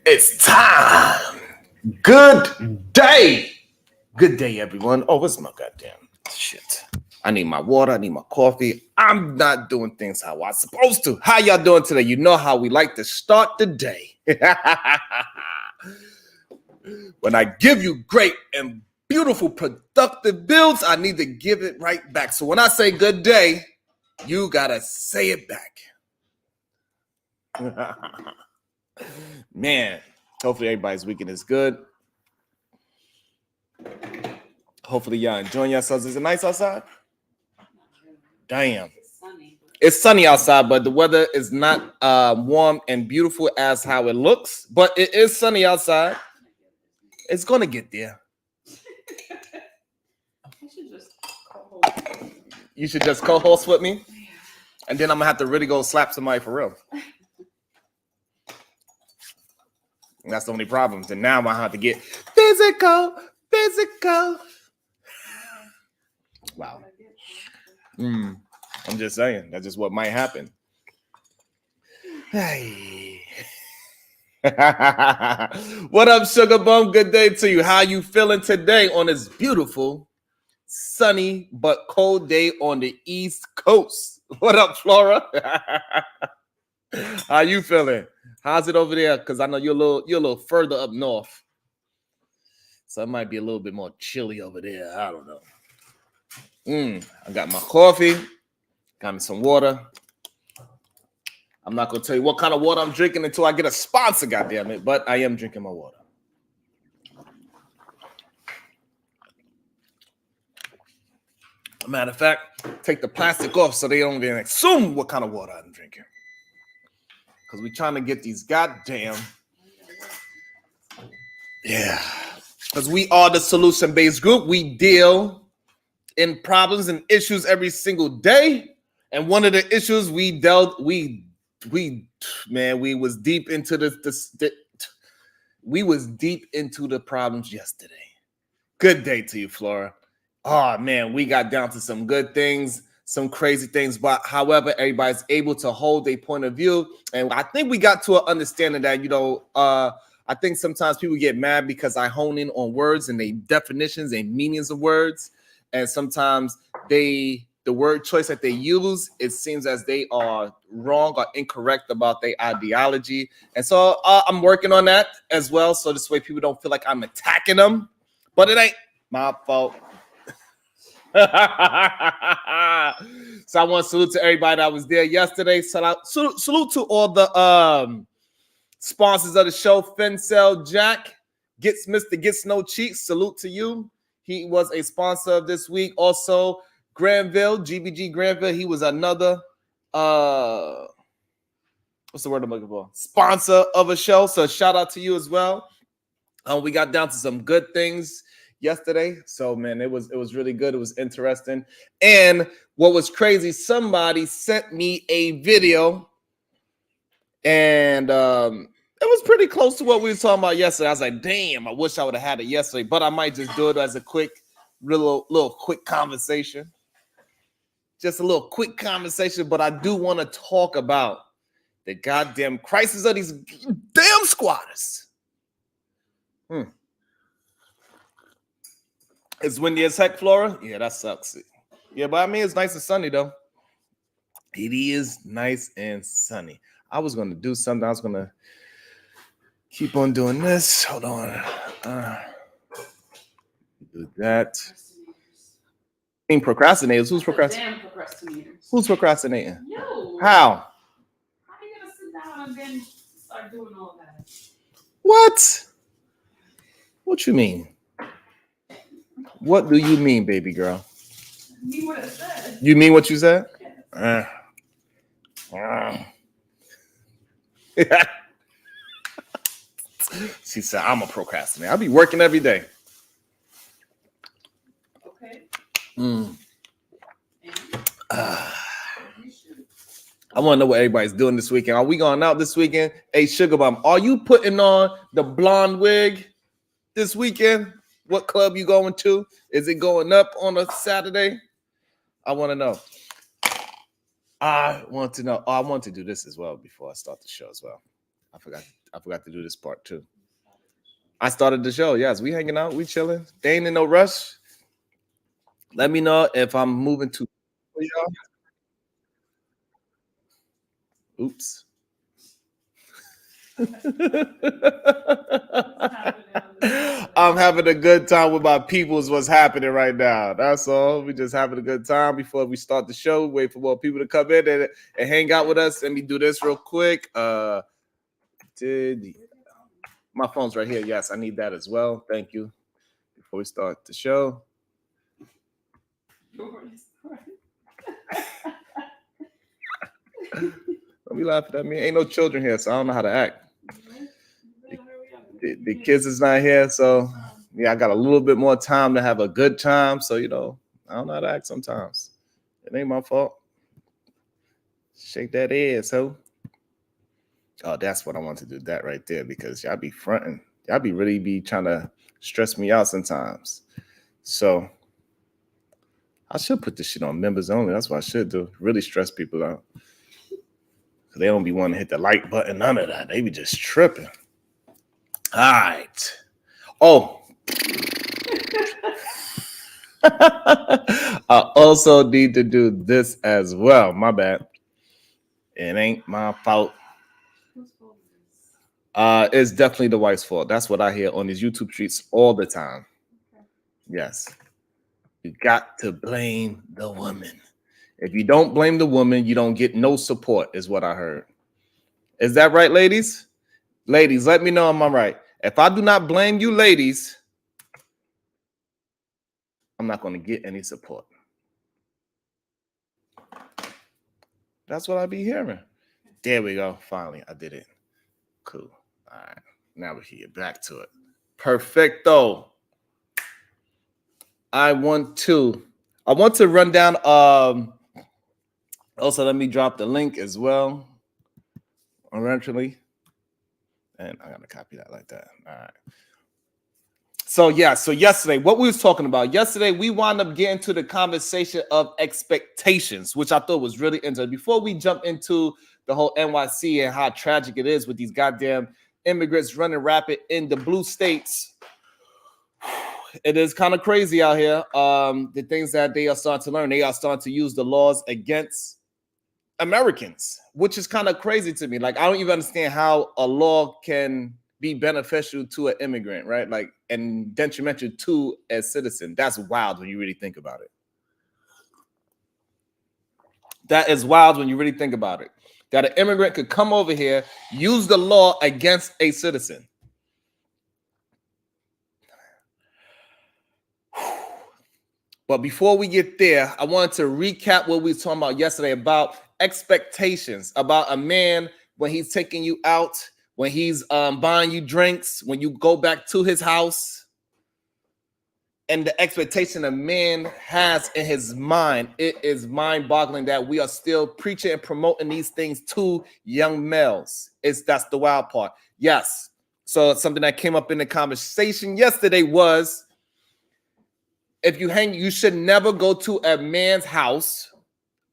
It's time. Good day. Good day, everyone. Oh, what's my goddamn shit? I need my water. I need my coffee. I'm not doing things how I'm supposed to. How y'all doing today? You know how we like to start the day. When I give you great and beautiful, productive builds, I need to give it right back. So when I say good day, you gotta say it back. Man, hopefully everybody's weekend is good. Hopefully y'all enjoying yourselves. Is it nice outside? Damn. It's sunny outside, but the weather is not warm and beautiful as how it looks. But it is sunny outside. It's gonna get there. You should just co-host with me, and then I'm gonna have to really go slap somebody for real. And that's the only problem. And now I'm gonna have to get physical. Wow. I'm just saying, that's just what might happen. Hey. What up, Sugar Bum? Good day to you. How you feeling today on this beautiful, sunny, but cold day on the East Coast? What up, Flora? How you feeling? How's it over there? Because I know you're a little further up north. So it might be a little bit more chilly over there. I don't know. I got my coffee. Got me some water. I'm not going to tell you what kind of water I'm drinking until I get a sponsor, goddammit. But I am drinking my water. Matter of fact, take the plastic off so they don't even assume what kind of water I'm drinking. Because we're trying to get these goddamn... Yeah. Because we are the solution-based group. We deal in problems and issues every single day. And one of the issues we was deep into the problems yesterday. Good day to you, Flora. Oh, man, we got down to some good things, some crazy things. But however, everybody's able to hold a point of view. And I think we got to an understanding that, I think sometimes people get mad because I hone in on words and the definitions and meanings of words. And sometimes the word choice that they use, it seems as they are wrong or incorrect about their ideology. And so I'm working on that as well. So this way people don't feel like I'm attacking them. But it ain't my fault. So I want to salute to everybody that was there yesterday. Salute to all the sponsors of the show. Fincel Jack, Mr. Gets No Cheeks. Salute to you. He was a sponsor of this week. Also, Granville, GBG Granville. He was another what's the word I'm looking for? Sponsor of a show. So shout out to you as well. We got down to some good things yesterday. So man, it was really good. It was interesting. And what was crazy, somebody sent me a video, and it was pretty close to what we were talking about yesterday. I was like, damn, I wish I would have had it yesterday, but I might just do it as a quick, little quick conversation. Just a little quick conversation, but I do want to talk about the goddamn crisis of these damn squatters. It's windy as heck, Flora. Yeah, that sucks. Yeah, but I mean, it's nice and sunny, though. It is nice and sunny. I was going to do something. I was going to keep on doing this. Hold on. Do that. Procrastinators. Who's procrastinating? Damn procrastinators. Who's procrastinating? You. How? How are you going to sit down and then start doing all that? What? What you mean? What do you mean, baby girl? I mean what I said. You mean what you said? Yes. She said, I'm a procrastinator. I'll be working every day. Okay. I want to know what everybody's doing this weekend. Are we going out this weekend? Hey, Sugar Bum, are you putting on the blonde wig this weekend? What club you going to? Is it going up on a Saturday? I want to know. I want to know. Oh, I want to do this as well before I start the show as well. I forgot to do this part too. I started the show. Yes, we hanging out, we chilling. They ain't in no rush. Let me know if I'm moving too. Oops. I'm having a good time with my peoples. What's happening right now? That's all. We just having a good time before we start the show. Wait for more people to come in and hang out with us. Let me do this real quick. My phone's right here. Yes, I need that as well. Thank you. Before we start the show. Don't be laughing at me. Ain't no children here, so I don't know how to act. The kids is not here, so yeah, I got a little bit more time to have a good time. So I don't know how to act sometimes. It ain't my fault. Shake that ass, ho. Oh, that's what I want to do. That right there, because y'all be fronting. Y'all be really trying to stress me out sometimes. So I should put this shit on members only. That's what I should do. Really stress people out. They don't be wanting to hit the like button, none of that. They be just tripping. All right. Oh. I also need to do this as well. My bad. It ain't my fault. It's definitely the wife's fault. That's what I hear on these YouTube streets all the time. Yes. You got to blame the woman. If you don't blame the woman, you don't get no support, is what I heard. Is that right, ladies? Ladies, let me know if I'm right. If I do not blame you, ladies, I'm not going to get any support. That's what I be hearing. There we go. Finally, I did it. Cool. All right. Now we can get back to it. Perfecto. I want to run down. Also, let me drop the link as well. Eventually. And I gotta copy that like that. All right. So yesterday, what we was talking about yesterday, we wound up getting to the conversation of expectations, which I thought was really interesting. Before we jump into the whole NYC and how tragic it is with these goddamn immigrants running rapid in the blue states, it is kind of crazy out here. The things that they are starting to learn, they are starting to use the laws against Americans, which is kind of crazy to me. Like, I don't even understand how a law can be beneficial to an immigrant, right? Like, and detrimental to a citizen. That's wild when you really think about it. That is wild when you really think about it. That an immigrant could come over here, use the law against a citizen. But before we get there, I wanted to recap what we were talking about yesterday about expectations, about a man when he's taking you out, when he's buying you drinks, when you go back to his house, and the expectation a man has in his mind. It is mind-boggling that we are still preaching and promoting these things to young males. That's the wild part. Yes. So something that came up in the conversation yesterday was, if you hang, you should never go to a man's house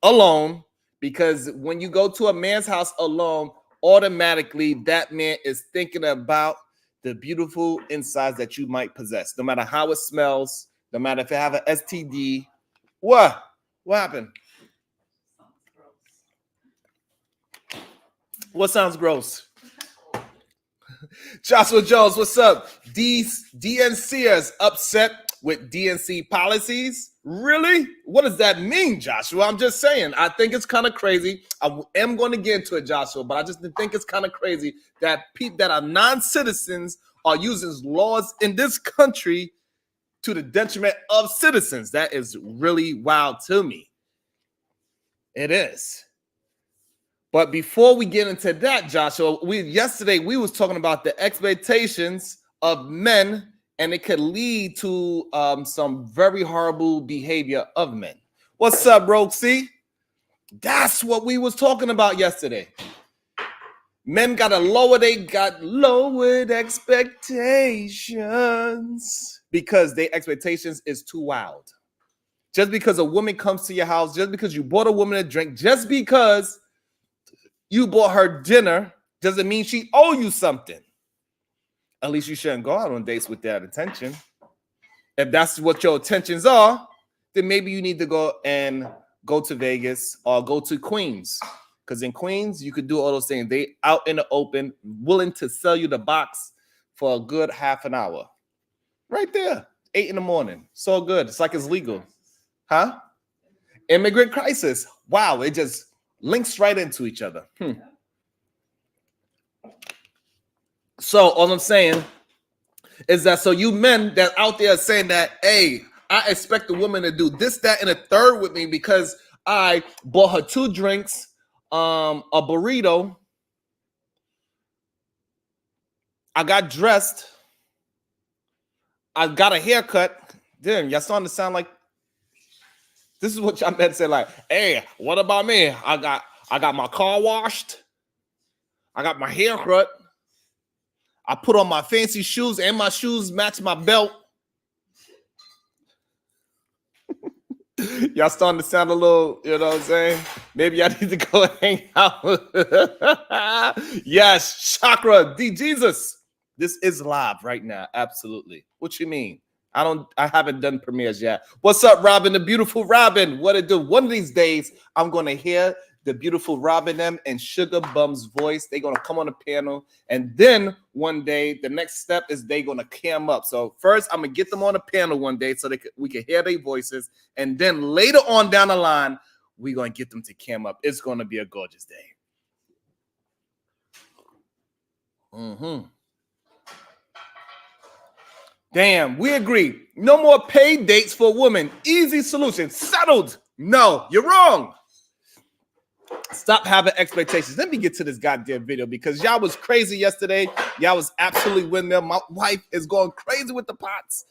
alone, because when you go to a man's house alone, automatically that man is thinking about the beautiful insides that you might possess, no matter how it smells, no matter if you have an STD. What happened? What sounds gross? Joshua Jones, what's up? DNCers upset with DNC policies? Really? What does that mean, Joshua? I'm just saying. I think it's kind of crazy. I am going to get into it, Joshua, but I just think it's kind of crazy that people that are non-citizens are using laws in this country to the detriment of citizens. That is really wild to me. It is. But before we get into that, Joshua, yesterday we was talking about the expectations of men, and it could lead to some very horrible behavior of men. What's up, Roxy? That's what we was talking about yesterday. Men got lowered expectations because their expectations is too wild. Just because a woman comes to your house, just because you bought a woman a drink, just because you bought her dinner, doesn't mean she owe you something. At least you shouldn't go out on dates with that intention. If that's what your intentions are, then maybe you need to go to Vegas or go to Queens. Because in Queens, you could do all those things. They out in the open, willing to sell you the box for a good half an hour. Right there, 8 in the morning. So good. It's like it's legal. Huh? Immigrant Crisis. Wow, it just links right into each other. So all I'm saying is that so you men that out there saying that, hey, I expect a woman to do this, that, and a third with me because I bought her 2 drinks, a burrito, I got dressed, I got a haircut. Damn, y'all starting to sound like this is what y'all men say, like, hey, what about me? I got my car washed, I got my hair cut, I put on my fancy shoes, and my shoes match my belt. Y'all starting to sound a little, you know what I'm saying? Maybe I need to go hang out. Yes, Chakra, D Jesus. This is live right now. Absolutely. What you mean? I haven't done premieres yet. What's up, Robin? The beautiful Robin. What it do? One of these days, I'm gonna hear the beautiful Robin M and Sugar Bum's voice. They're gonna come on the panel, and then one day the next step is they gonna cam up. So first, I'm gonna get them on the panel one day so we can hear their voices, and then later on down the line, we're gonna get them to cam up. It's gonna be a gorgeous day. Damn, we agree. No more paid dates for women. Easy solution. Settled. No, you're wrong. Stop having expectations. Let me get to this goddamn video because y'all was crazy yesterday. Y'all was absolutely windmill. My wife is going crazy with the pots.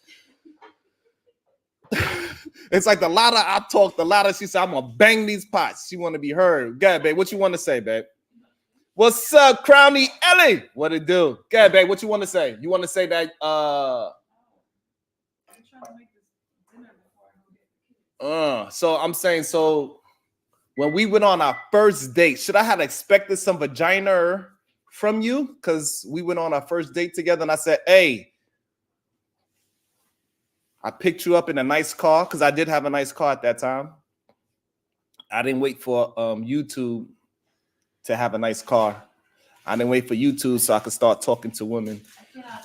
It's like the louder I talk, the louder she said, I'm going to bang these pots. She want to be heard. Go ahead, babe. What you want to say, babe? What's up, Crowny Ellie? What it do? Go ahead, babe. What you want to say? You want to say that, so I'm saying, so when we went on our first date, should I have expected some vagina from you? Because we went on our first date together and I said, hey, I picked you up in a nice car because I did have a nice car at that time. I didn't wait for YouTube to have a nice car. I didn't wait for YouTube so I could start talking to women.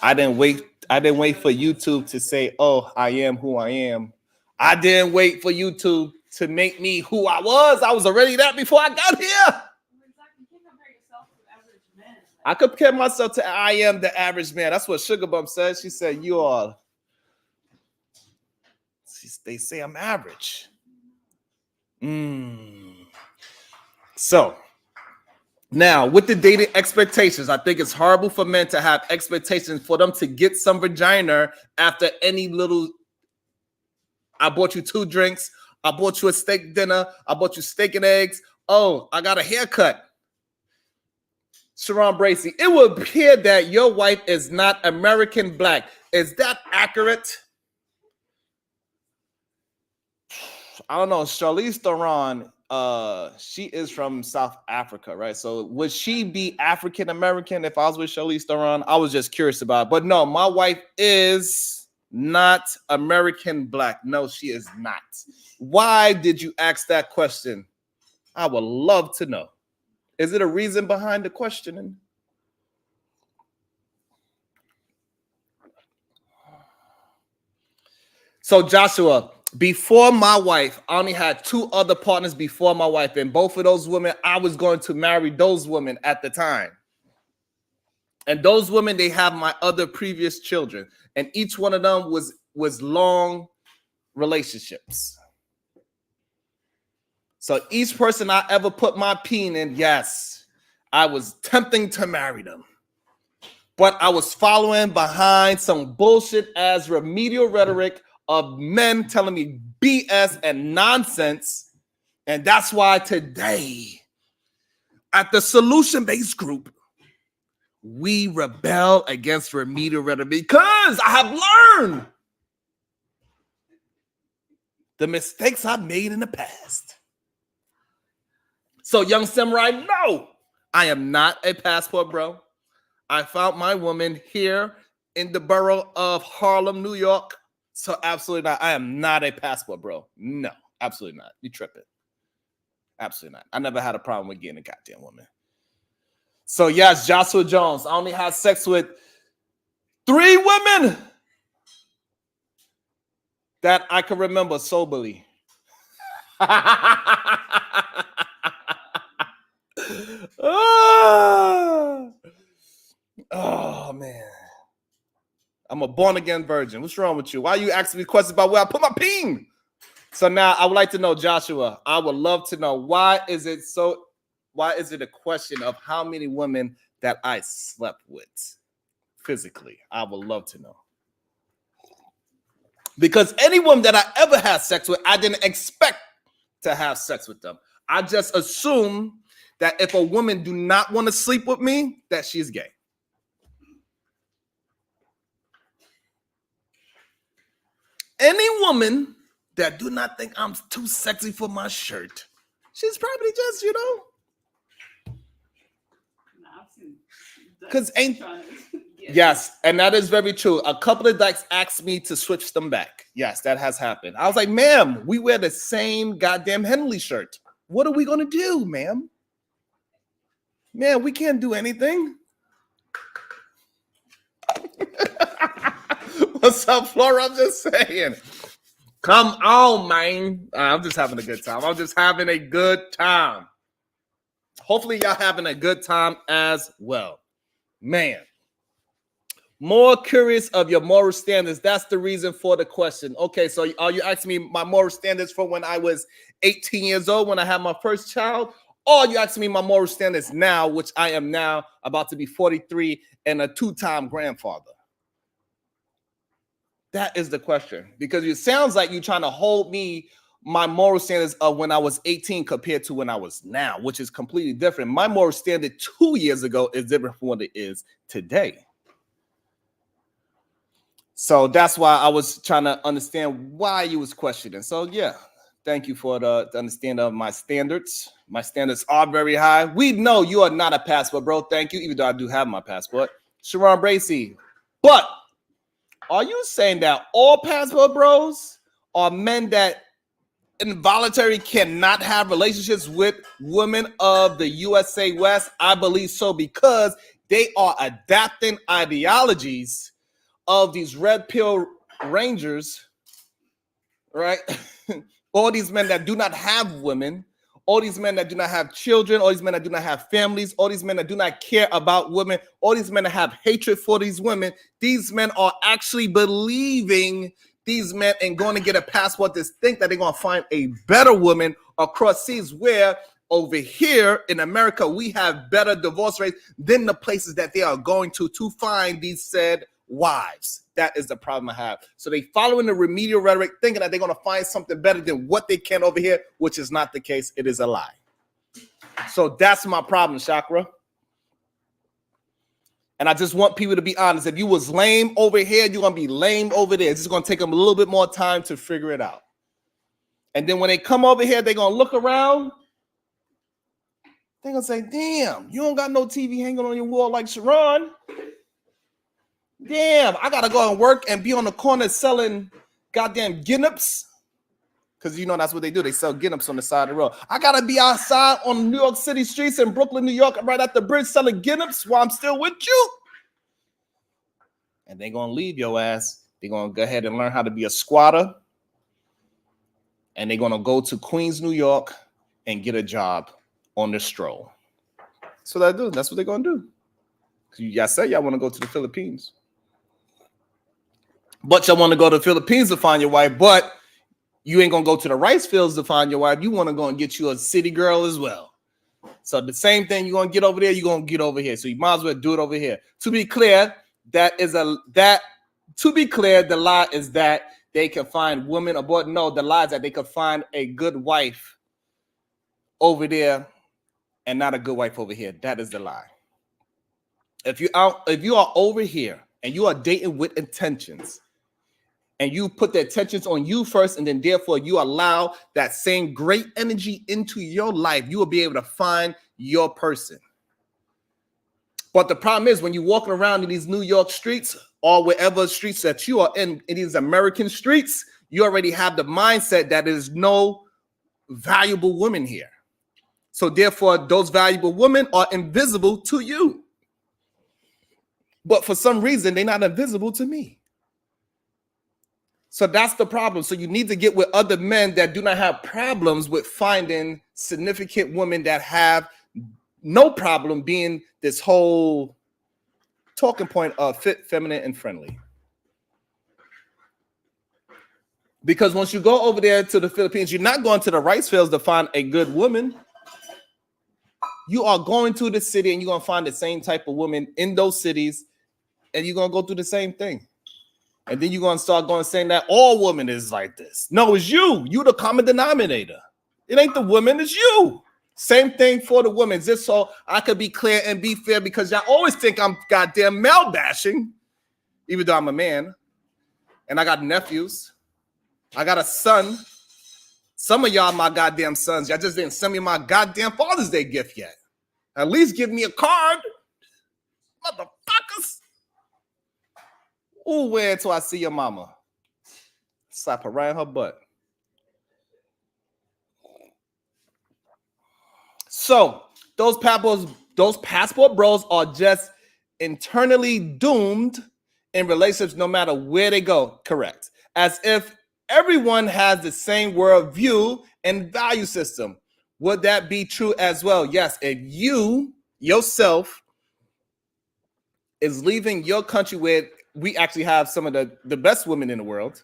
I didn't wait for YouTube to say, oh, I am who I am. I didn't wait for YouTube to make me who I was. I was already that before I got here. I compare myself to I am the average man. That's what Sugar Bum said. She said, you are. They say I'm average. So now with the dating expectations, I think it's horrible for men to have expectations for them to get some vagina after any little, I bought you 2 drinks. I bought you a steak dinner. I bought you steak and eggs. Oh, I got a haircut. Sharon Bracey, it will appear that your wife is not American black. Is that accurate? I don't know. Charlize Theron, she is from South Africa, right? So would she be African American if I was with Charlize Theron? I was just curious about it. But no, my wife is not American black. No, she is not. Why did you ask that question? I would love to know. Is it a reason behind the questioning? So Joshua, before my wife, I only had 2 other partners before my wife, and both of those women, I was going to marry those women at the time. And those women, they have my other previous children, and each one of them was long relationships. So each person I ever put my peen in, yes, I was tempting to marry them. But I was following behind some bullshit as remedial rhetoric of men telling me BS and nonsense. And that's why today, at the solution-based group, we rebel against remedial rhetoric because I have learned the mistakes I made in the past. So, young samurai, no, I am not a passport bro. I found my woman here in the borough of Harlem, New York. So absolutely not. I am not a passport bro. No, absolutely not. You tripping. Absolutely not. I never had a problem with getting a goddamn woman. So yes, Joshua Jones. I only had sex with 3 women that I can remember soberly. Oh man. I'm a born again virgin. What's wrong with you? Why are you asking me questions about where I put my peen? So now I would like to know, Joshua, I would love to know, why is it a question of how many women that I slept with physically? I would love to know. Because any woman that I ever had sex with, I didn't expect to have sex with them. I just assume that if a woman do not want to sleep with me, that she's gay. Any woman that do not think I'm too sexy for my shirt, she's probably just, because yes, and that is very true. A couple of dykes asked me to switch them back. Yes, that has happened. I was like, ma'am, we wear the same goddamn Henley shirt. What are we gonna do, ma'am? Man, we can't do anything. What's up, Flora? I'm just saying. Come on, man. I'm just having a good time. I'm just having a good time. Hopefully, y'all having a good time as well. Man. More curious of your moral standards. That's the reason for the question. Okay, so are you asking me my moral standards from when I was 18 years old, when I had my first child? Or are you asking me my moral standards now, which I am now about to be 43 and a 2-time grandfather? That is the question, because it sounds like you're trying to hold me my moral standards of when I was 18 compared to when I was now, which is completely different. My moral standard 2 years ago is different from what it is today. So that's why I was trying to understand why you was questioning. So yeah, thank you for the understanding of my standards. My standards are very high. We know you are not a passport bro. Thank you, even though I do have my passport. Sharon Bracey, but are you saying that all passport bros are men that involuntarily cannot have relationships with women of the USA West? I believe so, because they are adapting ideologies of these red pill rangers, right? All these men that do not have women, all these men that do not have children, all these men that do not have families, all these men that do not care about women, all these men that have hatred for these women. These men are actually believing these men and going to get a passport to think that they're going to find a better woman across seas, where over here in America, we have better divorce rates than the places that they are going to find these said wives. That is the problem I have. So they following the remedial rhetoric, thinking that they're going to find something better than what they can over here, which is not the case. It is a lie. So that's my problem, Chakra. And I just want people to be honest. If you was lame over here, you're going to be lame over there. It's just going to take them a little bit more time to figure it out. And then when they come over here, they're going to look around. They're going to say, damn, you don't got no TV hanging on your wall like Sharon. Damn, I gotta go and work and be on the corner selling goddamn Guinness. Because you know that's what they do. They sell Guinness on the side of the road. I gotta be outside on New York City streets in Brooklyn, New York, right at the bridge selling Guinness while I'm still with you. And they're gonna leave your ass. They're gonna go ahead and learn how to be a squatter. And they're gonna go to Queens, New York and get a job on the stroll. So that's what they're gonna do. Y'all say y'all want to go to the Philippines. But y'all want to go to the Philippines to find your wife, but you ain't going to go to the rice fields to find your wife. You want to go and get you a city girl as well. So the same thing you're going to get over there, you're going to get over here. So you might as well do it over here. To be clear, the lie is that they can find women aboard. No, the lie is that they can find a good wife over there and not a good wife over here. That is the lie. If you are over here and you are dating with intentions, and you put the attentions on you first, and then therefore you allow that same great energy into your life, you will be able to find your person. But the problem is when you're walking around in these New York streets or wherever streets that you are in these American streets, you already have the mindset that there's no valuable women here. So therefore, those valuable women are invisible to you. But for some reason, they're not invisible to me. So that's the problem. So you need to get with other men that do not have problems with finding significant women that have no problem being this whole talking point of fit, feminine, and friendly. Because once you go over there to the Philippines, you're not going to the rice fields to find a good woman. You are going to the city and you're going to find the same type of woman in those cities, and you're going to go through the same thing. And then you're going to start going saying that all women is like this. No, it's you. You the common denominator. It ain't the women, it's you. Same thing for the women. Just so I could be clear and be fair, because y'all always think I'm goddamn male bashing, even though I'm a man. And I got nephews. I got a son. Some of y'all my goddamn sons. Y'all just didn't send me my goddamn Father's Day gift yet. At least give me a card. Motherfuckers. Ooh, wait until I see your mama. Slap her right in her butt. So those passport bros are just internally doomed in relationships no matter where they go. Correct. As if everyone has the same worldview and value system. Would that be true as well? Yes. If you yourself is leaving your country where we actually have some of the best women in the world,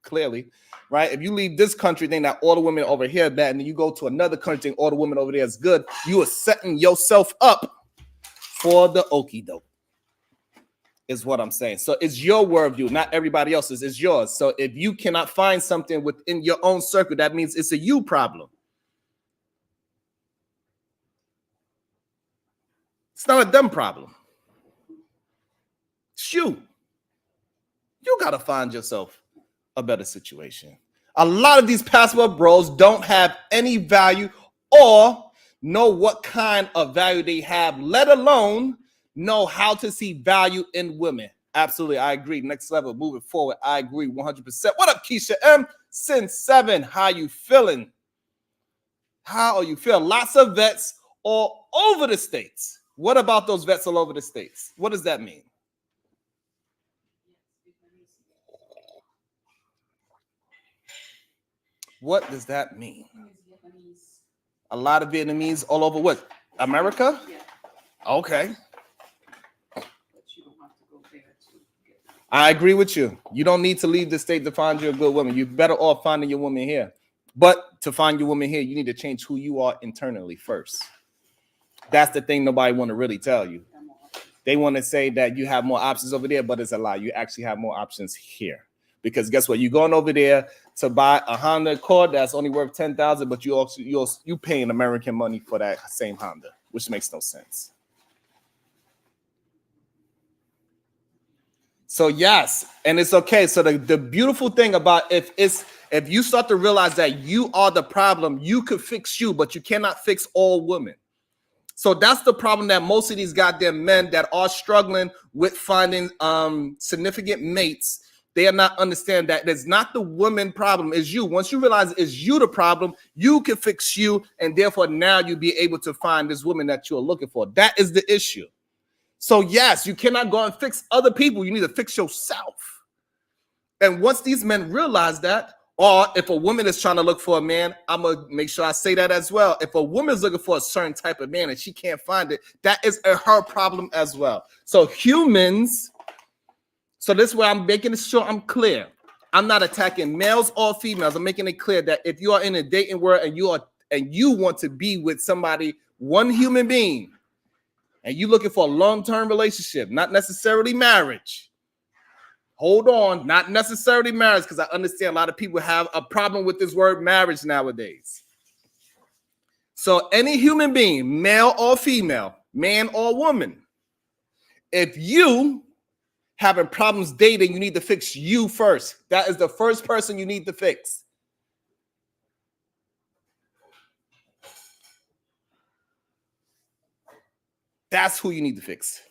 clearly, right? If you leave this country, think that all the women over here are bad, and then you go to another country, think all the women over there is good, you are setting yourself up for the okie doke, is what I'm saying. So it's your worldview, not everybody else's, it's yours. So if you cannot find something within your own circle, that means it's a you problem. It's not a them problem. It's you. You got to find yourself a better situation. A lot of these passport bros don't have any value or know what kind of value they have, let alone know how to see value in women. Absolutely, I agree. Next level, moving forward, I agree 100%. What up, Keisha M? Sin 7, how you feeling? How are you feeling? Lots of vets all over the states. What about those vets all over the states? What does that mean? What does that mean? A lot of Vietnamese all over what? America? Yeah. Okay. But you don't have to go there to get them. I agree with you. You don't need to leave the state to find you a good woman. You're better off finding your woman here. But to find your woman here, you need to change who you are internally first. That's the thing nobody want to really tell you. They want to say that you have more options over there, but it's a lie. You actually have more options here. Because guess what? You're going over there to buy a Honda Accord that's only worth $10,000, but you paying American money for that same Honda, which makes no sense. So yes, and it's okay. So the beautiful thing about if you start to realize that you are the problem, you could fix you, but you cannot fix all women. So that's the problem that most of these goddamn men that are struggling with finding significant mates. They are not understand that it's not the woman problem, it's you. Once you realize it's you the problem, you can fix you, and therefore now you'll be able to find this woman that you're looking for. That is the issue. So yes, you cannot go and fix other people. You need to fix yourself. And once these men realize that, or if a woman is trying to look for a man, I'm going to make sure I say that as well. If a woman is looking for a certain type of man and she can't find it, that is her problem as well. So humans... So this is where I'm making sure I'm clear. I'm not attacking males or females. I'm making it clear that if you are in a dating world and you want to be with somebody, one human being, and you're looking for a long-term relationship, not necessarily marriage. Hold on, not necessarily marriage, because I understand a lot of people have a problem with this word marriage nowadays. So any human being, male or female, man or woman, if you having problems dating, you need to fix you first. That is the first person you need to fix. That's who you need to fix.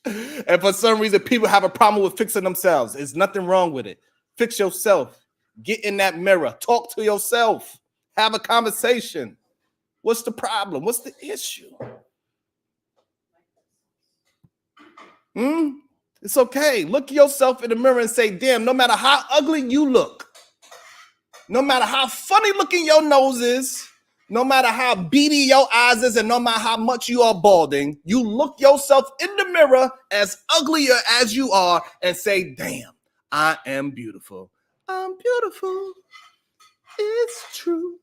And for some reason, people have a problem with fixing themselves. There's nothing wrong with it. Fix yourself. Get in that mirror. Talk to yourself. Have a conversation. What's the problem? What's the issue? It's okay. Look yourself in the mirror and say, damn, no matter how ugly you look, no matter how funny looking your nose is, no matter how beady your eyes is, and no matter how much you are balding, you look yourself in the mirror as uglier as you are and say, damn, I am beautiful. I'm beautiful. It's true.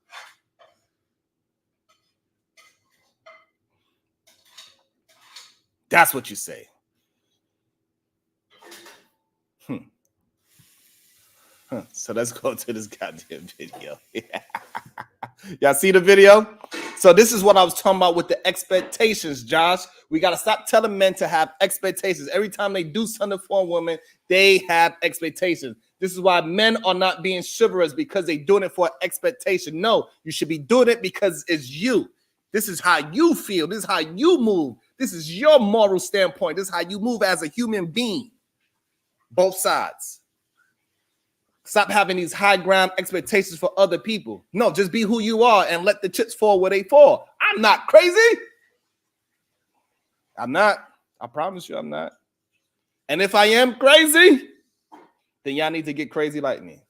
That's what you say. So let's go to this goddamn video. Y'all see the video? So this is what I was talking about with the expectations, Josh. We got to stop telling men to have expectations. Every time they do something for a woman, they have expectations. This is why men are not being chivalrous, because they're doing it for an expectation. No, you should be doing it because it's you. This is how you feel. This is how you move. This is your moral standpoint. This is how you move as a human being. Both sides. Stop having these high ground expectations for other people. No, just be who you are and let the chips fall where they fall. I'm not crazy. I'm not. I promise you I'm not. And if I am crazy, then y'all need to get crazy like me.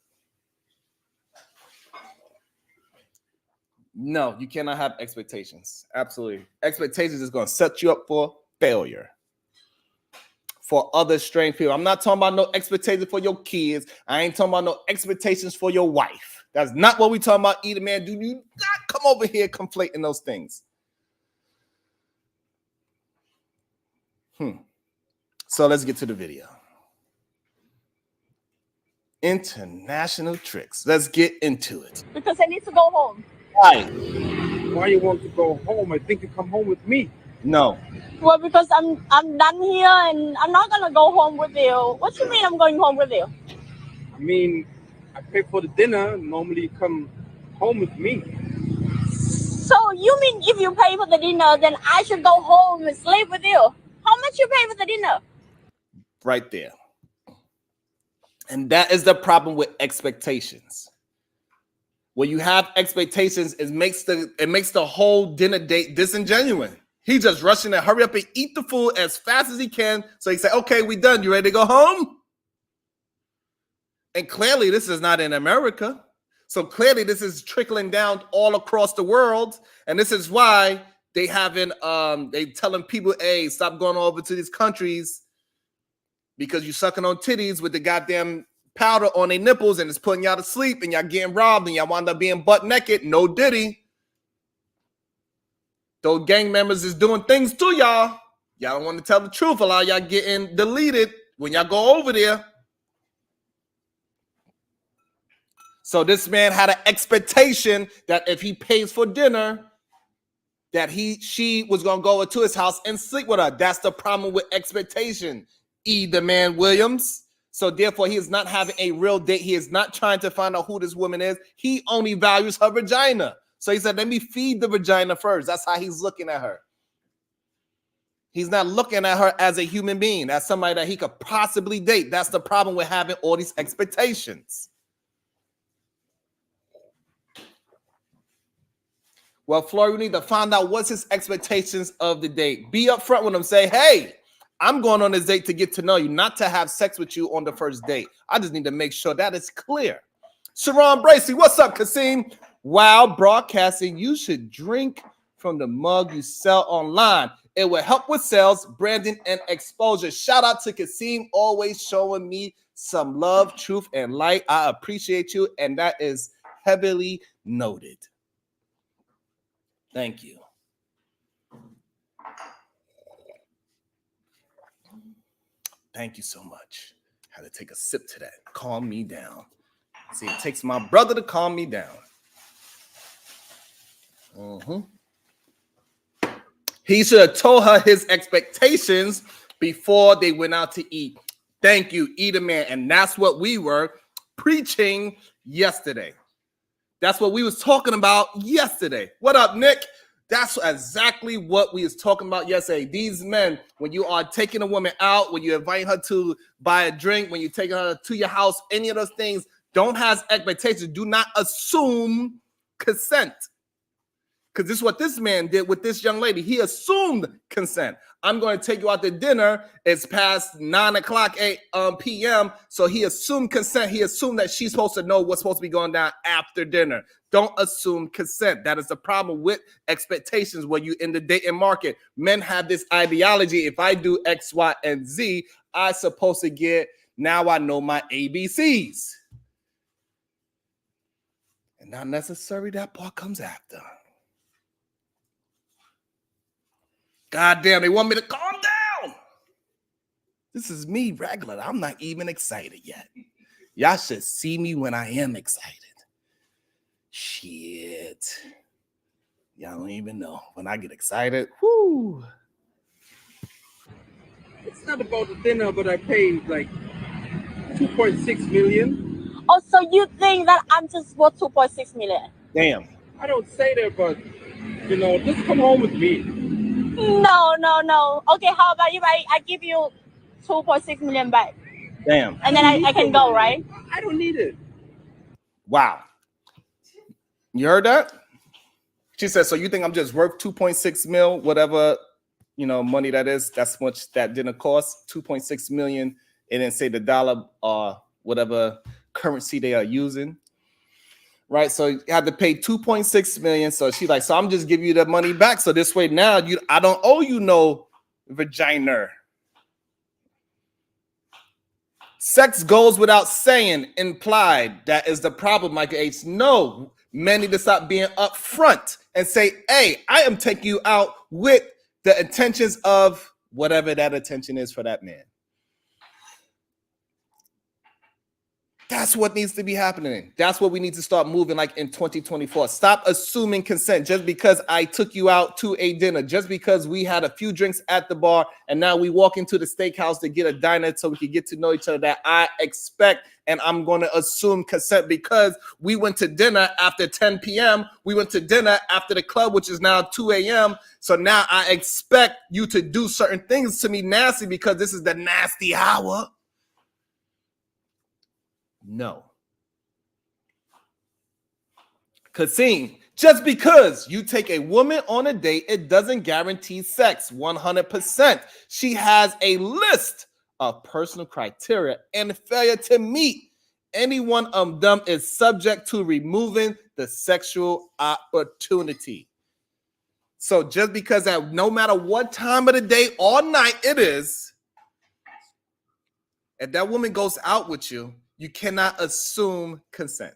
No, you cannot have expectations. Absolutely. Expectations is going to set you up for failure. For other strange people. I'm not talking about no expectations for your kids. I ain't talking about no expectations for your wife. That's not what we talking about. Either, man. Do you not come over here conflating those things? So let's get to the video. International tricks. Let's get into it. Because I need to go home. Why? Why you want to go home? I think you come home with me. No. Well, because I'm done here and I'm not gonna go home with you. What you mean I'm going home with you? I mean, I pay for the dinner. Normally you come home with me. So you mean if you pay for the dinner, then I should go home and sleep with you? How much you pay for the dinner? Right there. And that is the problem with expectations. When you have expectations, it makes the whole dinner date disingenuous. He just rushing to hurry up and eat the food as fast as he can. So he said, okay, we done. You ready to go home? And clearly this is not in America. So clearly this is trickling down all across the world. And this is why they telling people, hey, stop going over to these countries because you sucking on titties with the goddamn powder on their nipples and it's putting y'all to sleep and y'all getting robbed and y'all wind up being butt naked. No diddy. Those gang members is doing things to y'all. Y'all don't want to tell the truth. A lot of y'all getting deleted when y'all go over there. So this man had an expectation that if he pays for dinner, that she was going to go to his house and sleep with her. That's the problem with expectation. The man Williams. So therefore, he is not having a real date. He is not trying to find out who this woman is. He only values her vagina. So he said, let me feed the vagina first. That's how he's looking at her. He's not looking at her as a human being, as somebody that he could possibly date. That's the problem with having all these expectations. Well, Flory, you need to find out what's his expectations of the date. Be upfront with him. Say, hey, I'm going on this date to get to know you, not to have sex with you on the first date. I just need to make sure that is clear. Sharon Bracey, what's up, Kasim? While broadcasting, you should drink from the mug you sell online. It will help with sales, branding, and exposure. Shout out to Kasim, always showing me some love, truth, and light. I appreciate you, and that is heavily noted. Thank you. Thank you so much. Had to take a sip to that. Calm me down. See, it takes my brother to calm me down. He should have told her his expectations before they went out to eat. Thank you, eat a man. And that's what we were preaching yesterday. That's what we was talking about yesterday. What up, Nick? That's exactly what we was talking about yesterday. These men, when you are taking a woman out, when you invite her to buy a drink, when you're taking her to your house, any of those things, don't have expectations. Do not assume consent. Because this is what this man did with this young lady. He assumed consent. I'm going to take you out to dinner. It's past 9 o'clock p.m. So he assumed consent. He assumed that she's supposed to know what's supposed to be going down after dinner. Don't assume consent. That is the problem with expectations when you're in the dating market. Men have this ideology. If I do X, Y, and Z, I'm supposed to get, now I know my ABCs. And not necessarily that part comes after. God damn, they want me to calm down. This is me regular. I'm not even excited yet. Y'all should see me when I am excited. Shit. Y'all don't even know. When I get excited, whoo. It's not about the dinner, but I paid like 2.6 million. Oh, so you think that I'm just worth 2.6 million? Damn. I don't say that, but you know, just come home with me. No. Okay, how about if I give you 2.6 million back? Damn. And then I can go, right? I don't need it. Wow. You heard that? She said, so you think I'm just worth 2.6 mil, whatever, you know, money that is, that's much that didn't cost, 2.6 million. It didn't say the dollar or whatever currency they are using. Right, so you had to pay 2.6 million. So she's like, so I'm just giving you the money back. So this way now I don't owe you no vagina. Sex goes without saying, implied. That is the problem, Michael H. No, men need to stop being upfront and say, hey, I am taking you out with the intentions of whatever that intention is for that man. That's what needs to be happening. That's what we need to start moving like in 2024. Stop assuming consent just because I took you out to a dinner, just because we had a few drinks at the bar and now we walk into the steakhouse to get a diner so we can get to know each other, that I expect and I'm going to assume consent because we went to dinner after 10 p.m. We went to dinner after the club, which is now 2 a.m. So now I expect you to do certain things to me nasty because this is the nasty hour. No. Kasim, just because you take a woman on a date, it doesn't guarantee sex 100%. She has a list of personal criteria and failure to meet any one of them is subject to removing the sexual opportunity. So just because that no matter what time of the day or night it is, if that woman goes out with you, you cannot assume consent.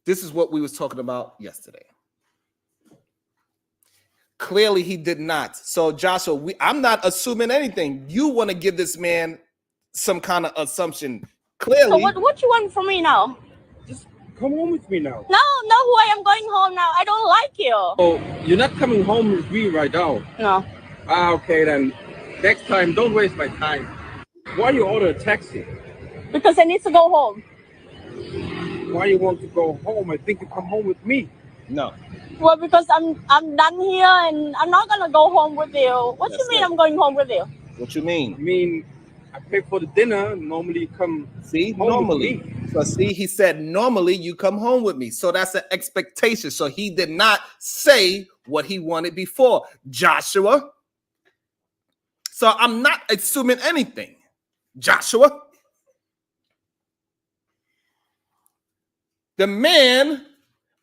This is what we was talking about yesterday. Clearly, he did not. So, Joshua, I'm not assuming anything. You want to give this man some kind of assumption. Clearly. So what you want from me now? Just come home with me now. No, I am going home now. I don't like you. Oh, you're not coming home with me right now? No. Okay, then next time, don't waste my time. Why you order a taxi? Because I need to go home. Why you want to go home? I think you come home with me. No. Well, because I'm done here and I'm not gonna go home with you. What That's you mean it. I'm going home with you? What you mean? I mean, I pay for the dinner. Normally you come See, home normally. with me. So see, he said normally you come home with me. So that's an expectation. So he did not say what he wanted before. Joshua. So I'm not assuming anything. Joshua. The man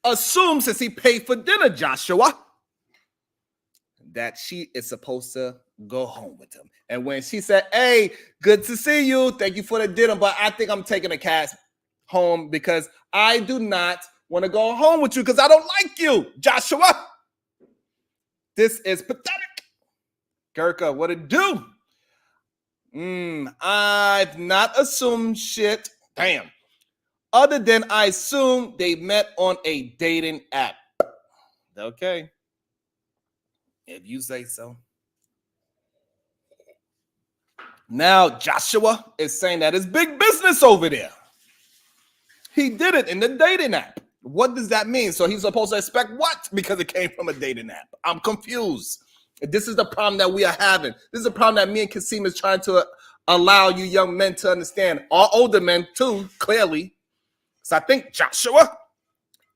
assumes since he paid for dinner, Joshua, that she is supposed to go home with him. And when she said, hey, good to see you. Thank you for the dinner, but I think I'm taking a cab home because I do not want to go home with you because I don't like you, Joshua. This is pathetic. Gurka, what it do? I've not assumed shit. Damn. Other than I assume they met on a dating app. Okay. If you say so. Now Joshua is saying that it's big business over there. He did it in the dating app. What does that mean? So he's supposed to expect what? Because it came from a dating app. I'm confused. This is the problem that we are having. This is a problem that me and Kasim is trying to allow you young men to understand. All older men too, clearly. So I think Joshua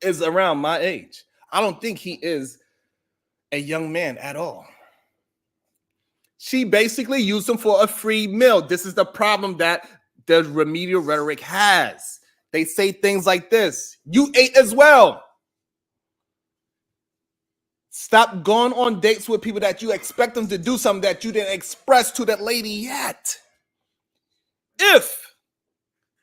is around my age. I don't think he is a young man at all. She basically used him for a free meal. This is the problem that the remedial rhetoric has. They say things like this: you ate as well. Stop going on dates with people that you expect them to do something that you didn't express to that lady yet. If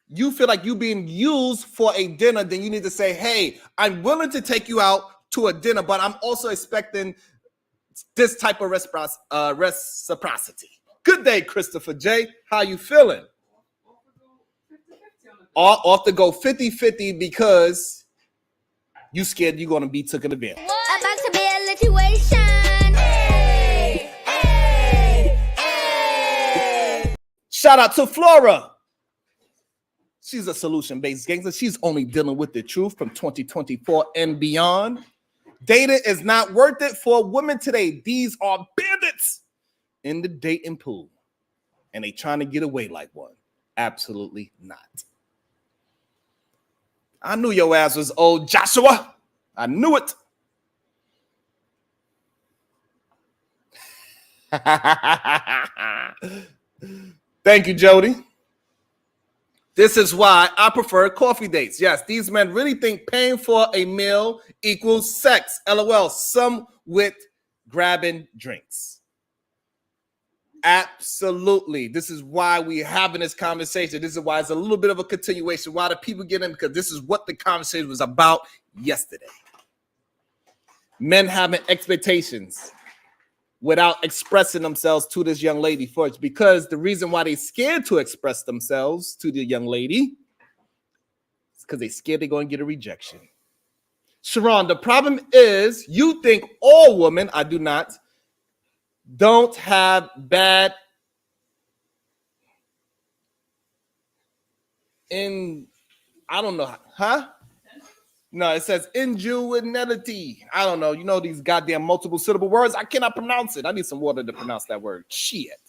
you feel like you're being used for a dinner, then you need to say, hey, I'm willing to take you out to a dinner, but I'm also expecting this type of reciprocity. Good day, Christopher J. How you feeling? Off to go 50-50 because you scared you're going to be taken advantage. About to be a situation. Hey, hey, hey. Shout out to Flora. She's a solution-based gangster. She's only dealing with the truth from 2024 and beyond. Dating is not worth it for women today. These are bandits in the dating pool. And they trying to get away like one. Absolutely not. I knew your ass was old, Joshua. I knew it. Thank you, Jody. This is why I prefer coffee dates. Yes, these men really think paying for a meal equals sex. LOL. Some with grabbing drinks. Absolutely. This is why we're having this conversation. This is why it's a little bit of a continuation. Why do people get in? Because this is what the conversation was about yesterday. Men having expectations without expressing themselves to this young lady first, because the reason why they're scared to express themselves to the young lady is because they're scared they're going to get a rejection. Sharon, the problem is you think all women, I do not, don't have bad I don't know, huh? No, it says ingenuity. I don't know. You know these goddamn multiple syllable words? I cannot pronounce it. I need some water to pronounce that word. Shit.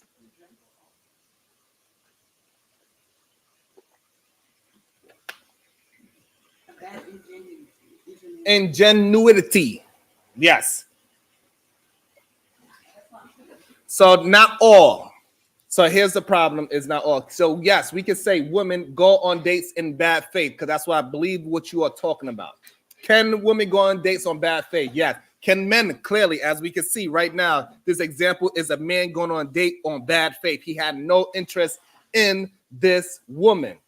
Ingenuity. Yes. So not all. So here's the problem, is not all. So yes, we can say women go on dates in bad faith, because that's what I believe what you are talking about. Can women go on dates on bad faith? Yes. Can men? Clearly, as we can see right now, this example is a man going on a date on bad faith. He had no interest in this woman.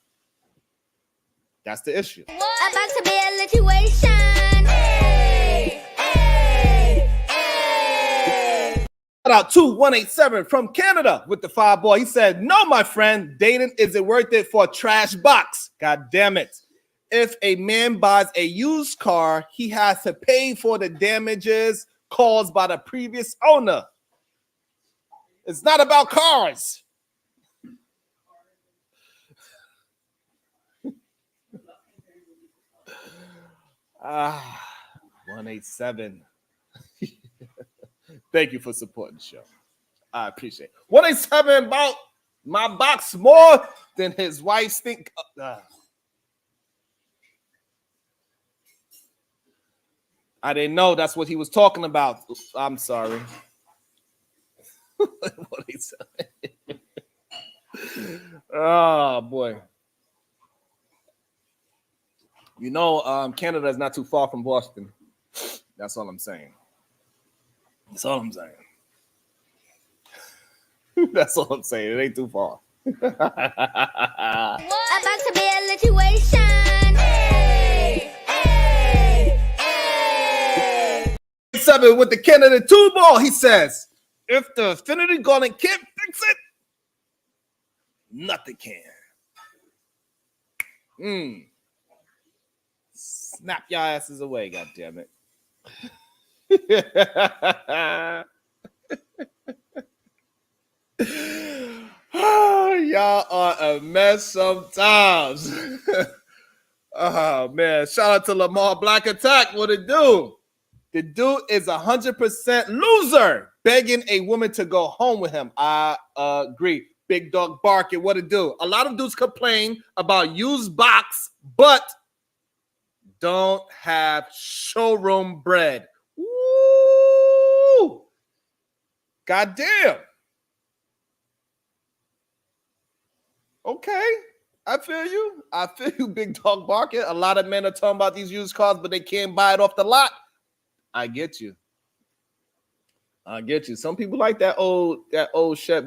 That's the issue. About to be a situation. Hey, hey, hey. Shout out to 187 from Canada with the 5 ball. He said, no, my friend, dating isn't worth it for a trash box. God damn it. If a man buys a used car, he has to pay for the damages caused by the previous owner. It's not about cars. Ah, 187. Thank you for supporting the show. I appreciate it. 187 about my box more than his wife's think. I didn't know that's what he was talking about. I'm sorry. 187. Oh boy. You know, Canada is not too far from Boston. That's all I'm saying. That's all I'm saying. That's all I'm saying. It ain't too far. About to be a situation. Hey, hey, hey. 7 with the Canada 2 ball. He says, if the Infinity Gauntlet can't fix it, nothing can. Snap your asses away, goddammit. Oh, y'all are a mess sometimes. Oh man, shout out to Lamar Black Attack. What it do? The dude is 100% loser, begging a woman to go home with him. I agree. Big dog barking. What it do? A lot of dudes complain about used box, but don't have showroom bread. Woo! Goddamn. Okay. I feel you, big dog barking. A lot of men are talking about these used cars, but they can't buy it off the lot. I get you. Some people like that old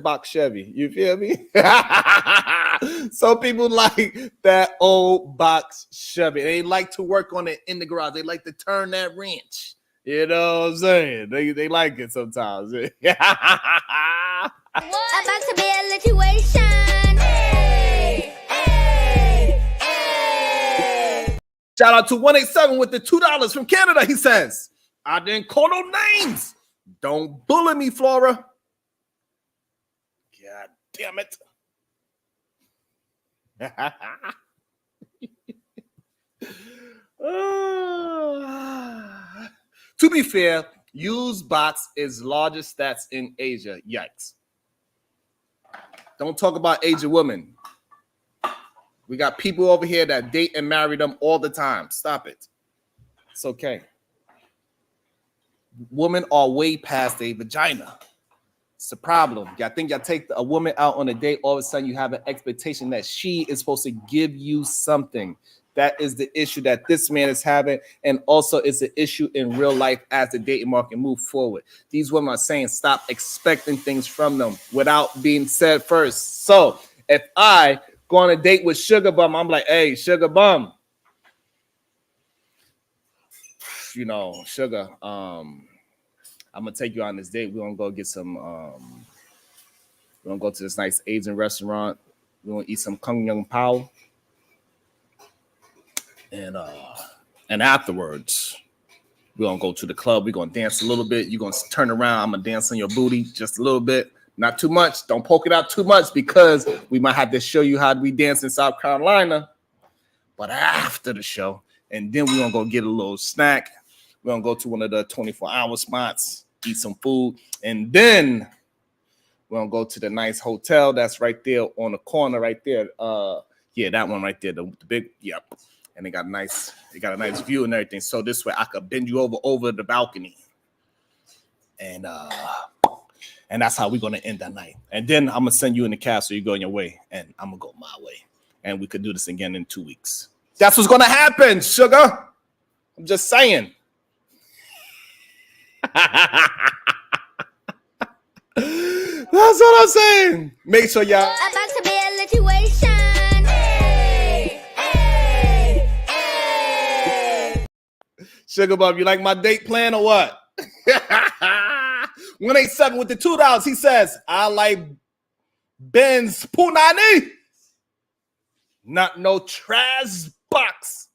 box Chevy. You feel me? Some people like that old box Chevy. They like to work on it in the garage. They like to turn that wrench. You know what I'm saying? They like it sometimes. About to be a situation. Shout out to 187 with the $2 from Canada. He says, I didn't call no names. Don't bully me, Flora. God damn it. To be fair, used box is largest stats in Asia. Yikes. Don't talk about Asian women. We got people over here that date and marry them all the time. Stop it. It's okay. Women are way past a vagina. It's a problem. I think y'all take a woman out on a date, all of a sudden you have an expectation that she is supposed to give you something. That is the issue that this man is having, and also it's an issue in real life as the dating market move forward. These women are saying stop expecting things from them without being said first. So if I go on a date with Sugar Bum, I'm like, hey, Sugar Bum, you know, Sugar, I'm gonna take you on this date. We're gonna go get some we're gonna go to this nice Asian restaurant. We're gonna eat some Kung Yung Pao. And afterwards, we're gonna go to the club. We're gonna dance a little bit. You're gonna turn around. I'm gonna dance on your booty just a little bit. Not too much. Don't poke it out too much because we might have to show you how we dance in South Carolina. But after the show, and then we're gonna go get a little snack. We're gonna go to one of the 24-hour spots, eat some food, and then we're gonna go to the nice hotel that's right there on the corner, right there. Yeah, that one right there, the big, yep. And they got a nice view and everything. So this way I could bend you over the balcony. And that's how we're gonna end that night. And then I'm gonna send you in the cab so you go on your way, and I'm gonna go my way. And we could do this again in 2 weeks. That's what's gonna happen, Sugar. I'm just saying. That's what I'm saying. Make sure y'all. About to be a situation. Sugar Bub, you like my date plan or what? 187 with the $2. He says, I like Ben's Punani. Not no trash box.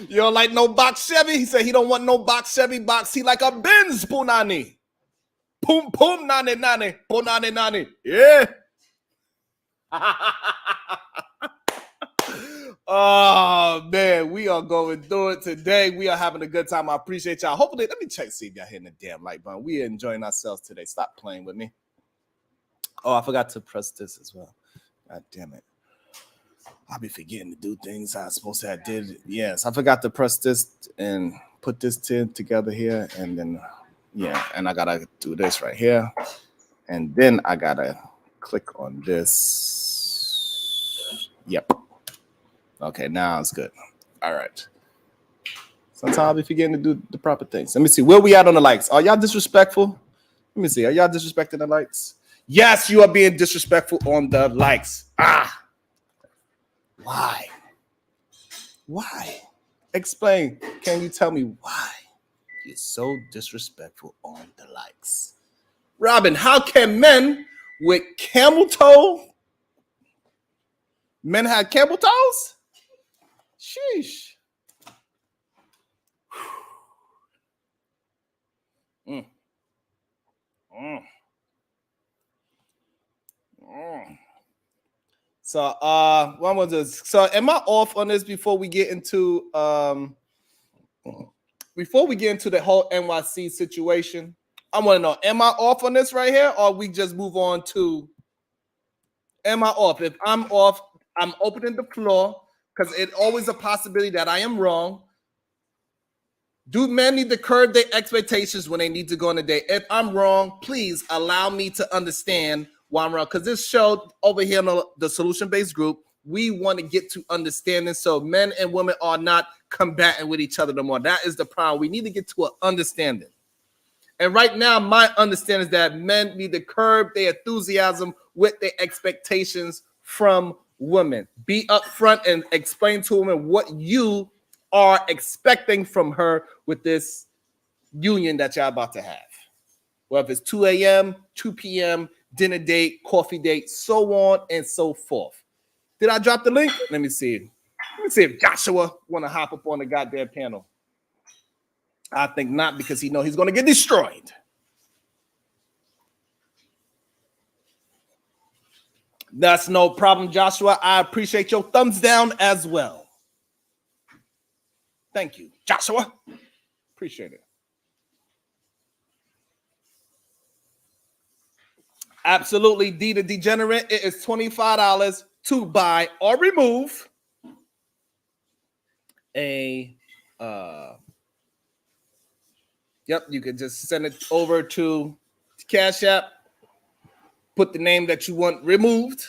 You don't like no box Chevy? He said he don't want no box Chevy box. He like a Benz Punani. Pum pum nani nani. Punani nani. Yeah. Oh man, we are going through it today. We are having a good time. I appreciate y'all. Hopefully, let me check, see if y'all hitting the damn like button. We are enjoying ourselves today. Stop playing with me. Oh, I forgot to press this as well. God damn it. I'll be forgetting to do things I was supposed to have did. Yes, I forgot to press this and put this together here. And then, yeah, and I got to do this right here. And then I got to click on this. Yep. Okay, now it's good. All right. Sometimes I'll be forgetting to do the proper things. Let me see. Where we at on the likes? Are y'all disrespectful? Let me see. Are y'all disrespecting the likes? Yes, you are being disrespectful on the likes. Ah. Why? Why? Explain. Can you tell me why you're so disrespectful on the likes? Robin, how can men with camel toe? Men have camel toes? Sheesh. Mm. Mm. Mm. So what was this? So am I off on this before we get into the whole NYC situation? I want to know, am I off on this right here, or we just move on to, am I off? If I'm off, I'm opening the floor because it's always a possibility that I am wrong. Do men need to curb their expectations when they need to go on a date? If I'm wrong, please allow me to understand why I'm wrong. Because this show over here in the solution-based group, we want to get to understanding so men and women are not combating with each other no more. That is the problem. We need to get to an understanding. And right now, my understanding is that men need to curb their enthusiasm with their expectations from women. Be upfront and explain to women what you are expecting from her with this union that y'all about to have. Well, if it's 2 a.m., 2 p.m., dinner date, coffee date, so on and so forth. Did I drop the link? Let me see. Let me see if Joshua want to hop up on the goddamn panel. I think not, because he knows he's going to get destroyed. That's no problem, Joshua. I appreciate your thumbs down as well. Thank you, Joshua. Appreciate it. Absolutely, D the Degenerate. It is $25 to buy or remove a yep, you can just send it over to Cash App. Put the name that you want removed.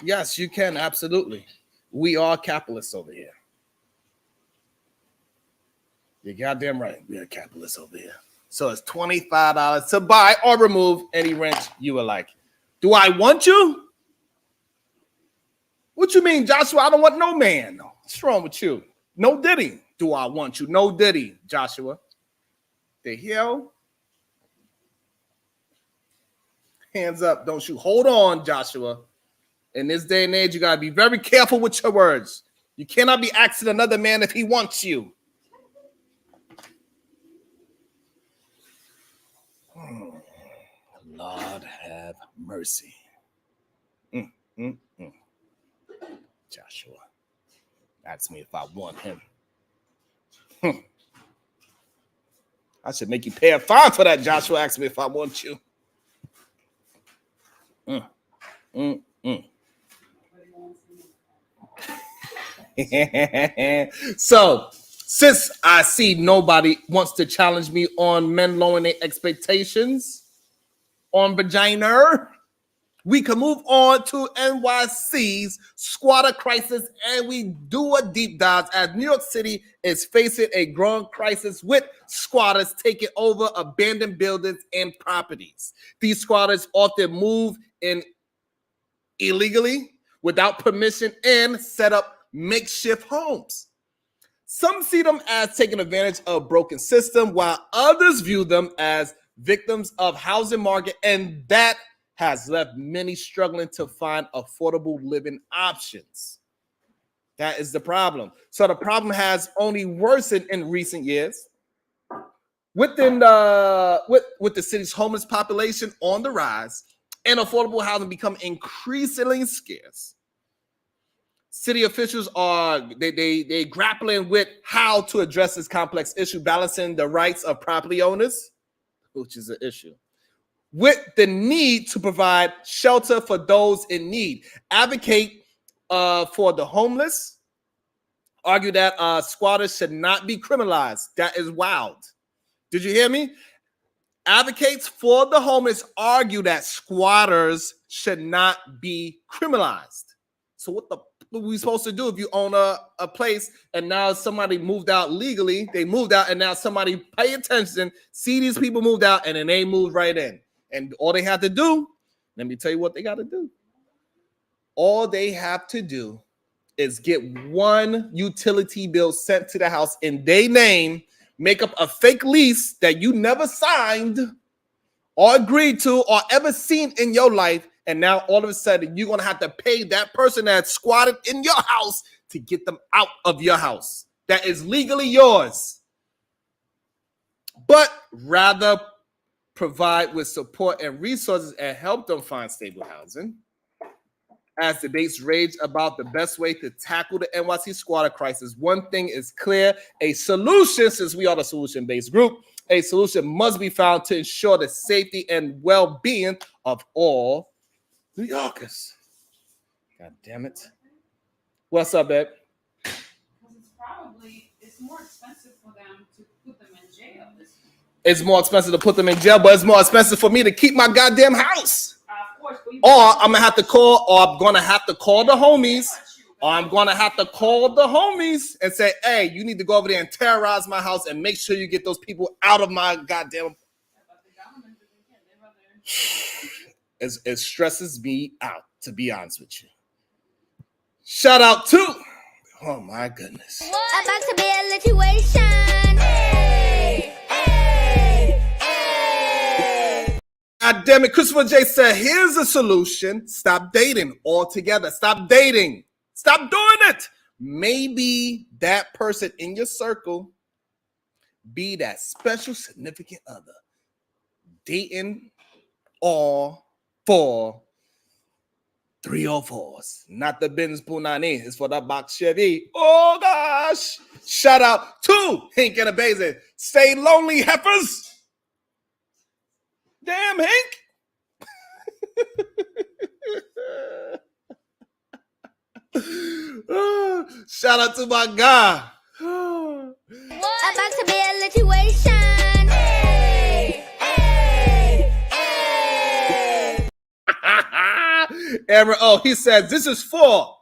Yes, you can, absolutely. We are capitalists over here. You're goddamn right. We are capitalists over here. So it's $25 to buy or remove any wrench you would like. Do I want you? What you mean, Joshua? I don't want no man. What's wrong with you? No diddy. Do I want you? No diddy, Joshua. The hell? Hands up. Don't you hold on, Joshua. In this day and age, you got to be very careful with your words. You cannot be asking another man if he wants you. Lord have mercy. Joshua. Ask me if I want him. I should make you pay a fine for that, Joshua. Ask me if I want you. So, since I see nobody wants to challenge me on men lowering their expectations on vagina, we can move on to NYC's squatter crisis, and we do a deep dive as New York City is facing a growing crisis with squatters taking over abandoned buildings and properties. These squatters often move in illegally without permission and set up makeshift homes. Some see them as taking advantage of a broken system, while others view them as victims of housing market, and that has left many struggling to find affordable living options. That is the problem. So the problem has only worsened in recent years. With the city's homeless population on the rise and affordable housing become increasingly scarce, city officials are they grappling with how to address this complex issue, balancing the rights of property owners, which is an issue, with the need to provide shelter for those in need. Advocate for the homeless. Argue that squatters should not be criminalized. That is wild. Did you hear me? Advocates for the homeless argue that squatters should not be criminalized. So what are we supposed to do if you own a place and now somebody moved out legally? They moved out and now somebody pay attention, see these people moved out, and then they moved right in. And all they have to do, let me tell you what they got to do. All they have to do is get one utility bill sent to the house in their name, make up a fake lease that you never signed or agreed to or ever seen in your life, and now all of a sudden you're going to have to pay that person that squatted in your house to get them out of your house that is legally yours. But rather provide with support and resources and help them find stable housing. as debates rage about the best way to tackle the NYC squatter crisis, one thing is clear: a solution, since we are the solution-based group, a solution must be found to ensure the safety and well-being of all New Yorkers. God damn it. What's up, babe? Because it's more expensive for them to put them in jail. It's more expensive to put them in jail, but it's more expensive for me to keep my goddamn house. Of course, Or I'm gonna have to call, or I'm gonna have to call the homies, or I'm gonna have to call the homies and say, hey, you need to go over there and terrorize my house and make sure you get those people out of my goddamn. It stresses me out, to be honest with you. Shout out to, oh my goodness. About to be a situation. Hey, hey, hey. God damn it, Christopher J said, here's a solution. Stop dating altogether. Stop dating. Stop doing it. Maybe that person in your circle be that special significant other. Dating all for 304s. Not the Benz Punani. It's for the box Chevy. Oh gosh. Shout out to Hank and Abazy. Stay lonely, heifers. Damn, Hank. Shout out to my guy. About to be a situation. Hey, hey, hey. Aaron, oh, he says, this is for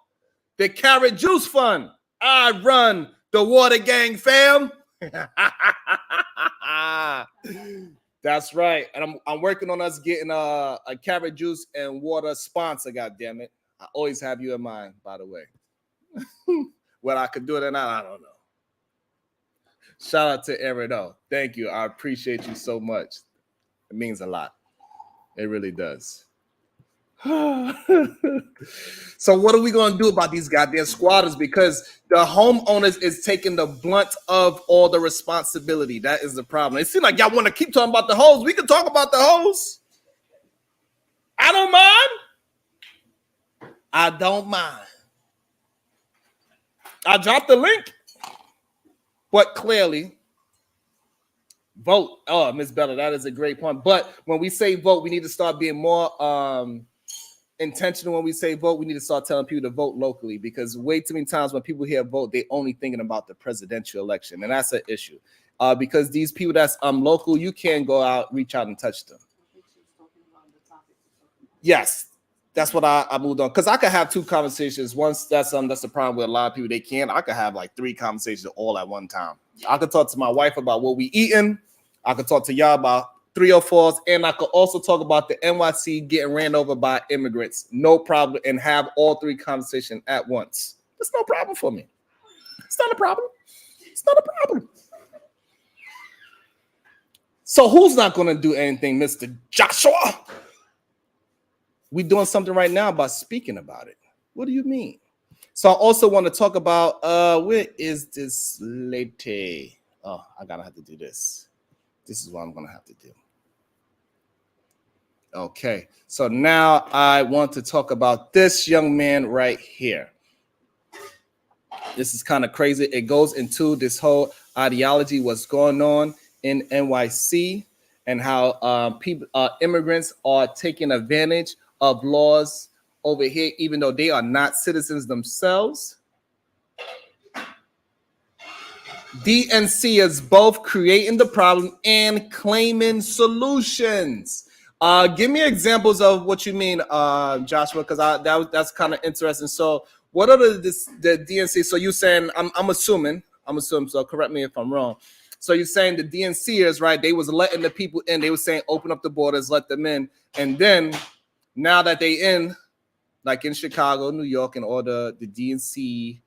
the Carrot Juice Fund. I run the Water Gang, fam. That's right. And I'm working on us getting a carrot juice and water sponsor, goddammit. I always have you in mind, by the way. Whether I could do it or not, I don't know. Shout out to Aaron, though. Thank you. I appreciate you so much. It means a lot. It really does. So what are we going to do about these goddamn squatters? Because the homeowners is taking the blunt of all the responsibility. That is the problem. It seems like y'all want to keep talking about the hoes. We can talk about the hoes. I don't mind. I don't mind. I dropped the link. But clearly, vote. Oh, Miss Bella, that is a great point. But when we say vote, we need to start being more intentional. When we say vote, we need to start telling people to vote locally, because way too many times when people hear vote, they only thinking about the presidential election, and that's an issue. Because these people that's local, you can go out, reach out, and touch them. Yes, that's what I moved on, because I could have two conversations. Once that's the problem with a lot of people. They can't. I could have like 3 conversations all at one time. I could talk to my wife about what we eating. I could talk to y'all about 304s, and I could also talk about the NYC getting ran over by immigrants. No problem, and have all 3 conversations at once. That's no problem for me. It's not a problem. It's not a problem. So who's not going to do anything, Mr. Joshua? We're doing something right now about speaking about it. What do you mean? So I also want to talk about where is this lady? Oh, I gotta have to do this. This is what I'm gonna have to do. Okay, so now I want to talk about this young man right here. This is kind of crazy. It goes into this whole ideology, what's going on in NYC, and how immigrants are taking advantage of laws over here, even though they are not citizens themselves. DNC is both creating the problem and claiming solutions. Give me examples of what you mean, Joshua, because that's kind of interesting. So what are the DNC? So you're saying, I'm assuming, so correct me if I'm wrong. So you're saying the DNCers, right, they was letting the people in. They were saying, open up the borders, let them in. And then now that they in, like in Chicago, New York, and all the DNC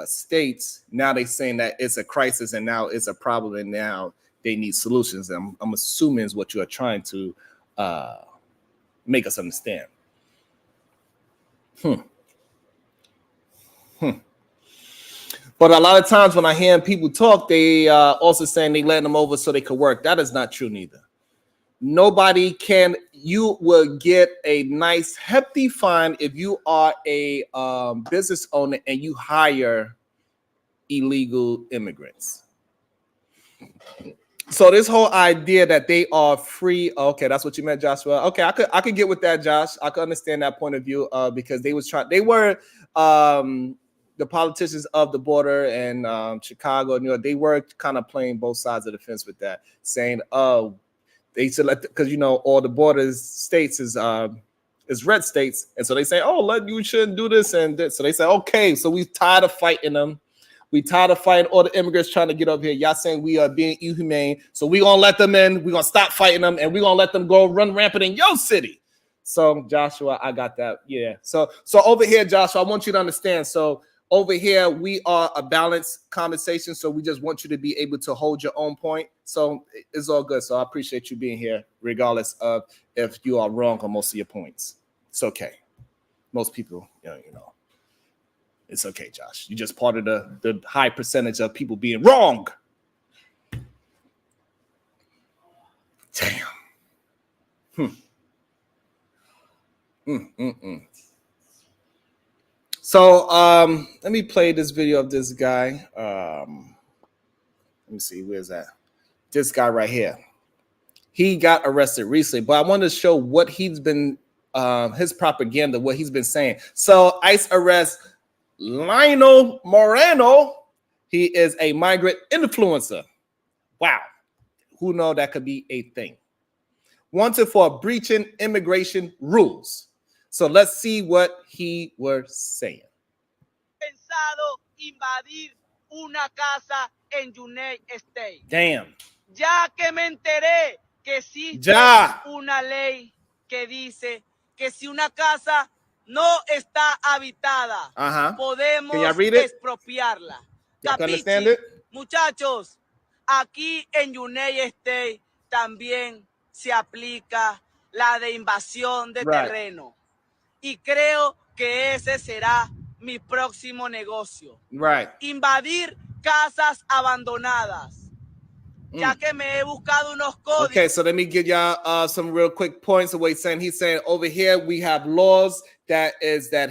states, now they saying that it's a crisis and now it's a problem and now they need solutions. I'm assuming is what you are trying to make us understand. But a lot of times when I hear people talk, they also saying they letting them over so they could work. That is not true neither. you will get a nice hefty fine if you are a business owner and you hire illegal immigrants. So this whole idea that they are free, okay, that's what you meant, Joshua. Okay, I could get with that, Josh. I could understand that point of view because they were the politicians of the border and Chicago, New York, they were kind of playing both sides of the fence with that, saying, oh, they select because all the border states is red states, and so they say, oh, you shouldn't do this and that. So they say, okay, so we tired of fighting them. We tired of fighting all the immigrants trying to get up here. Y'all saying we are being inhumane, so we gonna let them in. We gonna stop fighting them, and we gonna let them go run rampant in your city. So Joshua, I got that. Yeah. So over here, Joshua, I want you to understand. So over here, we are a balanced conversation. So we just want you to be able to hold your own point. So it's all good. So I appreciate you being here, regardless of if you are wrong on most of your points. It's okay. Most people, it's okay, Josh. You're just part of the high percentage of people being wrong. Damn. So let me play this video of this guy. Let me see, where's that? This guy right here. He got arrested recently, but I wanted to show what he's been his propaganda, what he's been saying. So ICE arrests Lionel Moreno. He is a migrant influencer. Wow. Who know that could be a thing? Wanted for breaching immigration rules. So let's see what he was saying. Pensado invadir una casa en United States. Damn. Ya que me enteré que existe una ley que dice que si una casa no está habitada, podemos expropiarla. Capichi, muchachos, aquí en United States también se aplica la de invasión de terreno. Y creo que ese será mi próximo negocio. Invadir casas abandonadas. Ya que me he buscado unos códigos. Okay, so let me give y'all some real quick points of what he's saying. He's saying over here we have laws that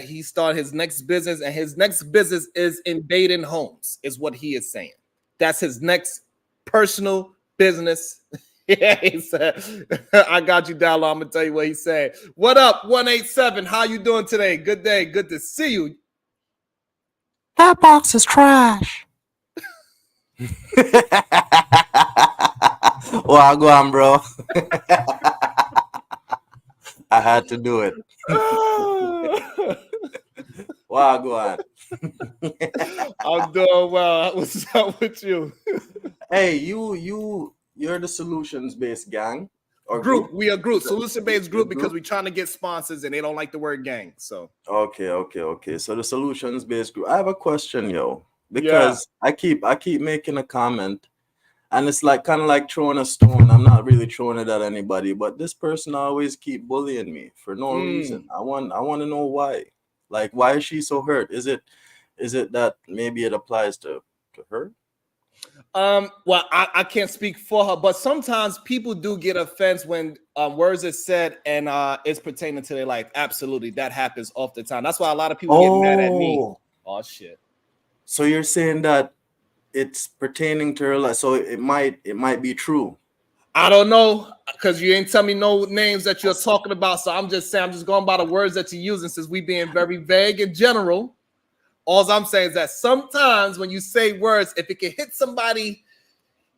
he started his next business, and his next business is invading homes, is what he is saying. That's his next personal business. Yeah, he said, I got you down low. I'm gonna tell you what he said. What up, 187? How you doing today? Good day. Good to see you. That box is trash. Well, go on, bro. I had to do it. Wow, go on. I'm doing well. What's up with you? Hey, you're the solutions-based gang or group. We are group, solution-based group, because we're trying to get sponsors and they don't like the word gang. So okay. So the solutions-based group. I have a question, yo, because I keep making a comment. And it's like kind of like throwing a stone. I'm not really throwing it at anybody, but this person always keep bullying me for no reason. I want to know why. Like, why is she so hurt? Is it that maybe it applies to her? Well, I can't speak for her, but sometimes people do get offense when words are said and it's pertaining to their life. Absolutely, that happens all the time. That's why a lot of people get mad at me. Oh shit! So you're saying that it's pertaining to her life, so it might be true. I don't know, because you ain't tell me no names that you're talking about. So I'm just saying, I'm just going by the words that you're using, since we being very vague and general. All I'm saying is that sometimes when you say words, if it can hit somebody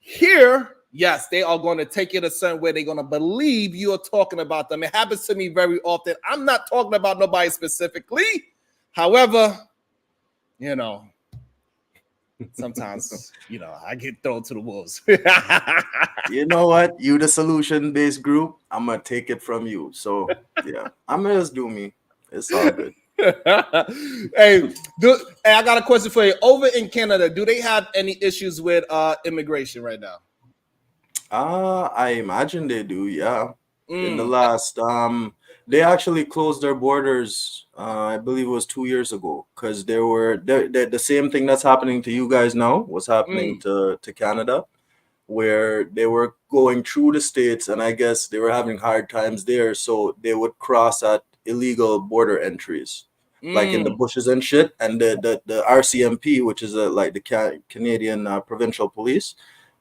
here, yes, they are going to take it a certain way. They're going to believe you are talking about them. It happens to me very often. I'm not talking about nobody specifically. However, sometimes, I get thrown to the wolves. You know what? You the solution-based group. I'm going to take it from you. So, yeah, I'm going to just do me. It's all good. Hey, I got a question for you. Over in Canada, do they have any issues with immigration right now? I imagine they do, yeah. In the last, they actually closed their borders, I believe it was 2 years ago, because the same thing that's happening to you guys now was happening to Canada. where they were going through the states, and I guess they were having hard times there, so they would cross at illegal border entries, like in the bushes and shit. And the RCMP, which is like the Canadian provincial police,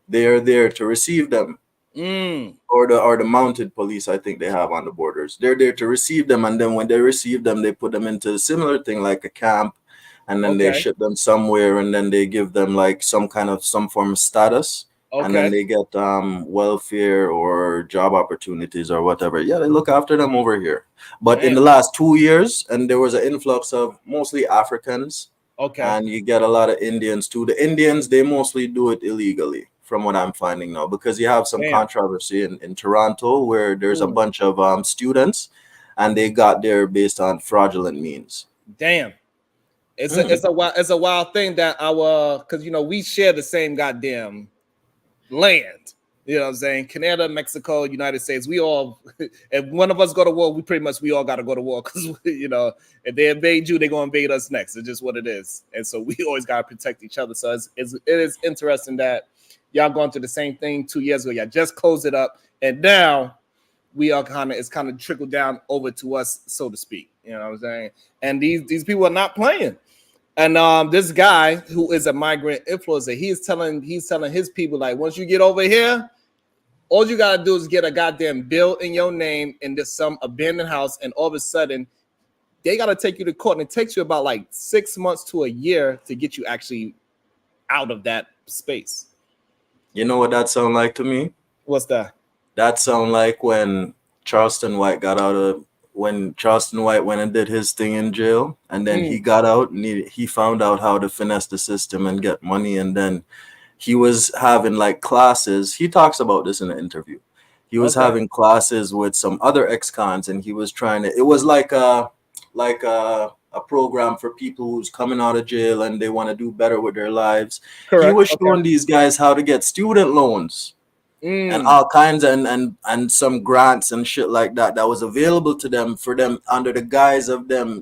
they are there to receive them. Or the mounted police, I think they have on the borders. They're there to receive them, and then when they receive them, they put them into a similar thing like a camp, and then they ship them somewhere, and then they give them like some form of status, and then they get welfare or job opportunities or whatever. Yeah, they look after them over here. But in the last 2 years, and there was an influx of mostly Africans, and you get a lot of Indians too. The Indians, they mostly do it illegally, from what I'm finding now, because you have some controversy in Toronto where there's a bunch of students, and they got there based on fraudulent means. Damn. It's a wild thing that because we share the same goddamn land. You know what I'm saying? Canada, Mexico, United States. We all, if one of us go to war, we all got to go to war, because if they invade you, they're gonna invade us next. It's just what it is, and so we always gotta protect each other. So it is interesting that y'all going through the same thing 2 years ago. Y'all just closed it up, and now it's kind of trickled down over to us, so to speak. You know what I'm saying? And these people are not playing. And this guy who is a migrant influencer, he's telling his people, like, once you get over here, all you gotta do is get a goddamn bill in your name in some abandoned house, and all of a sudden they gotta take you to court, and it takes you about like 6 months to a year to get you actually out of that space. You know what that sound like to me? What's that? That sound like when Charleston White went and did his thing in jail, and then he got out and he found out how to finesse the system and get money, and then he was having like classes. He talks about this in an interview. He was having classes with some other ex-cons, and he was trying to, it was like a program for people who's coming out of jail and they want to do better with their lives. Correct. He was showing these guys how to get student loans and all kinds and some grants and shit like that was available to them, for them under the guise of them,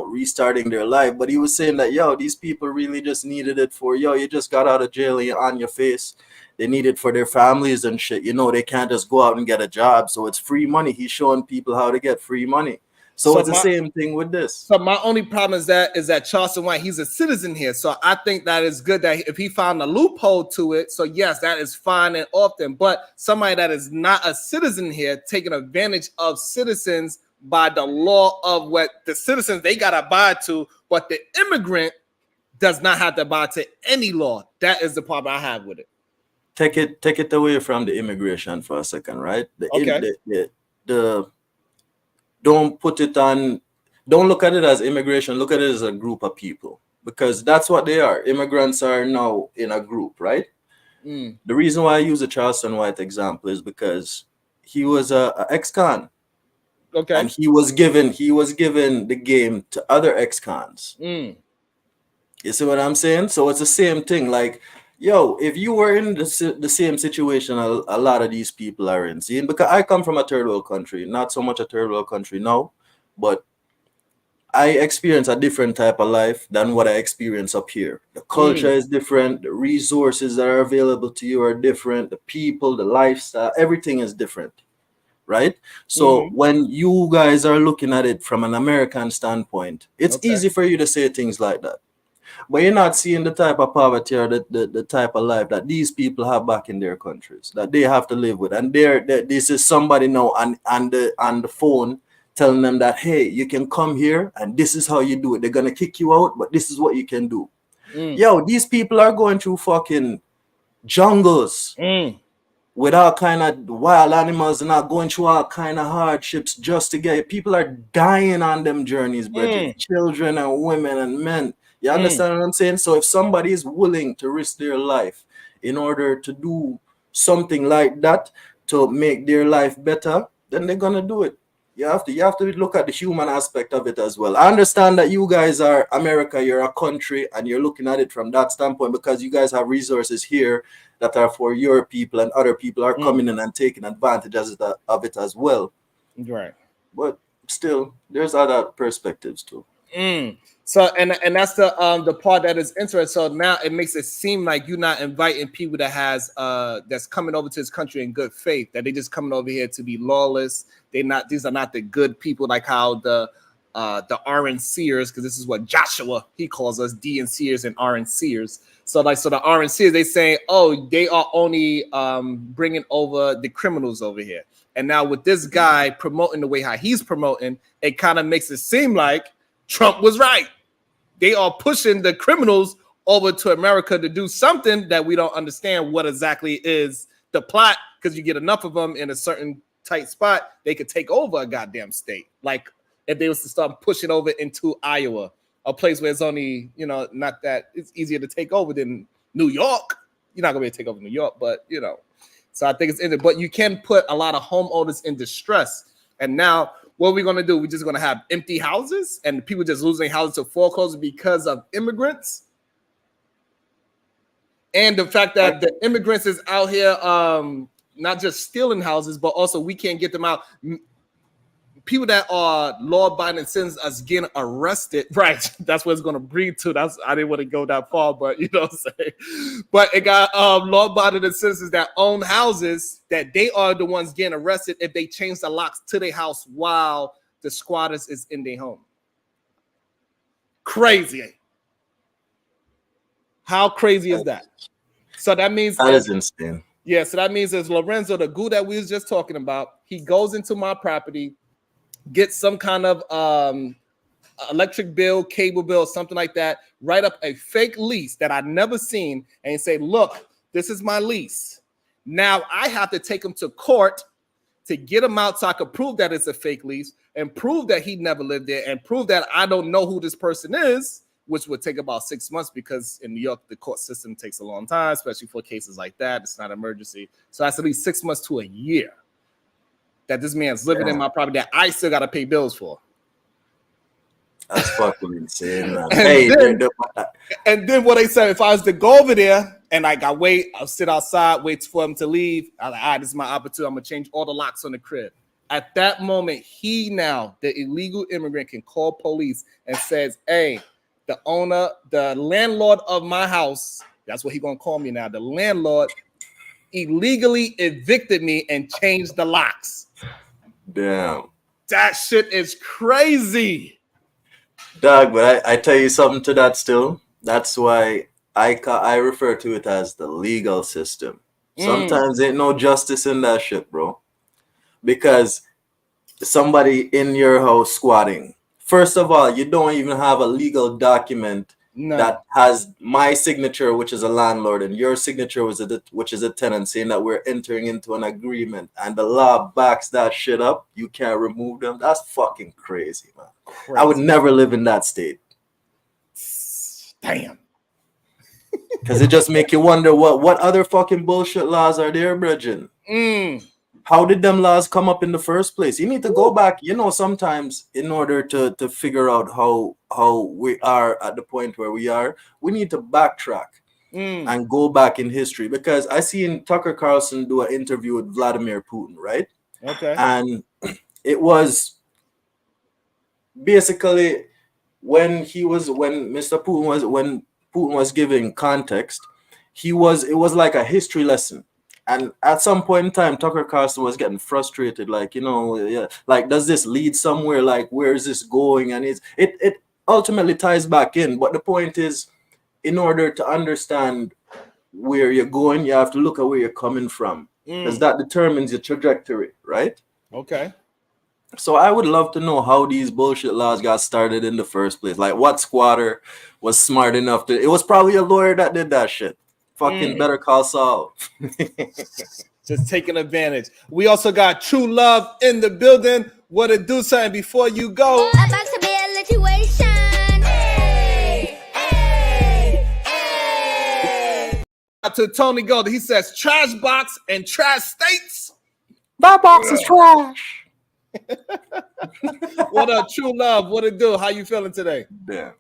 restarting their life. But he was saying that, these people really just needed it for, you just got out of jail and you're on your face. They need it for their families and shit. They can't just go out and get a job. So it's free money. He's showing people how to get free money. So it's the same thing with this. So my only problem is that Charleston White, he's a citizen here. So I think that is good that if he found a loophole to it, so yes, that is fine and often. But somebody that is not a citizen here taking advantage of citizens by the law of what the citizens they got to abide to, but the immigrant does not have to abide to any law. That is the problem I have with it. Take it away from the immigration for a second, right? Don't look at it as immigration, look at it as a group of people, because that's what they are. Immigrants are now in a group, right? The reason why I use the Charleston White example is because he was a ex-con. And he was given the game to other ex-cons. You see what I'm saying? So it's the same thing. Like, if you were in the same situation a lot of these people are in, see, because I come from a third world country, not so much a third world country now, but I experience a different type of life than what I experience up here. The culture is different, the resources that are available to you are different, the people, the lifestyle, everything is different, right? So when you guys are looking at it from an American standpoint, it's easy for you to say things like that. But you're not seeing the type of poverty or the type of life that these people have back in their countries that they have to live with. And this is somebody now on the phone telling them that, hey, you can come here and this is how you do it. They're going to kick you out, but this is what you can do. These people are going through fucking jungles with all kind of wild animals and not going through all kind of hardships just to get it. People are dying on them journeys, bro. Children and women and men. You understand what I'm saying? So if somebody is willing to risk their life in order to do something like that to make their life better, then they're gonna do it. You have to look at the human aspect of it as well. I understand that you guys are America, you're a country, and you're looking at it from that standpoint because you guys have resources here that are for your people, and other people are coming in and taking advantage of it as well. Right. But still, there's other perspectives too. So and that's the part that is interesting. So now it makes it seem like you're not inviting people that has that's coming over to this country in good faith, that they just coming over here to be lawless. These are not the good people, like how the RN Sears, because this is what Joshua he calls us, D and Sears and RN Sears. So the RN Sears, they say, oh, they are only bringing over the criminals over here. And now with this guy promoting the way how he's promoting, it kind of makes it seem like Trump was right. They are pushing the criminals over to America to do something that we don't understand what exactly is the plot, because you get enough of them in a certain tight spot, they could take over a goddamn state. Like if they was to start pushing over into Iowa, a place where it's only, not that it's easier to take over than New York. You're not gonna be able to take over New York, but so I think it's in it. But you can put a lot of homeowners in distress. And now what are we going to do? We're just going to have empty houses and people just losing houses to foreclosure because of immigrants. And the fact that the immigrants is out here not just stealing houses, but also we can't get them out. People that are law-abiding citizens are getting arrested. Right. That's what it's going to breed to. I didn't want to go that far, but you know what I'm saying? But it got law-abiding citizens that own houses that they are the ones getting arrested if they change the locks to their house while the squatters is in their home. Crazy. How crazy is that? So that means that is insane. Yeah, so that means as Lorenzo, the goo that we was just talking about, he goes into my property, gets some kind of electric bill, cable bill, something like that, write up a fake lease that I've never seen and say, look, this is my lease. Now I have to take him to court to get him out so I can prove that it's a fake lease and prove that he never lived there and prove that I don't know who this person is, which would take about 6 months because in New York, the court system takes a long time, especially for cases like that. It's not an emergency. So that's at least 6 months to a year that this man's living in my property that I still got to pay bills for. That's fucking insane, man. And then what they said, if I was to go over there and I'll sit outside, wait for him to leave. I'm like, all right, this is my opportunity. I'm going to change all the locks on the crib. At that moment, the illegal immigrant, can call police and says, hey, the landlord of my house, that's what he's going to call me now, the landlord illegally evicted me and changed the locks. Damn. That shit is crazy. Doug, but I tell you something to that still. That's why I refer to it as the legal system. Sometimes ain't no justice in that shit, bro. Because somebody in your house squatting, first of all, you don't even have a legal document that has my signature, which is a landlord, and your signature, which is a tenant, saying that we're entering into an agreement, and the law backs that shit up. You can't remove them. That's fucking crazy, man. Crazy. I would never live in that state. Damn. Because it just make you wonder what other fucking bullshit laws are there, Bridget? How did them laws come up in the first place? You need to go back, sometimes in order to figure out how we are at the point where we are, we need to backtrack and go back in history. Because I seen Tucker Carlson do an interview with Vladimir Putin, right? Okay. And it was basically when Putin was giving context, it was like a history lesson. And at some point in time, Tucker Carlson was getting frustrated, like, like, does this lead somewhere? Like, where is this going? And it ultimately ties back in. But the point is, in order to understand where you're going, you have to look at where you're coming from, because that determines your trajectory, right? Okay. So I would love to know how these bullshit laws got started in the first place. Like, what squatter was smart enough to... It was probably a lawyer that did that shit. Fucking Better Call Saul. Just taking advantage. We also got True Love in the building. What it do, something before you go? About to be a situation. Hey, hey, hey. To Tony Gold, he says trash box and trash states. That box is trash. What up, True Love? What it do? How you feeling today? Damn.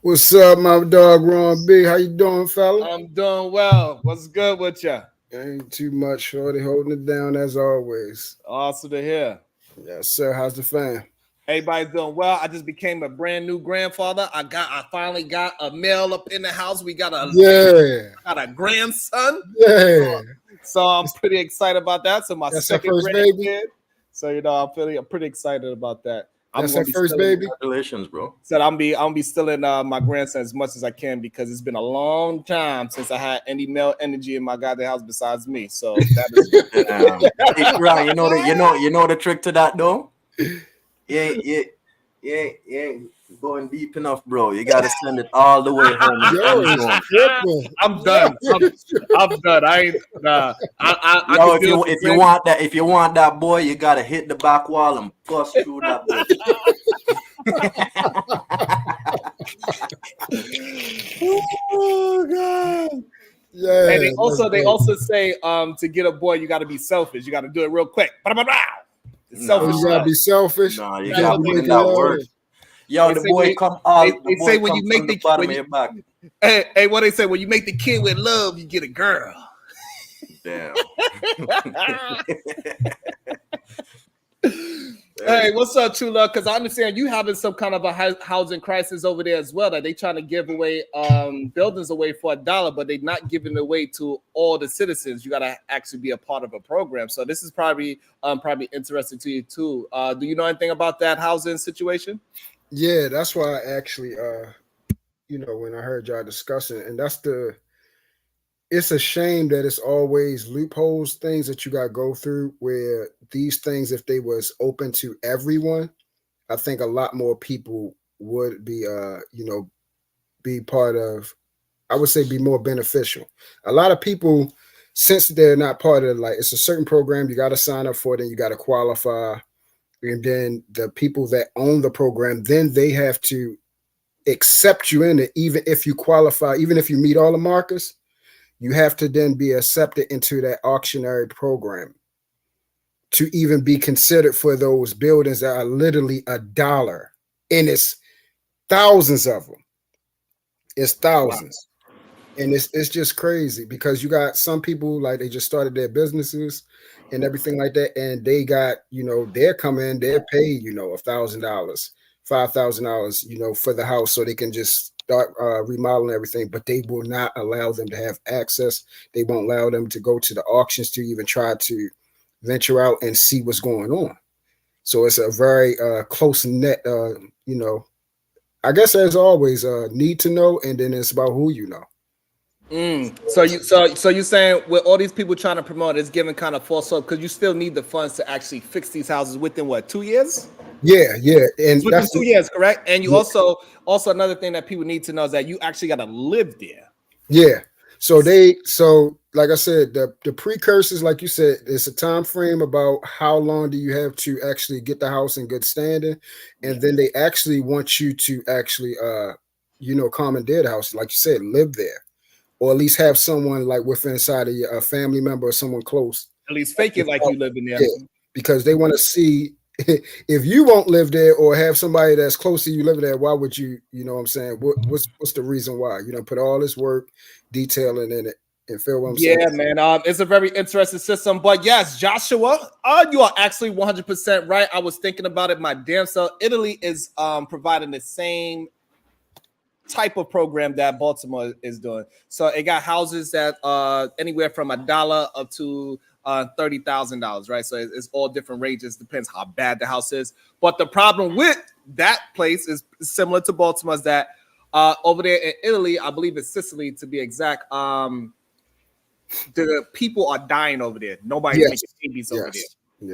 What's up, my dog Ron B? How you doing, fella? I'm doing well. What's good with you? Ain't too much, shorty. Holding it down as always. Awesome to hear. Yes, sir. How's the fam? Everybody's doing well. I just became a brand new grandfather. I finally got a male up in the house. We got a grandson. Yeah. So I'm pretty excited about that. So that's second first grandkid. baby. So I'm pretty excited about that. That's her first baby. Congratulations, bro. So I'm be still in my grandson as much as I can because it's been a long time since I had any male energy in my goddamn house besides me. So that is right. You know the trick to that though. Yeah. Going deep enough, bro. You gotta send it all the way home. I'm done. I'm done. I ain't. If you want that boy, you gotta hit the back wall and bust through that boy. Oh God. Yeah. And they also say to get a boy, you got to be selfish. You got to do it real quick. Selfish. You gotta be selfish. No, you gotta put in that work. Yo, the boy come out. They say when you make the bottom of your back. Hey, what they say when you make the kid with love, you get a girl. Damn. Hey, what's up, True Love? Because I understand you having some kind of a housing crisis over there as well. That they trying to give away buildings away for $1, but they're not giving it away to all the citizens. You got to actually be a part of a program. So this is probably interesting to you too. Do you know anything about that housing situation? Yeah, that's why I actually, when I heard y'all discussing, and it's a shame that it's always loopholes, things that you got to go through where these things, if they was open to everyone, I think a lot more people would be, be part of, I would say be more beneficial. A lot of people, since they're not part of it's a certain program, you got to sign up for it and you got to qualify. And then the people that own the program, then they have to accept you in it, even if you qualify, even if you meet all the markers, you have to then be accepted into that auctioneering program to even be considered for those buildings that are literally $1. And it's thousands of them. It's thousands. Wow. And it's just crazy because you got some people they just started their businesses and everything like that. And they got, they're coming, they're paid, $1,000, $5,000, for the house so they can just start remodeling everything, but they will not allow them to have access. They won't allow them to go to the auctions to even try to venture out and see what's going on. So it's a very close net, I guess as always, need to know, and then it's about who you know. So you're saying with all these people trying to promote, it's giving kind of false hope because you still need the funds to actually fix these houses within 2 years? Yeah, and within 2 years, correct? And you also another thing that people need to know is that you actually got to live there. Yeah. So like I said, the precursors, like you said, it's a time frame about how long do you have to actually get the house in good standing, and then they actually want you to actually commandeer the house, like you said, live there. Or at least have someone within inside of a family member or someone close. At least fake it like you live in there. Yeah, because they want to see if you won't live there or have somebody that's close to you living there, why would you, what I'm saying? What's the reason why? Put all this work, detailing in it, and feel what I'm saying? Yeah, man. It's a very interesting system. But yes, Joshua, you are actually 100% right. I was thinking about it my damn self. Italy is providing the same type of program that Baltimore is doing. So it got houses that anywhere from $1 up to $30,000, right? So it's all different ranges, depends how bad the house is. But the problem with that place is similar to Baltimore, is that over there in Italy, I believe it's Sicily to be exact, the people are dying over there. Nobody's making babies over there.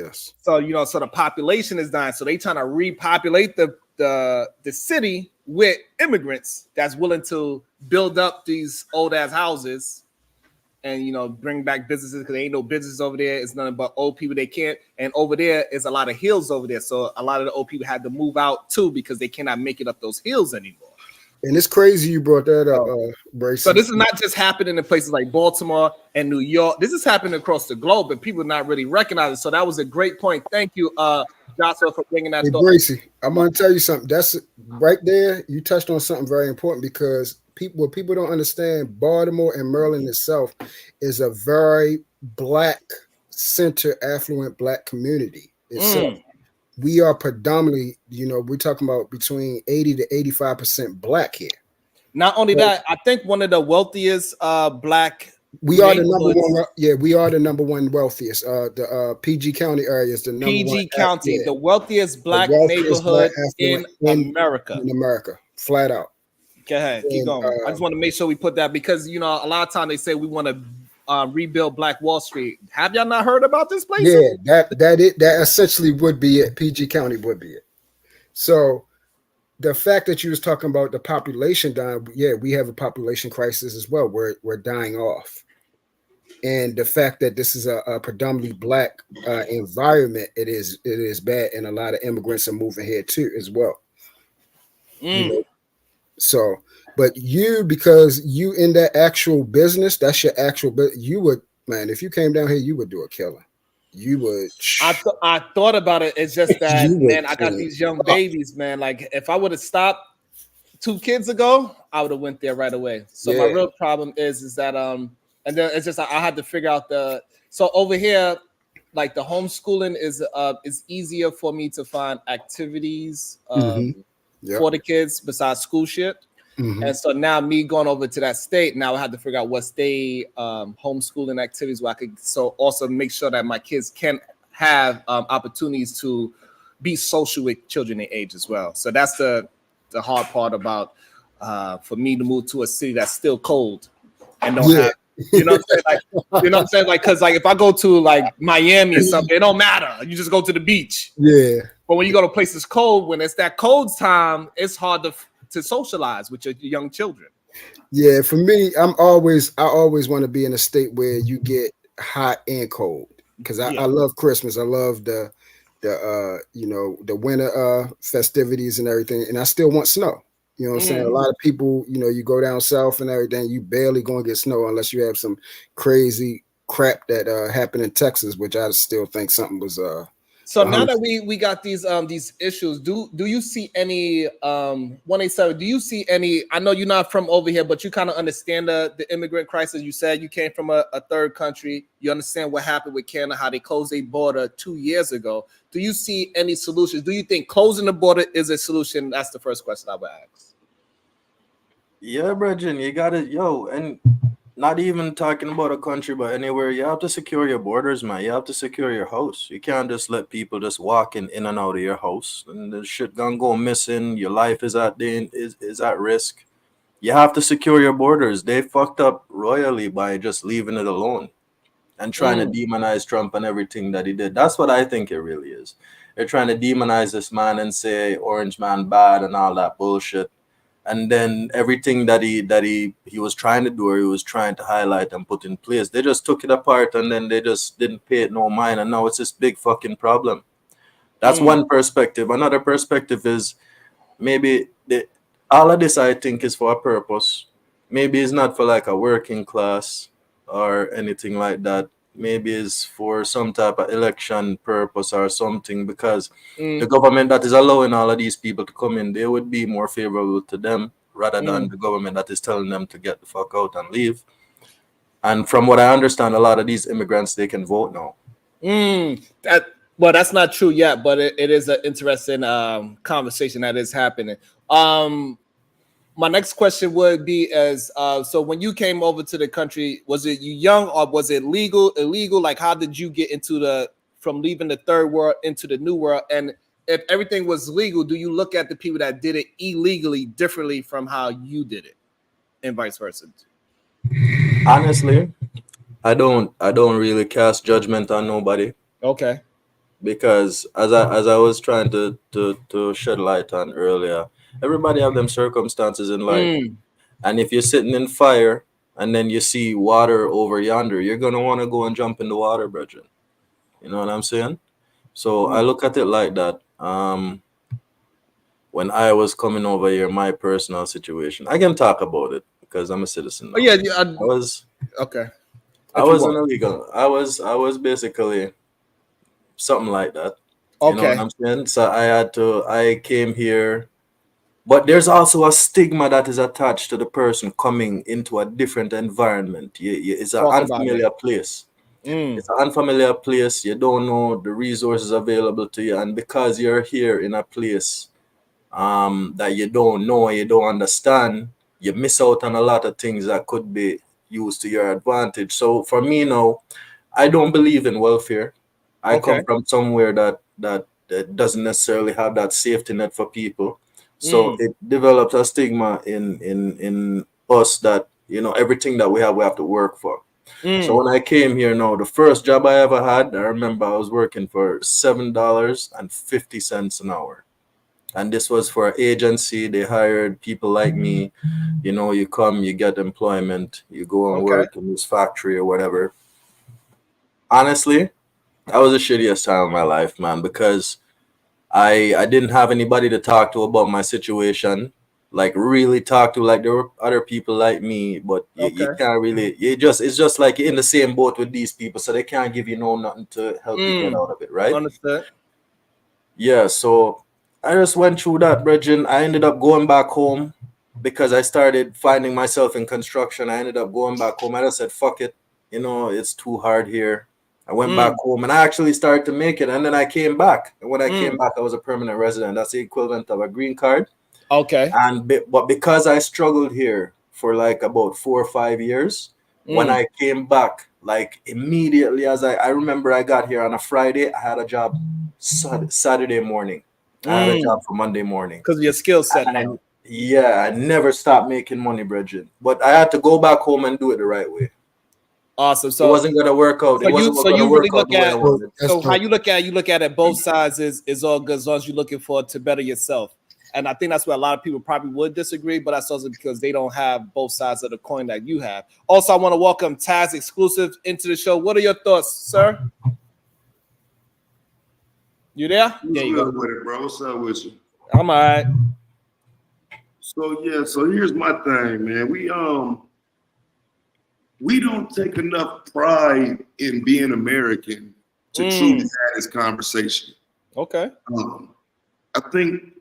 Yes. So so the population is dying. So they trying to repopulate the city with immigrants that's willing to build up these old ass houses and bring back businesses, because there ain't no business over there. It's nothing but old people. They can't. And over there is a lot of hills over there. So a lot of the old people had to move out too because they cannot make it up those hills anymore. And it's crazy you brought that up, Bracy. So this is not just happening in places like Baltimore and New York. This is happening across the globe, but people are not really recognizing. So that was a great point. Thank you, Joshua, for bringing that. Hey, Bracy, I'm going to tell you something. That's right there. You touched on something very important, because what people don't understand, Baltimore and Maryland itself is a very black center, affluent black community itself. we are predominantly, we're talking about between 80 to 85% black here. Not only that, I think one of the wealthiest black we are the number one. Yeah, we are the number one wealthiest. The PG County area is the number one. PG County, the wealthiest black neighborhood in America. In America, flat out. Go ahead, keep going. I just want to make sure we put that because a lot of times they say we want to rebuild Black Wall Street. Have y'all not heard about this place? Yeah, that essentially would be it. PG County would be it. So the fact that you was talking about the population dying, yeah, we have a population crisis as well. We're dying off. And the fact that this is a predominantly black environment, it is bad, and a lot of immigrants are moving here too as well. So, but because you in that actual business, that's your actual. But you would, man, if you came down here, you would do a killing. You would. I thought about it. It's just that, man, I got these young babies, man. Like if I would have stopped 2 kids ago, I would have went there right away. So my real problem is that and then it's just I had to figure out so over here, like the homeschooling is easier for me to find activities for the kids besides school shit. And so now me going over to that state, now I had to figure out what state homeschooling activities where I could also make sure that my kids can have opportunities to be social with children their age as well. So that's the hard part about for me to move to a city that's still cold and don't have. You know what I'm saying? Like, because like if I go to like Miami or something, it don't matter. You just go to the beach. Yeah. But when you go to places cold, when it's that cold time, it's hard to socialize with your young children. Yeah, for me, I always want to be in a state where you get hot and cold because I love Christmas. I love the winter festivities and everything, and I still want snow. You know what I'm saying? A lot of people, you go down south and everything, you barely gonna get snow unless you have some crazy crap that happened in Texas, which I still think something was So now that we got these issues, do you see any 187? Do you see any? I know you're not from over here, but you kind of understand the immigrant crisis. You said you came from a third country. You understand what happened with Canada, how they closed their border 2 years ago. Do you see any solutions? Do you think closing the border is a solution? That's the first question I would ask. Yeah, Brethren, you got it, and not even talking about a country, but anywhere, you have to secure your borders, man. You have to secure your house. You can't just let people just walk in and out of your house, and the shit gonna go missing. Your life is at risk. You have to secure your borders. They fucked up royally by just leaving it alone and trying to demonize Trump and everything that he did. That's what I think it really is. They're trying to demonize this man and say Orange Man bad and all that bullshit. And then everything that he was trying to do or he was trying to highlight and put in place, they just took it apart and then they just didn't pay it no mind. And now it's this big fucking problem. That's one perspective. Another perspective is maybe all of this I think is for a purpose. Maybe it's not for like a working class or anything like that. Maybe it's for some type of election purpose or something, because the government that is allowing all of these people to come in, they would be more favorable to them rather than the government that is telling them to get the fuck out and leave. And from what I understand, a lot of these immigrants, they can vote now. That's not true yet, but it is an interesting conversation that is happening. My next question would be so when you came over to the country, was it you young or was it illegal? Like, how did you get from leaving the third world into the new world? And if everything was legal, do you look at the people that did it illegally differently from how you did it and vice versa? Honestly, I don't really cast judgment on nobody. Okay. Because as I was trying to shed light on earlier, everybody have them circumstances in life. And if you're sitting in fire and then you see water over yonder, you're going to want to go and jump in the water, brethren. You know what I'm saying? So I look at it like that. When I was coming over here, my personal situation, I can talk about it because I'm a citizen now. I was illegal. I was basically something like that. You know what I'm saying? So I came here. But there's also a stigma that is attached to the person coming into a different environment. It's an unfamiliar place. It's an unfamiliar place. You don't know the resources available to you, and because you're here in a place that you don't know, you don't understand, you miss out on a lot of things that could be used to your advantage. So for me now, I don't believe in welfare. I come from somewhere that doesn't necessarily have that safety net for people. So it develops a stigma in us that, you know, everything that we have to work for. So when I came here now, the first job I ever had, I remember I was working for $7.50 an hour. And this was for an agency. They hired people like me. You know, you come, you get employment, you go and work in this factory or whatever. Honestly, that was the shittiest time of my life, man, because I didn't have anybody to talk to about my situation, like really talk to. Like there were other people like me, but you can't really. It's just like you're in the same boat with these people, so they can't give you nothing to help you get out of it, right? Understood. Yeah, so I just went through that, Bridget. I ended up going back home because I started finding myself in construction. I ended up going back home. I just said, fuck it, you know, it's too hard here. I went back home and I actually started to make it. And then I came back. And when I came back, I was a permanent resident. That's the equivalent of a green card. Okay. But because I struggled here for like about 4 or 5 years, when I came back, like immediately as I remember I got here on a Friday, I had a job Saturday morning. I had a job for Monday morning. Because of your skill set now. Yeah, I never stopped making money, Bridget. But I had to go back home and do it the right way. Awesome. So it wasn't going to work out. So you really look at so how you look at it both sides is all good as long as you're looking for to better yourself. And I think that's where a lot of people probably would disagree, but that's also because they don't have both sides of the coin that you have. Also, I want to welcome Taz Exclusive into the show. What are your thoughts, sir? You there? Yeah, you go with it, bro. What's up with you? I'm all right. So here's my thing, man. We don't take enough pride in being American to truly have this conversation. Okay. I think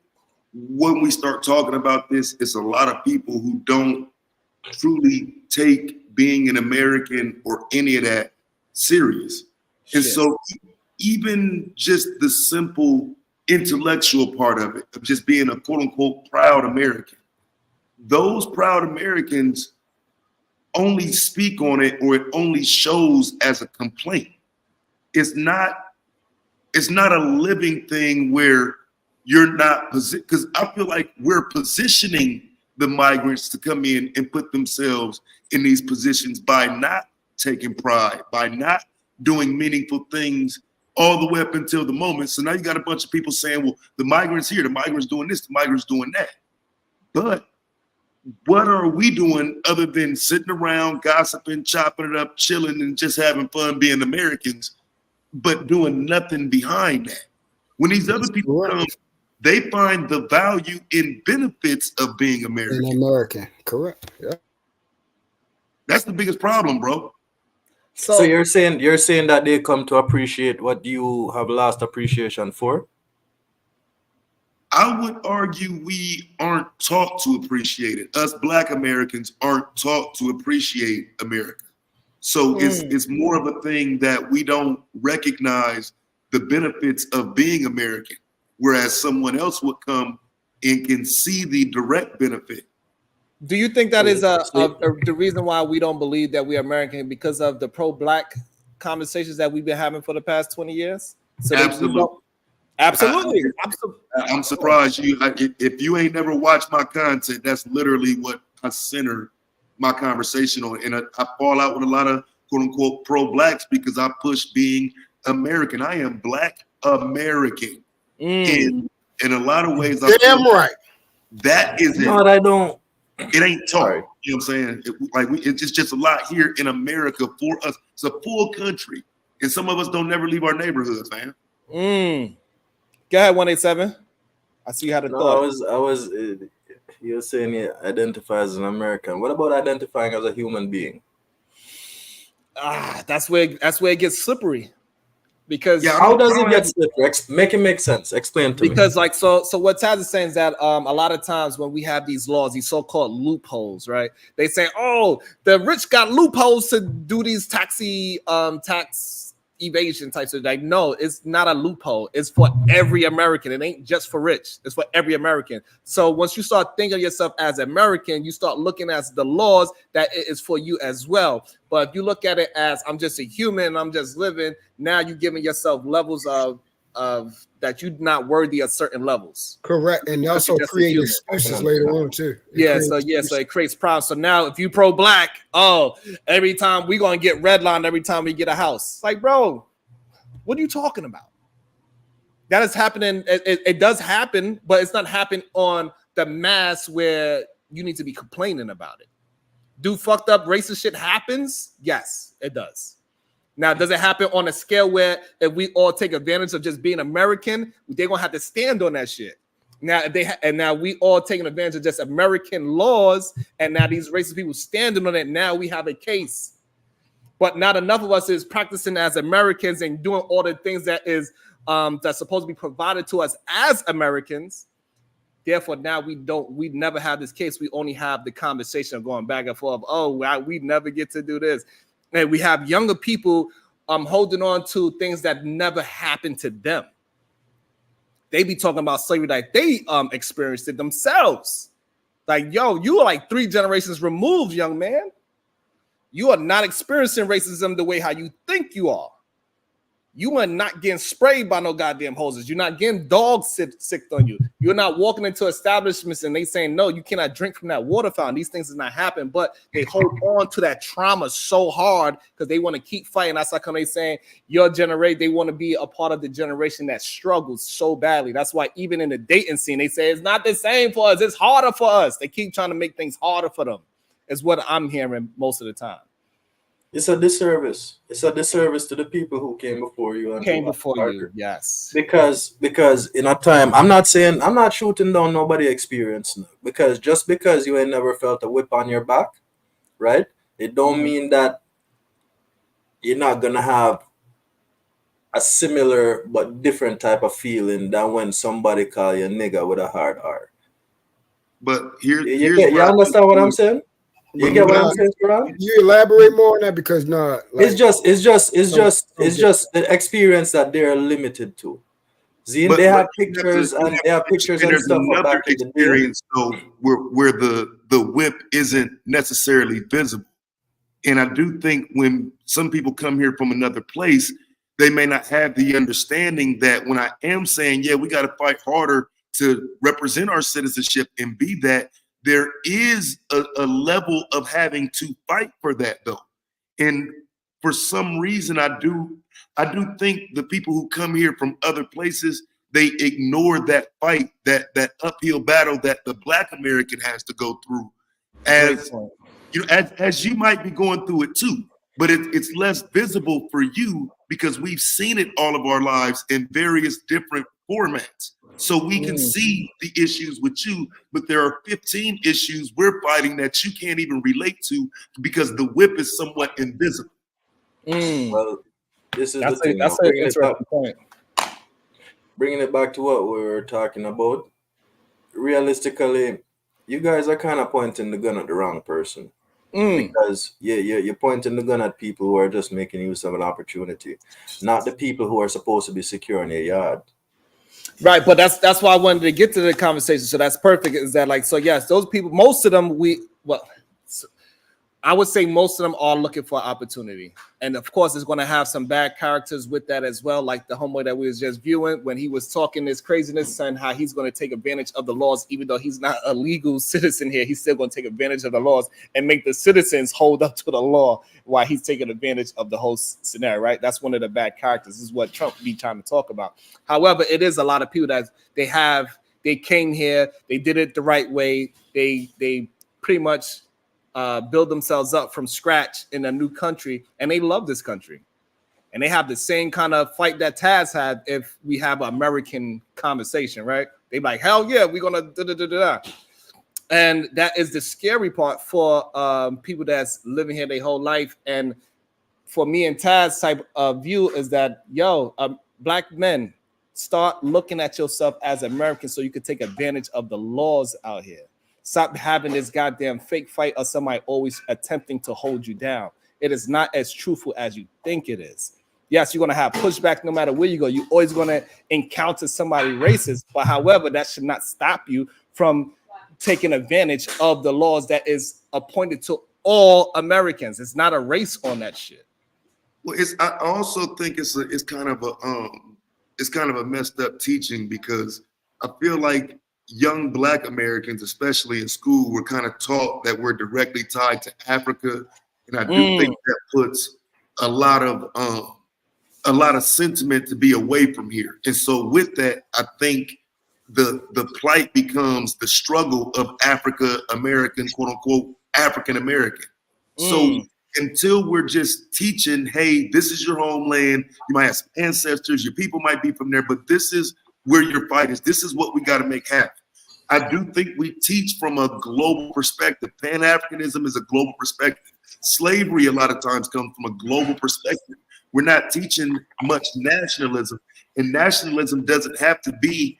when we start talking about this, it's a lot of people who don't truly take being an American or any of that serious. And so even just the simple intellectual part of it, of just being a quote unquote proud American, those proud Americans only speak on it, or it only shows as a complaint. It's not a living thing where you're not because I feel like we're positioning the migrants to come in and put themselves in these positions by not taking pride, by not doing meaningful things all the way up until the moment. So now you got a bunch of people saying, well, the migrants here, the migrants doing this, the migrants doing that. But what are we doing other than sitting around, gossiping, chopping it up, chilling, and just having fun being Americans, but doing nothing behind that? When these other people come, they find the value in benefits of being American. Correct. Yeah. That's the biggest problem, bro. So you're saying that they come to appreciate what you have lost appreciation for? I would argue we aren't taught to appreciate it. Us Black Americans aren't taught to appreciate America. So it's more of a thing that we don't recognize the benefits of being American, whereas someone else would come and can see the direct benefit. Do you think that is the reason why we don't believe that we are American, because of the pro-Black conversations that we've been having for the past 20 years? So Absolutely. I'm surprised if you ain't never watched my content, that's literally what I center my conversation on. And I fall out with a lot of quote unquote pro-Blacks because I push being American. I am Black American. In a lot of ways, damn right. That isn't. No, I don't. It ain't taught. You know what I'm saying? It's just a lot here in America for us. It's a full country, and some of us don't never leave our neighborhoods, man. Go ahead, 187. I see you had a thought. I was. You're saying you identify as an American. What about identifying as a human being? That's where it gets slippery. Because how does it get slippery? Make it make sense. Explain to me. Because like so what Taz is saying is that a lot of times when we have these laws, these so-called loopholes, right? They say, oh, the rich got loopholes to do these tax evasion types of, like, no, it's not a loophole. It's for every American. It ain't just for rich. It's for every American. So once you start thinking of yourself as American, you start looking at the laws that it is for you as well. But if you look at it as I'm just a human, I'm just living, now you're giving yourself levels of that you're not worthy of certain levels. Correct. And also create excuses later on too. So it creates problems. So now if you pro-black, every time we're gonna get redlined every time we get a house. Like, bro, what are you talking about? That is happening. It does happen, but it's not happening on the mass where you need to be complaining about it. Do fucked up racist shit happens? Yes, it does. Now, does it happen on a scale where if we all take advantage of just being American, they're gonna have to stand on that shit? Now, now we all taking advantage of just American laws, and now these racist people standing on it. Now we have a case, but not enough of us is practicing as Americans and doing all the things that is that's supposed to be provided to us as Americans. Therefore, now we never have this case. We only have the conversation of going back and forth. We never get to do this. And we have younger people holding on to things that never happened to them. They be talking about slavery like they experienced it themselves. Like, yo, you are like 3 generations removed, young man. You are not experiencing racism the way how you think you are. You are not getting sprayed by no goddamn hoses. You're not getting dogs sick on you. You're not walking into establishments and they saying, no, you cannot drink from that water fountain. These things is not happening, but they hold on to that trauma so hard because they want to keep fighting. That's like when they saying your generation, they want to be a part of the generation that struggles so badly. That's why even in the dating scene, they say it's not the same for us. It's harder for us. They keep trying to make things harder for them. Is what I'm hearing most of the time. It's a disservice. It's a disservice to the people who came before you. Yes. Because in a time, I'm not shooting down nobody's experience now. Because just because you ain't never felt a whip on your back, right? It don't mean that you're not gonna have a similar but different type of feeling than when somebody call you nigga with a hard R. But you understand what I'm saying? You get what I'm saying, Quran? You elaborate more on that because it's just the experience that they're limited to. They have pictures and stuff another experience though where the whip isn't necessarily visible. And I do think when some people come here from another place, they may not have the understanding that when I am saying, yeah, we got to fight harder to represent our citizenship and be that, there is a level of having to fight for that though. And for some reason, I do think the people who come here from other places, they ignore that fight, that uphill battle that the Black American has to go through. As you might be going through it too, but it's less visible for you because we've seen it all of our lives in various different formats. So we can see the issues with you, but there are 15 issues we're fighting that you can't even relate to because the whip is somewhat invisible. Well, this is the thing. That's an interesting point. Bringing it back to what we were talking about, realistically, you guys are kind of pointing the gun at the wrong person. Because you're pointing the gun at people who are just making use of an opportunity, not the people who are supposed to be securing their yard. Right, but that's why I wanted to get to the conversation. So that's perfect. Is that like, so yes, those people, most of them, I would say most of them are looking for opportunity. And of course, it's going to have some bad characters with that as well. Like the homeboy that we was just viewing when he was talking this craziness and how he's going to take advantage of the laws, even though he's not a legal citizen here, he's still going to take advantage of the laws and make the citizens hold up to the law while he's taking advantage of the whole scenario, right? That's one of the bad characters. This is what Trump be trying to talk about. However, it is a lot of people that they came here, they did it the right way. They pretty much build themselves up from scratch in a new country, and they love this country. And they have the same kind of fight that Taz had if we have an American conversation, right? They like, hell yeah, we're gonna da-da-da-da-da. And that is the scary part for people that's living here their whole life. And for me and Tad's type of view is that, black men, start looking at yourself as Americans so you can take advantage of the laws out here. Stop having this goddamn fake fight of somebody always attempting to hold you down. It is not as truthful as you think it is. Yes, you're going to have pushback no matter where you go. You're always going to encounter somebody racist. But however, that should not stop you from taking advantage of the laws that is appointed to all Americans. It's not a race on that shit. Well, I also think it's kind of a messed up teaching, because I feel like young Black Americans, especially in school, were kind of taught that we're directly tied to Africa, and I do think that puts a lot of sentiment to be away from here. And so with that, I think the plight becomes the struggle of Africa American, quote unquote, African American. So until we're just teaching, hey, this is your homeland, you might have some ancestors, your people might be from there, but this is where your fight is. This is what we got to make happen. I do think we teach from a global perspective. Pan-Africanism is a global perspective. Slavery a lot of times comes from a global perspective. We're not teaching much nationalism, and nationalism doesn't have to be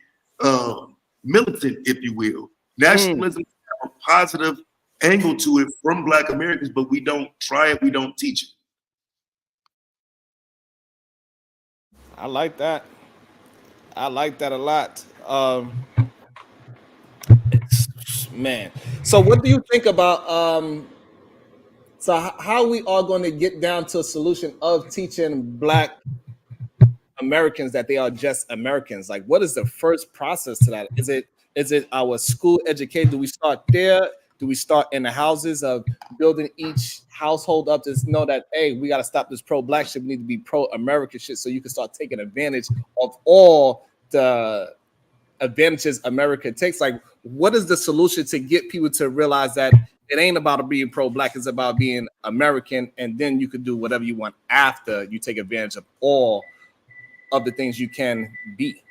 militant, if you will. Nationalism has a positive angle to it from Black Americans, but we don't try it, we don't teach it. I like that. I like that a lot. Man. So what do you think about how we are going to get down to a solution of teaching Black Americans that they are just Americans? Like, what is the first process to that? Is it our school education? Do we start there? Do we start in the houses of building each household up to know that, hey, we got to stop this pro-Black shit. We need to be pro-American shit, so you can start taking advantage of all the advantages America takes? Like, what is the solution to get people to realize that it ain't about being pro-Black, it's about being American, and then you can do whatever you want after you take advantage of all of the things you can be?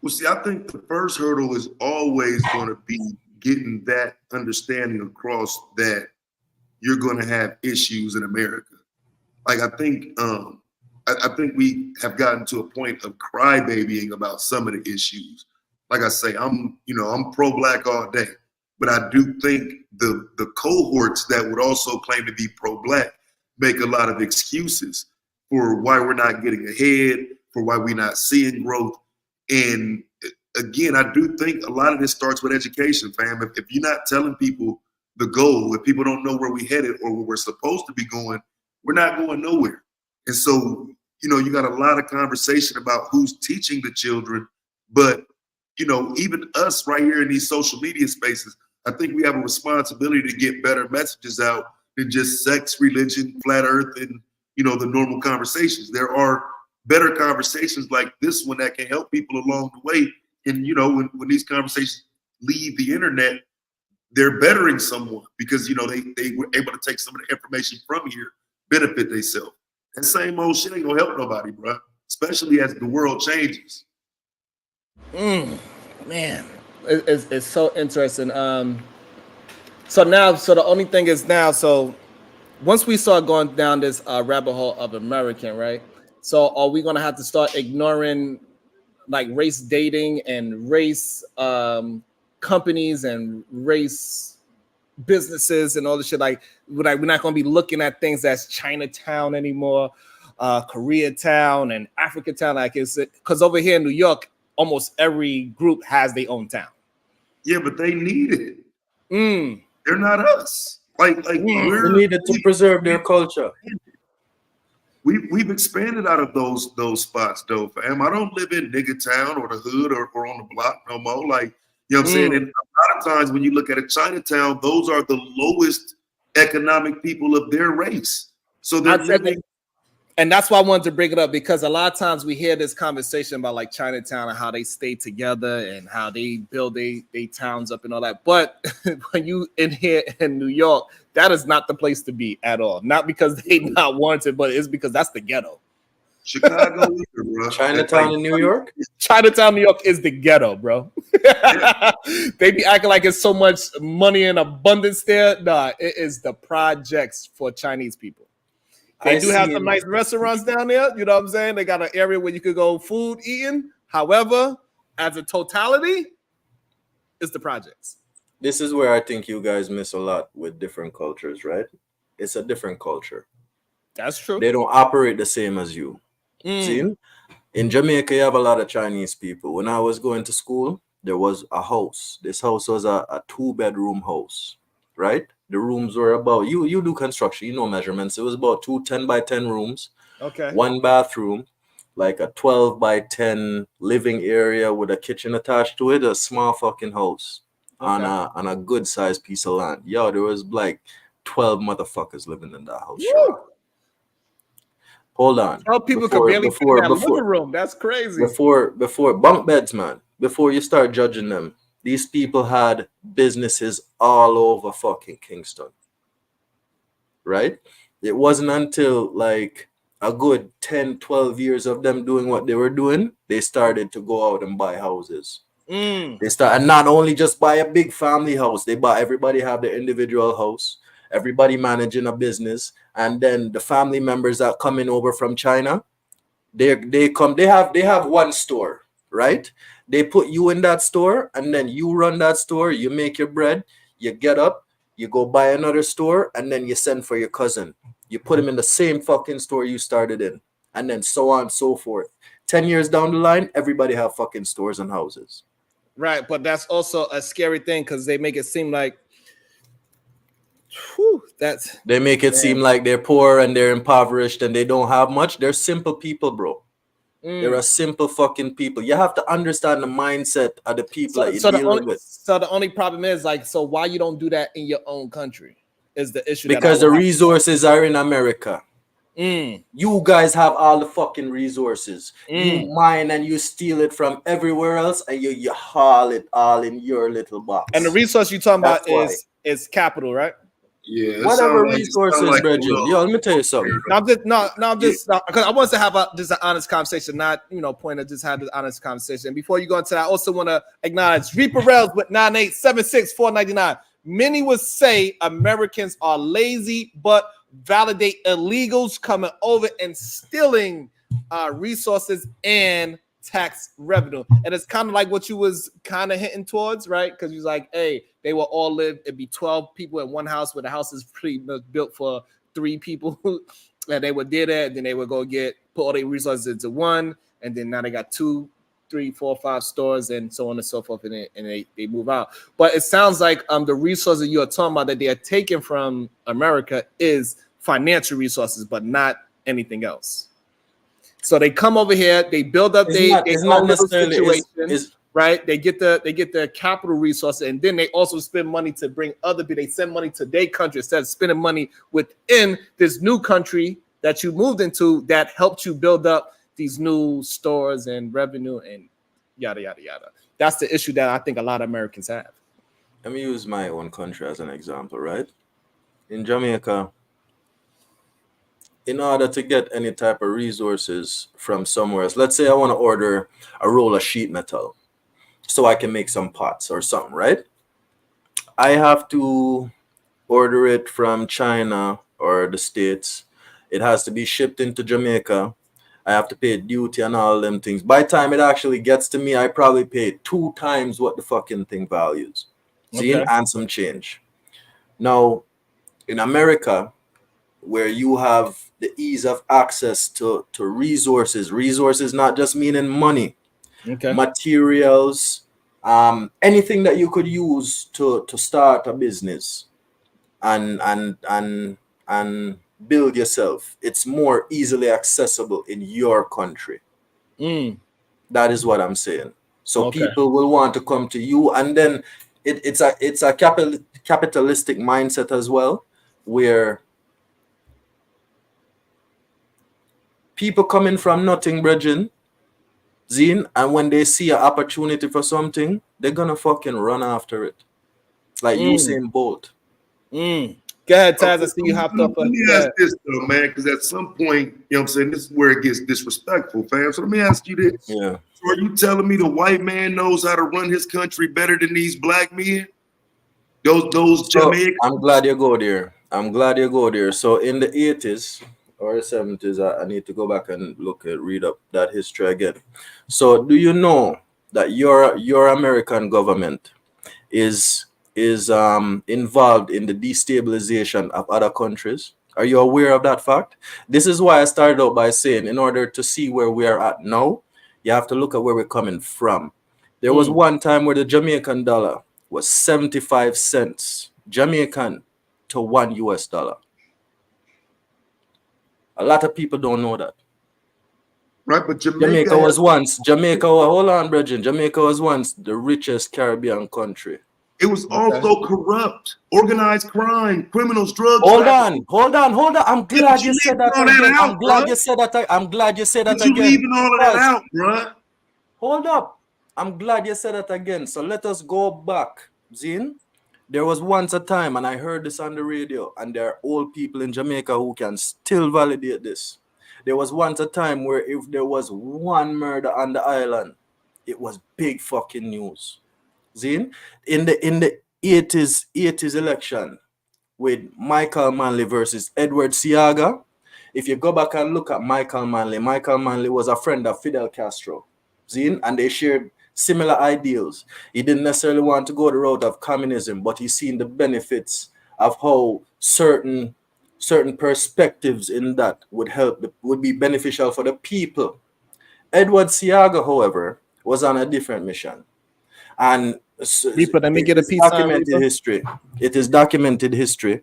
Well, see, I think the first hurdle is always going to be getting that understanding across that you're going to have issues in America. Like, I think we have gotten to a point of crybabying about some of the issues. Like I say, I'm pro-Black all day, but I do think the cohorts that would also claim to be pro-Black make a lot of excuses for why we're not getting ahead, for why we're not seeing growth. And again, I do think a lot of this starts with education, fam. If you're not telling people the goal, if people don't know where we're headed or where we're supposed to be going, we're not going nowhere. And so, you got a lot of conversation about who's teaching the children, but, even us right here in these social media spaces, I think we have a responsibility to get better messages out than just sex, religion, flat earth, and, the normal conversations. There are better conversations like this one that can help people along the way. And, when these conversations leave the internet, they're bettering someone because, they were able to take some of the information from here, benefit themselves. That same old shit ain't gonna help nobody, bro, especially as the world changes. Man, it's so interesting. So the only thing is now, so once we start going down this rabbit hole of American, right? So are we going to have to start ignoring like race dating and race companies and race businesses and all this shit? Like we're not going to be looking at things as Chinatown anymore, Koreatown and Africatown. Like it's because over here in New York, almost every group has their own town. Yeah, but they need it. They're not us. Like they needed to preserve their culture. We've expanded out of those spots though, fam. I don't live in nigga town or the hood or on the block no more. Like, you know what I'm saying? And a lot of times when you look at a Chinatown, those are the lowest economic people of their race. So they're living. And that's why I wanted to bring it up, because a lot of times we hear this conversation about like Chinatown and how they stay together and how they build they towns up and all that. But when you in here in New York, that is not the place to be at all. Not because they not wanted, but it's because that's the ghetto. Chicago either, bro. Chinatown in New York? Chinatown, New York is the ghetto, bro. They be acting like it's so much money in abundance there. Nah, it is the projects for Chinese people. They do have some nice restaurants down there. You know what I'm saying? They got an area where you could go food eating. However, as a totality, it's the projects. This is where I think you guys miss a lot with different cultures, right? It's a different culture. That's true. They don't operate the same as you. See? In Jamaica, you have a lot of Chinese people. When I was going to school, there was a house. This house was a 2-bedroom house, right? The rooms were about, you do construction, you know measurements. It was about 2 10 by 10 rooms. Okay. 1 bathroom, like a 12 by 10 living area with a kitchen attached to it. A small fucking house on a good sized piece of land. Yo, there was like 12 motherfuckers living in that house. Sure. Hold on. How people could barely fit in that living room. That's crazy. Before bunk beds, man. Before you start judging them, these people had businesses all over fucking Kingston. Right? It wasn't until like a good 10, 12 years of them doing what they were doing, they started to go out and buy houses. They start, and not only just buy a big family house, they buy, everybody have their individual house, everybody managing a business, and then the family members that coming over from China, they have one store, right? They put you in that store, and then you run that store, you make your bread, you get up, you go buy another store, and then you send for your cousin. You put him in the same fucking store you started in, and then so on and so forth. 10 years down the line, everybody have fucking stores and houses. Right, but that's also a scary thing because they make it seem like they make it seem like they're poor and they're impoverished and they don't have much. They're simple people, bro. They're a simple fucking people. You have to understand the mindset of the people that you're dealing with. So the only problem is like, so why you don't do that in your own country is the issue. Because the resources are in America. You guys have all the fucking resources. You mine and you steal it from everywhere else, and you haul it all in your little box. And the resource you're talking about is capital, right? Yeah. Whatever resources, Bridget. Yo, let me tell you something. I'm just because I want to have just an honest conversation, not point to just have this honest conversation. And before you go into that, I also want to acknowledge Reaper Rails with 9876499. Many would say Americans are lazy, but validate illegals coming over and stealing resources and tax revenue. And it's kind of like what you was kind of hinting towards, right? Because you're like, hey, they will all live, it'd be 12 people in one house, where the house is pretty much built for 3 people. And they would do that, and then they would go put all their resources into one, and then now they got 2, 3, 4, 5 stores and so on and so forth, and they move out. But it sounds like the resources you're talking about that they are taking from America is financial resources, but not anything else. So they come over here, they build up their own little situation, right? They get the capital resources, and then they also spend money to bring other people. They send money to their country instead of spending money within this new country that you moved into that helped you build up these new stores and revenue and yada yada yada. That's the issue that I think a lot of Americans have. Let me use my own country as an example, right? In Jamaica, in order to get any type of resources from somewhere else, let's say I want to order a roll of sheet metal so I can make some pots or something, right? I have to order it from China or the States. It has to be shipped into Jamaica. I have to pay duty and all them things. By the time it actually gets to me, I probably paid 2 times what the fucking thing values. See, and some change. Now, in America, where you have the ease of access to resources not just meaning money, materials, anything that you could use to start a business and build yourself, it's more easily accessible in your country. That is what I'm saying. So people will want to come to you, and then it's a capitalistic mindset as well, where people coming from nothing, brethren, Zine, and when they see an opportunity for something, they're gonna fucking run after it. Like Usain Bolt. Go ahead, Taz. I see you hopped up. Let me ask this though, man, because at some point, you know what I'm saying, this is where it gets disrespectful, fam. So let me ask you this. Yeah. So are you telling me the white man knows how to run his country better than these black men? Those So, Jamaicans? I'm glad you go there. So in the 80s or 70s, I need to go back and read up that history again. So do you know that your American government is involved in the destabilization of other countries? Are you aware of that fact? This is why I started out by saying, in order to see where we are at now, you have to look at where we're coming from. There was one time where the Jamaican dollar was 75 cents Jamaican to $1. A lot of people don't know that. Right, but Jamaica was once the richest Caribbean country. It was also corrupt, organized crime, criminals, drugs. Hold on. I'm glad you said that again. I'm glad you said that again. You leaving all of that out, bro? Hold up. I'm glad you said that again. So let us go back, Zin. There was once a time, and I heard this on the radio, and there are old people in Jamaica who can still validate this. There was once a time where if there was one murder on the island, it was big fucking news. Zin, in the 80s election with Michael Manley versus Edward Seaga, if you go back and look at Michael Manley was a friend of Fidel Castro. Zin, and they shared similar ideals. He didn't necessarily want to go the route of communism, but he's seen the benefits of how certain perspectives in that would be beneficial for the people. Edward Seaga, however, was on a different mission. And let me get a piece documented history. It is documented history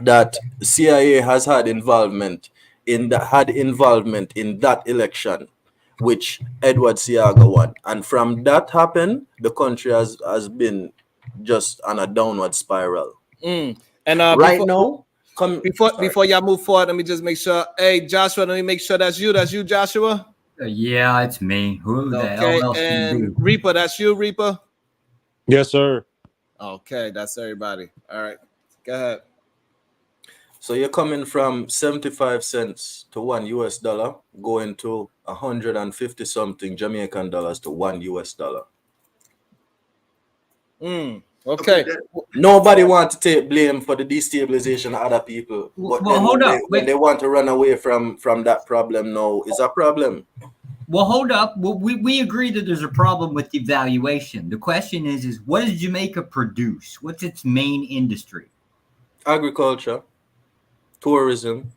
that CIA has had involvement in that election, which Edward Seaga won. And from that happened, the country has been just on a downward spiral. And before y'all move forward, let me just make sure. Hey, Joshua, let me make sure that's you. That's you, Joshua? Yeah, it's me. Who the hell else can you do? Reaper, that's you, Reaper? Yes, sir. Okay, that's everybody. All right, go ahead. So you're coming from 75 cents to $1 going to 150 something Jamaican dollars to $1. Okay. Nobody wants to take blame for the destabilization of other people. But when they want to run away from that problem now, is a problem. Well, hold up. Well, we agree that there's a problem with devaluation. The question is what does Jamaica produce? What's its main industry? Agriculture, tourism.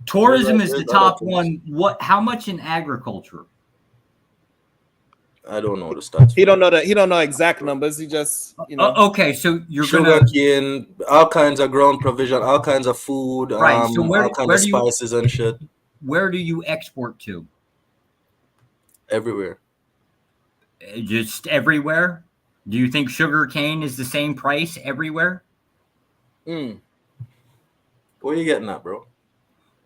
Tourism is the top one. How much in agriculture? I don't know the stats. He don't know exact numbers. He just, okay, so you're sugarcane, all kinds of ground provision, all kinds of food, right? So all kinds of spices and shit. Where do you export to? Everywhere. Just everywhere? Do you think sugar cane is the same price everywhere? Where are you getting at, bro?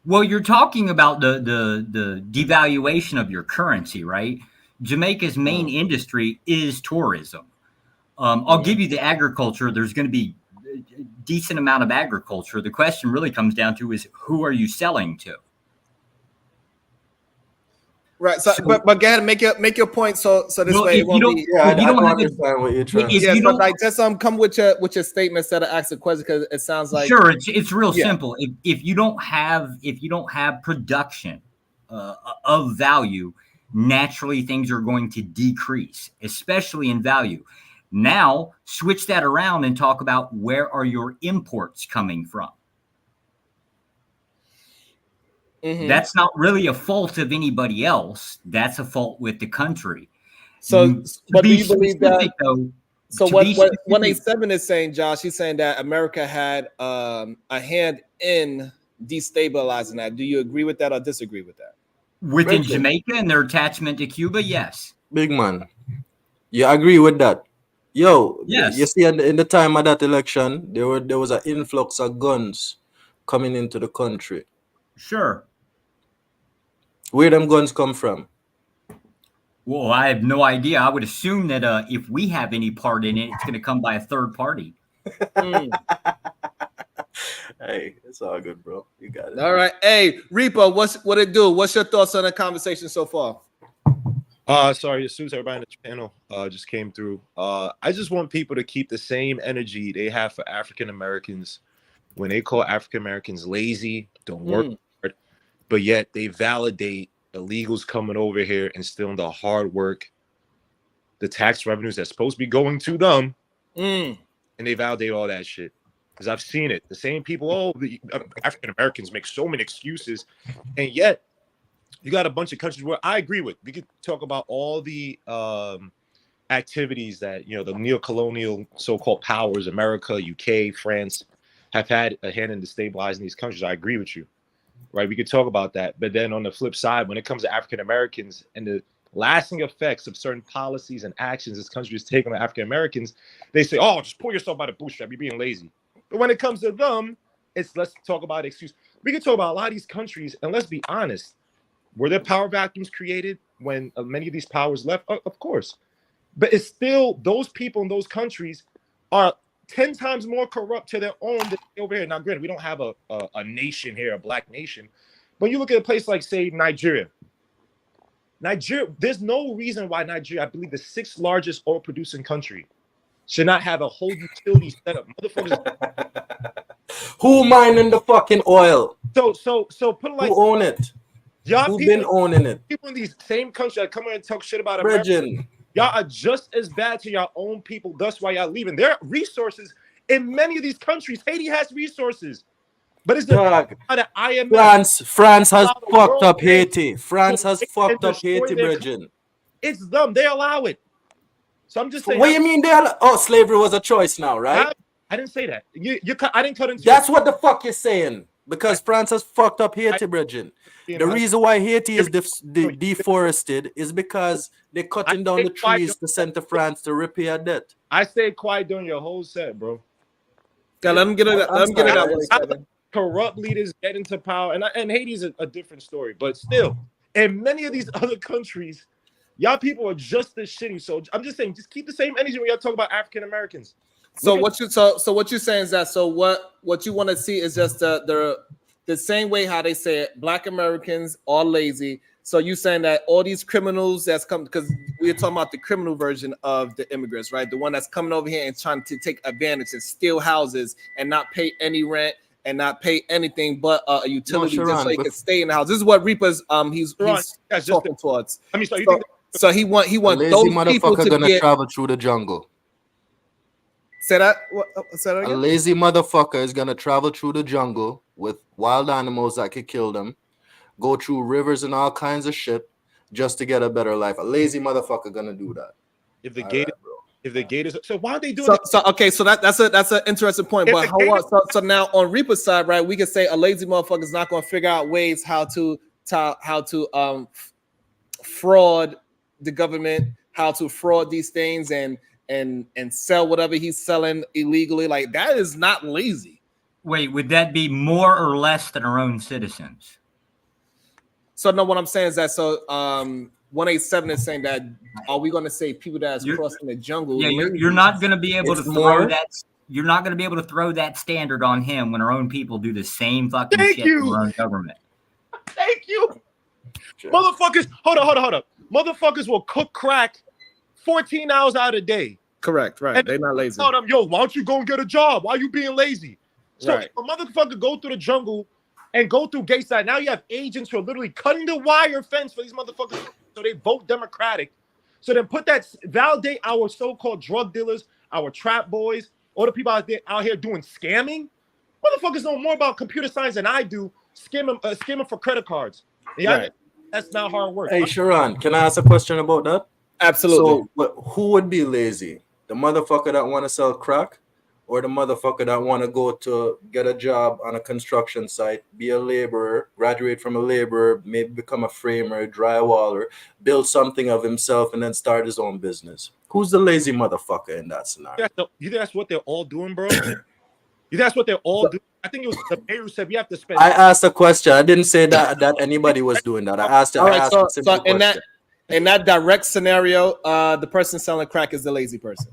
Well, you're talking about the devaluation of your currency, right? Jamaica's main industry is tourism. I'll give you the agriculture. There's going to be a decent amount of agriculture. The question really comes down to is who are you selling to? Right. So but go ahead and make your point. So this way it won't be. I don't understand what you're trying to say. But like just come with your statement instead of ask a question because it sounds like sure. It's real simple. If you don't have production of value, naturally things are going to decrease, especially in value. Now switch that around and talk about where are your imports coming from. That's not really a fault of anybody else. That's a fault with the country. So, but do you believe that? So what 187 is saying, Josh, he's saying that America had a hand in destabilizing that. Do you agree with that or disagree with that? Within Jamaica and their attachment to Cuba, yes. Big man, you agree with that? Yo, yes. You see, in the time of that election, there was an influx of guns coming into the country. Sure. Where them guns come from? Well, I have no idea. I would assume that if we have any part in it, it's going to come by a third party. Hey, it's all good, bro. You got it. All right. Hey, Reaper, what it do? What's your thoughts on the conversation so far? Sorry, as soon as everybody in the channel just came through. I just want people to keep the same energy they have for African Americans when they call African Americans lazy, don't work hard, but yet they validate illegals coming over here and stealing the hard work, the tax revenues that's supposed to be going to them, and they validate all that shit. Because I've seen it. The same people, the African Americans make so many excuses, and yet you got a bunch of countries where I agree with. We could talk about all the activities that, the neo-colonial so-called powers, America, UK, France, have had a hand in destabilizing these countries. I agree with you, right? We could talk about that. But then on the flip side, when it comes to African Americans and the lasting effects of certain policies and actions this country is taking on African Americans, they say, oh, just pull yourself by the bootstrap, you're being lazy. But when it comes to them, it's let's talk about excuse. We can talk about a lot of these countries, and let's be honest. Were there power vacuums created when many of these powers left? Of course. But it's still, those people in those countries are 10 times more corrupt to their own than over here. Now, granted, we don't have a nation here, a black nation. But you look at a place like, say, Nigeria. There's no reason why Nigeria, I believe the 6th largest oil producing country, should not have a whole utility setup. Motherfuckers. Who mining the fucking oil? So put it like, who own it? Y'all Who been owning it? People in these same countries that come here and talk shit about America. Y'all are just as bad to your own people. That's why y'all leaving. There are resources in many of these countries. Haiti has resources. But it's the IMF. France has fucked up Haiti. France has fucked up Haiti, Bridget. It's them. They allow it. So I'm just saying. What do you mean they allow? Oh, slavery was a choice now, right? I didn't say that. I didn't cut into. That's what the fuck you're saying. Because France has fucked up Haiti, Bridget. The reason why Haiti is deforested is because they're cutting down the trees to send to France to repair debt. I stayed quiet during your whole set, bro. Yeah, let me get it out. Corrupt leaders get into power, and Haiti's a different story, but still, in many of these other countries, y'all people are just as shitty. So I'm just saying, just keep the same energy when y'all talk about African Americans. So what you're saying is that what you want to see is just the same way how they say it, Black Americans are lazy. So you saying that all these criminals that's come, because we're talking about the criminal version of the immigrants, right? The one that's coming over here and trying to take advantage and steal houses and not pay any rent and not pay anything but a utility just so he can stay in the house. This is what Reaper's he's talking towards. I mean, so he want those people to gonna travel through the jungle. Say that again? A lazy motherfucker is gonna travel through the jungle with wild animals that could kill them, go through rivers and all kinds of shit just to get a better life. A lazy motherfucker gonna do that. If the gate is so why are they doing so okay, so that's an interesting point. But so now on Reaper's side, right, we can say a lazy motherfucker is not gonna figure out ways how to fraud the government, how to fraud these things and sell whatever he's selling illegally. Like, that is not lazy. Wait, would that be more or less than our own citizens? So no, what I'm saying is that 187 is saying that are we going to say people that is crossing the jungle? Yeah, you're not going to be able to throw that. You're not going to be able to throw that standard on him when our own people do the same fucking shit to our own government. Thank you, motherfuckers. Hold up. Motherfuckers will cook crack 14 hours out of the day. Correct, right. They're not lazy. Tell them, yo, why don't you go and get a job? Why are you being lazy? So a motherfucker go through the jungle and go through gay side. Now you have agents who are literally cutting the wire fence for these motherfuckers so they vote Democratic. So then validate our so-called drug dealers, our trap boys, all the people out here doing scamming. Motherfuckers know more about computer science than I do, skimming for credit cards. Yeah, that's not hard work. Hey, Sharon, can I ask a question about that? Absolutely. So, who would be lazy? The motherfucker that want to sell crack, or the motherfucker that want to go to get a job on a construction site, be a laborer, graduate from a laborer, maybe become a framer, drywaller, build something of himself, and then start his own business? Who's the lazy motherfucker in that scenario? You think that's what they're all doing, bro? You think that's what they're all doing? I think it was the mayor who said we have to spend. I asked a question. I didn't say that anybody was doing that. I asked a simple question. In that direct scenario, the person selling crack is the lazy person.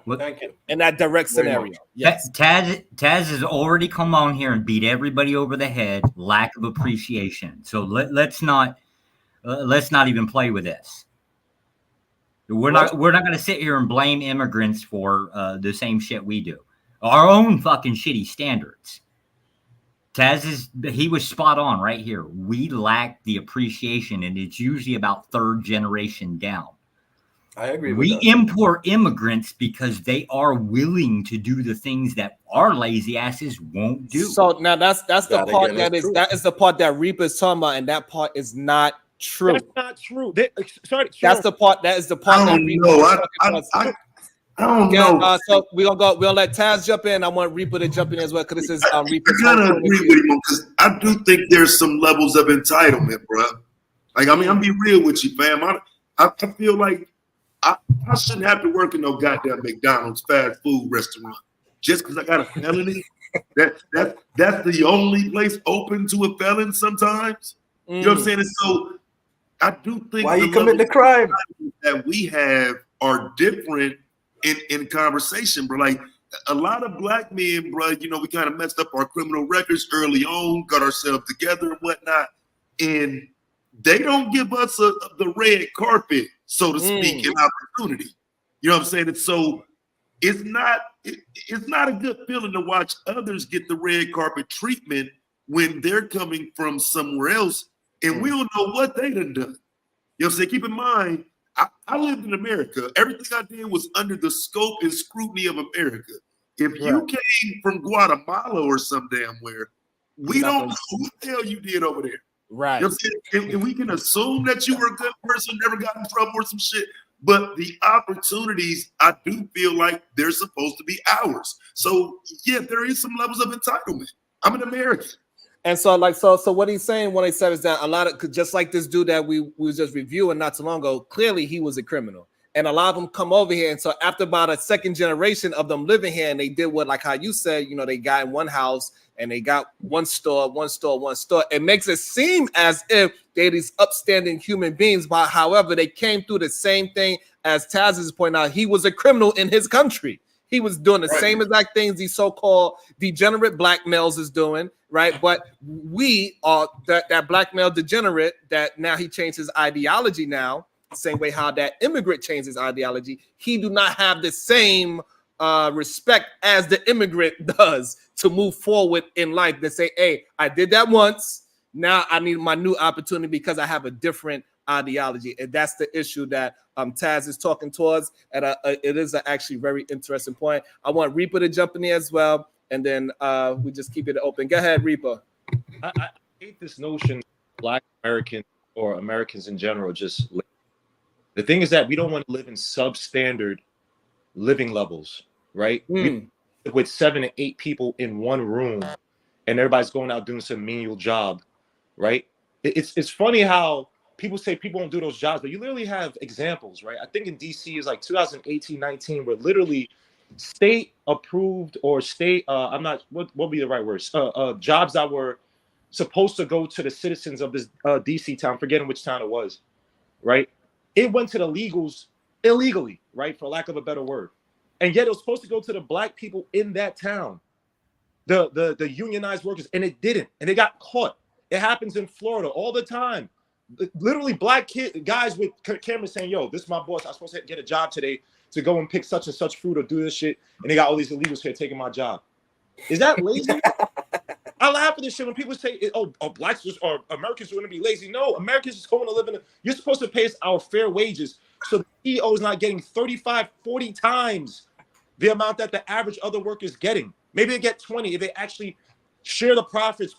Thank you. In that direct Very scenario. much. Yes. Taz has already come on here and beat everybody over the head. Lack of appreciation. So let's not even play with this. We're not going to sit here and blame immigrants for the same shit we do. Our own fucking shitty standards. He was spot on right here. We lack the appreciation, and it's usually about third generation down. I agree with We that. import immigrants because they are willing to do the things that our lazy asses won't do. So now that's the part again is true. that is the part that Reaper's talking about, and that part is not true. That's not true. That's the part. That is the part. I don't know. I don't know. So we're gonna let Taz jump in. I want Reaper to jump in as well because this is Reaper's. I gotta agree with him because I do think there's some levels of entitlement, bro. Like, I mean, I'm be real with you, fam. I feel like I shouldn't have to work in no goddamn McDonald's fast food restaurant just because I got a felony. That's the only place open to a felon sometimes. You know what I'm saying? And so I do think why you commit the crime that we have are different in conversation, bro. Like a lot of black men, bro, you know, we kind of messed up our criminal records early on, got ourselves together and whatnot, and they don't give us the red carpet, so to speak, an opportunity. You know what I'm saying? And so it's not a good feeling to watch others get the red carpet treatment when they're coming from somewhere else, and we don't know what they done. You know what I'm saying? Keep in mind, I lived in America. Everything I did was under the scope and scrutiny of America. If you came from Guatemala or some damn where, we don't know what the hell you did over there. Right. You know what I'm saying? And we can assume that you were a good person, never got in trouble or some shit. But the opportunities, I do feel like they're supposed to be ours. So yeah, there is some levels of entitlement. I'm an American. And so, like, so what he's saying when he said is that a lot of, just like this dude that we was just reviewing not too long ago, clearly he was a criminal. And a lot of them come over here. And so after about a second generation of them living here, and they did what, like how you said, you know, they got in one house and they got one store. It makes it seem as if they're these upstanding human beings. But however, they came through the same thing as Taz is pointing out. He was a criminal in his country. He was doing the same exact things these so-called degenerate black males is doing, right? But we are that black male degenerate that now he changed his ideology now, same way how that immigrant changed his ideology. He do not have the same respect as the immigrant does to move forward in life. They say, hey, I did that once. Now I need my new opportunity because I have a different ideology. And that's the issue that Taz is talking towards. And it is an actually very interesting point. I want Reaper to jump in there as well. And then we just keep it open. Go ahead, Reaper. I hate this notion Black Americans or Americans in general just live. The thing is that we don't want to live in substandard living levels, right? With 7 to 8 people in one room and everybody's going out doing some menial job, right? It's funny how people say people don't do those jobs, but you literally have examples, right? I think in DC is like 2018-19, where literally state approved or state, I'm not, what would be the right words? Jobs that were supposed to go to the citizens of this DC town, forgetting which town it was, right? It went to the legals illegally, right? For lack of a better word. And yet it was supposed to go to the black people in that town, the unionized workers, and it didn't. And they got caught. It happens in Florida all the time. Literally black guys with cameras saying, yo, this is my boss. I'm supposed to get a job today to go and pick such and such fruit or do this shit. And they got all these illegals here taking my job. Is that lazy? I laugh at this shit when people say, oh, blacks or Americans are going to be lazy. No, Americans is going to live in you're supposed to pay us our fair wages. So the CEO is not getting 35, 40 times the amount that the average other worker is getting. Maybe they get 20 if they actually share the profits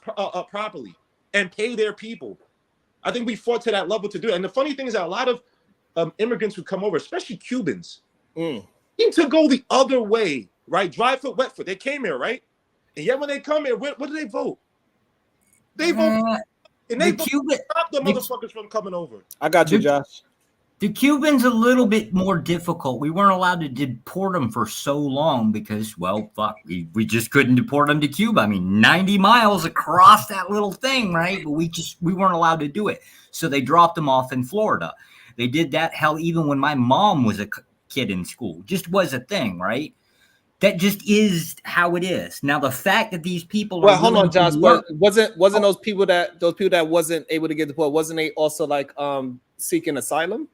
properly and pay their people. I think we fought to that level to do it. And the funny thing is that a lot of immigrants who come over, especially Cubans, seem to go the other way, right? Dry foot, wet foot. They came here, right? And yet when they come here, what do they vote? They vote. And they stop the motherfuckers from coming over. I got you, Josh. The Cubans a little bit more difficult. We weren't allowed to deport them for so long because, well, fuck, we just couldn't deport them to Cuba. I mean, 90 miles across that little thing, right? But we weren't allowed to do it. So they dropped them off in Florida. They did that, hell, even when my mom was a kid in school. Just was a thing, right? That just is how it is. Now, the fact that these people Well, are hold on, Josh, work, but wasn't those people that wasn't able to get deported, wasn't they also like seeking asylum?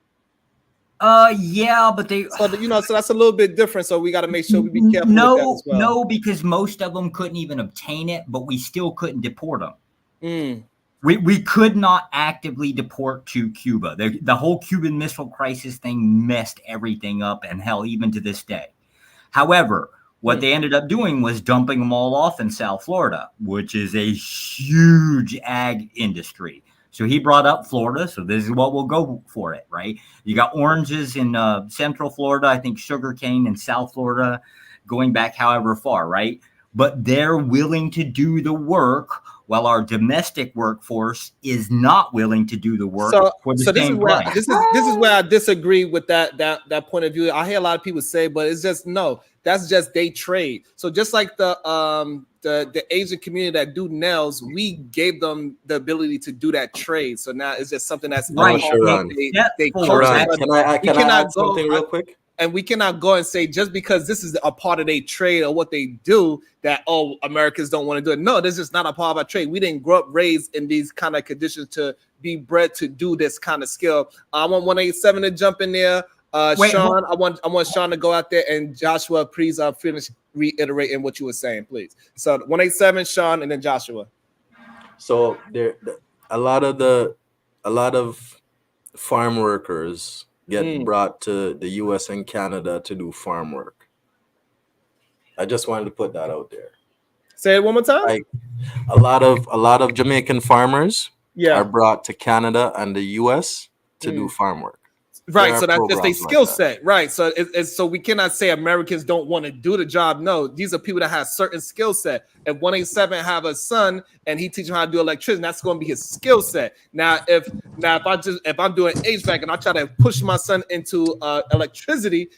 Yeah, but they, so so that's a little bit different. So we got to make sure we be careful with that as well. No, because most of them couldn't even obtain it, but we still couldn't deport them. We could not actively deport to Cuba. The whole Cuban Missile Crisis thing messed everything up, and hell, even to this day. However, what they ended up doing was dumping them all off in South Florida, which is a huge ag industry. So he brought up Florida, so this is what we'll go for it, right? You got oranges in Central Florida, I think sugarcane in South Florida, going back however far, right? But they're willing to do the work while our domestic workforce is not willing to do the work for the same price. This is where I disagree with that point of view. I hear a lot of people say, but it's just no. That's just they trade. So just like the Asian community that do nails, we gave them the ability to do that trade. So now it's just something that's right. Can I add something real quick? And we cannot go and say just because this is a part of their trade or what they do that, oh, Americans don't want to do it. No, this is not a part of our trade. We didn't grow up raised in these kind of conditions to be bred to do this kind of skill. I want 187 to jump in there. Sean, I want Sean to go out there, and Joshua, please finish reiterating what you were saying, please. So 187, Sean, and then Joshua. So a lot of farm workers get brought to the US and Canada to do farm work. I just wanted to put that out there. Say it one more time. Like a lot of Jamaican farmers are brought to Canada and the US to do farm work. Right, so that's just a skill set, right? So so we cannot say Americans don't want to do the job. No, these are people that have certain skill set. If 187 have a son and he teach him how to do electricity, that's going to be his skill set. Now, if I'm doing HVAC and I try to push my son into electricity,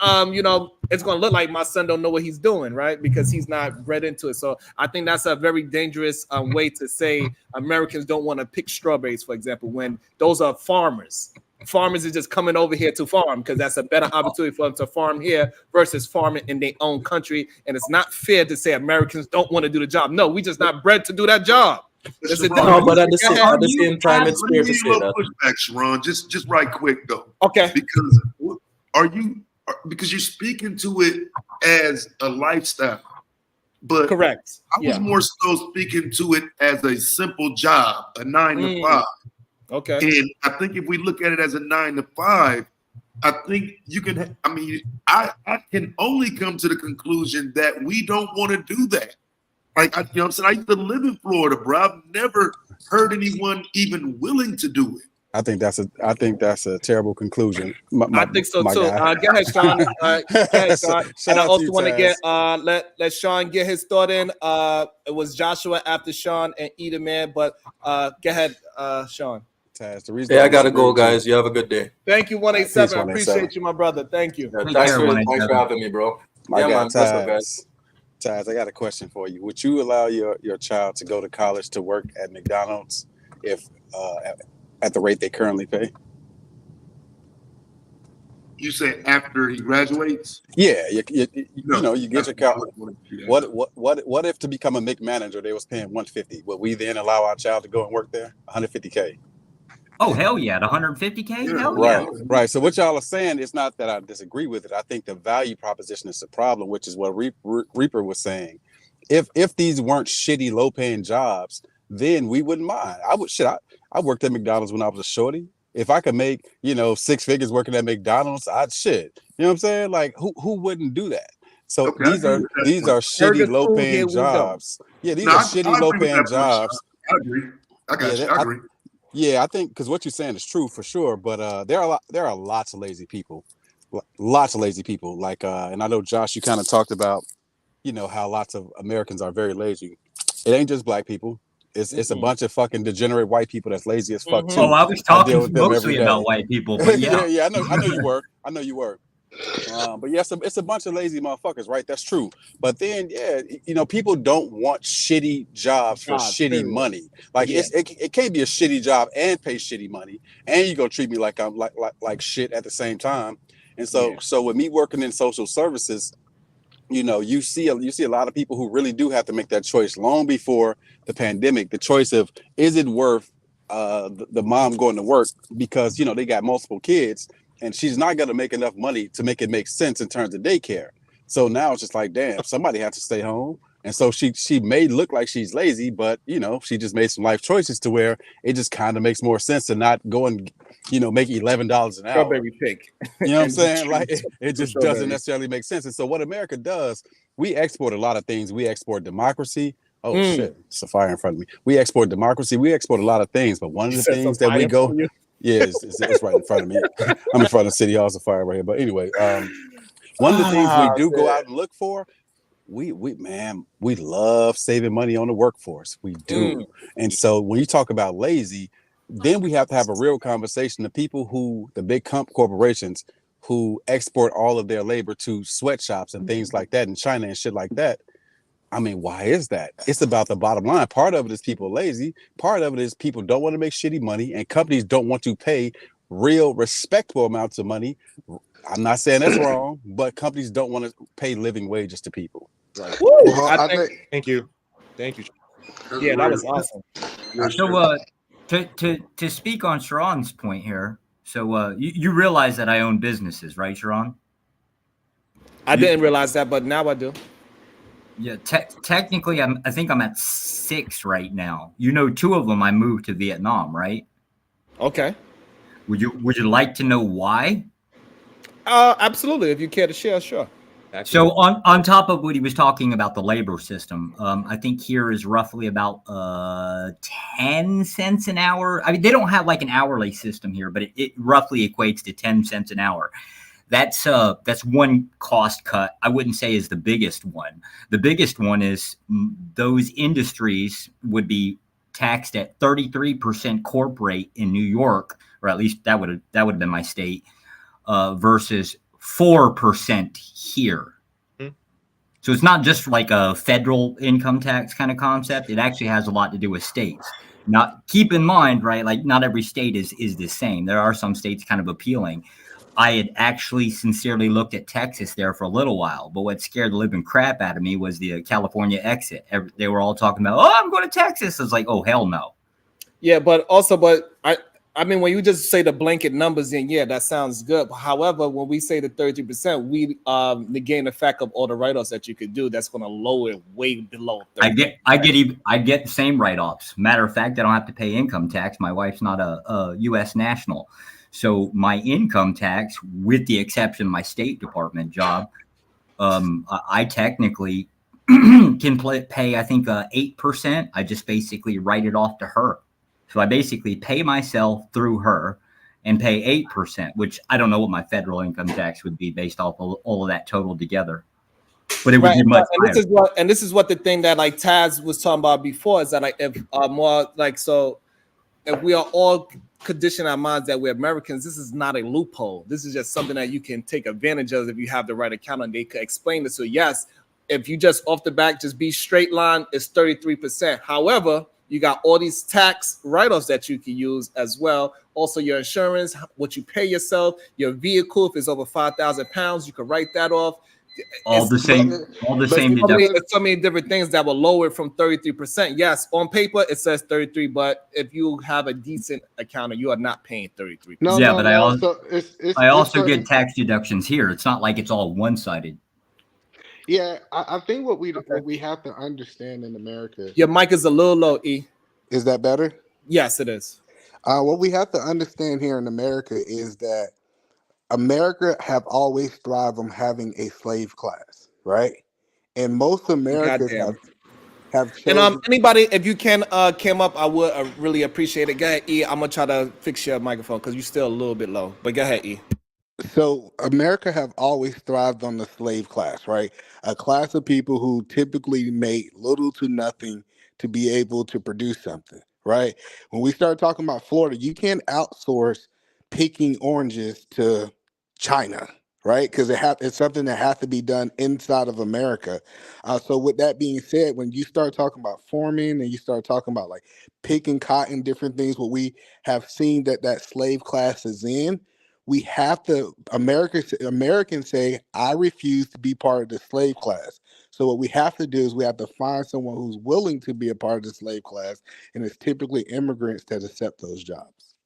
it's going to look like my son don't know what he's doing, right? Because he's not bred into it. So I think that's a very dangerous way to say Americans don't want to pick strawberries, for example, when those are farmers. Farmers are just coming over here to farm because that's a better opportunity for them to farm here versus farming in their own country. And it's not fair to say Americans don't want to do the job. No, we just not bred to do that job. But at the same time, it's fair to say that. Pushback, Sharon, just right quick though. Okay. Because you're speaking to it as a lifestyle, but correct. I was more so speaking to it as a simple job, a 9 to 5. Okay. And I think if we look at it as a 9 to 5, I think you can. I mean, I can only come to the conclusion that we don't want to do that. Like, you know what I'm saying? I used to live in Florida, bro. I've never heard anyone even willing to do it. I think that's a terrible conclusion. I think so too. Go ahead, Sean. Go ahead, Sean. And I also want to get let Sean get his thought in. It was Joshua after Sean and Edaman, but go ahead, Sean. I gotta go, guys. You have a good day. Thank you, 187. I appreciate you, my brother. Thank you. Thanks for having me, bro. Taz, I got a question for you. Would you allow your child to go to college to work at McDonald's if at the rate they currently pay? You say after he graduates? Yeah, you get your college. What if to become a MIG manager they was paying $150? Would we then allow our child to go and work there? $150K. Oh, hell yeah. At $150K? Hell yeah. Yeah. Right. So what y'all are saying is not that I disagree with it. I think the value proposition is the problem, which is what Reaper was saying. If these weren't shitty, low-paying jobs, then we wouldn't mind. I worked at McDonald's when I was a shorty. If I could make, 6 figures working at McDonald's, I'd shit. You know what I'm saying? Like, who wouldn't do that? So okay, these are shitty, low-paying jobs. Yeah, these are shitty, low-paying jobs. I agree. I got you. I agree. Yeah, I think because what you're saying is true for sure, but there are lots of lazy people, Like, and I know Josh, you kind of talked about, how lots of Americans are very lazy. It ain't just black people. It's a bunch of fucking degenerate white people that's lazy as fuck too. Oh, I was talking mostly about white people, but yeah. yeah, I know you were. But yeah, it's a bunch of lazy motherfuckers, right? That's true. But then, people don't want shitty jobs for shitty money. Like it can't be a shitty job and pay shitty money, and you're gonna treat me like I'm like shit at the same time. And so with me working in social services, you see a lot of people who really do have to make that choice long before the pandemic. The choice of, is it worth the mom going to work because they got multiple kids and she's not going to make enough money to make it make sense in terms of daycare. So now it's just like, damn, somebody has to stay home. And so she may look like she's lazy, but she just made some life choices to where it just kind of makes more sense to not go and make $11 an hour. Strawberry pig. You know what I'm saying? Like it just doesn't necessarily make sense. And so what America does, we export a lot of things. We export democracy. Oh shit, it's a fire in front of me. We export democracy. We export a lot of things, but one of the things that we go, it's right in front of me. I'm in front of City Hall's a fire right here. But anyway, one of the things we do go out and look for, we love saving money on the workforce. We do. And so when you talk about lazy, then we have to have a real conversation. The big corporations who export all of their labor to sweatshops and things like that in China and shit like that. I mean, why is that? It's about the bottom line. Part of it is people lazy. Part of it is people don't want to make shitty money, and companies don't want to pay real respectable amounts of money. I'm not saying that's wrong, but companies don't want to pay living wages to people. Right. Well, thank you. Yeah, that was awesome. So to speak on Sharon's point here, so you realize that I own businesses, right, Sharon? I didn't realize that, but now I do. Yeah, technically, I think I'm at 6 right now. 2 of them I moved to Vietnam, right? Okay. Would you like to know why? Absolutely. If you care to share, sure. So on top of what he was talking about the labor system, I think here is roughly about 10 cents an hour. I mean, they don't have like an hourly system here, but it roughly equates to 10 cents an hour. That's one cost cut. I wouldn't say is the biggest one. The biggest one is those industries would be taxed at 33% corp rate in New York, or at least that would have been my state, versus 4% here. So it's not just like a federal income tax kind of concept. It actually has a lot to do with states. Now, keep in mind, right? Like not every state is the same. There are some states kind of appealing. I had actually sincerely looked at Texas there for a little while, but what scared the living crap out of me was the California exit. They were all talking about, oh, I'm going to Texas. I was like, oh, hell no. Yeah, but I mean, when you just say the blanket numbers, then yeah, that sounds good. However, when we say the 30%, we negate the fact of all the write-offs that you could do. That's going to lower it way below 30%. I get the same write-offs. Matter of fact, I don't have to pay income tax. My wife's not a U.S. national. So my income tax, with the exception of my State Department job, I technically can pay, I think, 8%. I just basically write it off to her. So I basically pay myself through her and pay 8%, which I don't know what my federal income tax would be based off of all of that total together. But it would be much higher. This is what the thing that like Taz was talking about before is that like if we are all condition our minds that we're Americans, this is not a loophole. This is just something that you can take advantage of if you have the right account and they could explain it. So yes, if you just off the back just be straight line, it's 33%. However, you got all these tax write-offs that you can use as well. Also your insurance, what you pay yourself, your vehicle, if it's over 5,000 pounds, you can write that off. All the same deductions. So many different things that will lower it from 33%. Yes, on paper it says 33, but if you have a decent accountant, you are not paying 33%. I also get tax deductions here. It's not like it's all one-sided. Yeah, I think what we have to understand in America. Your mic is a little low, E. Is that better? Yes, it is. What we have to understand here in America is that America have always thrived on having a slave class, right? And most Americans have chosen. And anybody, if you can came up, I would really appreciate it. Go ahead, E. I'm gonna try to fix your microphone because you're still a little bit low. But go ahead, E. So America have always thrived on the slave class, right? A class of people who typically made little to nothing to be able to produce something, right? When we start talking about Florida, you can't outsource picking oranges to China, right? Because it's something that has to be done inside of America. So with that being said, when you start talking about farming and you start talking about like picking cotton, different things, what we have seen that slave class is in, we have to Americans say, I refuse to be part of the slave class. So what we have to do is we have to find someone who's willing to be a part of the slave class, and it's typically immigrants that accept those jobs.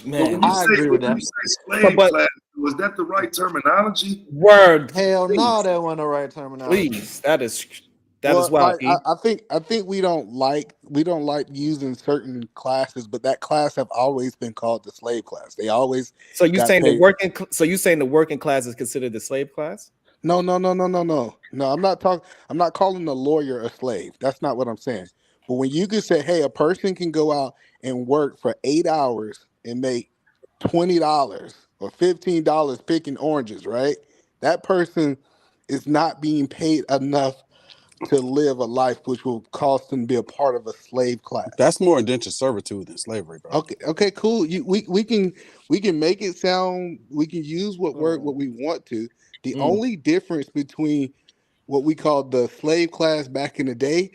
Man, When I you agree with that. say slave class, was that the right terminology? Word. Hell please, no, that wasn't the right terminology. please. That is Well, wild. like I think we don't like using certain classes, but that class have always been called the slave class. They always So you got saying paid. the working class is considered the slave class? No. I'm not calling the lawyer a slave. That's not what I'm saying. But when you can say, hey, a person can go out and work for 8 hours and make $20 or $15 picking oranges, right? That person is not being paid enough to live a life which will cause them to be a part of a slave class. That's more indentured servitude than slavery, bro. Okay, cool. We can make it sound, we can use what we want to. The only difference between what we call the slave class back in the day,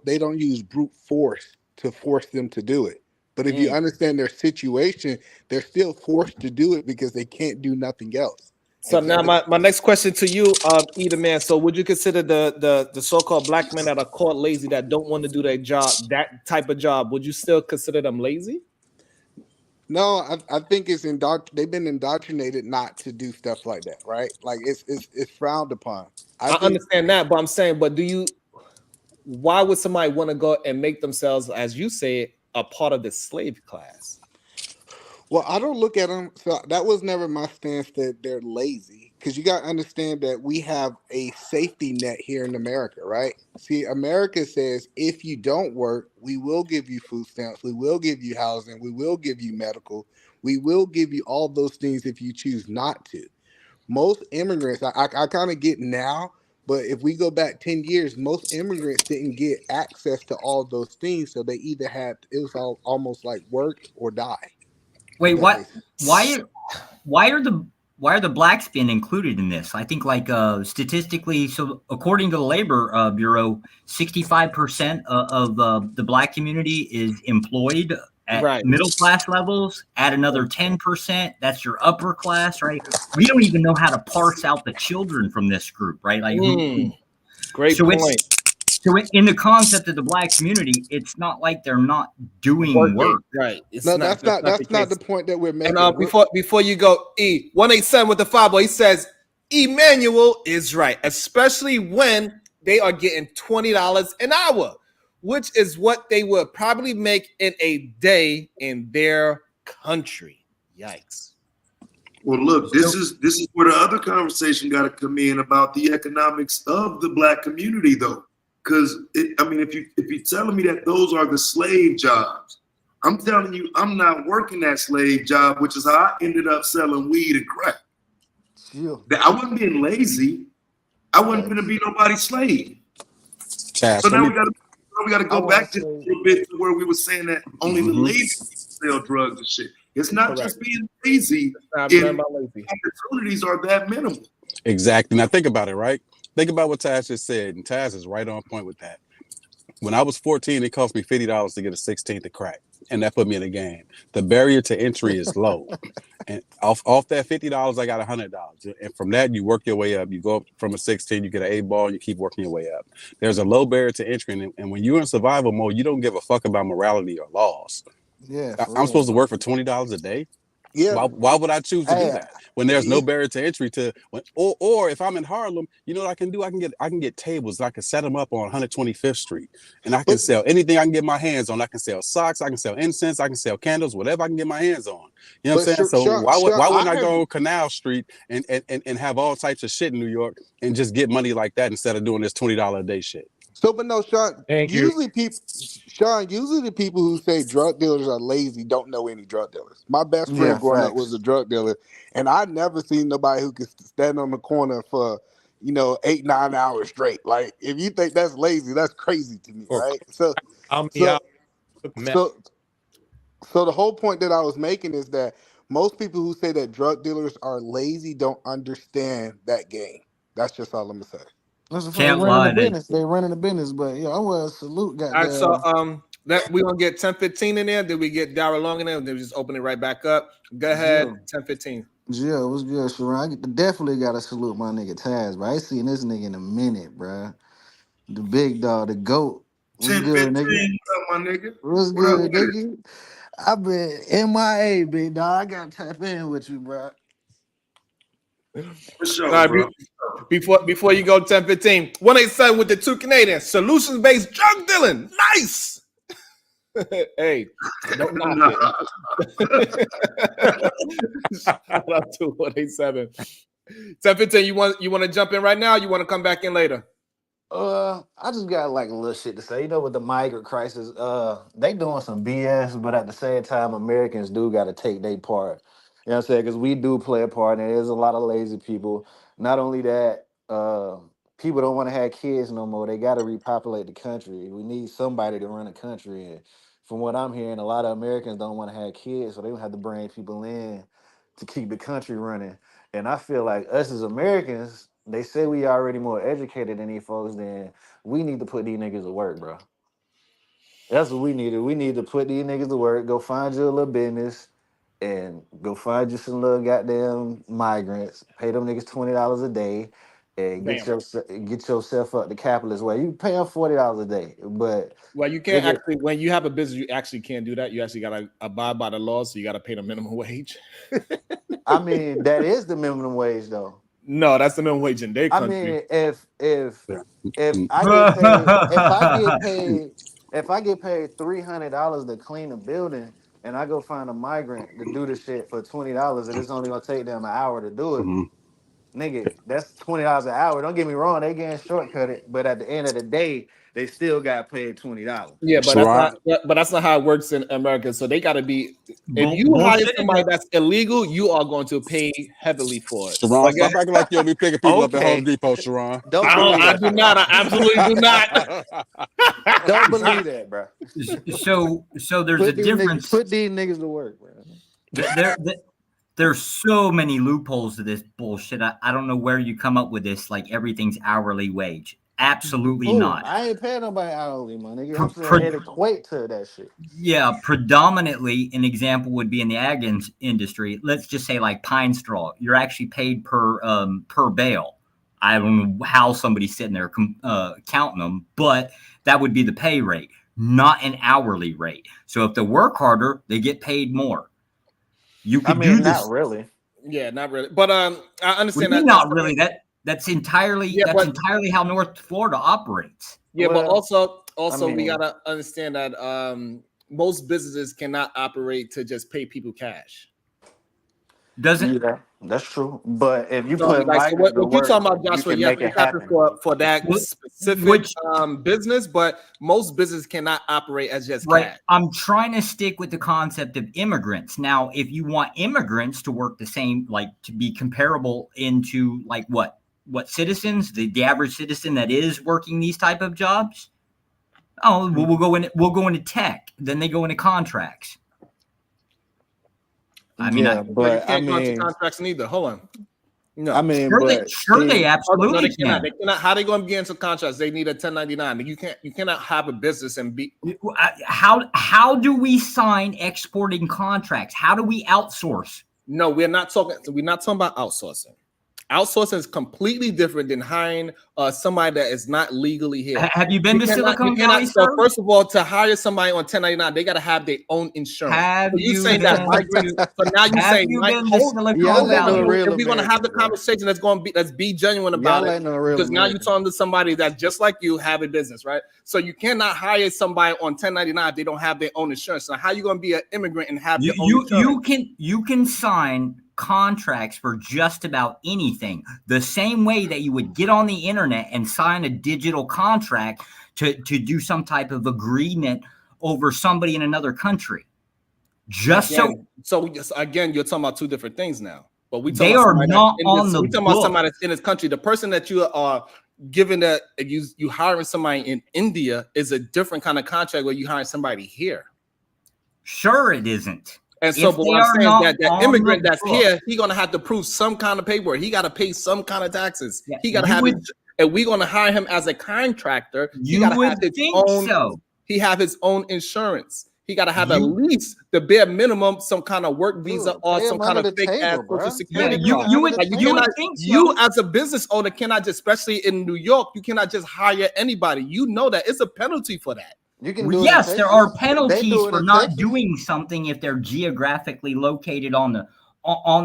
they don't use brute force to force them to do it. But if you understand their situation, they're still forced to do it because they can't do nothing else. So now my next question to you, Eda man. So would you consider the so-called black men that are caught lazy, that don't want to do their job, that type of job, would you still consider them lazy? No, I think they've been indoctrinated not to do stuff like that, right? Like it's frowned upon. I understand that, but I'm saying, why would somebody want to go and make themselves, as you say, a part of the slave class? Well, I don't look at them. So that was never my stance that they're lazy, because you got to understand that we have a safety net here in America, right? See, America says if you don't work, we will give you food stamps, we will give you housing, we will give you medical, we will give you all those things if you choose not to. Most immigrants, I kind of get now, but if we go back 10 years, most immigrants didn't get access to all those things, so they either it was almost like work or die. Wait, why are the blacks being included in this? I think statistically, so according to the Labor Bureau, 65% of the black community is employed at middle class levels. Add another 10%, that's your upper class, right? We don't even know how to parse out the children from this group, right? Great point. So in the concept of the black community, it's not like they're not doing work. Right. That's not the point that we're making. And before you go, 187 with the 5, he says Emmanuel is right, especially when they are getting $20 an hour, which is what they would probably make in a day in their country. Yikes. Well, look, this is where the other conversation got to come in about the economics of the black community, though. Because if you're telling me that those are the slave jobs, I'm telling you, I'm not working that slave job, which is how I ended up selling weed and crack. I wasn't being lazy. I wasn't going to be nobody's slave. Chaz, so now we got to go back to a little bit to where we were saying that only the lazy sell drugs and shit. It's not just being lazy. Opportunities are that minimal. Exactly. Now think about it, right? Think about what Taz just said, and Taz is right on point with that. When I was 14, it cost me $50 to get a 16th of crack, and that put me in the game. The barrier to entry is low, and off that $50, I got $100, and from that you work your way up. You go up from a 16, you get an 8-ball, and you keep working your way up. There's a low barrier to entry, and when you're in survival mode, you don't give a fuck about morality or laws. Yeah, I'm supposed to work for $20 a day. Yeah. Why would I choose to do that when there's no barrier to entry or if I'm in Harlem, you know what I can do? I can get tables. I can set them up on 125th Street, and I can sell anything I can get my hands on. I can sell socks. I can sell incense. I can sell candles. Whatever I can get my hands on. You know what I'm saying? So why wouldn't I go on Canal Street and have all types of shit in New York and just get money like that instead of doing this $20 a day shit? So, but no, Sean. Usually the people who say drug dealers are lazy don't know any drug dealers. My best friend growing up was a drug dealer, and I never seen nobody who could stand on the corner for 8-9 hours straight. Like, if you think that's lazy, that's crazy to me, right? So the whole point that I was making is that most people who say that drug dealers are lazy don't understand that game. That's just all I'm gonna say. Listen, they're running the business. They're running the business, but I want to salute. All right, so That we gonna get 10-15 in there. Did we get Dara Long in there? Then we just open it right back up. Go ahead, 10-15. Jill, what's good, Sharon? I definitely gotta salute my nigga Taz, bro. I ain't seen this nigga in a minute, bro. The big dog, the goat. What's 10-15, good, nigga? my nigga. What's What up good, with it? nigga? I've been MIA, big dog. I gotta tap in with you, bro. For sure, All right, bro. before you go 10-15, 187 with the 2 Canadians, solutions-based drug dealing. Nice. Hey, don't knock it. Shout out to 187. 10-15, you want to jump in right now? Or you want to come back in later? I just got like a little shit to say. You know, with the migrant crisis, they doing some BS, but at the same time, Americans do got to take their part. You know what I'm saying? Because we do play a part, and there's a lot of lazy people. Not only that, people don't want to have kids no more. They got to repopulate the country. We need somebody to run the country. And from what I'm hearing, a lot of Americans don't want to have kids, so they don't have to bring people in to keep the country running. And I feel like us as Americans, they say we already more educated than these folks, then we need to put these niggas to work, bro. That's what we need. We need to put these niggas to work. Go find you a little business and go find you some little goddamn migrants. Pay them niggas $20 a day and get yourself up the capitalist way. You pay them $40 a day, but well, you can't actually. When you have a business, you actually can't do that. You actually gotta abide by the laws, so you gotta pay the minimum wage. I mean, that is the minimum wage, though. No, that's the minimum wage in their country. I mean, if I get paid $300 to clean a building, and I go find a migrant to do the shit for $20, and it's only gonna take them an hour to do it. Nigga, that's $20 an hour. Don't get me wrong, they getting shortcutted, but at the end of the day, they still got paid $20. Yeah, but that's not how it works in America. So they got to be. If you hire somebody that's illegal, you are going to pay heavily for it. Sharon, stop acting like you'll be picking people up at Home Depot, Sharon. I do not. I absolutely do not. Don't believe that, bro. So there's a difference. Put these niggas to work, bro. There's so many loopholes to this bullshit. I don't know where you come up with this. Like everything's hourly wage. Absolutely not. I ain't paying nobody hourly, my nigga. I'm saying it equate to that shit. Yeah, predominantly an example would be in the ag industry. Let's just say like pine straw. You're actually paid per bale. I don't know how somebody's sitting there counting them, but that would be the pay rate, not an hourly rate. So if they work harder, they get paid more. You can do this. Not really. Yeah, not really. But I understand that. Not really. That's entirely entirely how North Florida operates. Yeah, but also we gotta understand that most businesses cannot operate to just pay people cash. Doesn't that's true. But if you what you're talking about, Joshua, you have to happen for that specific business, but most businesses cannot operate as just cash. I'm trying to stick with the concept of immigrants. Now, if you want immigrants to work the same, like to be comparable into like what citizens, the average citizen that is working these type of jobs, we'll go into tech, then they go into contracts. I mean, but you can't go into contracts neither. Hold on. No, I mean, they absolutely can. They cannot. How they going to get into contracts? They need a 1099. You cannot have a business and be. How do we sign exporting contracts? How do we outsource? No, we're not talking about outsourcing. Outsourcing is completely different than hiring somebody that is not legally here. Have you been to Silicon Valley? So first of all, to hire somebody on 1099, they got to have their own insurance. You saying that migrants? So now you saying if we're gonna have the conversation, let's be genuine about it. Because now you're talking to somebody that's just like you, have a business, right? So you cannot hire somebody on 1099 if they don't have their own insurance. So how are you gonna be an immigrant and have your own insurance? You can sign contracts for just about anything, the same way that you would get on the internet and sign a digital contract to do some type of agreement over somebody in another country. So again, you're talking about two different things now. But they are not on the book. We're talking about somebody that's in this country. The person that you are given that you hiring somebody in India is a different kind of contract where you hiring somebody here. Sure, it isn't. And so, but what I'm saying that immigrant that's here, he's gonna have to prove some kind of paperwork. He got to pay some kind of taxes. Yeah, he got to have it. And we're gonna hire him as a contractor. You would think so. He have his own insurance. He got to have at least the bare minimum, some kind of work visa or some kind of fake ass social security card. You would think so. You as a business owner cannot just, especially in New York, you cannot just hire anybody. You know that it's a penalty for that. You can do yes, it there are penalties for not doing something if they're geographically located on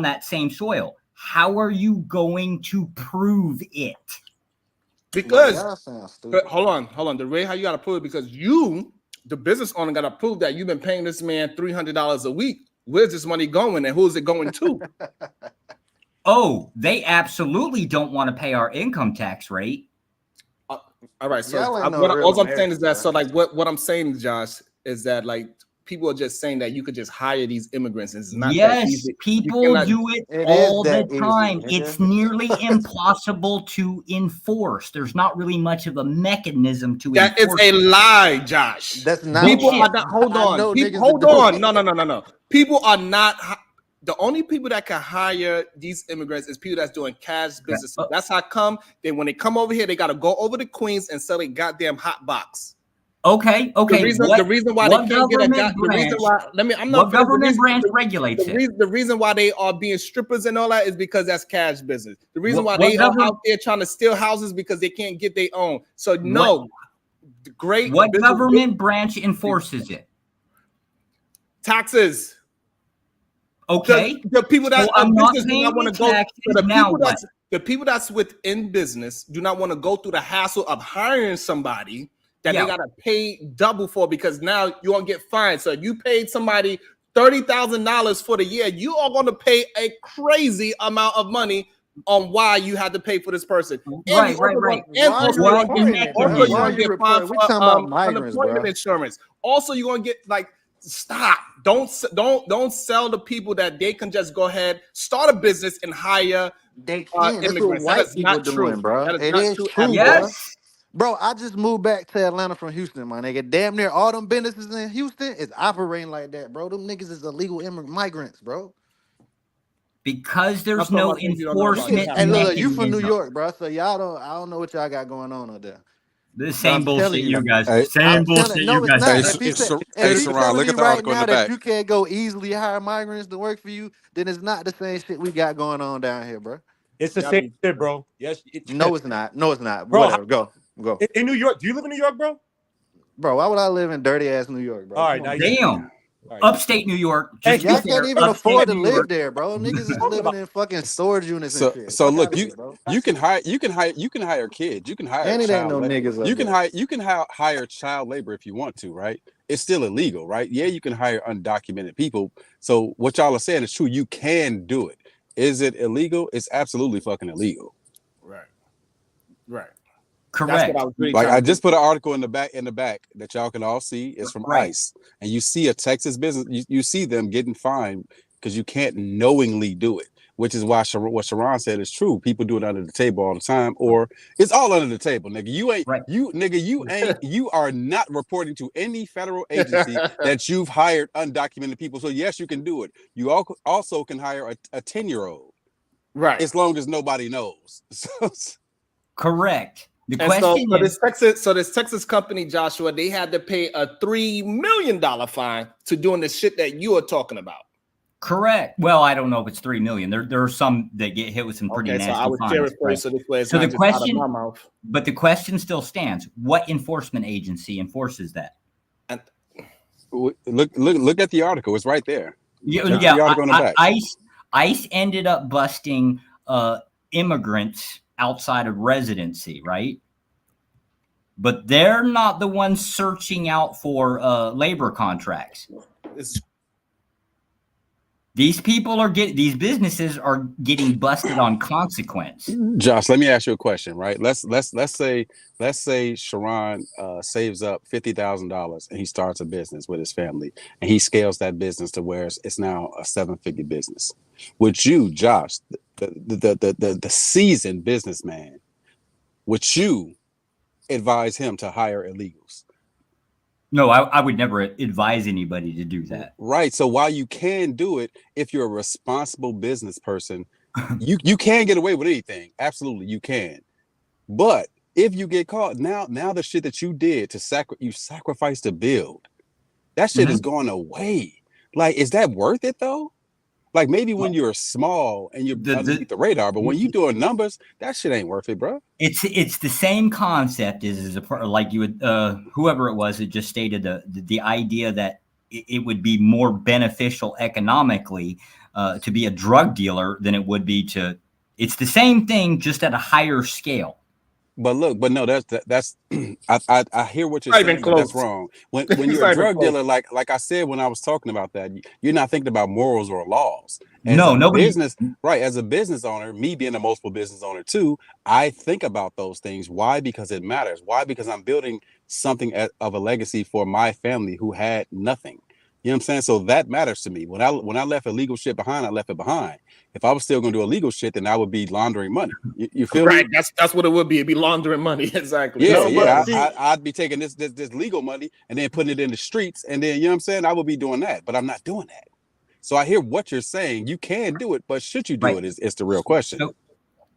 that same soil. How are you going to prove it? Because hold on. The way how you got to prove it, because you, the business owner, got to prove that you've been paying this man $300 a week. Where's this money going, and who's it going to? Oh, they absolutely don't want to pay our income tax rate. All right, so all I'm saying is that, so like what I'm saying, Josh, is that like people are just saying that you could just hire these immigrants. It's not that easy. People do it all the time. It's nearly impossible to enforce. There's not really much of a mechanism to enforce. That is a lie, Josh. That's not. People are not. Hold on. Hold on. No. People are not. The only people that can hire these immigrants is people that's doing cash business. That's how come when they come over here, they got to go over to Queens and sell a goddamn hot box. Okay. The reason why they can't get a job. The reason why what government branch regulates it? The reason why they are being strippers and all that is because that's cash business. The reason why they are out there trying to steal houses because they can't get their own. So What government branch enforces it? Taxes. Okay. The people that I'm not business do paying not want to go. taxes. The people that's within business do not want to go through the hassle of hiring somebody that they gotta pay double for, because now you won't get fined. So if you paid somebody $30,000 for the year, you are going to pay a crazy amount of money on why you had to pay for this person. Right. And also you're going to get fined for unemployment insurance. Also, you're going to get stop. Don't sell the people that they can just go ahead, start a business and hire immigrants. That is not true, bro. It is true. Yes. Bro, I just moved back to Atlanta from Houston, my nigga. Damn near all them businesses in Houston is operating like that, bro. Them niggas is illegal migrants, bro. Because there's no enforcement. Hey, look, you from New York, bro. So I don't know what y'all got going on out there. The same bullshit you guys. Same bullshit you guys. Hey, Saran, look at the article in the back. If you can't go easily hire migrants to work for you, then it's not the same shit we got going on down here, bro. It's the same shit, bro. Yes. No, it's not. Bro, whatever. Go. In New York, do you live in New York, bro? Bro, why would I live in dirty ass New York, bro? All right, now damn. Upstate New York. Y'all can't even afford to live there, bro. Niggas is living in fucking storage units and shit. So look, you can hire kids. You can hire and it ain't no niggas. You can hire child labor if you want to, right? It's still illegal, right? Yeah, you can hire undocumented people. So what y'all are saying is true. You can do it. Is it illegal? It's absolutely fucking illegal. Right. Correct. I just put an article in the back that y'all can all see. It's from ICE, and you see a Texas business. You see them getting fined because you can't knowingly do it, which is why what Saran said is true. People do it under the table all the time, or it's all under the table, nigga. You are not reporting to any federal agency that you've hired undocumented people. So yes, you can do it. You also can hire a 10-year-old, right? As long as nobody knows. Correct. The question this Texas company, Joshua, they had to pay a $3 million fine to doing the shit that you are talking about. Correct. Well, I don't know if it's 3 million. There are some that get hit with some pretty nasty fines. But the question still stands: what enforcement agency enforces that? And look at the article. It's right there. The article in the back. ICE ended up busting immigrants outside of residency, right? But they're not the ones searching out for labor contracts. These businesses are getting busted on consequence. Josh, let me ask you a question, right? Let's say Sharon saves up $50,000 and he starts a business with his family and he scales that business to where it's now a 7-figure business. Would you, Josh, the seasoned businessman, would you advise him to hire illegals? No, I would never advise anybody to do that. Right. So while you can do it, if you're a responsible business person, you can get away with anything. Absolutely, you can. But if you get caught, now the shit that you did to sacrifice to build, that shit is going away. Like, is that worth it though? Like, maybe when you're small and you're underneath the radar, but when you doing numbers, that shit ain't worth it, bro. It's the same concept as like you would whoever it was that just stated the idea that it would be more beneficial economically to be a drug dealer than it would be to. It's the same thing, just at a higher scale. But look, but no, that's I hear what you're saying, but that's wrong. When you're a drug dealer, like I said when I was talking about that, you're not thinking about morals or laws. Business, right? As a business owner, me being a multiple business owner too, I think about those things. Why? Because it matters. Why? Because I'm building something of a legacy for my family who had nothing. You know what I'm saying? So that matters to me. When I left illegal shit behind, I left it behind. If I was still going to do illegal shit, then I would be laundering money. You feel me? Right. That's what it would be. It'd be laundering money. Exactly. Yeah. I'd be taking this legal money and then putting it in the streets. And then, you know what I'm saying? I would be doing that, but I'm not doing that. So I hear what you're saying. You can do it, but should you do it is the real question. So,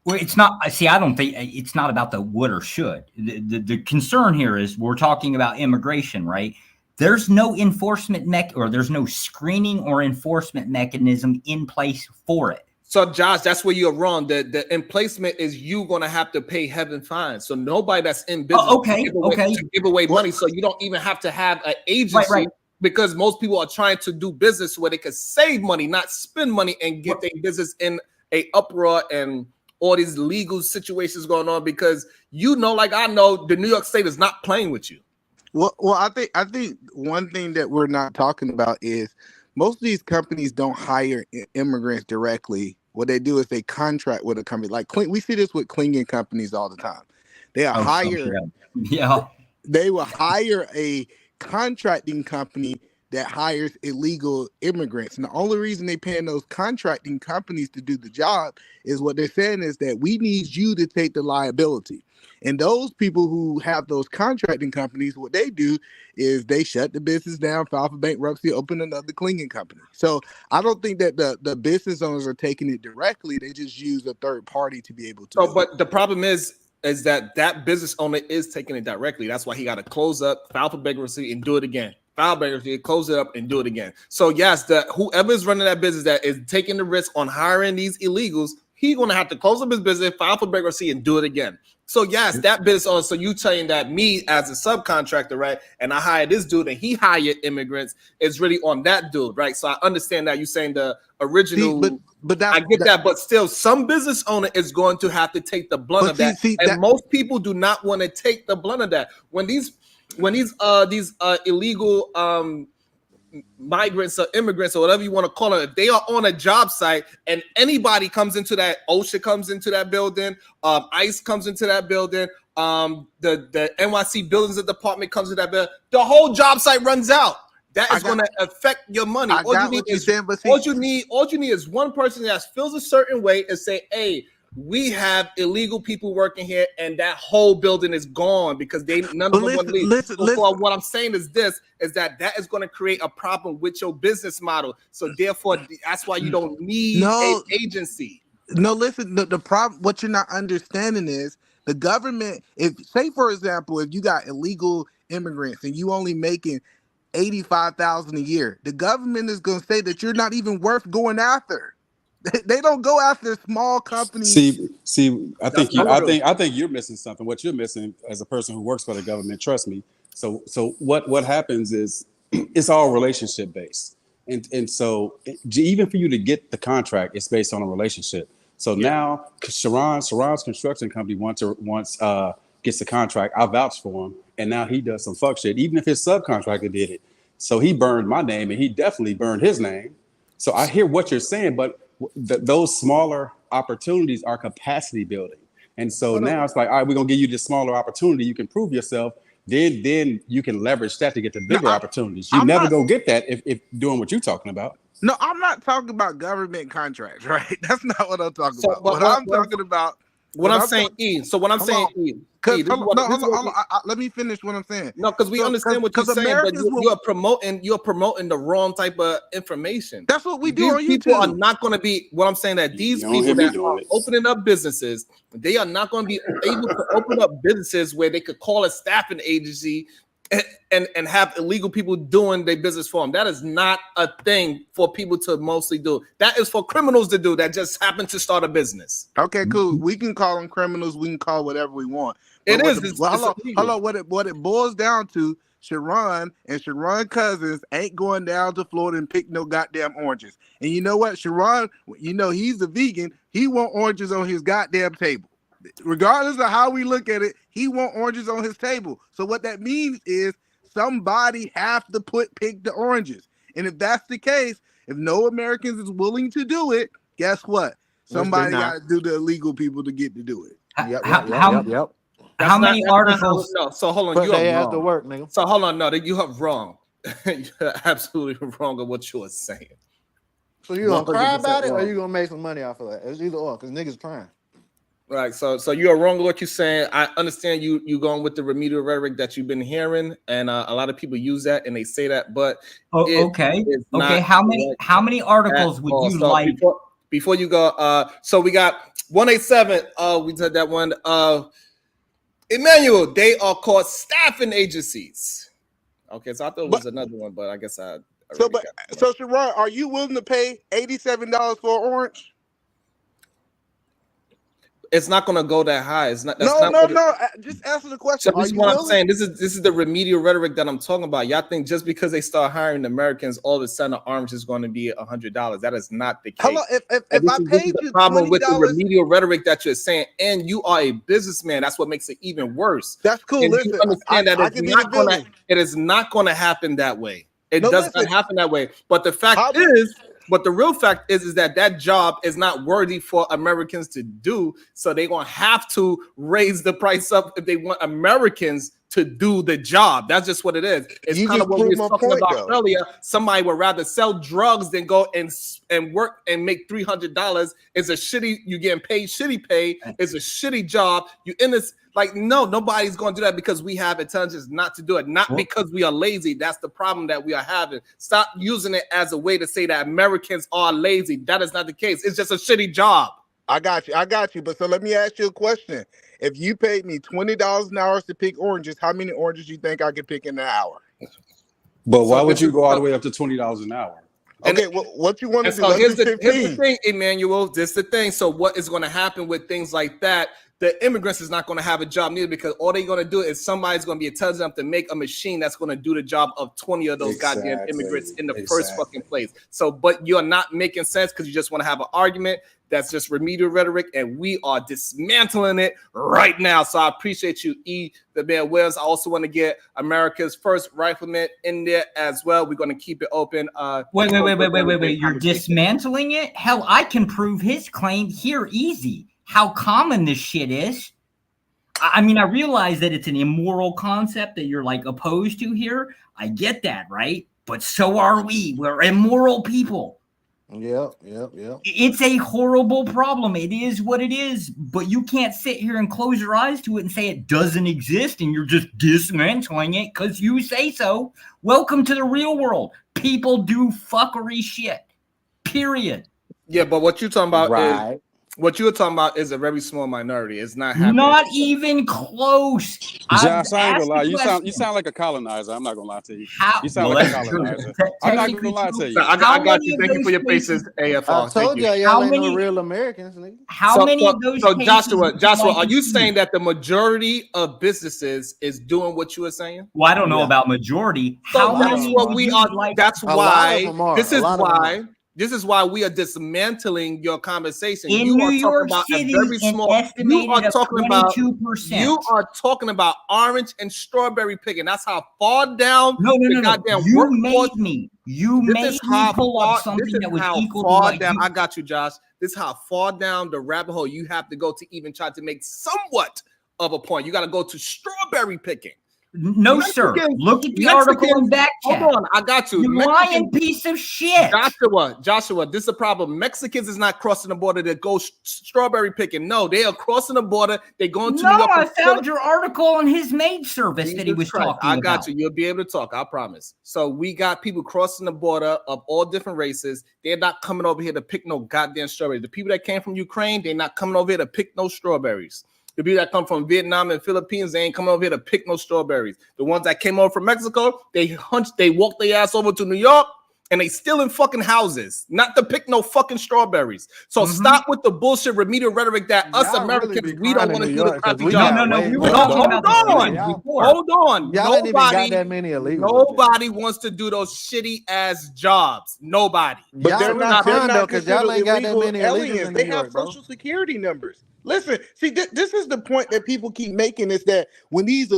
well, it's not. See, I don't think it's not about the would or should. The concern here is we're talking about immigration, right? There's no enforcement or there's no screening or enforcement mechanism in place for it. So, Josh, that's where you're wrong. The emplacement is you going to have to pay heaven fines. So nobody that's in business to give away money. So you don't even have to have an agency because most people are trying to do business where they can save money, not spend money and get their business in a uproar and all these legal situations going on because like I know, the New York State is not playing with you. Well, I think one thing that we're not talking about is most of these companies don't hire immigrants directly. What they do is they contract with a company. Like we see this with cleaning companies all the time. They will hire a contracting company that hires illegal immigrants. And the only reason they're paying those contracting companies to do the job is what they're saying is that we need you to take the liability. And those people who have those contracting companies, what they do is they shut the business down, file for bankruptcy, open another cleaning company. So I don't think that the business owners are taking it directly. They just use a third party to be able to. So, but the problem is that business owner is taking it directly. That's why he got to close up, file for bankruptcy, and do it again. File bankruptcy, close it up, and do it again. So yes, whoever is running that business that is taking the risk on hiring these illegals, he's going to have to close up his business, file for bankruptcy, and do it again. So yes, that business owner. So you saying that me as a subcontractor, right? And I hired this dude, and he hired immigrants. Is really on that dude, right? So I understand that you're saying the original. But I get that. But still, some business owner is going to have to take the blunt of that. And most people do not want to take the blunt of that. When these illegal migrants or immigrants or whatever you want to call it, if they are on a job site and anybody comes into that, OSHA comes into that building, ICE comes into that building, the NYC Buildings Department comes into that building, the whole job site runs out. That is going to affect your money. All you need is one person that feels a certain way and say, hey, we have illegal people working here, and that whole building is gone because none of them want to leave. What I'm saying is that is going to create a problem with your business model. So therefore, that's why you don't need an agency. No, listen. The problem, what you're not understanding is the government. Say for example, if you got illegal immigrants and you only making $85,000 a year, the government is going to say that you're not even worth going after. They don't go after small companies. See, I think you're missing something. What you're missing as a person who works for the government, trust me. So what happens is it's all relationship based, and so even for you to get the contract, it's based on a relationship. So now Sharon's construction company once gets the contract, I vouch for him, and now he does some fuck shit. Even if his subcontractor did it, so he burned my name, and he definitely burned his name. So I hear what you're saying, but those smaller opportunities are capacity building. And so now it's like, all right, we're going to give you this smaller opportunity. You can prove yourself. Then you can leverage that to get the bigger opportunities. You never go get that if doing what you're talking about. No, I'm not talking about government contracts, right? That's not what I'm talking about. What I'm talking about What I'm saying, E. So what I'm saying, E. Let me finish what I'm saying. No, because we understand what you're saying, but you're promoting the wrong type of information. That's what we do on YouTube. These people are not going to be. What I'm saying that these people that are opening up businesses, they are not going to be able to open up businesses where they could call a staffing agency and have illegal people doing their business for them. That is not a thing for people to mostly do. That is for criminals to do that just happen to start a business. Okay, cool. We can call them criminals. We can call whatever we want. But hold on. What it boils down to, Sharon and Sharon cousins ain't going down to Florida and pick no goddamn oranges. And you know what? Sharon, he's a vegan. He want oranges on his goddamn table. Regardless of how we look at it, he want oranges on his table. So what that means is somebody have to pick the oranges. And if that's the case, if no Americans is willing to do it, guess what? Somebody got to do the illegal people to get to do it. Yep. How many articles? No, so hold on. You they are have to wrong. work, nigga. So hold on. No, you are wrong. You're absolutely wrong of what you are saying. So you gonna cry about it, or you gonna make some money off of that? It's either or, because niggas trying. Right. So you are wrong with what you're saying. I understand you going with the remedial rhetoric that you've been hearing, and a lot of people use that and they say that, but okay. How many articles would you like? Before you go, so we got 187. We said that one. Emmanuel, they are called staffing agencies. Okay, so I thought it was another one, but I guess I. So Sharon, are you willing to pay $87 for an orange? It's not going to go that high. It's not. No. Just answer the question. So this is what I'm saying. This is the remedial rhetoric that I'm talking about. Y'all think just because they start hiring Americans, all of a sudden the orange is going to be $100. That is not the case. Hello, if I paid you problem $20, with the remedial rhetoric that you're saying, and you are a businessman, that's what makes it even worse. That's cool. And listen, you understand that it is not going to happen that way. It does not happen that way. But the fact is. But the real fact is that job is not worthy for Americans to do. So they're going to have to raise the price up if they want Americans to do the job. That's just what it is. It's kind of what we were talking about earlier. Somebody would rather sell drugs than go and work and make $300. It's a shitty, you getting paid shitty pay. It's a shitty job. You in this, like, no, nobody's going to do that because we have intelligence not to do it. Not because we are lazy. That's the problem that we are having. Stop using it as a way to say that Americans are lazy. That is not the case. It's just a shitty job. I got you. But so let me ask you a question. If you paid me $20 an hour to pick oranges, how many oranges you think I could pick in an hour? But why would you go all the way up to $20 an hour? Okay, what you want to do? So here's the thing, Emmanuel. This is the thing. So what is going to happen with things like that? The immigrants is not going to have a job neither, because all they're going to do is somebody's going to be intelligent enough to make a machine that's going to do the job of 20 of those goddamn immigrants in the first fucking place. So, but you're not making sense because you just want to have an argument. That's just remedial rhetoric, and we are dismantling it right now. So I appreciate you, E. the man Wells. I also want to get America's first rifleman in there as well. We're going to keep it open. Wait. You're dismantling it? Hell, I can prove his claim here easy. How common this shit is. I mean, I realize that it's an immoral concept that you're like opposed to here. I get that, right? But so are we. We're immoral people. Yep. It's a horrible problem. It is what it is. But you can't sit here and close your eyes to it and say it doesn't exist and you're just dismantling it because you say so. Welcome to the real world. People do fuckery shit. Period. Yeah, but what you're talking about is what you're talking about is a very small minority. It's not happening. Not even close. Josh, I ain't gonna lie. You sound like a colonizer. I'm not gonna lie to you. You sound like a colonizer. I'm not gonna lie to you. I got you. Thank you for your patience, AFR. I told y'all ain't no real Americans, nigga. How many of those? So Joshua, are you saying that the majority of businesses is doing what you are saying? Well, I don't know about majority. So that's what we are. That's why. This is why we are dismantling your conversation. You are talking about a very small. You are talking about 22%. You are talking about orange and strawberry picking. That's how far down. No. You made me. You made me pull up something that was equal to what down. I got you, Josh. This is how far down the rabbit hole you have to go to even try to make somewhat of a point. You got to go to strawberry picking. No, sir. Look at the article in back chat. Hold on, I got you. You lying piece of shit. Joshua, this is a problem. Mexicans is not crossing the border to go strawberry picking. No, they are crossing the border. They going to New York. I found your article on his maid service that he was talking about. I got you. You'll be able to talk. I promise. So we got people crossing the border of all different races. They're not coming over here to pick no goddamn strawberries. The people that came from Ukraine, they're not coming over here to pick no strawberries. The people that come from Vietnam and Philippines, they ain't coming over here to pick no strawberries. The ones that came over from Mexico, they walked their ass over to New York, and they still in fucking houses, not to pick no fucking strawberries. So stop with the bullshit remedial rhetoric that us Americans, really we don't want to do the crappy job. Hold on. Nobody wants to do those shitty ass jobs. Nobody. But they're not because y'all ain't got that many aliens. They have social security numbers. Listen, see, this is the point that people keep making, is that when these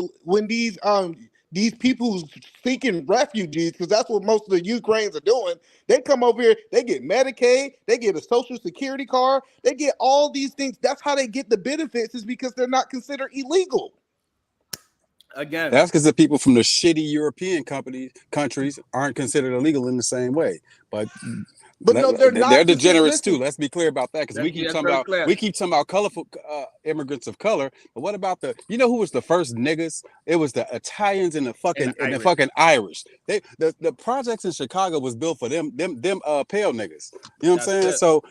people seeking refugees, because that's what most of the Ukrainians are doing, they come over here, they get Medicaid, they get a social security card, they get all these things. That's how they get the benefits, is because they're not considered illegal. Again, that's because the people from the shitty European countries aren't considered illegal in the same way. But no, they're not. They're degenerates too. Let's be clear about that, because we keep talking about colorful immigrants of color. But what about who was the first niggas? It was the Italians and the fucking Irish. The projects in Chicago was built for them pale niggas. You know what I'm saying? So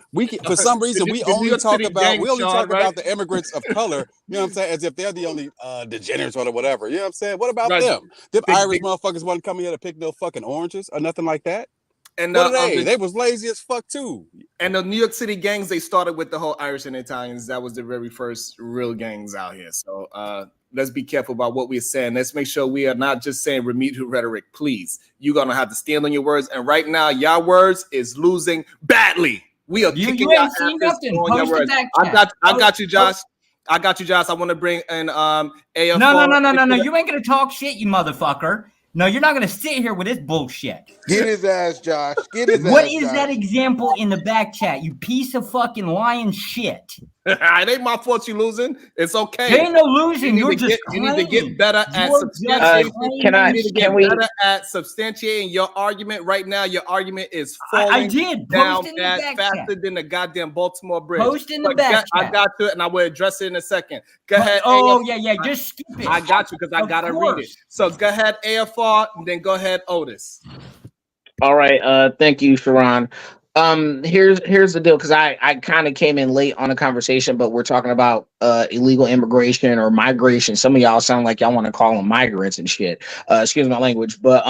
for some reason we only talk about the immigrants of color. You know what I'm saying? As if they're the only degenerates or whatever. You know what I'm saying? What about them? Them Irish motherfuckers wasn't coming here to pick no fucking oranges or nothing like that. And what are they was lazy as fuck too. And the New York City gangs, they started with the whole Irish and Italians. That was the very first real gangs out here. So let's be careful about what we're saying. Let's make sure we are not just saying remedial rhetoric. Please, you're gonna have to stand on your words. And right now, your words is losing badly. We are kicking your asses on your words. I got you, Josh. I got you, Josh. I want to bring in AF4. No. You ain't gonna talk shit, you motherfucker. No, you're not going to sit here with this bullshit. Get his ass, Josh. Get his ass. What is that example in the back chat, you piece of fucking lying shit? It ain't my fault you losing. It's okay. There ain't no losing. You need to get better at substantiating. At substantiating your argument. Right now, your argument is falling down faster than the goddamn Baltimore Bridge. Post in the back chat. I got to it, and I will address it in a second. Go ahead. Just skip it. I got you because I gotta read it. So go ahead, AFR, and then go ahead, Otis. All right. Thank you, Sharon. Here's the deal, because I kind of came in late on the conversation, but we're talking about illegal immigration or migration. Some of y'all sound like y'all want to call them migrants and shit. Excuse my language, but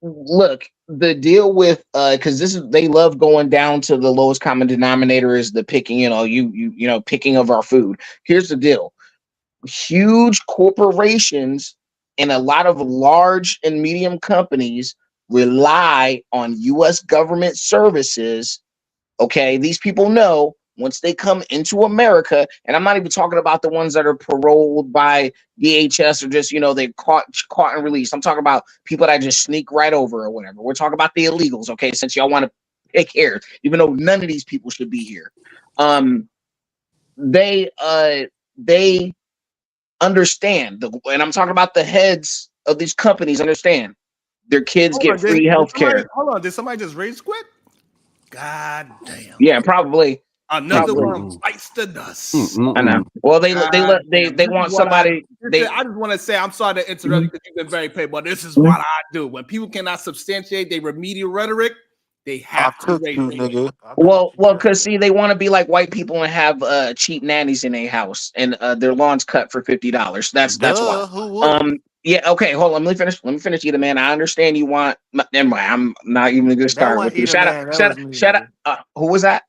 look, the deal with because they love going down to the lowest common denominator is the picking, picking of our food. Here's the deal: huge corporations and a lot of large and medium companies rely on U.S. government services. Okay, these people know once they come into America, and I'm not even talking about the ones that are paroled by DHS or just they caught and released. I'm talking about people that just sneak right over or whatever. We're talking about the illegals. Okay, since y'all want to pick hairs, even though none of these people should be here. They understand and I'm talking about the heads of these companies understand. Their kids get free health care. Hold on, did somebody just rage quit? God damn. Yeah, probably. Another one bites the dust. I know. Well, they want somebody. I just want to say, I'm sorry to interrupt you because you've been very paid, but this is what I do. When people cannot substantiate their remedial rhetoric, they have to rage. Well, because see, they want to be like white people and have cheap nannies in their house and their lawns cut for $50. That's why. Yeah, okay, hold on. Let me finish, Eda, man. I understand you want. Never mind. I'm not even going to start with you. Shout out. Who was that?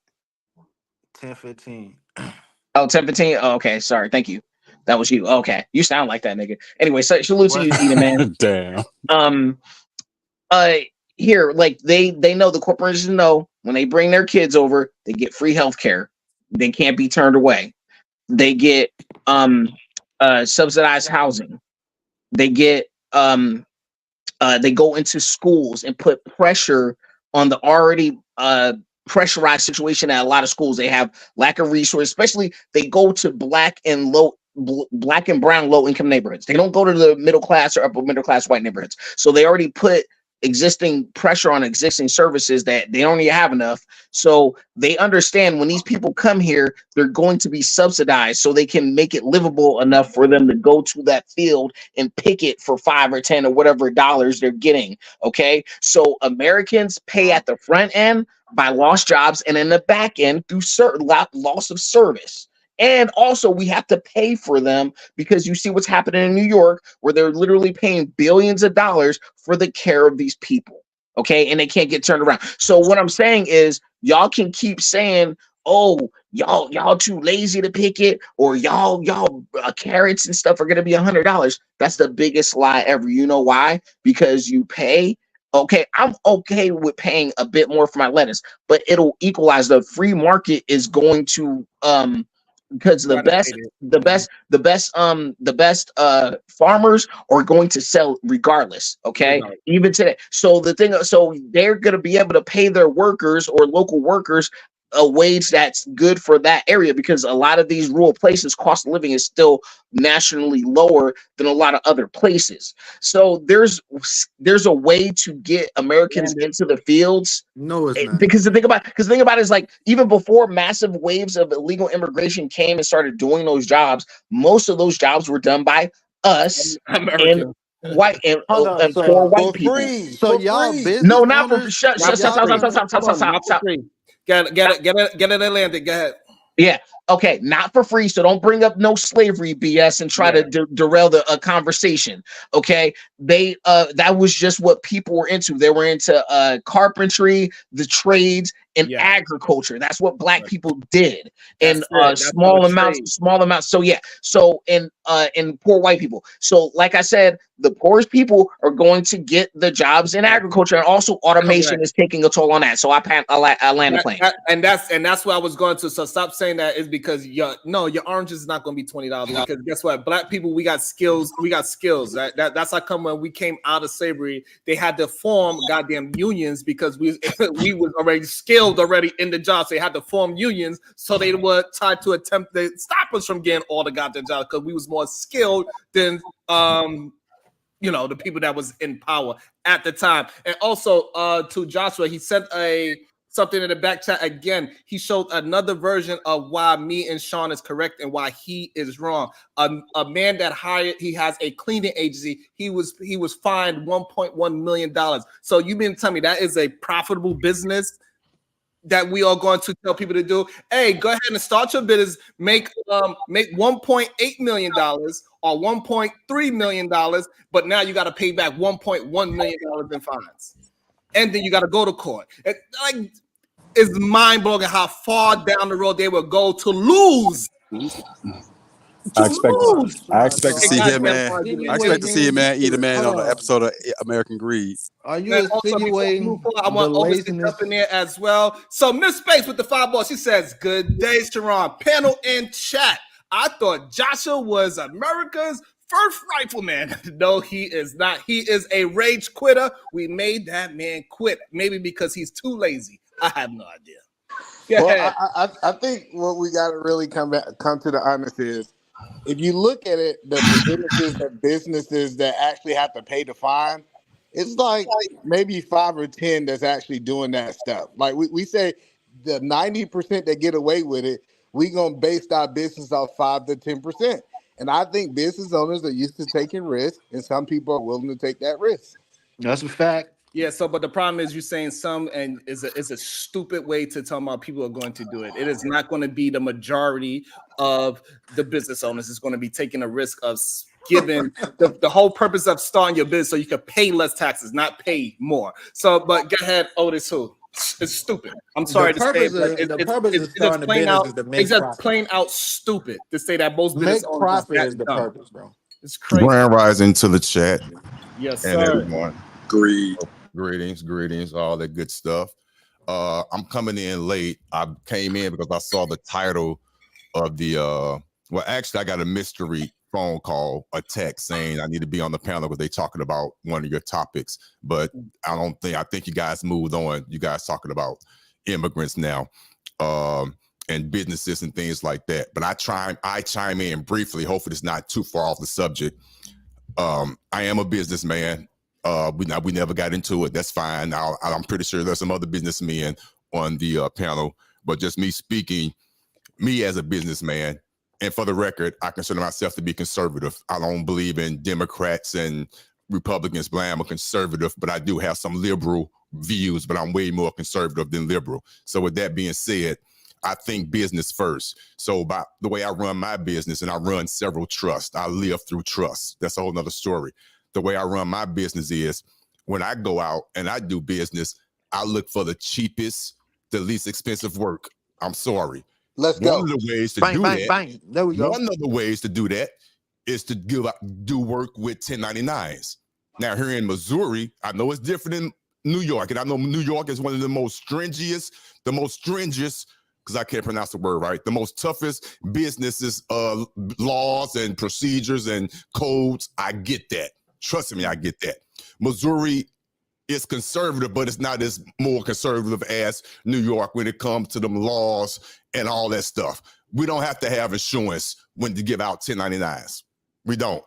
1015. Oh, 1015. Oh, okay, sorry. Thank you. That was you. Okay, you sound like that nigga. Anyway, so salute to you, Eda, man. Damn. Here, like they know, the corporations know when they bring their kids over, they get free health care. They can't be turned away. They get subsidized housing. They get they go into schools and put pressure on the already pressurized situation at a lot of schools. They have lack of resources, especially they go to black and low black and brown low income neighborhoods. They don't go to the middle class or upper middle class white neighborhoods. So they already put existing pressure on existing services that they don't even have enough. So they understand when these people come here, they're going to be subsidized so they can make it livable enough for them to go to that field and pick it for 5 or 10 or whatever dollars they're getting. Okay. So Americans pay at the front end by lost jobs and in the back end through loss of service. And also we have to pay for them because you see what's happening in New York, where they're literally paying billions of dollars for the care of these people. Okay. And they can't get turned around. So what I'm saying is y'all can keep saying, oh, y'all too lazy to pick it, or y'all carrots and stuff are going to be $100. That's the biggest lie ever. You know why? Because you pay. Okay, I'm okay with paying a bit more for my lettuce, but it'll equalize. The free market is going to because the best farmers are going to sell regardless. Okay, even today. So they're going to be able to pay their workers or local workers a wage that's good for that area, because a lot of these rural places, cost of living is still nationally lower than a lot of other places. So there's a way to get Americans into the fields. No, it's not. Because the thing about it is, like, even before massive waves of illegal immigration came and started doing those jobs, most of those jobs were done by us and white and poor white people. So y'all business no, not for owners, stop. Get it in Atlantic. Go ahead. Yeah. Okay. Not for free. So don't bring up no slavery BS and try to derail the conversation. Okay. They that was just what people were into. They were into carpentry, the trades, and agriculture. That's what black people did. And small amounts. So yeah. So and poor white people. So like I said, the poorest people are going to get the jobs in agriculture, and also automation is taking a toll on that. So I land a plane. And that's what I was going to. So stop saying that is because your orange is not going to be $20, because guess what? Black people, we got skills. That's how come when we came out of slavery, they had to form goddamn unions, because we was already skilled already in the job. So they had to form unions so they would try to attempt to stop us from getting all the goddamn jobs, because we was more skilled than the people that was in power at the time. And also to Joshua, he sent something in the back chat again. He showed another version of why me and Sean is correct and why he is wrong. A man that he has a cleaning agency. He was fined $1.1 million. So you mean to tell me that is a profitable business that we are going to tell people to do? Hey, go ahead and start your business, make $1.8 million or $1.3 million, but now you got to pay back $1.1 million in fines, and then you got to go to court. It's mind-blowing how far down the road they will go to lose. I expect to see him, man. I expect to see him, man, eat a man on an episode of American Greed. Are you insinuating I want Otis to jump in there as well. So Miss Space with the 5 balls, she says, "Good day, Sharon. Panel in chat. I thought Joshua was America's first rifleman." No, he is not. He is a rage quitter. We made that man quit. Maybe because he's too lazy. I have no idea. Well, I think what we got to really come to the honest is, if you look at it, the percentages of businesses that actually have to pay the fine, it's like maybe 5 or 10 that's actually doing that stuff. Like we say, the 90% that get away with it, we gonna base our business off 5 to 10%. And I think business owners are used to taking risks, and some people are willing to take that risk. That's a fact. Yeah, so but the problem is you're saying some, and it's a stupid way to tell about people are going to do it. It is not going to be the majority of the business owners. It's going to be taking a risk of giving the whole purpose of starting your business so you can pay less taxes, not pay more. So, but go ahead, Otis, who? It's stupid. I'm sorry to say it. The purpose of starting a business is to make profit. It's just plain out stupid to say that most business owners profit is the purpose, bro. It's crazy. Grand rising to the chat. Yes, and sir. Everyone. Greetings, all that good stuff. I'm coming in late. I came in because I saw the title of the well, actually I got a mystery phone call, a text saying I need to be on the panel because they're talking about one of your topics, but I think you guys moved on. You guys talking about immigrants now. and businesses and things like that. But I chime in briefly. Hopefully it's not too far off the subject. I am a businessman. We never got into it. That's fine. I'm pretty sure there's some other businessmen on the panel, but just me speaking, me as a businessman, and for the record, I consider myself to be conservative. I don't believe in Democrats and Republicans. I'm a conservative, but I do have some liberal views, but I'm way more conservative than liberal. So with that being said, I think business first. So by the way I run my business, and I run several trusts, I live through trust. That's a whole nother story. The way I run my business is when I go out and I do business, I look for the cheapest, the least expensive work. I'm sorry. Let's go. One of the ways to Bang, do bang, that, bang. There we go. one of the ways to do that is to do work with 1099s. Now here in Missouri, I know it's different in New York, and I know New York is one of the most stringent, because I can't pronounce the word right, the most toughest businesses, laws and procedures and codes. I get that. Trust me, I get that. Missouri is conservative, but it's not as more conservative as New York when it comes to them laws and all that stuff. We don't have to have insurance when to give out 1099s. We don't.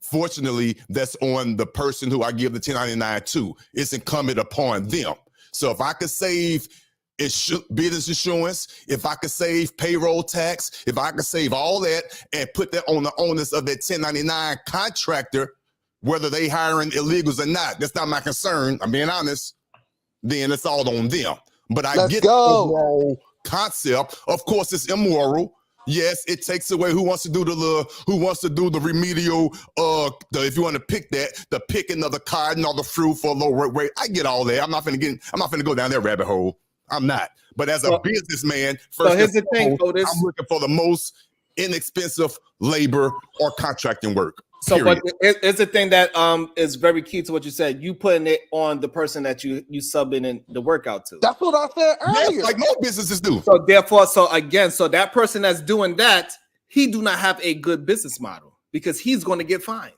Fortunately, that's on the person who I give the 1099 to. It's incumbent upon them. So if I could save business insurance, if I could save payroll tax, if I could save all that and put that on the onus of that 1099 contractor, whether they hiring illegals or not, that's not my concern. I'm being honest. Then it's all on them. But I get the overall concept. Of course, it's immoral. Yes, it takes away who wants to do the remedial. If you want to pick that, the picking of the cotton or the fruit for a low rate. I get all that. I'm not finna go down that rabbit hole. I'm not. But as a businessman, first here's the thing, Otis. I'm looking for the most inexpensive labor or contracting work. So, but it's the thing that is very key to what you said. You putting it on the person that you subbing in the workout to. That's what I said earlier. Yes, like most businesses do. So therefore, so that person that's doing that, he do not have a good business model because he's going to get fined.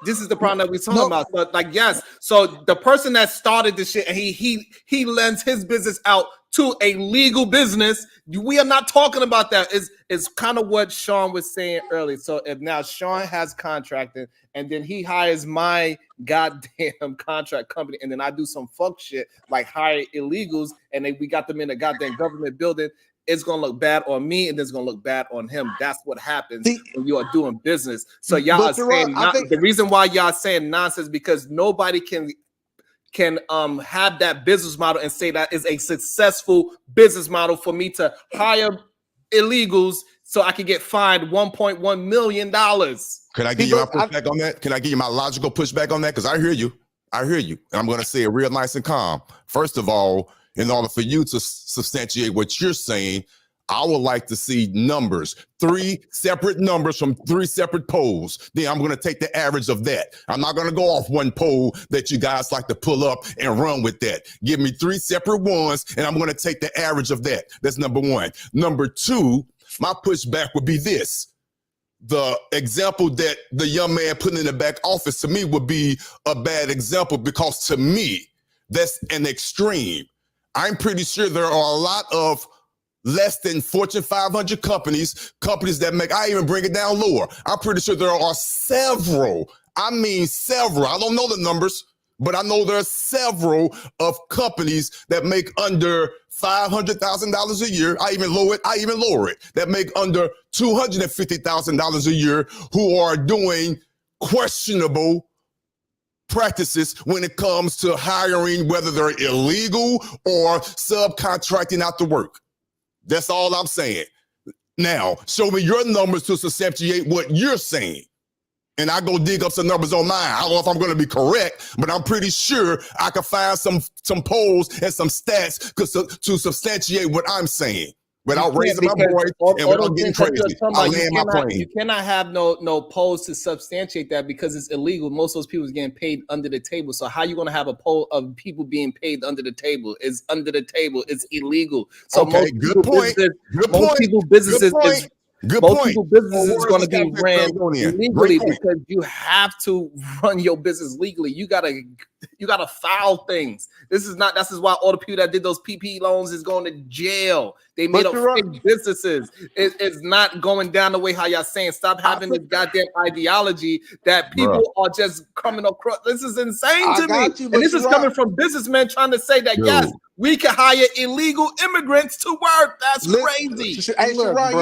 This is the problem that we're talking about. So, like, yes. So the person that started this shit and he lends his business out to a legal business. We are not talking about that. It's kind of what Sean was saying earlier. So if now Sean has contracting and then he hires my goddamn contract company and then I do some fuck shit like hire illegals and then we got them in a goddamn government building, it's gonna look bad on me and it's gonna look bad on him. That's what happens when you are doing business. So y'all are saying the reason why y'all saying nonsense because nobody can have that business model and say that is a successful business model for me to hire illegals so I can get fined $1.1 million. Can I give you my pushback on that? Can I give you my logical pushback on that? Because I hear you. And I'm going to say it real nice and calm. First of all, in order for you to substantiate what you're saying, I would like to see numbers, 3 separate numbers from 3 separate polls. Then I'm going to take the average of that. I'm not going to go off one poll that you guys like to pull up and run with that. Give me 3 separate ones, and I'm going to take the average of that. That's number one. Number two, my pushback would be this. The example that the young man put in the back office to me would be a bad example because to me, that's an extreme. I'm pretty sure there are a lot of less than Fortune 500 companies that make, I even bring it down lower. I'm pretty sure there are several. I don't know the numbers, but I know there are several of companies that make under $500,000 a year. I even lower it, that make under $250,000 a year who are doing questionable practices when it comes to hiring, whether they're illegal or subcontracting out the work. That's all I'm saying. Now, show me your numbers to substantiate what you're saying. And I go dig up some numbers on mine. I don't know if I'm going to be correct, but I'm pretty sure I can find some polls and some stats to substantiate what I'm saying. Without raising my voice and without getting crazy. You cannot have no polls to substantiate that because it's illegal. Most of those people are getting paid under the table. So how are you going to have a poll of people being paid under the table? It's under the table. It's illegal. So okay, good point. Most people businesses is going to be ran legally because you have to run your business legally. You got to file things. This is why all the people that did those PPP loans is going to jail. They made up fake businesses. It's not going down the way how y'all saying. Stop having this goddamn ideology that people are just coming across. This is insane to me. And this is coming from businessmen trying to say that, yes, we can hire illegal immigrants to work. That's crazy. Hey, Sharon,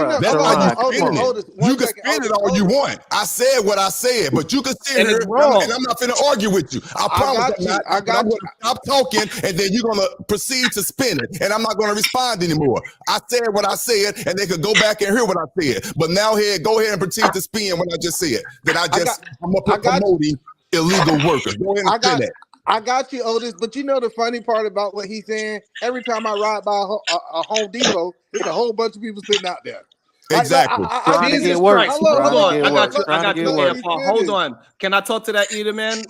you know, you can spin it all you want. I said what I said, but you can sit here and I'm not finna argue with you. I promise I'm not. I'm gonna stop talking, and then you're gonna proceed to spin it, and I'm not gonna respond anymore. I said what I said, and they could go back and hear what I said. But now go ahead and proceed to spin what I just said. That I'm promoting illegal workers. Go ahead and spin that. I got you, Otis, but you know the funny part about what he's saying? Every time I ride by a Home Depot, there's a whole bunch of people sitting out there. Exactly. Jesus Christ. Hold on. I got you. Hold on. Can I talk to that eater, man?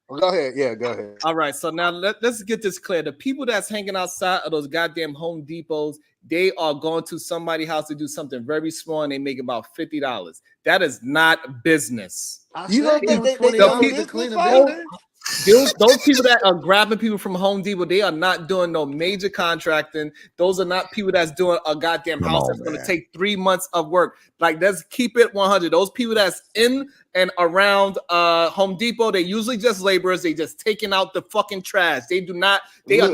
Go ahead. Yeah, go ahead. All right. So now let's get this clear. The people that's hanging outside of those goddamn Home Depots, they are going to somebody's house to do something very small and they make about $50. That is not business. You don't think they to clean a building? Those people that are grabbing people from Home Depot, they are not doing no major contracting. Those are not people that's doing a goddamn house that's going to take 3 months of work. Like, let's keep it 100. Those people that's in and around Home Depot, they usually just laborers. They just taking out the fucking trash. They are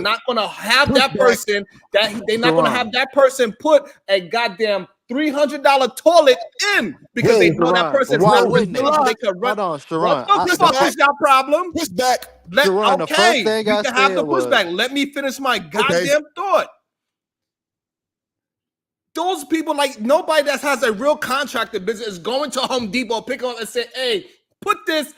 not going to have that person they're not going to have that person put a goddamn $300 toilet in because they know that person's not with them. They can run. Hold on, Sharon. What the fuck is your problem? Push back. Sharon, the first thing you can have the pushback. Let me finish my goddamn thought. Those people, like nobody that has a real contracted business is going to Home Depot, pick up and say, hey, put this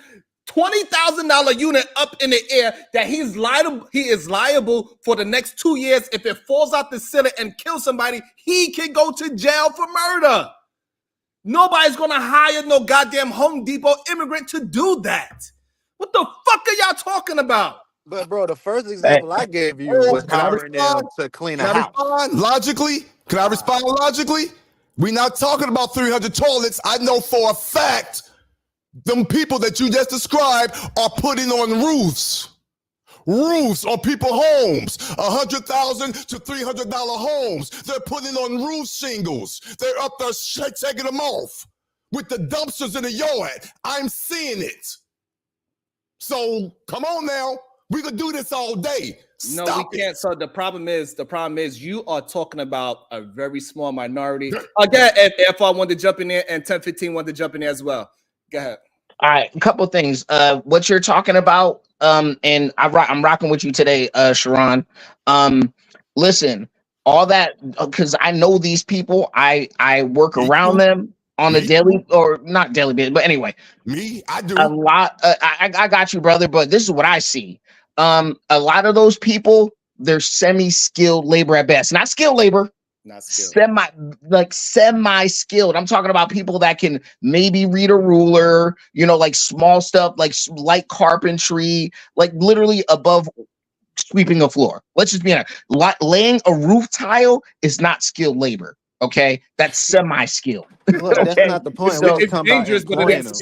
$20,000 unit up in the air that he is liable for the next 2 years. If it falls out the ceiling and kills somebody, he can go to jail for murder. Nobody's gonna hire no goddamn Home Depot immigrant to do that. What the fuck are y'all talking about? But bro, the first example I gave you was hiring them to clean a house. Can I respond logically? We're not talking about 300 toilets. I know for a fact them people that you just described are putting on roofs on people's homes, $100,000 to $300 homes. They're putting on roof shingles. They're up there taking them off with the dumpsters in the yard. I'm seeing it. So come on now, we could do this all day. No, we can't. So the problem is you are talking about a very small minority. Again, if I wanted to jump in there and 1015 wanted to jump in there as well. Go ahead. All right, a couple of things. What you're talking about, and I'm rocking with you today, Sharon. Listen, all that because I know these people. I work around them on a daily or not daily basis, but anyway. I do a lot. I got you, brother. But this is what I see. A lot of those people, they're semi-skilled labor at best, not skilled labor. Not skilled. Semi-skilled. I'm talking about people that can maybe read a ruler, like small stuff, like light carpentry, like literally above sweeping a floor. Let's just be honest. Laying a roof tile is not skilled labor. Okay, that's semi-skilled. Look, that's not the point. So it's dangerous, but it's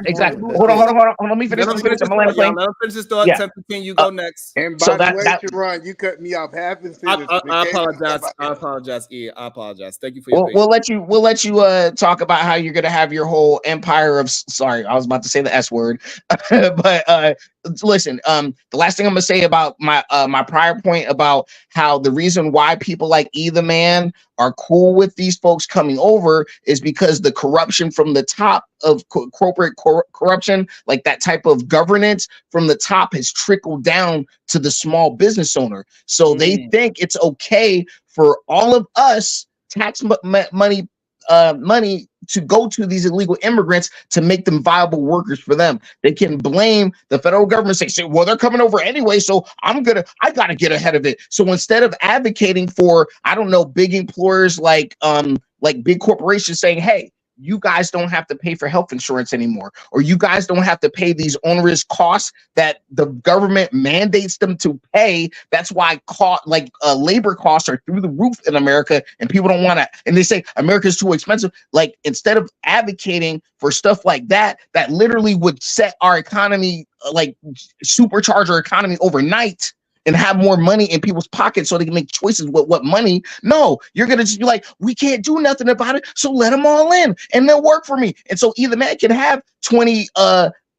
exactly. Hold on. Let me finish. Let him finish this thought. 1015, you go next. And by the way, Sharon, you cut me off half and finished. I apologize. I apologize. Thank you for your patience. We'll let you talk about how you're gonna have your whole empire of. Sorry, I was about to say the S word, but listen. The last thing I'm gonna say about my prior point about how the reason why people like Either Man are cool with these folks coming over is because the corruption from the top of corporate corruption, like that type of governance from the top, has trickled down to the small business owner. So they think it's okay for all of us tax money to go to these illegal immigrants to make them viable workers for them. They can blame the federal government, say, well, they're coming over anyway, so I gotta get ahead of it. So instead of advocating for, I don't know, big employers like big corporations saying, hey, you guys don't have to pay for health insurance anymore, or you guys don't have to pay these onerous costs that the government mandates them to pay. That's why labor costs are through the roof in America, and people don't want to, and they say America's too expensive. Like, instead of advocating for stuff like that, that literally would set our economy, like supercharge our economy overnight, and have more money in people's pockets so they can make choices with what money. No, you're going to just be like, we can't do nothing about it, so let them all in and they'll work for me. And so either man can have 20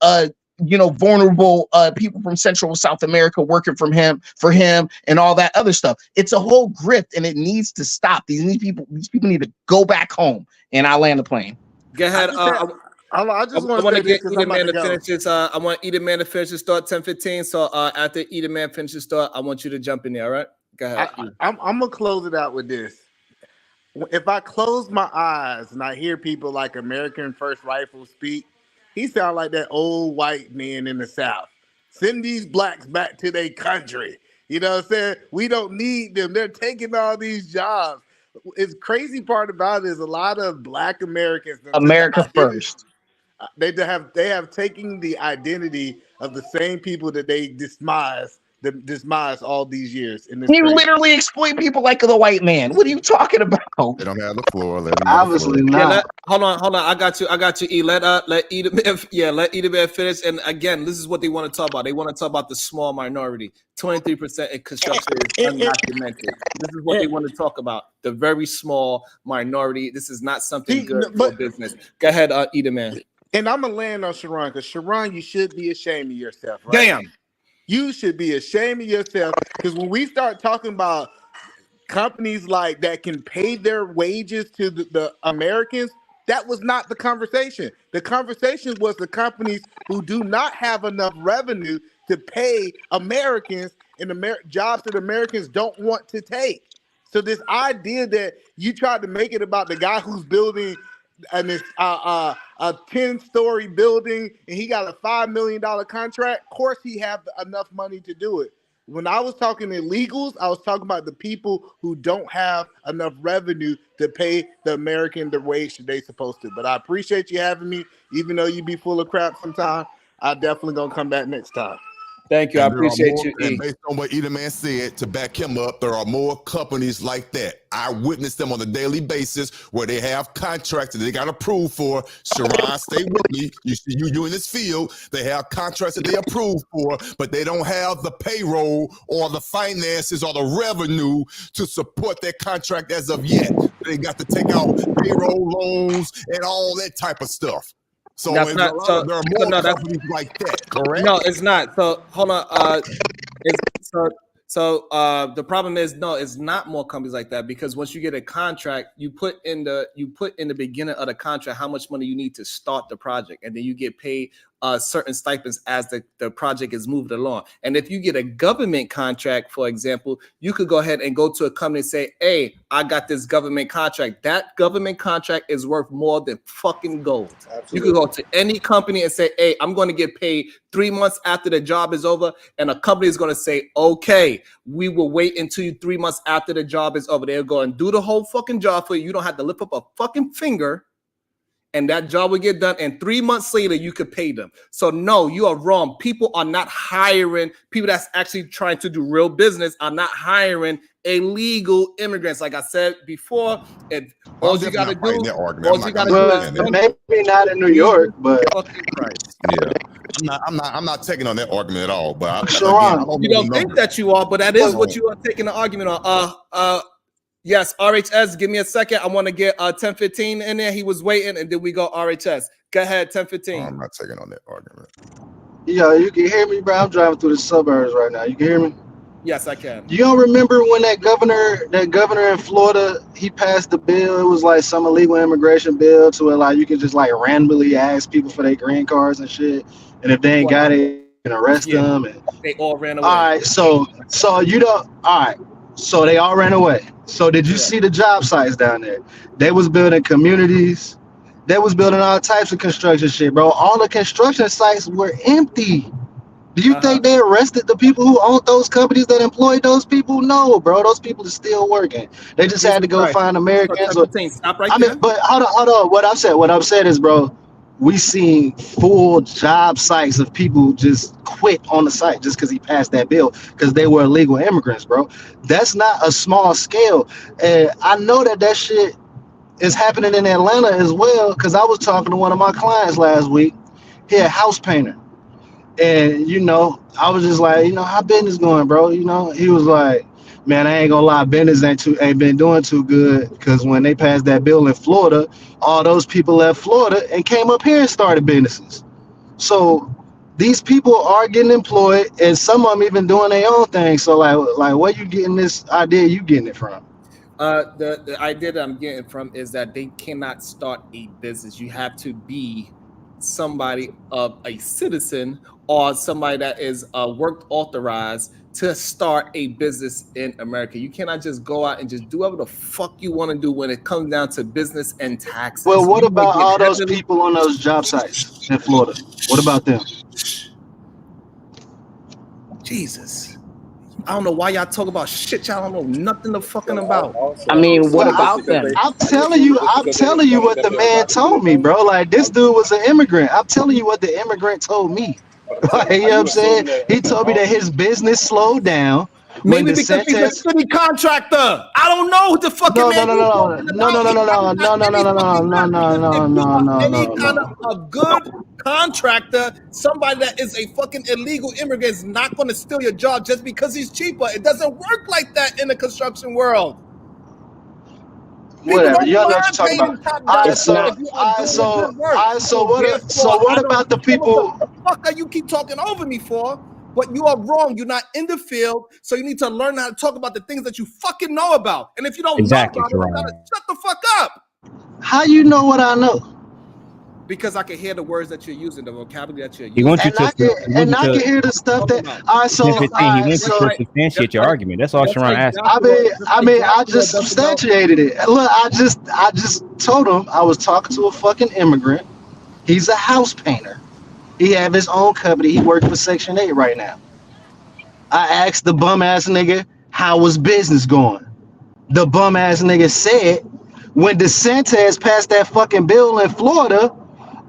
vulnerable people from Central and South America working for him and all that other stuff. It's a whole grift, and it needs to stop. These people need to go back home. And I land the plane. Go ahead. I just want to get Eden Man to finish his. I want Eden Man to finish his thought 10:15. So after Eden Man finishes his thought, I want you to jump in there. All right, go ahead. I'm gonna close it out with this. If I close my eyes and I hear people like American First Rifle speak, he sound like that old white man in the South. Send these blacks back to their country. You know what I'm saying? We don't need them. They're taking all these jobs. It's crazy part about it is a lot of Black Americans. America first. They have taken the identity of the same people that they despise all these years. You literally exploit people like the white man. What are you talking about? They don't have the floor. Obviously not. Hold on. I got you. E. Let Eden Man finish. And again, this is what they want to talk about. They want to talk about the small minority. 23% in construction is undocumented. This is what they want to talk about. The very small minority. This is not something good for business. Go ahead, Eden Man. And I'm going to land on Sharon, because Sharon, you should be ashamed of yourself, right? Damn. You should be ashamed of yourself, because when we start talking about companies like that can pay their wages to the Americans, that was not the conversation. The conversation was the companies who do not have enough revenue to pay Americans and jobs that Americans don't want to take. So this idea that you tried to make it about the guy who's building a 10-story building and he got a $5 million contract, of course he have enough money to do it. When I was talking illegals, I was talking about the people who don't have enough revenue to pay the American the wage that they supposed to. But I appreciate you having me, even though you be full of crap sometimes. I definitely gonna come back next time. Thank you. I appreciate you. And based on what Eden Man said, to back him up, there are more companies like that. I witness them on a daily basis where they have contracts that they got approved for. Sharon, stay with me. You in this field. They have contracts that they approved for, but they don't have the payroll or the finances or the revenue to support their contract as of yet. They got to take out payroll loans and all that type of stuff. So there are more companies like that, correct? No, it's not. So hold on. The problem is, no, it's not more companies like that, because once you get a contract, you put in the beginning of the contract how much money you need to start the project, and then you get paid certain stipends as the project is moved along. And if you get a government contract, for example, you could go ahead and go to a company and say, hey, I got this government contract. That government contract is worth more than fucking gold. Absolutely. You could go to any company and say, hey, I'm going to get paid 3 months after the job is over. And a company is going to say, okay, we will wait until 3 months after the job is over. They'll go and do the whole fucking job for you. You don't have to lift up a fucking finger. And that job will get done, and 3 months later, you could pay them. So no, you are wrong. People are not hiring, people that's actually trying to do real business are not hiring illegal immigrants. Like I said before, all you got to do is maybe not in New York, but yeah. I'm not taking on that argument at all. But you don't think that you are, but that is what you are taking the argument on. Yes, RHS, give me a second. I want to get 1015 in there. He was waiting, and then we go RHS. Go ahead, 1015. I'm not taking on that argument. Yeah, you can hear me, bro. I'm driving through the suburbs right now. You can hear me? Yes, I can. You don't remember when that governor in Florida, he passed the bill? It was like some illegal immigration bill to where like you could just like randomly ask people for their green cards and shit. And if they ain't got it, you can arrest them. And they all ran away. All right, so you don't. All right, so they all ran away. So did you see the job sites down there? They was building communities. They was building all types of construction shit, bro. All the construction sites were empty. Do you think they arrested the people who owned those companies that employed those people? No, bro. Those people are still working. They just had to go find Americans. Stop right I there. mean, but hold on. What I've said is, bro, we seen full job sites of people just quit on the site just because he passed that bill because they were illegal immigrants, bro. That's not a small scale. And I know that shit is happening in Atlanta as well because I was talking to one of my clients last week. He a house painter. And, I was just like, how business going, bro? He was like, man, I ain't gonna lie, business ain't been doing too good because when they passed that bill in Florida, all those people left Florida and came up here and started businesses. So these people are getting employed, and some of them even doing their own thing. So like, where you getting this idea? You getting it from? The idea that I'm getting from is that they cannot start a business. You have to be somebody of a citizen or somebody that is work authorized to start a business in America. You cannot just go out and just do whatever the fuck you want to do when it comes down to business and taxes. Well, what about all those people on those job sites in Florida? What about them? Jesus. I don't know why y'all talk about shit y'all don't know nothing to fucking about. I mean, what about them? I'm telling you what the man told me, bro. Like, this dude was an immigrant. I'm telling you what the immigrant told me. Like, you know what I'm saying? He told me that his business slowed down. Maybe because he's a city contractor. I don't know what the fucking No. Any kind of a good contractor, somebody that is a fucking illegal immigrant is not going to steal your job just because he's cheaper. It doesn't work like that in the construction world. Whatever, you know what you're talking about. So what about the people? What the fuck are you keep talking over me for? But you are wrong. You're not in the field, so you need to learn how to talk about the things that you fucking know about. And if you don't know about it, you gotta shut the fuck up. How you know what I know? Because I can hear the words that you're using, the vocabulary that you're using. He wants you and I can hear the stuff that he wants you to substantiate your argument. That's all Sharon asked. I mean, I just substantiated it. Look, I just told him I was talking to a fucking immigrant. He's a house painter. He have his own company. He works for Section 8 right now. I asked the bum ass nigga, how was business going? The bum ass nigga said, when DeSantis passed that fucking bill in Florida,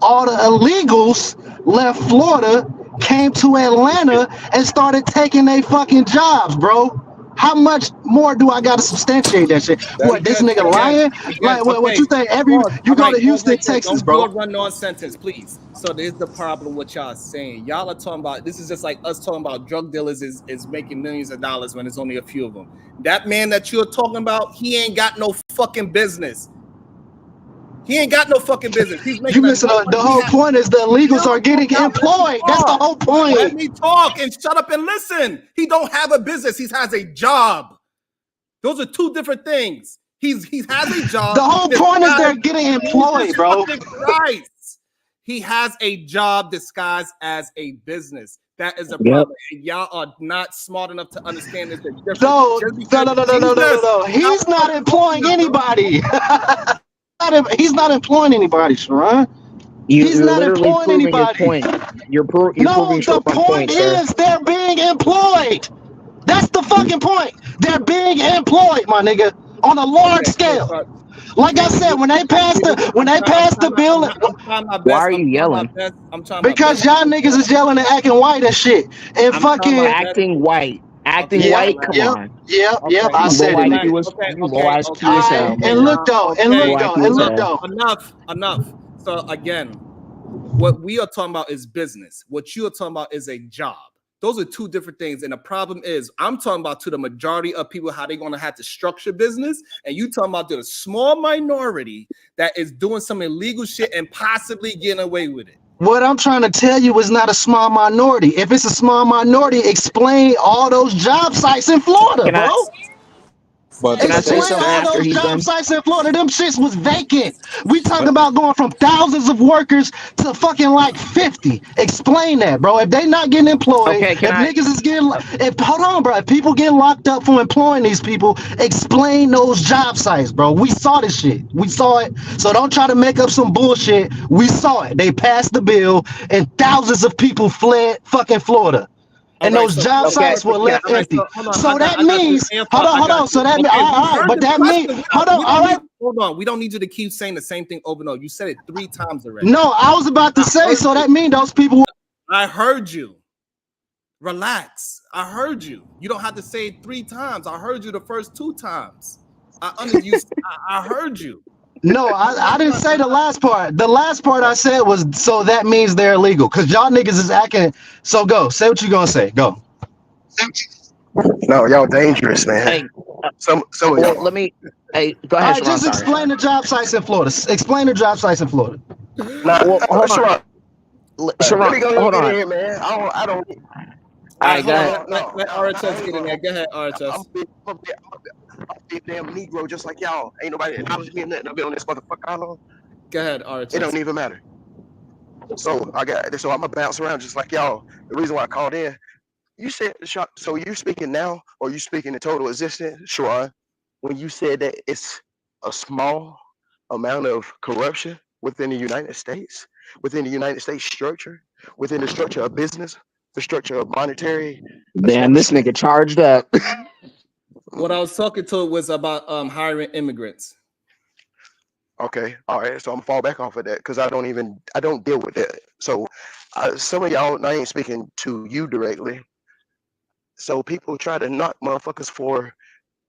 all the illegals left Florida, came to Atlanta, and started taking their fucking jobs, bro. How much more do I gotta substantiate that shit? What, this nigga lying? Like, what you think? You go to Houston, Texas, bro. Don't run on sentence, please. So there's the problem with y'all saying. Y'all are talking about, this is just like us talking about drug dealers is making millions of dollars when there's only a few of them. That man that you're talking about, he ain't got no fucking business. He ain't got no fucking business. He's making. You missing the whole point is the illegals are getting employed. That's the whole point. Let me talk and shut up and listen. He don't have a business. He has a job. Those are two different things. He has a job. The whole point is they're getting employed, bro. Christ. He has a job disguised as a business. That is a problem. And y'all are not smart enough to understand this. No. He's not employing anybody. He's not employing anybody, Sharon. He's not employing anybody. The point is they're being employed. That's the fucking point. They're being employed, my nigga, on a large scale. Like I said, when they passed the bill, why are you yelling? Because y'all niggas is yelling and acting white and shit, and fucking acting white. White, come on. Yep. I said it. And look though. Enough. So again, what we are talking about is business. What you are talking about is a job. Those are two different things. And the problem is, I'm talking about to the majority of people how they're going to have to structure business, and you talking about the small minority that is doing some illegal shit and possibly getting away with it. What I'm trying to tell you is not a small minority. If it's a small minority, explain all those job sites in Florida, bro. Can I say something after he's done? Job sites in Florida, them shits was vacant. We talking about going from thousands of workers to fucking like 50. Explain that, bro. If they not getting employed, niggas is getting, hold on, bro. If people getting locked up for employing these people, explain those job sites, bro. We saw this shit. We saw it. So don't try to make up some bullshit. We saw it. They passed the bill and thousands of people fled fucking Florida. And those job sites were left empty. So that means, hold on. So that means, all right, but that means, hold on, all right. Hold on. We don't need you to keep saying the same thing over and over. You said it 3 times already. No, I was about to say, so that means those people. I heard you. Relax. I heard you. You don't have to say it 3 times. I heard you the first 2 times. I heard you. No, I didn't say the last part. The last part I said was, so that means they're illegal. Because y'all niggas is acting. So go. Say what you gonna say. Go. No, y'all dangerous, man. Hey, some of y'all. Let me. Hey, go ahead. All right, just explain the job sites in Florida. Explain the job sites in Florida. Nah, hold on. Sharon, let me go hold get on. in here, man. I don't. All right, go ahead. Let RHS get in there. Go ahead, RHS. I'm a damn Negro just like y'all. Ain't nobody acknowledge me or nothing. I've been on this motherfucker how long? Go ahead, RHS. It don't even matter. So I'm gonna bounce around just like y'all. The reason why I called in, you said, so you speaking now or you speaking in total existence, Sharon, when you said that it's a small amount of corruption within the United States, within the United States structure, within the structure of business, the structure of monetary. Damn, this nigga charged up. What I was talking to was about hiring immigrants. Okay, all right. So I'm gonna fall back off of that because I don't deal with that. So some of y'all, I ain't speaking to you directly. So people try to knock motherfuckers for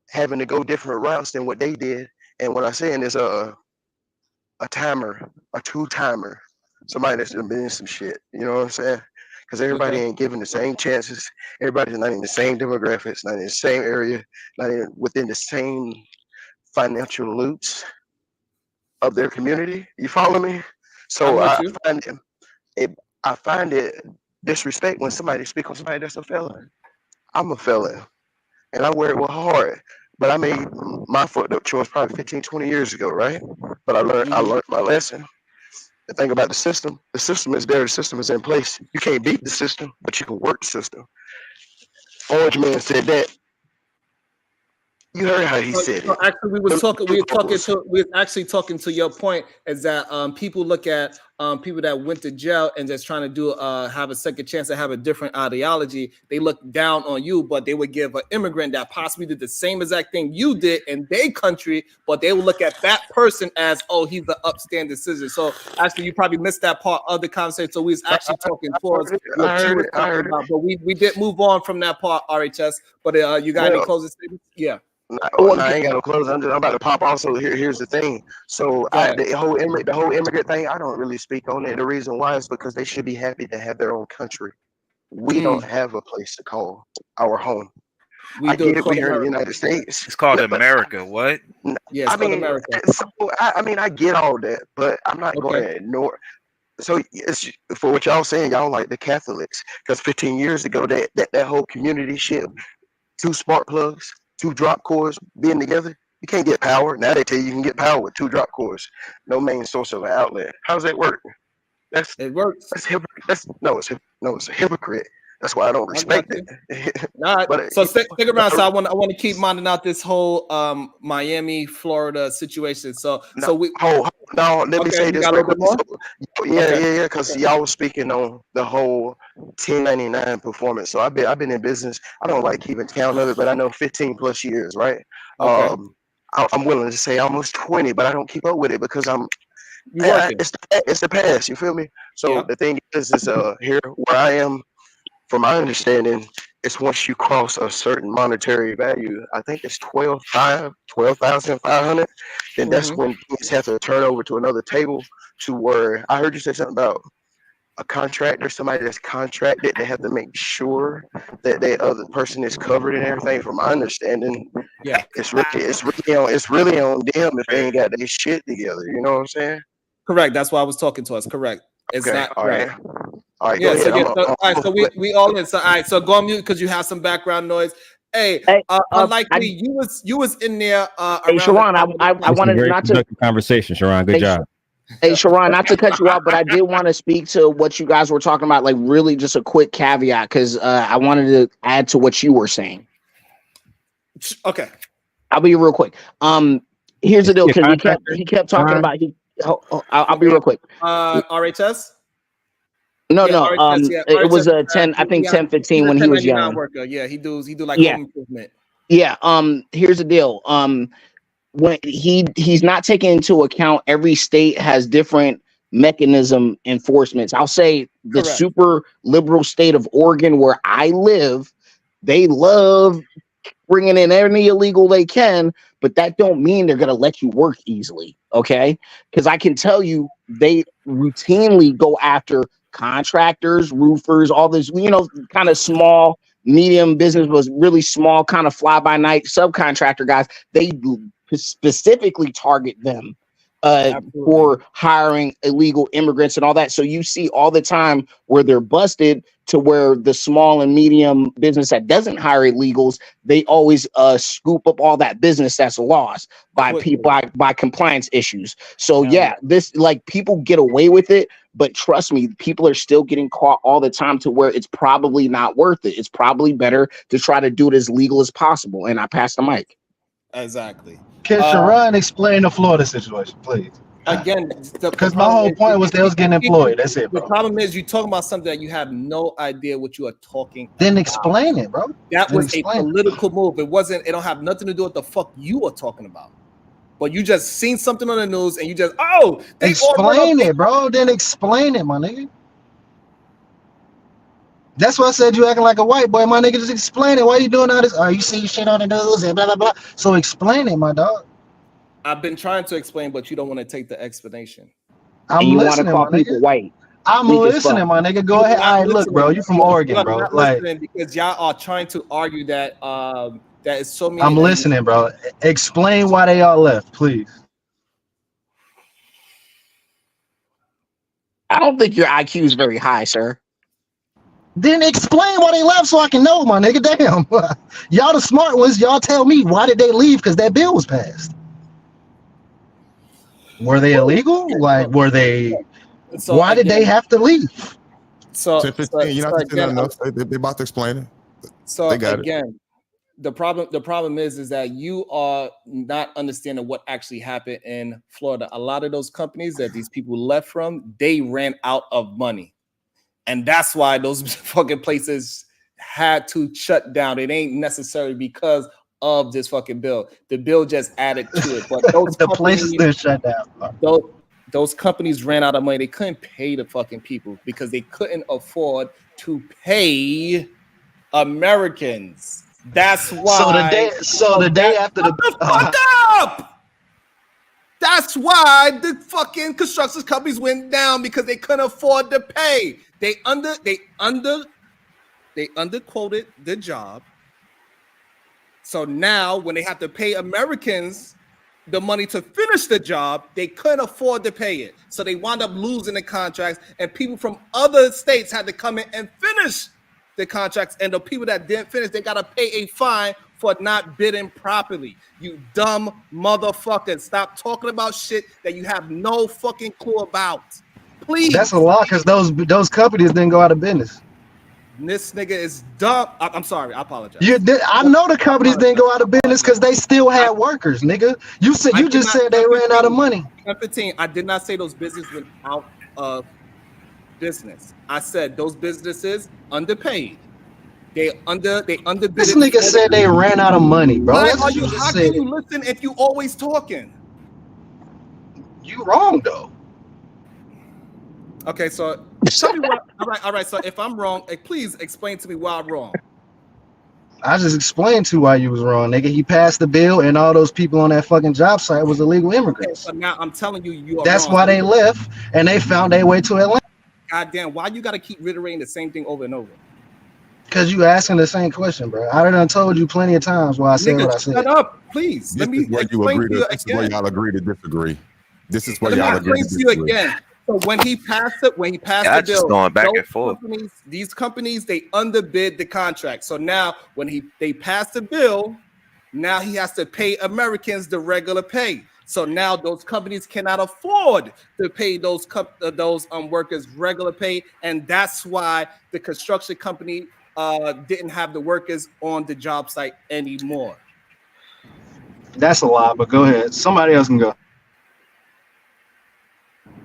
having to go different routes than what they did. And what I'm saying is a timer, a 2-timer, somebody that's been in some shit. You know what I'm saying? Because everybody ain't given the same chances. Everybody's not in the same demographics, not in the same area, not within the same financial loops of their community. You follow me? So I find it disrespect when somebody speaks on somebody that's a felon. I'm a felon, and I wear it with heart. But I made my fucked up choice probably 15, 20 years ago, right? But I learned my lesson. The thing about the system is there, the system is in place. You can't beat the system, but you can work the system. Orange Man said that. You heard how he said it. Actually, we were actually talking to your point is that people look at people that went to jail and just trying to have a second chance to have a different ideology. They look down on you, but they would give an immigrant that possibly did the same exact thing you did in their country, but they will look at that person as, oh, he's the upstanding citizen. So actually, you probably missed that part of the conversation. So we was actually talking towards what you were talking about, but we did move on from that part, RHS. But you got any closing statements? Yeah. No, I ain't got no clothes. I'm about to pop off. So here's the thing. So the whole immigrant thing, I don't really speak on it. The reason why is because they should be happy to have their own country. We don't have a place to call our home. I get it. We're here in the United States. It's called America. What? Yeah, it's called America. So, I mean, I get all that, but I'm not going to ignore. So it's for what y'all saying. Y'all like the Catholics because 15 years ago, that whole community shit, 2 spark plugs, 2 drop cords being together, you can't get power. Now they tell you can get power with 2 drop cords, no main source of an outlet. How does that work? It works. It's a hypocrite. That's why I don't respect it. But so stick around. So I want to keep minding out this whole Miami, Florida situation. So let me say this. Yeah, because y'all was speaking on the whole 1099 performance. So I've been in business. I don't like keeping count of it, but I know 15 plus years, right? Okay. I'm willing to say almost 20, but I don't keep up with it because it's the past. You feel me? So the thing is here where I am. From my understanding, it's once you cross a certain monetary value, I think it's 12,500, then that's when things have to turn over to another table to where I heard you say something about a contractor, somebody that's contracted, they have to make sure that the other person is covered and everything. From my understanding, it's really on them if they ain't got their shit together. You know what I'm saying? Correct. That's why I was talking to us. Correct. It's not all right. All right, yeah. All right. So we all in. So all right. So go on mute because you have some background noise. Hey, unlikely, you was in there. Hey, Sharon, I wanted not to conversation. Sharon, good job. Hey, Sharon, not to cut you off, but I did want to speak to what you guys were talking about. Like, really, just a quick caveat because I wanted to add to what you were saying. Okay, I'll be real quick. Here's the deal because he kept talking about I'll be real quick. RHS. No, Yeah, no. Yeah, It was RHS, a 10, I think yeah, 10, he's 15 a when he was 1099 young. worker. Yeah, he do like Yeah. home improvement. Yeah. Here's the deal. When he's not taking into account every state has different mechanism enforcements. I'll say the Correct. super liberal state of Oregon, where I live, they love bringing in any illegal they can, but that don't mean they're going to let you work easily. Okay. Because I can tell you they routinely go after contractors, roofers, all this, kind of small, medium business was really small, kind of fly by night subcontractor guys. They specifically target them for hiring illegal immigrants and all that. So you see all the time where they're busted, to where the small and medium business that doesn't hire illegals, they always scoop up all that business that's lost by people by compliance issues. So yeah, this, like, people get away with it, but trust me, people are still getting caught all the time, to where it's probably not worth it. It's probably better to try to do it as legal as possible. And I pass the mic. Exactly. Can Sharon explain the Florida situation, please? Again, because my whole point was they was getting employed. That's it, bro. The problem is you're talking about something that you have no idea what you are talking Then about. explain it, bro. That Then was a political move. It wasn't. It don't have nothing to do with the fuck you are talking about. But you just seen something on the news and you just they explain it, bro. Then explain it, my nigga. That's why I said you acting like a white boy, my nigga. Just explain it. Why you doing all this? Oh, you see shit on the news and blah blah blah. So explain it, my dog. I've been trying to explain, but you don't want to take the explanation. I'm listening, my nigga. White. I'm listening, my nigga. Go ahead. All right, look, bro. You from Oregon, bro. Like, because y'all are trying to argue that that is so many. I'm listening, bro. Explain why they all left, please. I don't think your IQ is very high, sir. Then explain why they left so I can know, my nigga. Damn. Y'all the smart ones. Y'all tell me, why did they leave? Because that bill was passed. Were they illegal? Like, were they? So why did they have to leave? So you're not saying enough. They're about to explain it. So they got again, the problem is that you are not understanding what actually happened in Florida. A lot of those companies that these people left from, they ran out of money. And that's why those fucking places had to shut down. It ain't necessarily because of this fucking bill. The bill just added to it. But those the places that shut down. Those companies ran out of money. They couldn't pay the fucking people because they couldn't afford to pay Americans. That's why. So the day after the fuck up. That's why the fucking construction companies went down, because they couldn't afford to pay. They underquoted the job. So now when they have to pay Americans the money to finish the job, they couldn't afford to pay it. So they wound up losing the contracts, and people from other states had to come in and finish the contracts. And the people that didn't finish, they got to pay a fine for not bidding properly. You dumb motherfuckers. Stop talking about shit that you have no fucking clue about. Please. That's a lot, because those companies didn't go out of business. This nigga is dumb. I'm sorry. I apologize. I know the companies didn't go out of business because they still had workers, nigga. You just said they ran out of money. 15. I did not say those businesses went out of business. I said those businesses underpaid. They underbid. This nigga said they ran out of money, bro. How can you listen if you always talking? You wrong though. Okay, so tell me what. All right. So if I'm wrong, please explain to me why I'm wrong. I just explained to why you was wrong, nigga. He passed the bill, and all those people on that fucking job site was illegal immigrants. Okay, so now I'm telling you, you are That's wrong. why they left, and they found their way to Atlanta. Goddamn, why you got to keep reiterating the same thing over and over? Because you asking the same question, bro. I done told you plenty of times why I said what I said. Shut up, please. This is where you agree to. This is where y'all agree to disagree. This is where y'all agree to disagree. Again. So when he passed the bill, just going back and forth. These companies, they underbid the contract. So now when they passed the bill, now he has to pay Americans the regular pay. So now those companies cannot afford to pay those workers regular pay, and that's why the construction company didn't have the workers on the job site anymore. That's a lie, but go ahead. Somebody else can go.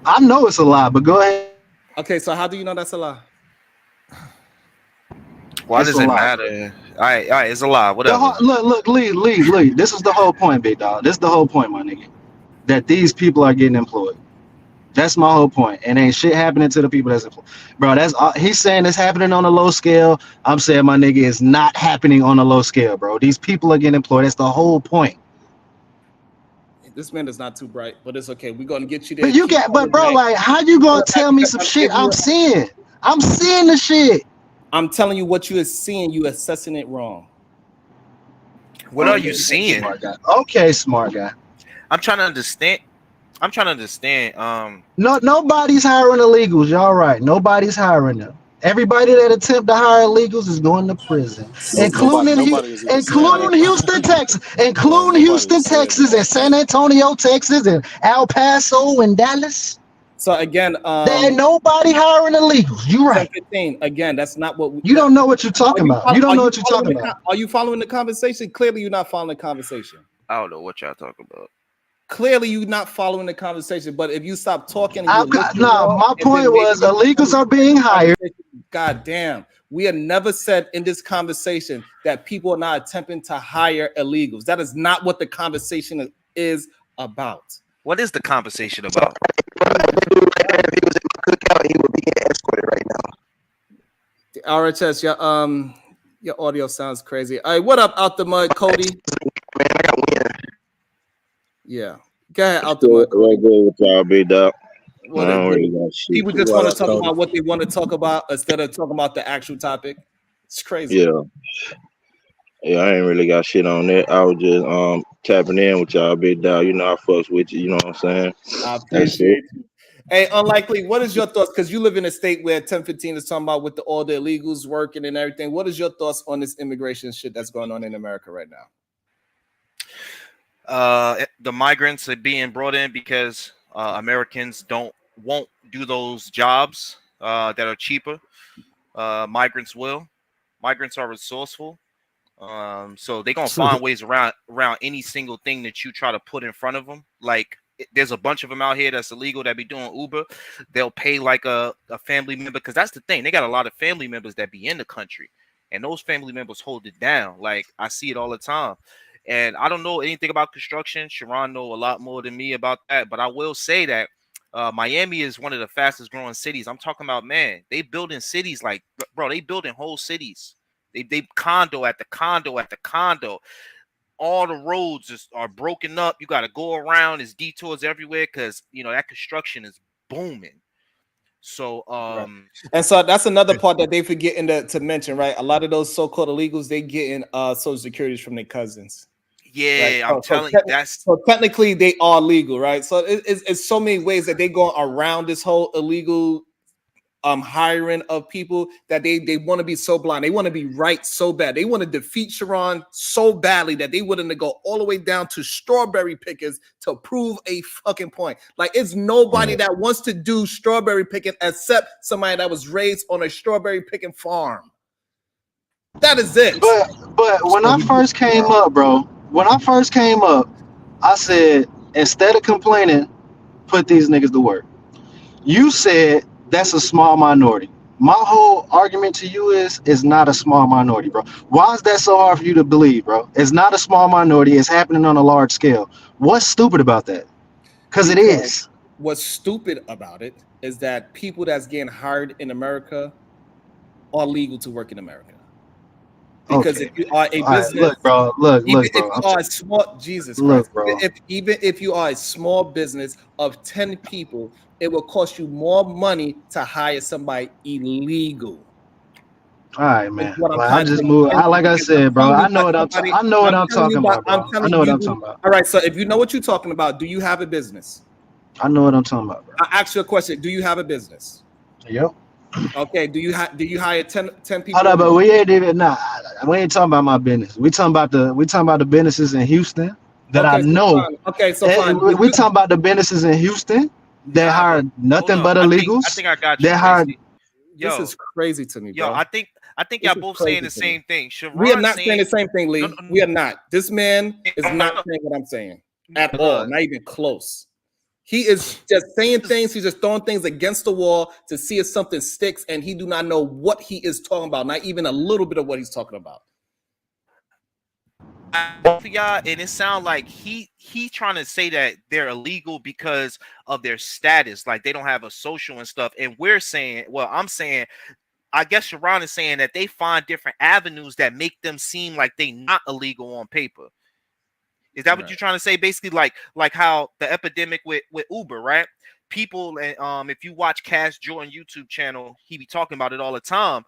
I know it's a lie, but go ahead. Okay, so how do you know that's a lie? Why It's does a it lie, matter? All right, it's a lie. Whatever. Look, Lee. This is the whole point, big dog. This is the whole point, my nigga. That these people are getting employed. That's my whole point. And ain't shit happening to the people that's employed. Bro, that's he's saying it's happening on a low scale. I'm saying, my nigga, it's not happening on a low scale, bro. These people are getting employed. That's the whole point. This man is not too bright, but it's okay. We're gonna get you there. But bro, like, how you gonna tell me some shit I'm seeing? I'm seeing the shit. I'm telling you what you are seeing. You assessing it wrong. What are you seeing? Smart guy. Okay, smart guy. I'm trying to understand. No, nobody's hiring illegals. Y'all right. Nobody's hiring them. Everybody that attempt to hire illegals is going to prison, including Houston, Texas, and San Antonio, Texas, and El Paso and Dallas. So again, there ain't nobody hiring illegals. You right. 15. Again, that's not what you don't know what you're talking about. You don't know what you're talking about. Are you following the conversation? Clearly, you're not following the conversation. I don't know what y'all talking about. Clearly, you're not following the conversation. But if you stop talking, my point was illegals are being hired. God damn, we have never said in this conversation that people are not attempting to hire illegals. That is not what the conversation is about. What is the conversation about? If he was in my cookout, he would be getting escorted right now. RHS, your audio sounds crazy. All right, what up, Out the Mud, Cody? Man, I got wind. Yeah, go ahead, Out the Mud. What good with y'all, big dog? I don't really got shit. People just want to talk about what they want to talk about instead of talking about the actual topic. It's crazy. Yeah, I ain't really got shit on that. I was just tapping in with y'all, big dog. You know, I fucks with you. You know what I'm saying? I appreciate you. Hey, Unlikely, what is your thoughts? Because you live in a state where 1015 is talking about with all the illegals working and everything. What is your thoughts on this immigration shit that's going on in America right now? The migrants are being brought in because Americans won't do those jobs that are cheaper. Migrants will. Migrants are resourceful. So they're gonna find ways around any single thing that you try to put in front of them. Like there's a bunch of them out here that's illegal that be doing Uber. They'll pay like a family member, because that's the thing. They got a lot of family members that be in the country, and those family members hold it down. Like I see it all the time. And I don't know anything about construction. Sharon know a lot more than me about that. But I will say that Miami is one of the fastest growing cities. I'm talking about, man, they building cities like, bro, they building whole cities. They condo at the condo at the condo. All the roads are broken up. You got to go around. There's detours everywhere because, you know, that construction is booming. So, and so that's another part that they forgetting to mention, right? A lot of those so-called illegals, they getting Social Securities from their cousins. Yeah, right? I'm telling you, so technically they are legal, right? So it's so many ways that they go around this whole illegal hiring of people that they want to be so blind. They want to be right so bad. They want to defeat Sharon so badly that they willing to go all the way down to strawberry pickers to prove a fucking point. Like it's nobody that wants to do strawberry picking except somebody that was raised on a strawberry picking farm. That is it. But when I first came up, bro, I said, instead of complaining, put these niggas to work. You said that's a small minority. My whole argument to you is it's not a small minority, bro. Why is that so hard for you to believe, bro? It's not a small minority. It's happening on a large scale. What's stupid about that? Because it is. What's stupid about it is that people that's getting hired in America are legal to work in America. Because if you are a business, look, bro. If you are a small, Jesus Christ, even if you are a small business of 10 people, it will cost you more money to hire somebody illegal. All right, man. I just moved. Like I said, bro. I know what I'm talking about. I know what I'm talking about. All right. So if you know what you're talking about, do you have a business? I know what I'm talking about, bro. I ask you a question. Do you have a business? Yep. Okay. Do you hire 10 people? Hold up, but we ain't even we ain't talking about my business. We talking about the businesses in Houston that I know. Okay, so fine. We talking about the businesses in Houston that hire nothing but illegals. I think I got you. This is crazy to me, bro. I think y'all both saying the same thing. We are not saying the same thing, Lee. We are not. This man is not saying what I'm saying at all. Not even close. He is just saying things. He's just throwing things against the wall to see if something sticks, and he do not know what he is talking about. Not even a little bit of what he's talking about. For y'all, and it sounds like he trying to say that they're illegal because of their status, like they don't have a social and stuff. And we're saying, well, I'm saying, I guess Sharon is saying that they find different avenues that make them seem like they not illegal on paper. Is that what you're trying to say? Basically, like how the epidemic with Uber, right? People, if you watch Cash Jordan YouTube channel, he be talking about it all the time.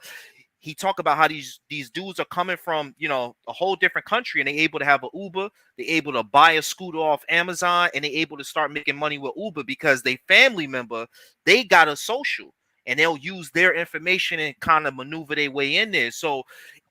He talk about how these dudes are coming from, you know, a whole different country, and they able to have an Uber, they able to buy a scooter off Amazon, and they able to start making money with Uber because they family member, they got a social, and they'll use their information and kind of maneuver their way in there. So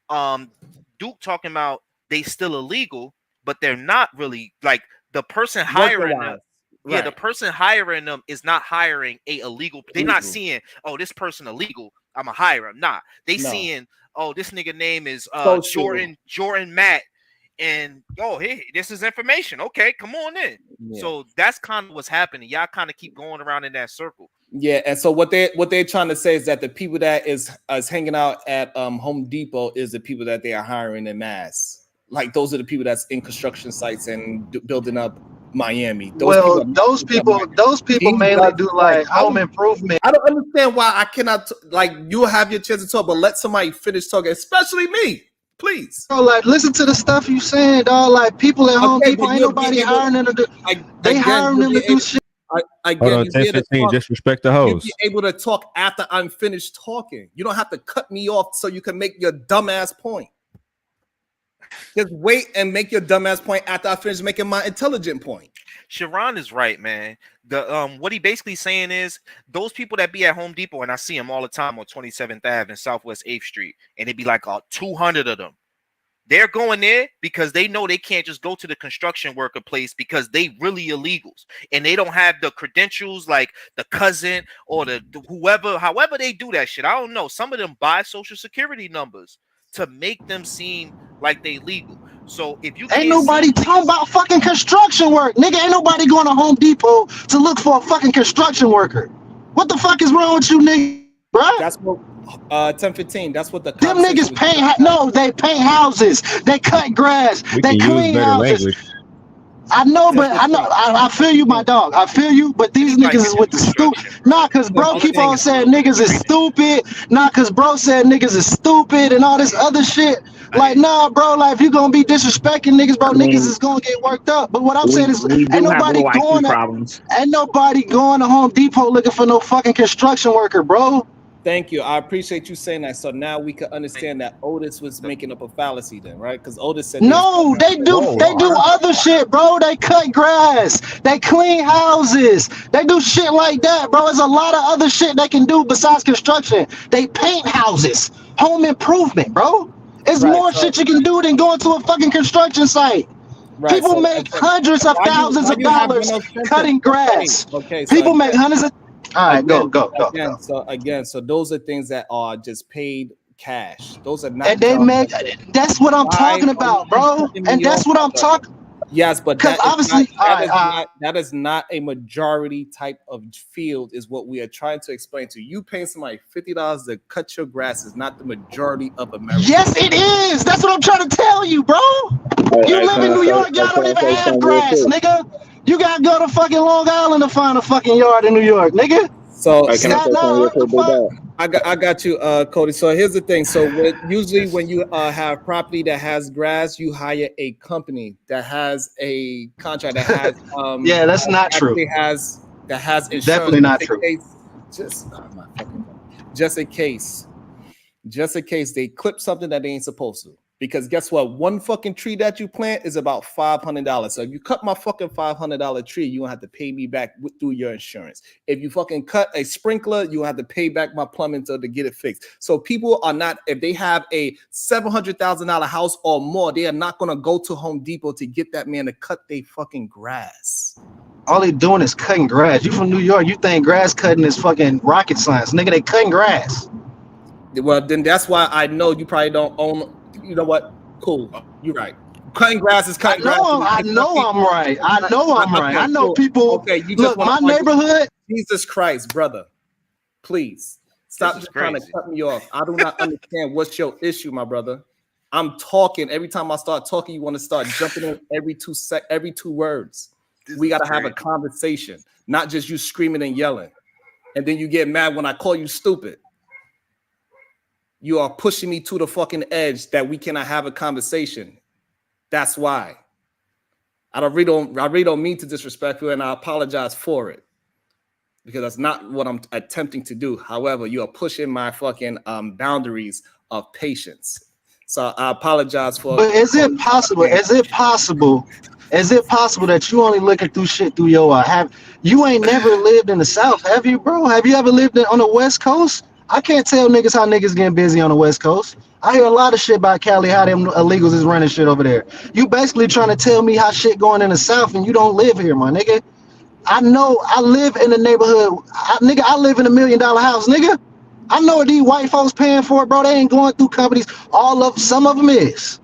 Duke talking about they still illegal, but they're not really, like the person hiring them. Yeah, the person hiring them is not hiring a illegal. They're not seeing, oh, this person illegal, I'm a hire him. Nah, they seeing, oh, this nigga name is Jordan Matt, and oh, hey, this is information. Okay, come on in. Yeah. So that's kind of what's happening. Y'all kind of keep going around in that circle. Yeah, and so what they're trying to say is that the people that is hanging out at Home Depot is the people that they are hiring in mass. Like those are the people that's in construction sites and building up Miami. Those people mainly do like home improvement. I don't understand why I cannot like you'll have your chance to talk, but let somebody finish talking, especially me, please. Bro, like listen to the stuff you saying, dog. Like people at Home Depot, ain't nobody hiring them to do. They hiring them to do shit. Hold on, 10-15, just respect the host. You'll be able to talk after I'm finished talking. You don't have to cut me off so you can make your dumbass point. Just wait and make your dumbass point after I finish making my intelligent point. Sharon is right, man. The what he basically saying is those people that be at Home Depot, and I see them all the time on 27th Ave and Southwest 8th Street, and it be like 200 of them. They're going there because they know they can't just go to the construction worker place because they really illegals and they don't have the credentials like the cousin or the whoever, however they do that shit. I don't know. Some of them buy social security numbers to make them seem like they legal. So if you ain't nobody talking about fucking construction work, nigga, ain't nobody going to Home Depot to look for a fucking construction worker. What the fuck is wrong with you, nigga? Right? That's what 10-15. That's what the them niggas paint. No, they paint houses. They cut grass. They clean houses. Language. I know, but I feel you, my dog. I feel you, but these niggas is with the stupid. Nah, cause bro keep on saying niggas is stupid. Nah, cause bro said niggas is stupid and all this other shit. Like, nah, bro, like if you gonna be disrespecting niggas, bro, niggas is gonna get worked up. But what I'm saying is ain't nobody going to Home Depot looking for no fucking construction worker, bro. Thank you. I appreciate you saying that. So now we can understand that Otis was making up a fallacy then, right? Because Otis said no, they do other shit, bro. They cut grass, they clean houses, they do shit like that, bro. There's a lot of other shit they can do besides construction. They paint houses, home improvement, bro. It's more shit you can do than going to a fucking construction site. Right, people make hundreds of thousands of dollars cutting grass. Okay, people make hundreds of. All right, go. So those are things that are just paid cash. Those are not. And they make. That's what I'm talking about, bro. And that's what I'm talking. Yes, but that obviously that is not a majority type of field, is what we are trying to explain to you. You paying somebody $50 to cut your grass is not the majority of America. Yes, it is. That's what I'm trying to tell you, bro. You live in New York, y'all don't even have grass, nigga. You gotta go to fucking Long Island to find a fucking yard in New York, nigga. So I got you, Cody. So here's the thing. So usually when you have property that has grass, you hire a company that has a contract that has yeah, that's not true. That has insurance. Definitely not true. Just in case they clip something that they ain't supposed to. Because guess what? One fucking tree that you plant is about $500. So if you cut my fucking $500 tree, you don't have to pay me back through your insurance. If you fucking cut a sprinkler, you have to pay back my plumbing to get it fixed. So people are not, if they have a $700,000 house or more, they are not going to go to Home Depot to get that man to cut their fucking grass. All they doing is cutting grass. You from New York, you think grass cutting is fucking rocket science. Nigga, they cutting grass. Well, then that's why I know you probably don't own. You know what? Cool. You're right. Cutting grass is cutting grass. I know I'm right. I know I'm right. Okay, I know cool. people. Okay, you just Look, want my neighborhood. Jesus Christ, brother. Please stop just trying to cut me off. I do not understand what's your issue, my brother. I'm talking. Every time I start talking, you want to start jumping in every two words. We got to have a conversation, not just you screaming and yelling. And then you get mad when I call you stupid. You are pushing me to the fucking edge that we cannot have a conversation. That's why. I really don't mean to disrespect you, and I apologize for it. Because that's not what I'm attempting to do. However, you are pushing my fucking boundaries of patience. So I apologize for. But is it possible? Is it possible? Is it possible that you only looking through shit through your eye? You ain't never lived in the South, have you, bro? Have you ever lived on the West Coast? I can't tell niggas how niggas getting busy on the West Coast. I hear a lot of shit about Cali, how them illegals is running shit over there. You basically trying to tell me how shit going in the South and you don't live here, my nigga. I know I live in the neighborhood. I live in $1 million house, nigga. I know what these white folks paying for it, bro. They ain't going through companies. Some of them is.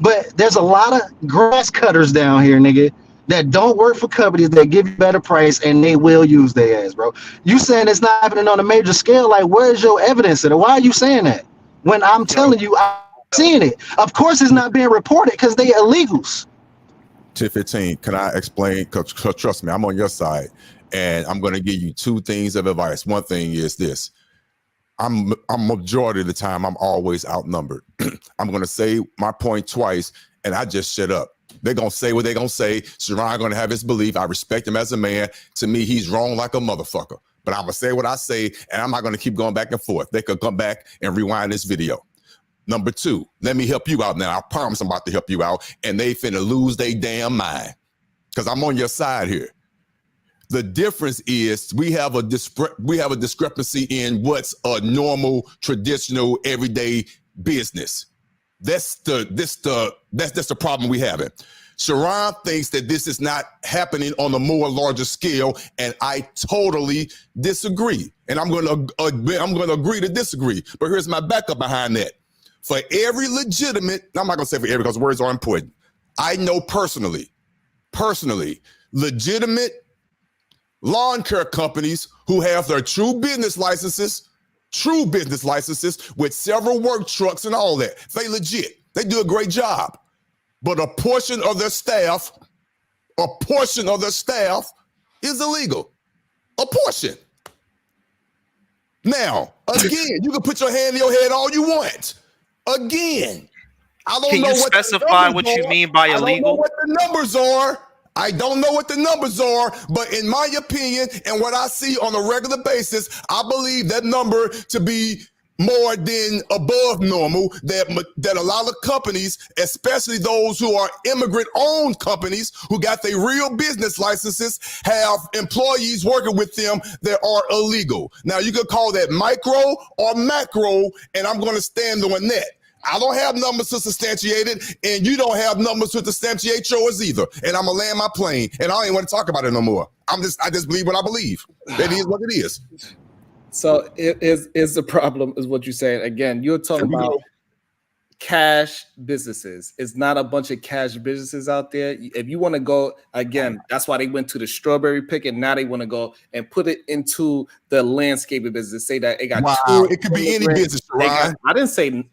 But there's a lot of grass cutters down here, nigga, that don't work for companies that give you better price and they will use their ass, bro. You saying it's not happening on a major scale? Like, where's your evidence of it? Why are you saying that? When I'm telling you, I'm seeing it. Of course it's not being reported because they illegals. 10-15, can I explain? Because trust me, I'm on your side, and I'm going to give you two things of advice. One thing is this. I'm majority of the time, I'm always outnumbered. I'm going to say my point twice, and I just shut up. They're going to say what they're going to say. Sharon going to have his belief. I respect him as a man. To me, he's wrong like a motherfucker. But I'm going to say what I say, and I'm not going to keep going back and forth. They could come back and rewind this video. Number two, let me help you out now. I promise I'm about to help you out, and they finna lose their damn mind because I'm on your side here. The difference is we have a discrepancy in what's a normal, traditional, everyday business. That's the problem we have. Sharon thinks that this is not happening on a more larger scale, and I totally disagree. And I'm gonna agree to disagree. But here's my backup behind that. For every legitimate, I'm not gonna say for every because words are important. I know personally, legitimate lawn care companies who have their true business licenses with several work trucks and all that. They legit. They do a great job. But a portion of their staff is illegal. A portion. Now, again, you can put your hand in your head all you want. Again, I don't know what specify what you mean by illegal? I don't know what the numbers are. I don't know what the numbers are, but in my opinion and what I see on a regular basis, I believe that number to be more than above normal, that a lot of companies, especially those who are immigrant-owned companies who got their real business licenses, have employees working with them that are illegal. Now, you could call that micro or macro, and I'm going to stand on that. I don't have numbers to substantiate it, and you don't have numbers to substantiate yours either. And I'm going to land my plane, and I don't even want to talk about it no more. I just believe what I believe. That is what it is. So it is the problem is what you're saying. Again, you're talking about cash businesses. It's not a bunch of cash businesses out there. If you want to go, again, that's why they went to the strawberry pick, and now they want to go and put it into the landscaping business. Say that it got it could be any business, right? I didn't say.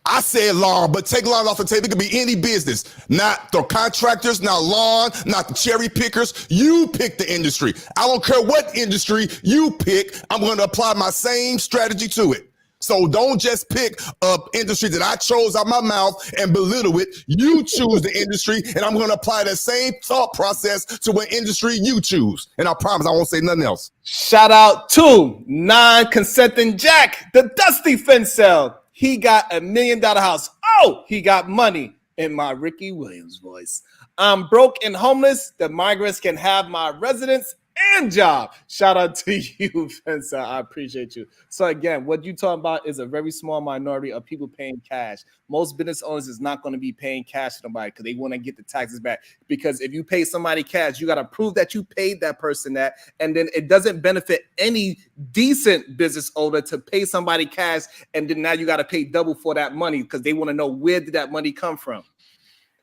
I said lawn, but take lawn off the table. It could be any business, not the contractors, not lawn, not the cherry pickers. You pick the industry. I don't care what industry you pick. I'm going to apply my same strategy to it. So don't just pick an industry that I chose out my mouth and belittle it. You choose the industry, and I'm going to apply that same thought process to what industry you choose. And I promise I won't say nothing else. Shout out to non-consenting Jack, the Dusty Fincel. He got $1 million house. Oh, he got money in my Ricky Williams voice. I'm broke and homeless. The migrants can have my residence and job. Shout out to you, Fencer. I appreciate you. So again, what you talking about is a very small minority of people paying cash. Most business owners is not going to be paying cash to nobody because they want to get the taxes back. Because if you pay somebody cash, you got to prove that you paid that person that, and then it doesn't benefit any decent business owner to pay somebody cash, and then now you got to pay double for that money because they want to know where did that money come from.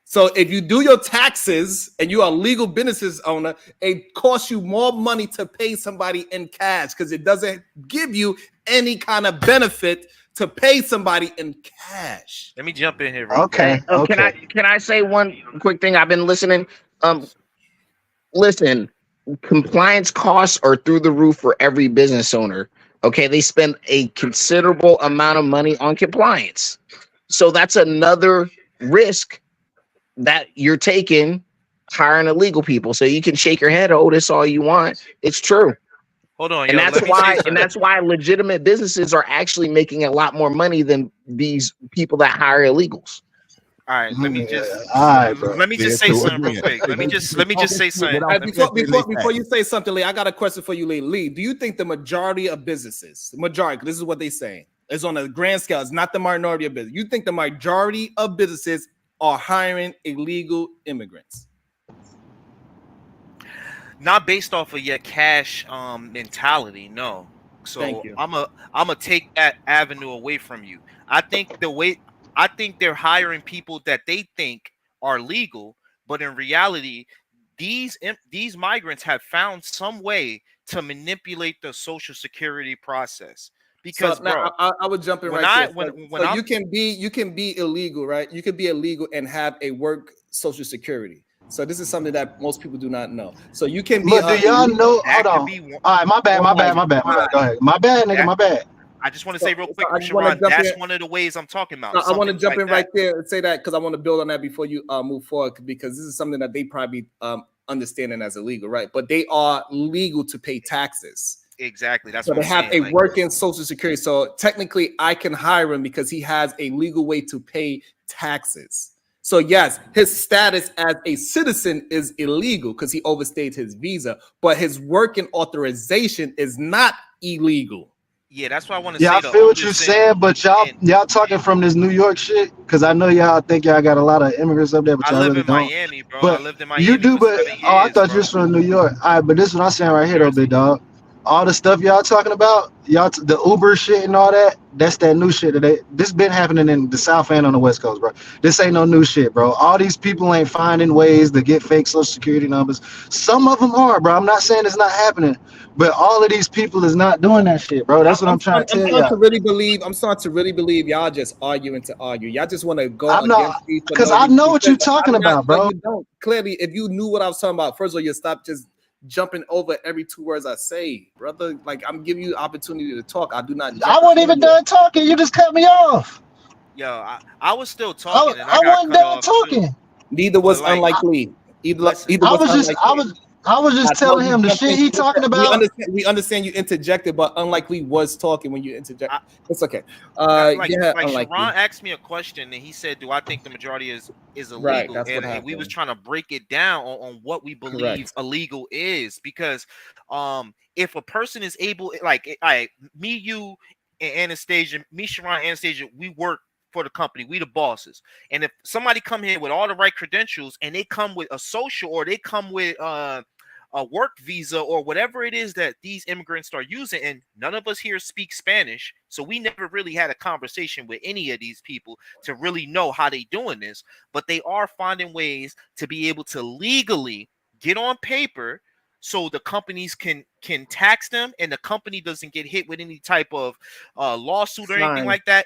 So if you do your taxes and you are a legal business owner, it costs you more money to pay somebody in cash because it doesn't give you any kind of benefit to pay somebody in cash. Let me jump in here real Okay. quick. Can I say one quick thing? I've been listening. Listen, compliance costs are through the roof for every business owner. Okay, they spend a considerable amount of money on compliance. So that's another risk that you're taking hiring illegal people. So you can shake your head, oh, this all you want. It's true. Hold on, And yo, that's let me say why something. and that's why legitimate businesses are actually making a lot more money than these people that hire illegals. All right, let me just say so something real again, quick. Let me just say something. Before you say something, Lee, I got a question for you, Lee. Lee, do you think the majority of businesses, this is what they're saying, it's on a grand scale, it's not the minority of business. You think the majority of businesses are hiring illegal immigrants? Not based off of your cash mentality, no. So Thank you. I'm gonna take that avenue away from you. I think they're hiring people that they think are legal, but in reality, these migrants have found some way to manipulate the Social Security process. Because so now I would jump in when right I- there. when I'm- you can be illegal, right? You can be illegal and have a work Social Security. So this is something that most people do not know. So you can be. But do y'all know? Hold on. All right, my bad. Go ahead. My bad, nigga. My bad. I just want to say real quick, I just wanna Sharon, jump that's in. one of the ways I'm talking about. I want to something jump like in that. right there and say that because I want to build on that before you move forward, because this is something that they probably understanding as illegal, right? But they are legal to pay taxes. Exactly. That's So what they I'm have saying. a working Social Security. So technically, I can hire him because he has a legal way to pay taxes. So yes, his status as a citizen is illegal because he overstayed his visa, but his working authorization is not illegal. Yeah, that's what I want to Yeah, say. I feel what you're saying, but y'all talking from this New York shit, because I know y'all think y'all got a lot of immigrants up there, but I y'all live really in don't. Miami, bro. But I lived in you Miami do, for but 7 I years, thought bro. you was from New York. All right, but this is what I'm saying right here, though, big dog. All the stuff y'all talking about, the Uber shit and all that, that's that new shit. This been happening in the South and on the West Coast, bro. This ain't no new shit, bro. All these people ain't finding ways to get fake Social Security numbers. Some of them are, bro. I'm not saying it's not happening, but all of these people is not doing that shit, bro. That's what I'm trying to tell y'all. I'm starting to really believe y'all just arguing to argue. Y'all just want to go I'm not, against me for because no I reason. know what you're talking about, No, bro. you don't. Clearly, if you knew what I was talking about, first of all, you stop just jumping over every 2 words I say, brother. Like, I'm giving you the opportunity to talk. I do not. I wasn't even done talking. You just cut me off. Yo, I was still talking and I I got wasn't cut done off talking. too. Neither was But, like, unlikely. Either listen, was unlikely. I was just telling him the shit he talking about. We understand you interjected, but unlikely was talking when you interject. It's okay. like Unlikely. Sharon asked me a question and he said, "Do I think the majority is Right, illegal?" that's what And we was happened. trying to break it down on what we believe Correct. illegal is, because if a person is able, like, me, you, and Anastasia, Sharon, Anastasia, we work for the company, we the bosses, and if somebody come here with all the right credentials and they come with a social, or they come with a work visa, or whatever it is that these immigrants are using, and none of us here speak Spanish, so we never really had a conversation with any of these people to really know how they doing this, but they are finding ways to be able to legally get on paper so the companies can tax them, and the company doesn't get hit with any type of lawsuit or anything Fine. like that.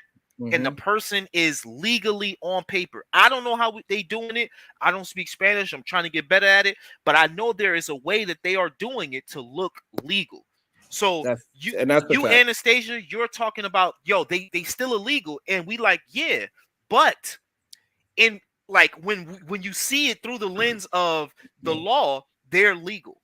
And the person is legally on paper. I don't know how they doing it. I don't speak Spanish. I'm trying to get better at it, but I know there is a way that they are doing it to look legal. So That's the fact. Anastasia, you're talking about, yo, they still illegal, and we like, yeah, but in, like, when you see it through the lens of the law, they're legal.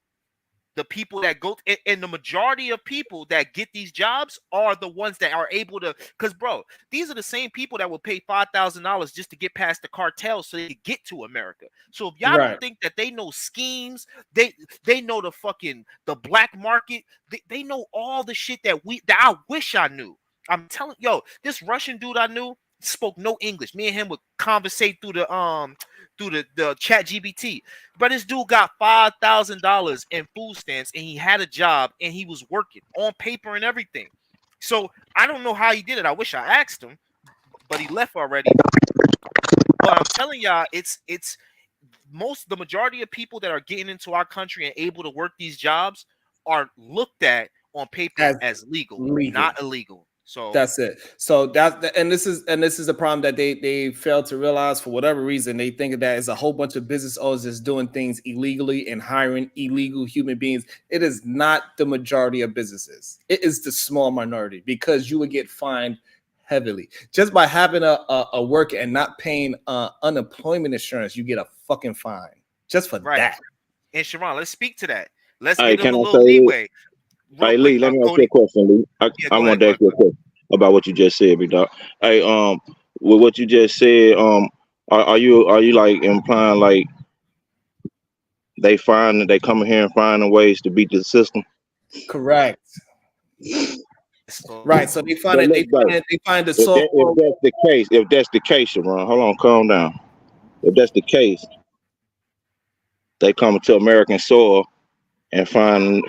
The people that go, and the majority of people that get these jobs are the ones that are able to, because, bro, these are the same people that will pay $5,000 just to get past the cartel so they can get to America. So if y'all don't think that they know schemes, they know the black market, they know all the shit that I wish I knew. I'm telling, yo, this Russian dude I knew spoke no English. Me and him would conversate through the chat GBT. But this dude got $5,000 in food stamps, and he had a job, and he was working on paper and everything. So I don't know how he did it. I wish I asked him, but he left already. But I'm telling y'all, it's the majority of people that are getting into our country and able to work these jobs are looked at on paper as legal, not illegal. So that's it. So this is a problem that they fail to realize for whatever reason. They think that is a whole bunch of business owners just doing things illegally and hiring illegal human beings. It is not the majority of businesses. It is the small minority, because you would get fined heavily just by having a work and not paying unemployment insurance. You get a fucking fine just for that. And Sharon, let's speak to that. Let's Hey, give them can a I little say leeway. Hey, Lee, let me ask you a question, Lee. I want to ask you a question about what you just said, big dog. Hey, with what you just said, are you like implying like they come here and finding ways to beat the system? Correct. Right. So they find But it. They find the if soft. if that's the case, Sharon, hold on, calm down. If that's the case, they come to American soil and finding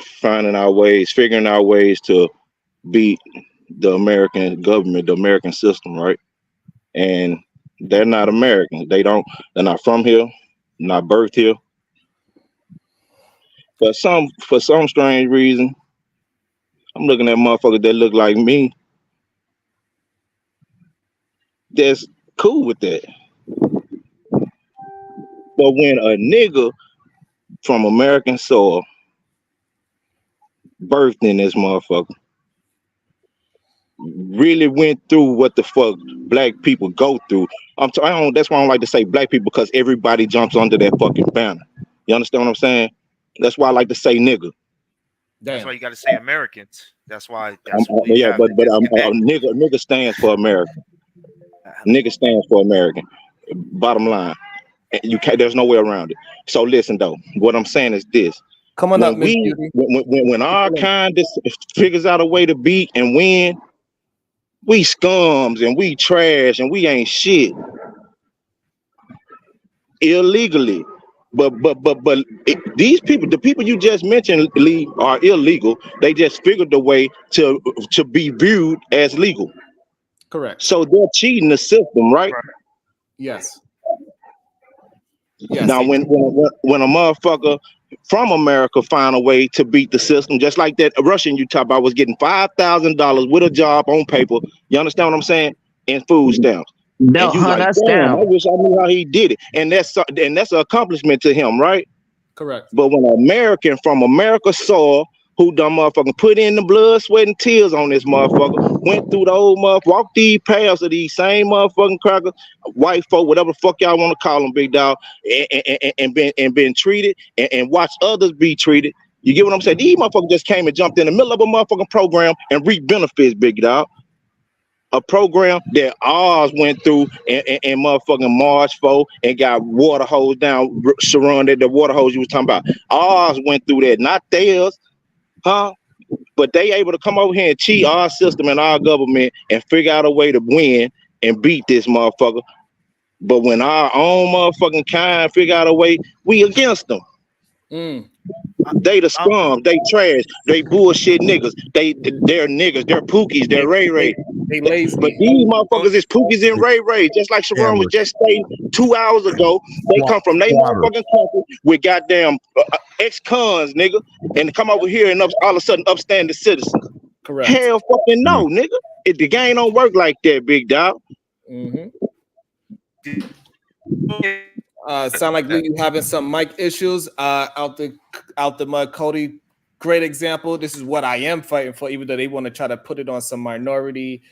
figuring out ways to beat the American government, the American system, right? And they're not Americans. They're not from here, not birthed here. For some strange reason, I'm looking at motherfuckers that look like me. That's cool with that. But when a nigga from American soil birthed in this motherfucker really went through what the fuck black people go through. That's why I don't like to say black people, because everybody jumps under that fucking banner. You understand what I'm saying? That's why I like to say nigga. That's why you got to say Americans. That's why. But nigga stands for America. Nigga stands for American. Bottom line, there's no way around it. So listen though, what I'm saying is this: come on up, Miss Beauty. When our kind figures out a way to beat and win, we scums and we trash and we ain't shit illegally. But these people, the people you just mentioned, Lee, are illegal. They just figured a way to be viewed as legal. Correct. So they're cheating the system, right? Yes. Now, when a motherfucker from America find a way to beat the system, just like that Russian you talk about was getting $5,000 with a job on paper. You understand what I'm saying? And food stamps. No, and you like, damn, I wish I knew how he did it. And that's an accomplishment to him, right? Correct. But when an American from America's soil, who done motherfucking put in the blood, sweat, and tears on this motherfucker, went through the old walked these paths of these same motherfucking crackers, white folk, whatever the fuck y'all want to call them, big dog, and been treated and watched others be treated. You get what I'm saying? These motherfuckers just came and jumped in the middle of a motherfucking program and reaped benefits, big dog. A program that ours went through and motherfucking marched for and got water hose down, surrounded the water hose you was talking about. Ours went through that, not theirs, huh? But they able to come over here and cheat our system and our government and figure out a way to win and beat this motherfucker. But when our own motherfucking kind figure out a way, we against them. They the scum, they trash, they bullshit niggas, they're niggas, they're pookies, they're Ray Ray. They lazy. But these motherfuckers is pookies and Ray Ray, just like Sharon was just saying 2 hours ago. They come from they motherfucking country with goddamn ex-cons, nigga, and come over here and all of a sudden upstanding citizens. Correct. Hell fucking no, nigga. The game don't work like that, big dog. Sound like Lee, you having some mic issues out the mud. Cody, great example. This is what I am fighting for, even though they want to try to put it on some minority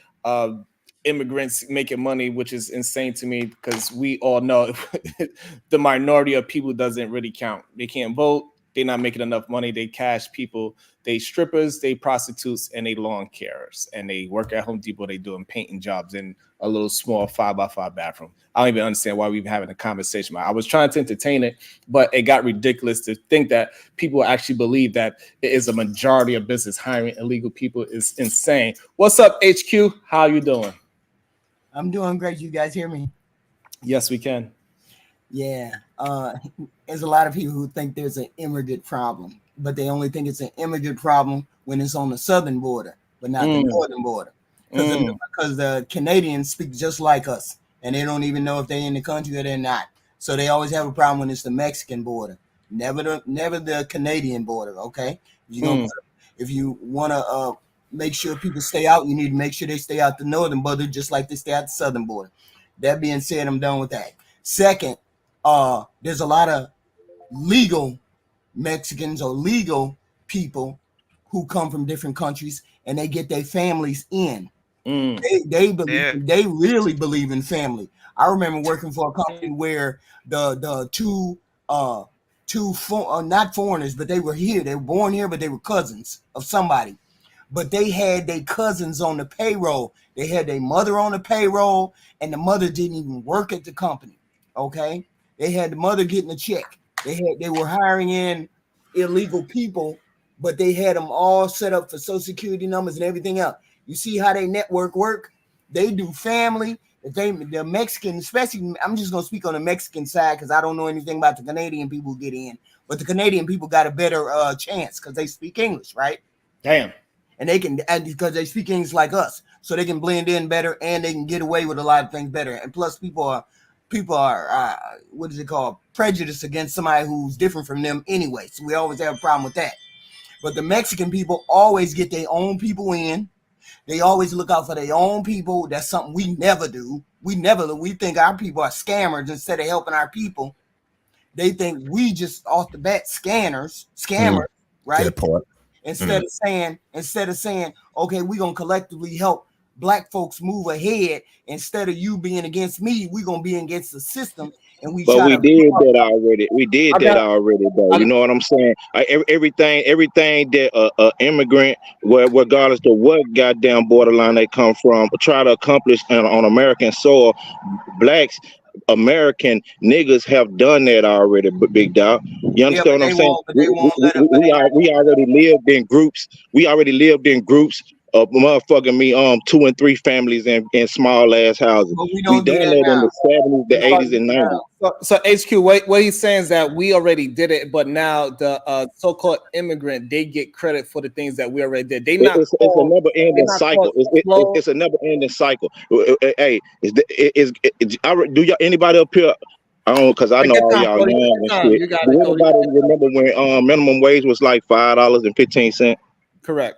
immigrants making money, which is insane to me, because we all know the minority of people doesn't really count. They can't vote. They're not making enough money. They cash people. They strippers, they prostitutes, and they lawn carers. And they work at Home Depot. They doing painting jobs in a little small 5x5 bathroom. I don't even understand why we're even having a conversation. I was trying to entertain it, but it got ridiculous to think that people actually believe that it is a majority of business hiring illegal people is insane. What's up, HQ? How you doing? I'm doing great. You guys hear me? Yes, we can. Yeah. There's a lot of people who think there's an immigrant problem, but they only think it's an immigrant problem when it's on the southern border, but not the northern border. Because the Canadians speak just like us. and they don't even know if they're in the country or they're not. So they always have a problem when it's the Mexican border, never the Canadian border. Okay, if you want to make sure people stay out, you need to make sure they stay out the northern border just like they stay out the southern border. That being said, I'm done with that. Second, there's a lot of legal Mexicans or legal people who come from different countries and they get their families in. They believe, they really believe in family. I remember working for a company where the two not foreigners, but they were here. They were born here, but they were cousins of somebody. But they had their cousins on the payroll. They had their mother on the payroll, and the mother didn't even work at the company. Okay, they had the mother getting a check. They were hiring in illegal people, but they had them all set up for Social Security numbers and everything else. You see how they network work? They do family. The Mexican, especially, I'm just gonna speak on the Mexican side because I don't know anything about the Canadian people who get in. But the Canadian people got a better chance because they speak English, right? Damn. And they can, and because they speak English like us, so they can blend in better and they can get away with a lot of things better. And plus, people are what is it called? Prejudiced against somebody who's different from them anyway. So we always have a problem with that. But the Mexican people always get their own people in. They always look out for their own people. That's something we never do. We think our people are scammers instead of helping our people. They think we just off the bat scammers, right? That part. Instead of saying, okay, we're gonna collectively help Black folks move ahead. Instead of you being against me, we're gonna be against the system. And we did that already. We did that already, though. You know what I'm saying? Everything that immigrant, regardless of what goddamn borderline they come from, try to accomplish on American soil, blacks, American niggas have done that already. But big dog, you understand what I'm saying? We already lived in groups. We already lived in groups of motherfucking 2 and 3 families in small ass houses. We done that in the 70s, the 80s, and 90s. So HQ, what he's saying is that we already did it, but now the so-called immigrant, they get credit for the things that we already did. It's a never-ending cycle. It's a never-ending cycle. Hey, do y'all anybody up here? I don't, because I know all y'all young and shit. Do anybody remember when minimum wage was like $5.15? Correct.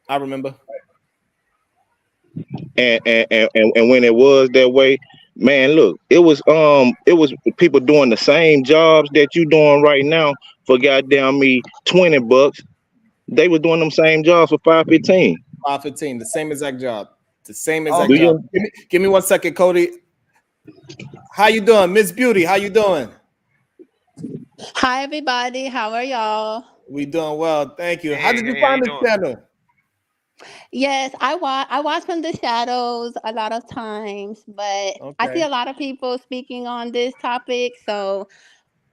I remember. And when it was that way, man, look, it was people doing the same jobs that you doing right now for goddamn me $20. They were doing them same jobs for $5.15. $5.15, the same exact job. The same exact job. Give me 1 second, Cody. How you doing, Miss Beauty? How you doing? Hi, everybody. How are y'all? We doing well, thank you. How did you find the channel? Yes, I watch from the shadows a lot of times, but I see a lot of people speaking on this topic, so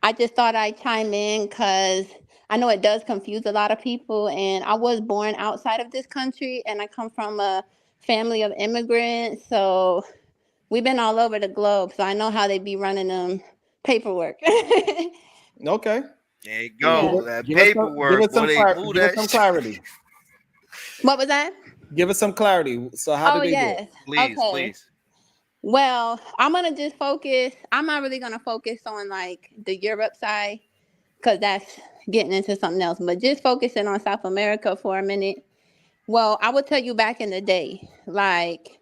I just thought I'd chime in because I know it does confuse a lot of people, and I was born outside of this country, and I come from a family of immigrants, so we've been all over the globe, so I know how they be running them paperwork. Okay. There you go. That Give paperwork. us some clarity. What was that? Give us some clarity. So how did they do it? Please, please. Well, I'm gonna just focus. I'm not really gonna focus on like the Europe side because that's getting into something else. But just focusing on South America for a minute. Well, I will tell you back in the day, like.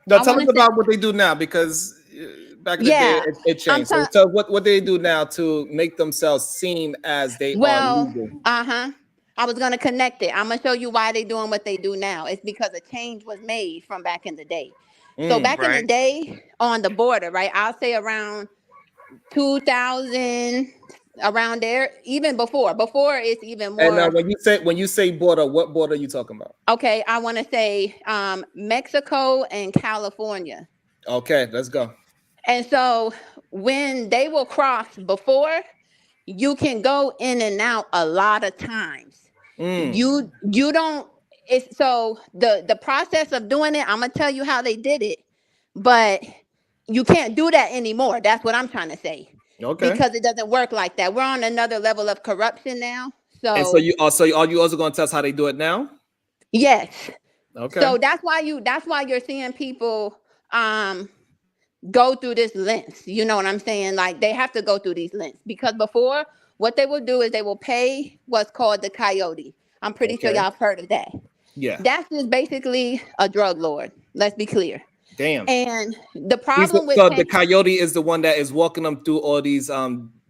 No, tell us about what they do now because back in the day it changed. So what they do now to make themselves seem as they are legal? I was going to connect it. I'm going to show you why they're doing what they do now. It's because a change was made from back in the day. So back in the day on the border, right? I'll say around 2000, around there, even before it's even more. And when you say border, what border are you talking about? Okay, I want to say Mexico and California. Okay, let's go. And so when they will cross before, you can go in and out a lot of times. You don't. It's so the process of doing it. I'm gonna tell you how they did it, but you can't do that anymore. That's what I'm trying to say. Okay. Because it doesn't work like that. We're on another level of corruption now. So. And so you also gonna tell us how they do it now? Yes. Okay. So that's why you're seeing people go through this lens. You know what I'm saying? Like they have to go through these lenses because before what they will do is they will pay what's called the coyote. I'm pretty sure y'all have heard of that. Yeah. That's just basically a drug lord. Let's be clear. Damn. And the problem with the coyote is the one that is walking them through all these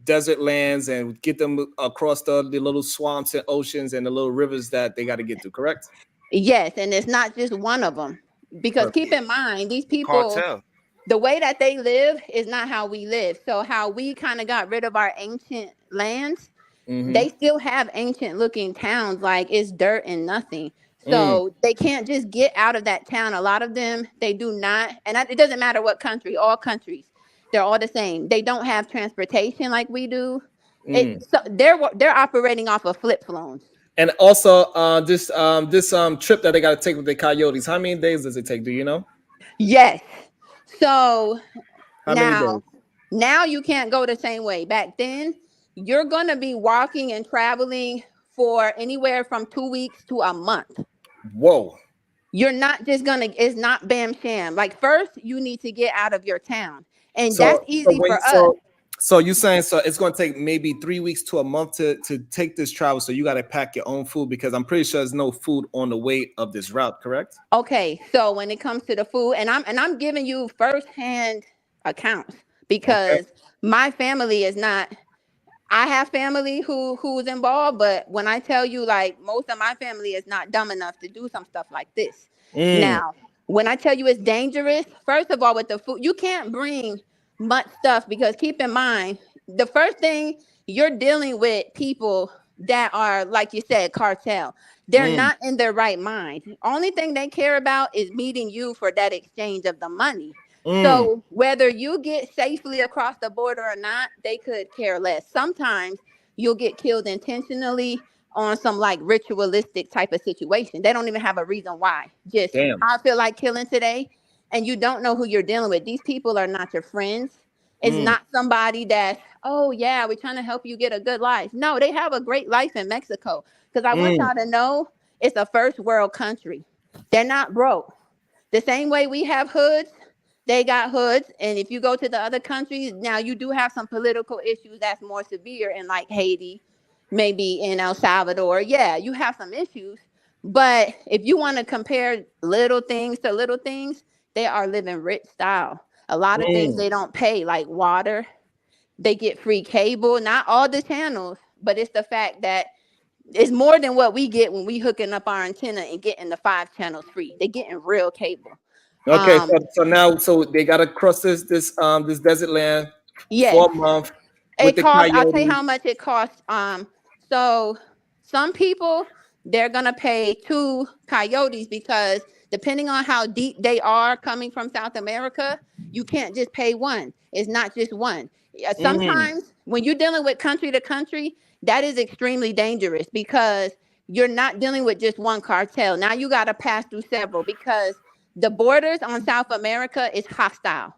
desert lands and get them across the little swamps and oceans and the little rivers that they got to get to, correct? Yes, and it's not just one of them. Because keep in mind, these people, Cartel. the way that they live is not how we live. So how we kind of got rid of our ancient lands, they still have ancient looking towns, like it's dirt and nothing. So they can't just get out of that town. A lot of them, they do not, and it doesn't matter what country, all countries, they're all the same. They don't have transportation like we do. So they're operating off of flip phones. And also, this trip that they got to take with the coyotes, how many days does it take? Do you know? Yes. So How many days? Now you can't go the same way. Back then, you're going to be walking and traveling for anywhere from 2 weeks to a month. Whoa. You're not just going to, it's not bam sham. Like first, you need to get out of your town. And that's easy for us. So you're saying it's going to take maybe 3 weeks to a month to take this travel. So you got to pack your own food because I'm pretty sure there's no food on the way of this route, correct? Okay, so when it comes to the food, and I'm giving you firsthand accounts because my family is not. I have family who's involved, but when I tell you, like most of my family is not dumb enough to do some stuff like this. Now, when I tell you it's dangerous, first of all, with the food, you can't bring much stuff because keep in mind, the first thing you're dealing with people that are, like you said, cartel. They're not in their right mind. Only thing they care about is meeting you for that exchange of the money. So whether you get safely across the border or not, they could care less. Sometimes you'll get killed intentionally on some like ritualistic type of situation. They don't even have a reason why. Just I feel like killing today, and you don't know who you're dealing with. These people are not your friends. It's not somebody that, oh yeah, we're trying to help you get a good life. No, they have a great life in Mexico. Because I want y'all to know it's a first world country. They're not broke. The same way we have hoods, they got hoods. And if you go to the other countries, now you do have some political issues that's more severe in like Haiti, maybe in El Salvador. Yeah, you have some issues. But if you want to compare little things to little things, they are living rich style. A lot of things they don't pay, like water. They get free cable. Not all the channels, but it's the fact that it's more than what we get when we hooking up our antenna and getting the 5 channels free. They getting real cable. Okay, so now they gotta cross this desert land for a month. It costs. I'll tell you how much it costs. So some people they're gonna pay 2 coyotes because depending on how deep they are coming from South America, you can't just pay one. It's not just one. Sometimes when you're dealing with country to country, that is extremely dangerous because you're not dealing with just one cartel. Now you got to pass through several because the borders on South America is hostile.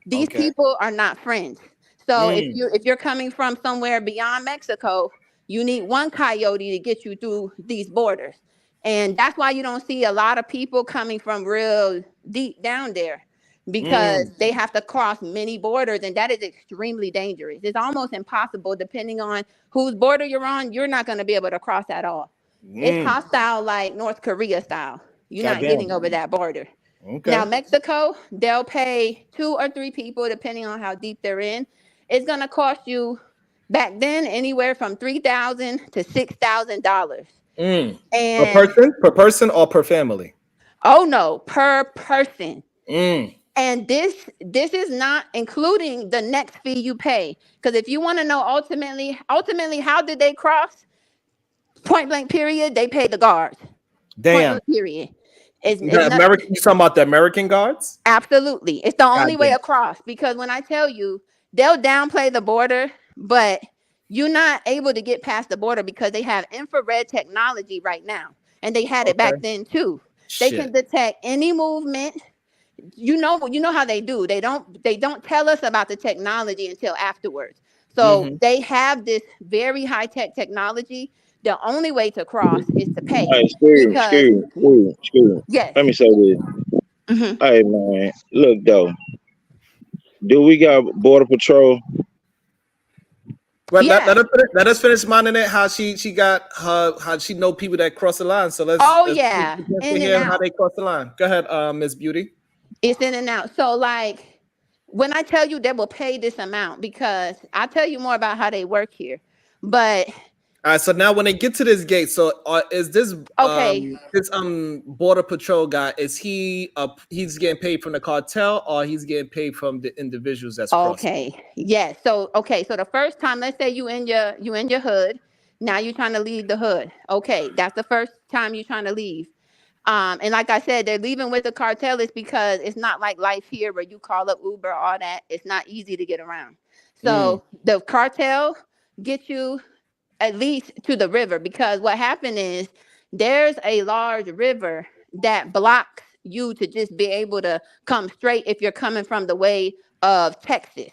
These people are not friends. So if you're coming from somewhere beyond Mexico, you need one coyote to get you through these borders. And that's why you don't see a lot of people coming from real deep down there because they have to cross many borders, and that is extremely dangerous. It's almost impossible depending on whose border you're on. You're not going to be able to cross at all. It's hostile like North Korea style. You're not getting over that border. Now, Mexico, they'll pay 2 or 3 people depending on how deep they're in. It's going to cost you back then anywhere from $3,000 to $6,000. Per person or per family? Oh no, per person. And this is not including the next fee you pay. Because if you want to know ultimately, how did they cross? Point blank period, they pay the guards. Damn. Point blank period. You talking about the American guards? Absolutely. It's the only way across. Because when I tell you, they'll downplay the border, but you're not able to get past the border because they have infrared technology right now. And they had it back then too. They can detect any movement. You know how they do. They don't tell us about the technology until afterwards. So they have this very high-tech technology. The only way to cross is to pay. Excuse me. Yes. Let me say this. Hey man, look though. Do we got border patrol? Well, let us finish minding it. How she got her, how she know people that cross the line. So let's Yeah, in and hear how out. they cross the line. Go ahead, Miss Beauty. It's in and out. So like when I tell you they will pay this amount, because I'll tell you more about how they work here. But all right, so now when they get to this gate, so is this this border patrol guy, is he he's getting paid from the cartel, or he's getting paid from the individuals that's crossing? Okay, yes. So so the first time, let's say you in your hood, now you're trying to leave the hood. Okay, that's the first time you're trying to leave. And like I said, they're leaving with the cartel is because it's not like life here where you call up Uber, all that. It's not easy to get around. So the cartel gets you at least to the river, because what happened is there's a large river that blocks you to just be able to come straight if you're coming from the way of Texas.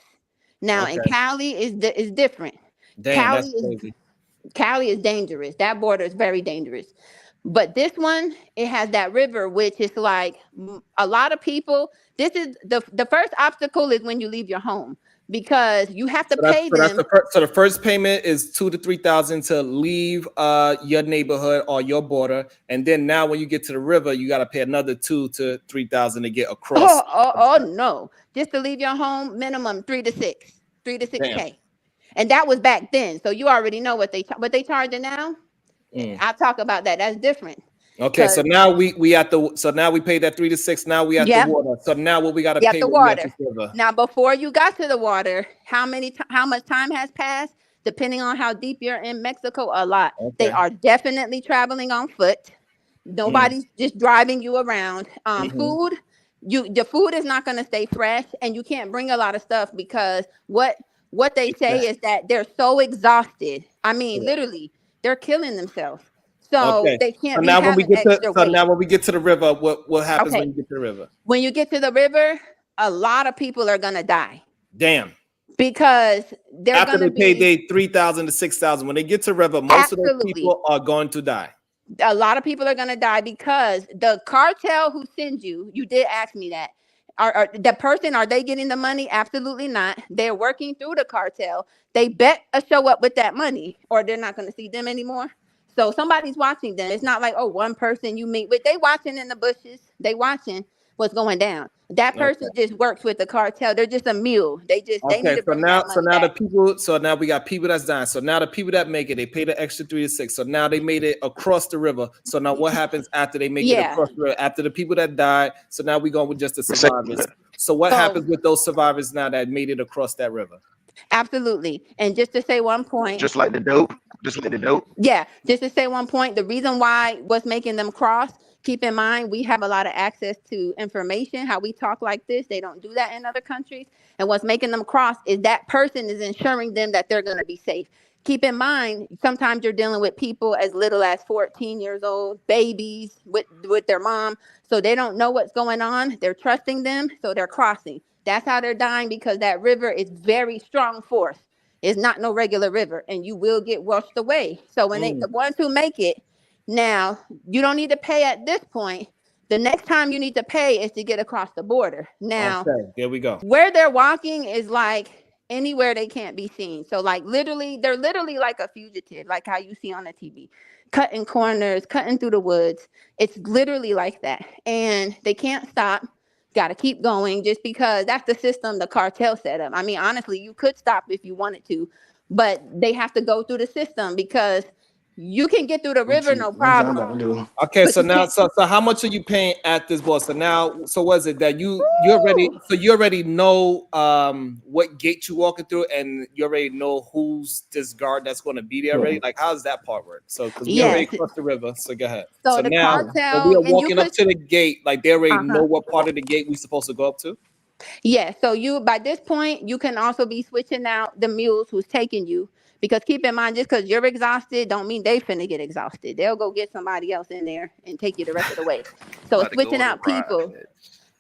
Now in Cali is different. Damn, that's crazy. Cali is dangerous. That border is very dangerous. But this one, it has that river, which is like a lot of people. This is the first obstacle is when you leave your home, because you have to pay them. So the first payment is $2,000 to $3,000 to leave your neighborhood or your border, and then now when you get to the river, you got to pay another $2,000 to $3,000 to get across. Oh no! Just to leave your home, minimum 3 to 6K, and that was back then. So you already know what they charging now. I'll talk about that. That's different. Okay, so now we at the now we paid that 3 to 6. Now we at the water. So now what we got to pay? The water. Now before you got to the water, how much time has passed? Depending on how deep you're in Mexico, a lot. They are definitely traveling on foot. Nobody's just driving you around. Food, the food is not going to stay fresh, and you can't bring a lot of stuff because what they say is that they're so exhausted. I mean, literally, they're killing themselves. So they can't. So now when we get to the river, what happens when you get to the river? When you get to the river, a lot of people are gonna die. Damn. Because they're after gonna they pay their $3,000 to $6,000, when they get to the river, most of those people are going to die. A lot of people are gonna die because the cartel who sends you. You did ask me that. Are the person, are they getting the money? Absolutely not. They're working through the cartel. They bet a show up with that money, or they're not gonna see them anymore. So somebody's watching them. It's not like, oh, one person you meet with. They watching in the bushes. They watching what's going down. That person just works with the cartel. They're just a mule. They need to bring that money back. So now we got people that's dying. So now the people that make it, they pay the extra 3 to 6. So now they made it across the river. So now what happens after they make it across the river? After the people that died, so now we going with just the survivors. So what happens with those survivors now that made it across that river? Absolutely. And just to say one point. Just like the dope. Yeah, just to say one point, the reason why what's making them cross, keep in mind, we have a lot of access to information. How we talk like this, they don't do that in other countries. And what's making them cross is that person is ensuring them that they're going to be safe. Keep in mind, sometimes you're dealing with people as little as 14 years old, babies with their mom. So they don't know what's going on. They're trusting them, so they're crossing. That's how they're dying, because that river is very strong force. It's not no regular river, and you will get washed away. So when the ones who make it, now you don't need to pay at this point. The next time you need to pay is to get across the border. Now, there we go. Where they're walking is like anywhere they can't be seen. So like they're literally like a fugitive, like how you see on the TV, cutting corners, cutting through the woods. It's literally like that, and they can't stop. Got to keep going, just because that's the system the cartel set up. I mean, honestly, you could stop if you wanted to, but they have to go through the system, because you can get through the river, no problem. Okay, so now, so how much are you paying at this boss? So now, so was it that you already know what gate you're walking through, and you already know who's this guard that's going to be there already? Like, how does that part work? So because we already crossed the river, so go ahead. So the now cartel, we are walking up to the gate, like they already know what part of the gate we're supposed to go up to. Yeah, so you, by this point, you can also be switching out the mules who's taking you. Because keep in mind, just because you're exhausted don't mean they finna get exhausted. They'll go get somebody else in there and take you the rest of the way. So switching out people.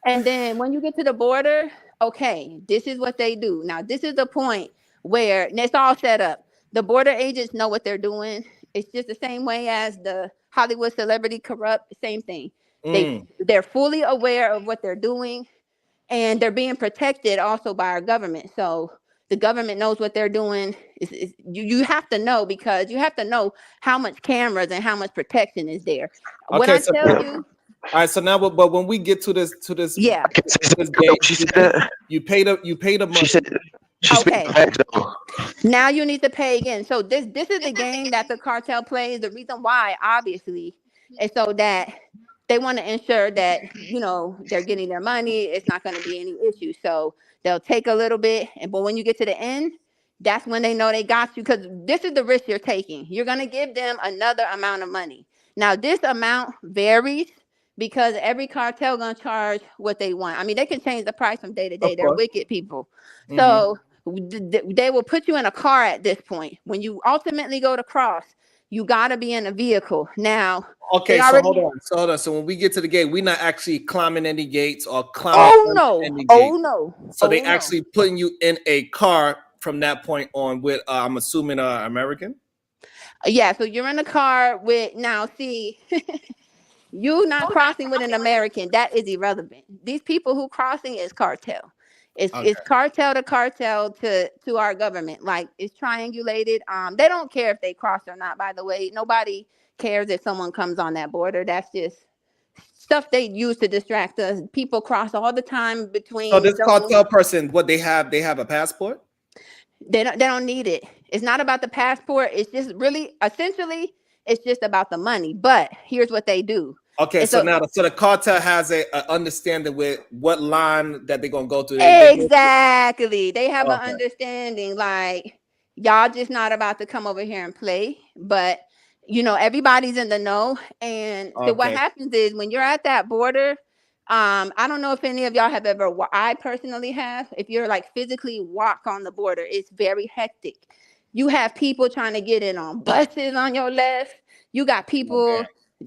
And then when you get to the border, okay, this is what they do. Now, this is the point where it's all set up. The border agents know what they're doing. It's just the same way as the Hollywood celebrity corrupt, same thing. They're fully aware of what they're doing. and they're being protected also by our government. So the government knows what they're doing. You have to know, because you have to know how much cameras and how much protection is there. What Okay, I so tell you, all right, so now, but when we get to this yeah, this game, you pay the money. She said, okay. Now you need to pay again. So this is the game that the cartel plays. The reason why, obviously, is so that they want to ensure that, you know, they're getting their money. It's not going to be any issue. So they'll take a little bit, but when you get to the end, that's when they know they got you, because this is the risk you're taking. You're going to give them another amount of money. Now this amount varies because every cartel going to charge what they want. I mean, they can change the price from day to day. They're wicked people. So they will put you in a car at this point. When you ultimately go to cross, you got to be in a vehicle. Now, okay, so hold on. So when we get to the gate, we're not actually climbing any gates or climbing any gates. Oh no. So they actually putting you in a car from that point on with, I'm assuming, American? Yeah, so you're in a car with, now see, you not crossing with an American, that is irrelevant. These people who crossing is cartel. It's cartel to our government. Like, it's triangulated. They don't care if they cross or not, by the way. Nobody cares if someone comes on that border. That's just stuff they use to distract us. People cross all the time between. So this cartel person, what they have a passport? They don't need it. It's not about the passport. It's just really, essentially, it's just about the money. But here's what they do. Okay, so the cartel has a understanding with what line that they're gonna go through. Exactly. They have an understanding, like, y'all just not about to come over here and play. But you know, everybody's in the know. And so what happens is, when you're at that border, I don't know if any of y'all have ever, I personally have, if you're like physically walk on the border, it's very hectic. You have people trying to get in on buses on your left. You got people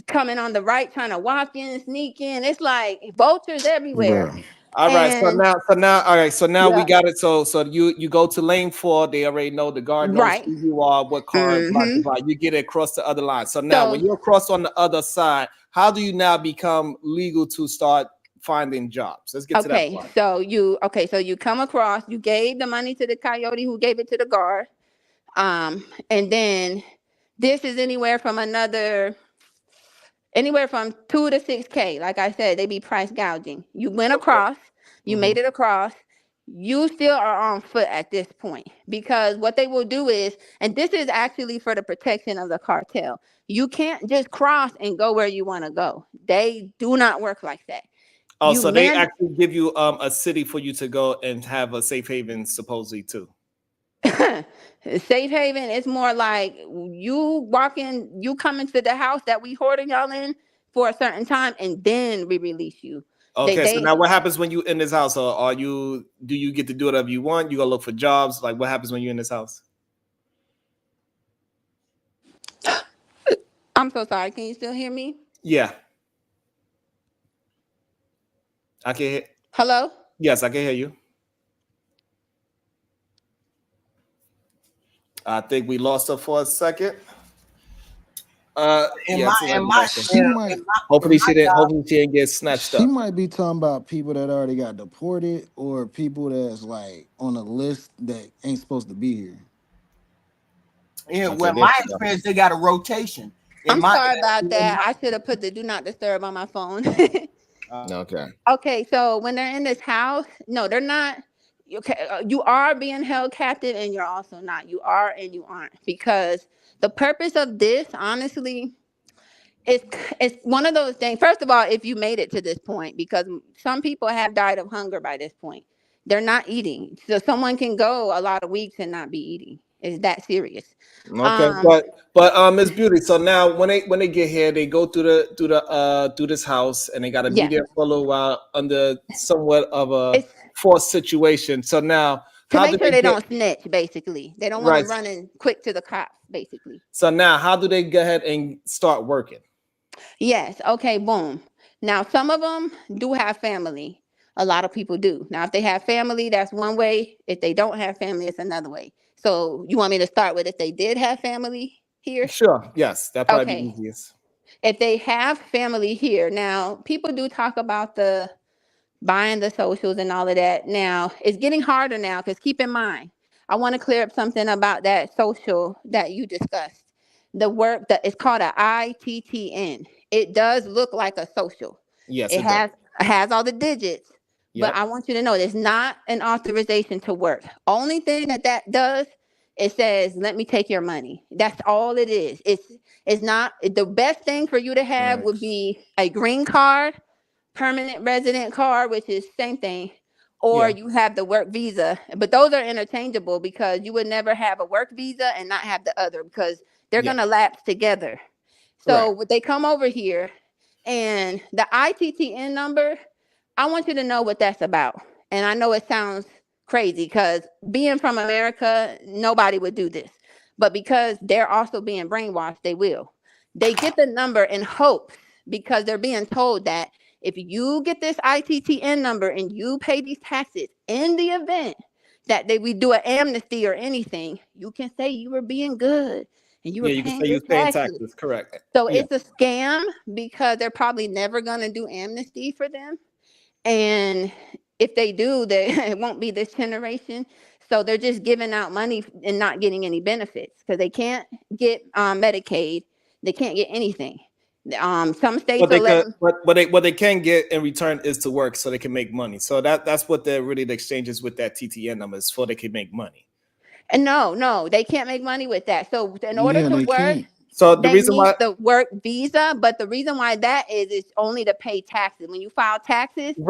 coming on the right trying to walk in, sneak in. It's like vultures everywhere. All right, so now we got it. So you go to lane 4. They already know, the guard knows who you are, what car, blah, blah, blah. You get it across the other line. So now when you're across on the other side, how do you now become legal to start finding jobs? Let's get to that part. So you come across, you gave the money to the coyote who gave it to the guard. And then this is anywhere from 2 to 6K. Like I said, they be price gouging. You went across, you made it across. You still are on foot at this point, because what they will do is, and this is actually for the protection of the cartel, you can't just cross and go where you want to go. They do not work like that. Oh, so they actually give you a city for you to go and have a safe haven, supposedly, too. Safe haven is more like you come into the house that we hoarding y'all in for a certain time, and then we release you. Okay, so now what happens when you in this house? Or do you get to do whatever you want? You go look for jobs? Like, what happens when you're in this house? I'm so sorry. Can you still hear me? Yeah. I can hear. Hello? Yes, I can hear you. I think we lost her for a second. Hopefully she didn't get snatched up. She might be talking about people that already got deported, or people that's like on a list that ain't supposed to be here. Yeah, well, my experience, they got a rotation. I'm sorry about that. I should have put the do not disturb on my phone. Okay, so when they're in this house, no, they're not. Okay, you are being held captive, and you're also not. You are and you aren't, because the purpose of this, honestly, it's one of those things. First of all, if you made it to this point, because some people have died of hunger by this point, they're not eating. So someone can go a lot of weeks and not be eating. It's that serious. Okay, but Miss Beauty. So now when they get here, they go through this house, and they got to be there for a little while under somewhat of a forced situation. So now, to make sure they don't snitch, basically, they don't want to run in quick to the cops, basically. So now, how do they go ahead and start working? Yes. Okay. Boom. Now, some of them do have family. A lot of people do. Now, if they have family, that's one way. If they don't have family, it's another way. So you want me to start with if they did have family here? Sure. Yes. That probably be easiest. If they have family here, now people do talk about the buying the socials and all of that. Now, it's getting harder now because keep in mind, I want to clear up something about that social that you discussed. The work that is called a ITTN. It does look like a social. Yes, It it does. has all the digits, but Yep. I want you to know it's not an authorization to work. Only thing that does, it says, let me take your money. That's all it is. It's not the best thing for you to have Right. would be a green card, permanent resident card, which is same thing, or Yeah. you have the work visa. But those are interchangeable because you would never have a work visa and not have the other because they're Yeah. gonna lapse together. Right. So when they come over here and the ITTN number, I want you to know what that's about. And I know it sounds crazy because being from America, nobody would do this. But because they're also being brainwashed, they will. They get the number in hopes because they're being told that if you get this ITTN number and you pay these taxes in the event that we do an amnesty or anything, you can say you were being good and you were Yeah, you can paying say your you're paying taxes. taxes. Correct. So Yeah. it's a scam because they're probably never going to do amnesty for them. And if they do, it won't be this generation. So they're just giving out money and not getting any benefits because they can't get Medicaid. They can't get anything. Some states What they will let could, them. what they can get in return is to work, so they can make money. So that's what the exchange is with that TTN number is for. They can make money. And no, they can't make money with that. So in order Yeah, to they work, can't. So the they reason need why, the work visa. But the reason why that is only to pay taxes. When you file taxes, they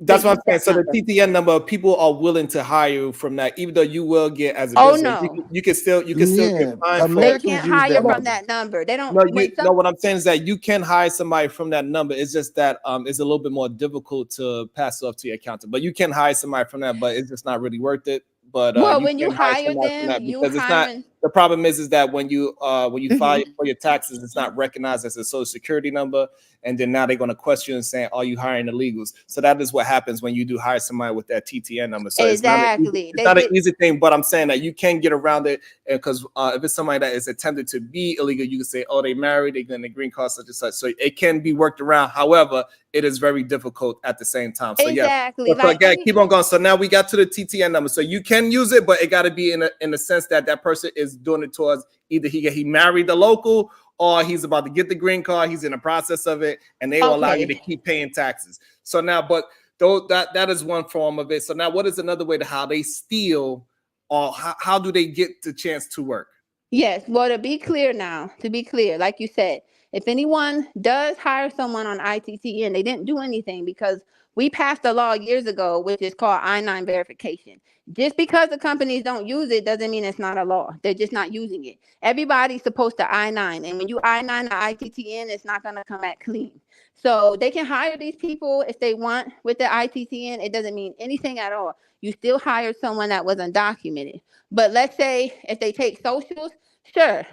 that's what use I'm saying. that So the number. TTN number, people are willing to hire you from that, even though you will get as a Oh business. no, You can still get Yeah, fined for. they Americans can't use hire that from number. that number. They don't. No, When no. some What I'm saying is that you can hire somebody from that number. It's just that it's a little bit more difficult to pass off to your accountant. But you can hire somebody from that, but it's just not really worth it. But well, you when you can hire hire somebody from them, that you because it's not. hiring. The problem is that when you file Mhm. for your taxes, it's not recognized as a social security number, and then now they're going to question and saying, "Are you hiring illegals?" So that is what happens when you do hire somebody with that TTN number. So Exactly. it's not an easy thing, but I'm saying that you can get around it because if it's somebody that is attempted to be illegal, you can say, "Oh, they married, they getting a green card, such and such." So it can be worked around. However, it is very difficult at the same time. So yeah. Exactly. So Like again, keep on going. So now we got to the TTN number. So you can use it, but it got to be in the sense that that person is doing it towards either he married the local or he's about to get the green card. He's in the process of it, and they will allow you to keep paying taxes. So now, but though that is one form of it. So now, what is another way to how they steal, or how do they get the chance to work? Yes. Well, to be clear now, like you said, if anyone does hire someone on ITTN, they didn't do anything because we passed a law years ago, which is called I-9 verification. Just because the companies don't use it doesn't mean it's not a law. They're just not using it. Everybody's supposed to I-9. And when you I-9 the ITTN, it's not going to come back clean. So they can hire these people if they want with the ITTN. It doesn't mean anything at all. You still hired someone that was undocumented. But let's say if they take socials, sure,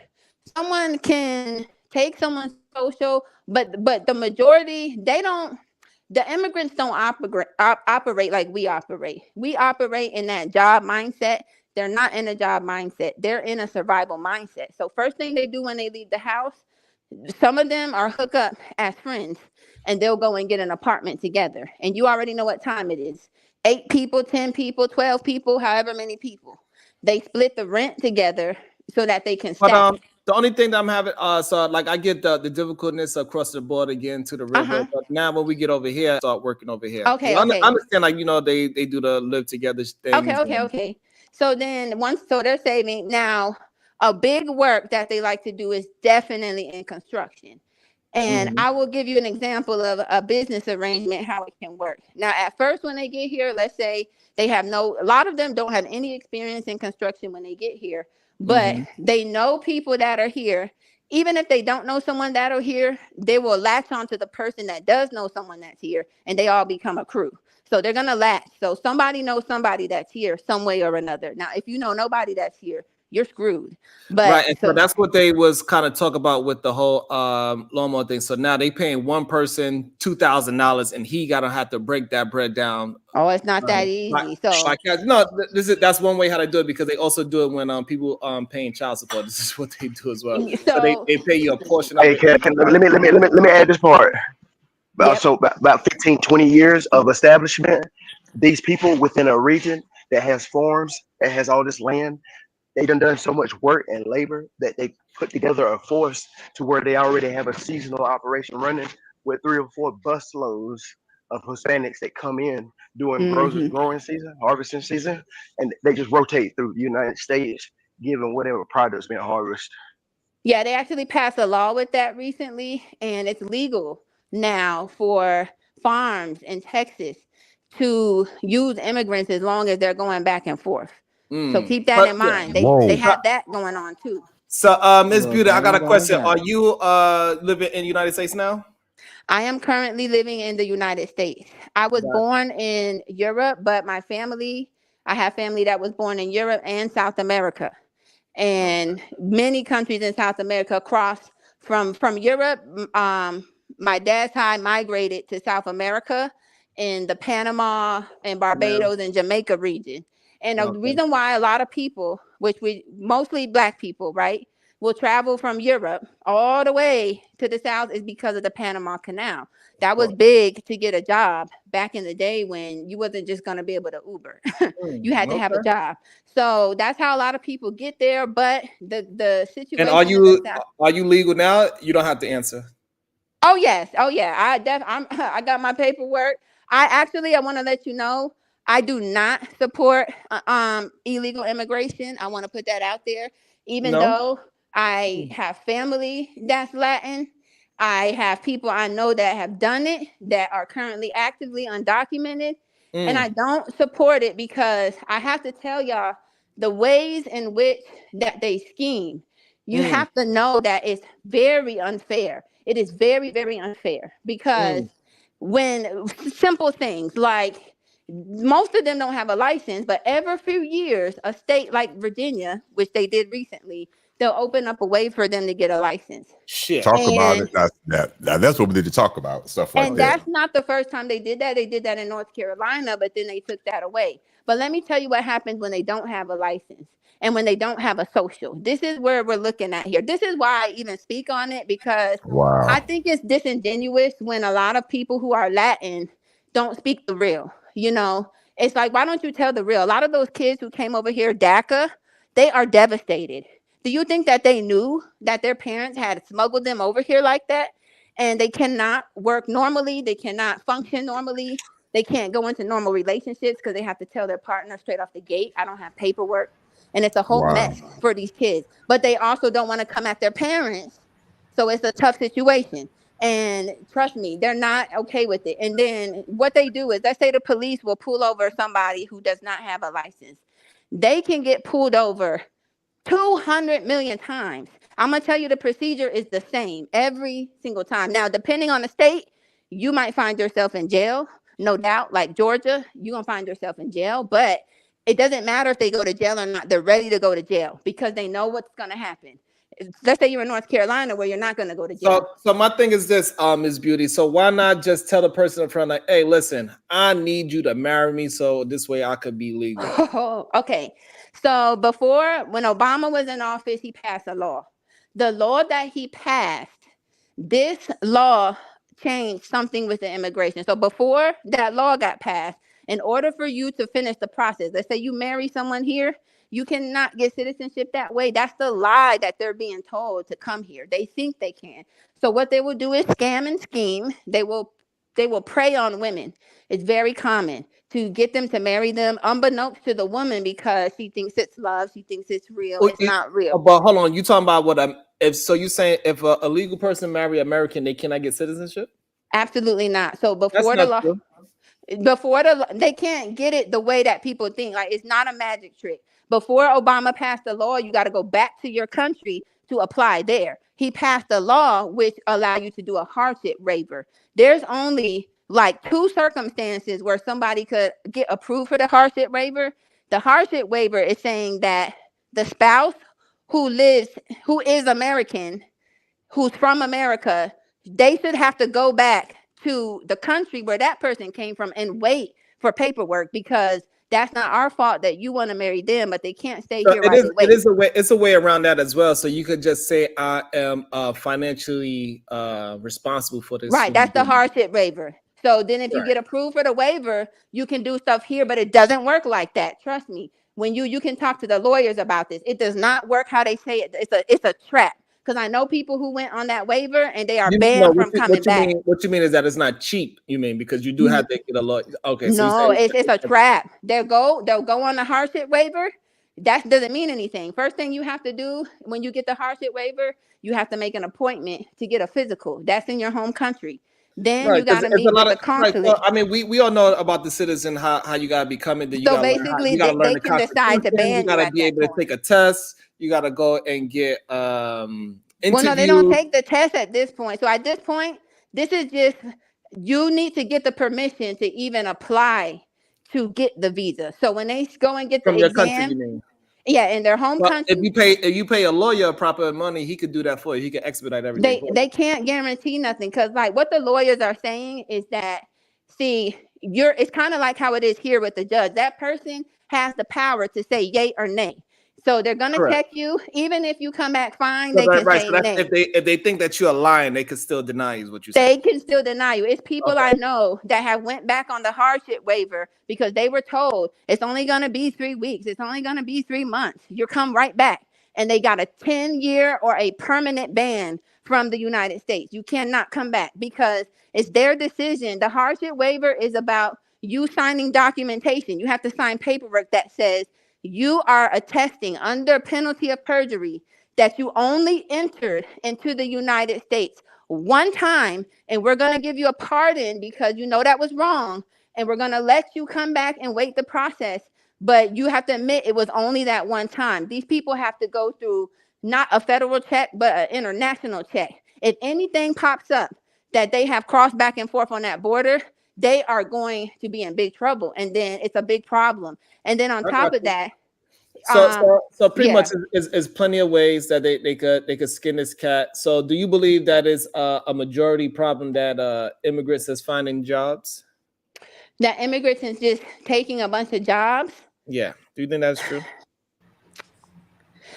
someone can take someone's social, but the majority, they don't. The immigrants don't operate like we operate. We operate in that job mindset. They're not in a job mindset. They're in a survival mindset. So first thing they do when they leave the house, some of them are hook up as friends and they'll go and get an apartment together. And you already know what time it is. 8 people, 10 people, 12 people, however many people. They split the rent together so that they can stack. But the only thing that I'm having, so like I get the difficultness across the board again to the river, but now when we get over here, start working over here. Okay. I understand, like they do the live together things. Okay. So then so they're saving now. A big work that they like to do is definitely in construction. And I will give you an example of a business arrangement, how it can work. Now, at first, when they get here, let's say they have a lot of them don't have any experience in construction when they get here, but they know people that are here. Even if they don't know someone that are here, they will latch on to the person that does know someone that's here, and they all become a crew. So they're going to latch. So somebody knows somebody that's here some way or another. Now, if you know nobody that's here, you're screwed. But right, and so that's what they was kind of talk about with the whole lawnmower thing. So now they paying one person $2,000, and he gotta have to break that bread down. Oh, it's not that easy. That's one way how they do it, because they also do it when people paying child support. This is what they do as well. So they pay you a portion of Hey, it. let me add this part. about 15, 20 years of establishment. These people within a region that has farms, that has all this land, they done so much work and labor that they put together a force to where they already have a seasonal operation running with 3 or 4 bus loads of Hispanics that come in during growing season, harvesting season, and they just rotate through the United States, giving whatever products being harvested. Yeah, they actually passed a law with that recently, and it's legal now for farms in Texas to use immigrants as long as they're going back and forth. So keep that in mind. They have that going on too. So, Ms. Beauty, I got a question. Are you living in the United States now? I am currently living in the United States. I was born in Europe, but my family, I have family that was born in Europe and South America. And many countries in South America crossed from Europe. My dad's side migrated to South America in the Panama and Barbados and Jamaica region. And the reason why a lot of people, which we mostly Black people, right, will travel from Europe all the way to the South is because of the Panama Canal. That was big to get a job back in the day when you wasn't just going to be able to Uber. You had to have a job. So that's how a lot of people get there. But the situation. And are you legal now? You don't have to answer. Oh yes. Oh yeah. I got my paperwork. I want to let you know, I do not support illegal immigration. I want to put that out there. Even though I have family that's Latin, I have people I know that have done it that are currently actively undocumented. And I don't support it because I have to tell y'all the ways in which that they scheme. You have to know that it's very unfair. It is very, very unfair because when simple things like most of them don't have a license, but every few years, a state like Virginia, which they did recently, they'll open up a way for them to get a license. Talk about it. That's what we need to talk about. Stuff like that. And that's not the first time they did that. They did that in North Carolina, but then they took that away. But let me tell you what happens when they don't have a license and when they don't have a social. This is where we're looking at here. This is why I even speak on it, because I think it's disingenuous when a lot of people who are Latin don't speak the real. You know, it's like, why don't you tell the real? A lot of those kids who came over here, DACA, they are devastated. Do you think that they knew that their parents had smuggled them over here like that? And they cannot work normally. They cannot function normally. They can't go into normal relationships because they have to tell their partner straight off the gate, I don't have paperwork. And it's a whole mess for these kids. But they also don't want to come at their parents. So it's a tough situation. And trust me, they're not okay with it. And then what they do is, let's say the police will pull over somebody who does not have a license. They can get pulled over 200 million times. I'm going to tell you the procedure is the same every single time. Now, depending on the state, you might find yourself in jail. No doubt, like Georgia, you're going to find yourself in jail. But it doesn't matter if they go to jail or not. They're ready to go to jail because they know what's going to happen. Let's say you're in North Carolina where you're not going to go to jail. So my thing is this, Ms. Beauty. So why not just tell the person up front, like, hey, listen, I need you to marry me so this way I could be legal. Okay. So before, when Obama was in office, he passed a law. The law that he passed, this law changed something with the immigration. So before that law got passed, in order for you to finish the process, let's say you marry someone here, you cannot get citizenship that way. That's the lie that they're being told to come here. They think they can. So what they will do is scam and scheme. They will prey on women. It's very common to get them to marry them unbeknownst to the woman because she thinks it's love. She thinks it's real. It's not real. But hold on, you talking about what you saying if a legal person marry American, they cannot get citizenship? Absolutely not. So before the law, they can't get it the way that people think. Like, it's not a magic trick. Before Obama passed the law, you got to go back to your country to apply there. He passed a law which allow you to do a hardship waiver. There's only like 2 circumstances where somebody could get approved for the hardship waiver. The hardship waiver is saying that the spouse who is American, who's from America, they should have to go back to the country where that person came from and wait for paperwork because That's not our fault that you want to marry them, but they can't stay So here while they wait. it's a way around that as well. So you could just say I am financially responsible for this. Right, that's the hardship waiver. So then if you get approved for the waiver, you can do stuff here, but it doesn't work like that. Trust me. When you can talk to the lawyers about this. It does not work how they say it. It's a trap. Because I know people who went on that waiver and they are banned from coming back. What you mean is that it's not cheap, you mean, because you do have to get a lawyer. Okay, so no, it's a trap. They'll go on the hardship waiver. That doesn't mean anything. First thing you have to do when you get the hardship waiver, you have to make an appointment to get a physical. That's in your home country. Then you got to meet with the consulate. Well, I mean, we all know about the citizen, how you got to become it. So basically, they can decide to ban you. You got to be able to take a test. You got to go and get interviewed. Well, no, they don't take the test at this point. So at this point, this is just, you need to get the permission to even apply to get the visa. So when they go and get the exam, country, you mean? Yeah, in their home country. If you pay a lawyer proper money, he could do that for you. He can expedite everything. They can't guarantee nothing, because like what the lawyers are saying is that, see, it's kind of like how it is here with the judge. That person has the power to say yay or nay. So they're gonna check you, even if you come back fine. They can say nay. If they think that you're lying, they can still deny you. Is what you say? They can still deny you. It's people I know that have went back on the hardship waiver because they were told it's only gonna be 3 weeks. It's only gonna be 3 months. You come right back, and they got a 10-year or a permanent ban from the United States. You cannot come back because it's their decision. The hardship waiver is about you signing documentation. You have to sign paperwork that says you are attesting under penalty of perjury that you only entered into the United States one time, and we're going to give you a pardon because you know that was wrong, and we're going to let you come back and wait the process. But you have to admit it was only that one time. These people have to go through not a federal check, but an international check. If anything pops up that they have crossed back and forth on that border, they are going to be in big trouble, and then it's a big problem. And then on top of that, so pretty much is plenty of ways that they could skin this cat. So do you believe that is a majority problem that immigrants is finding jobs? That immigrants is just taking a bunch of jobs? Yeah. Do you think that's true?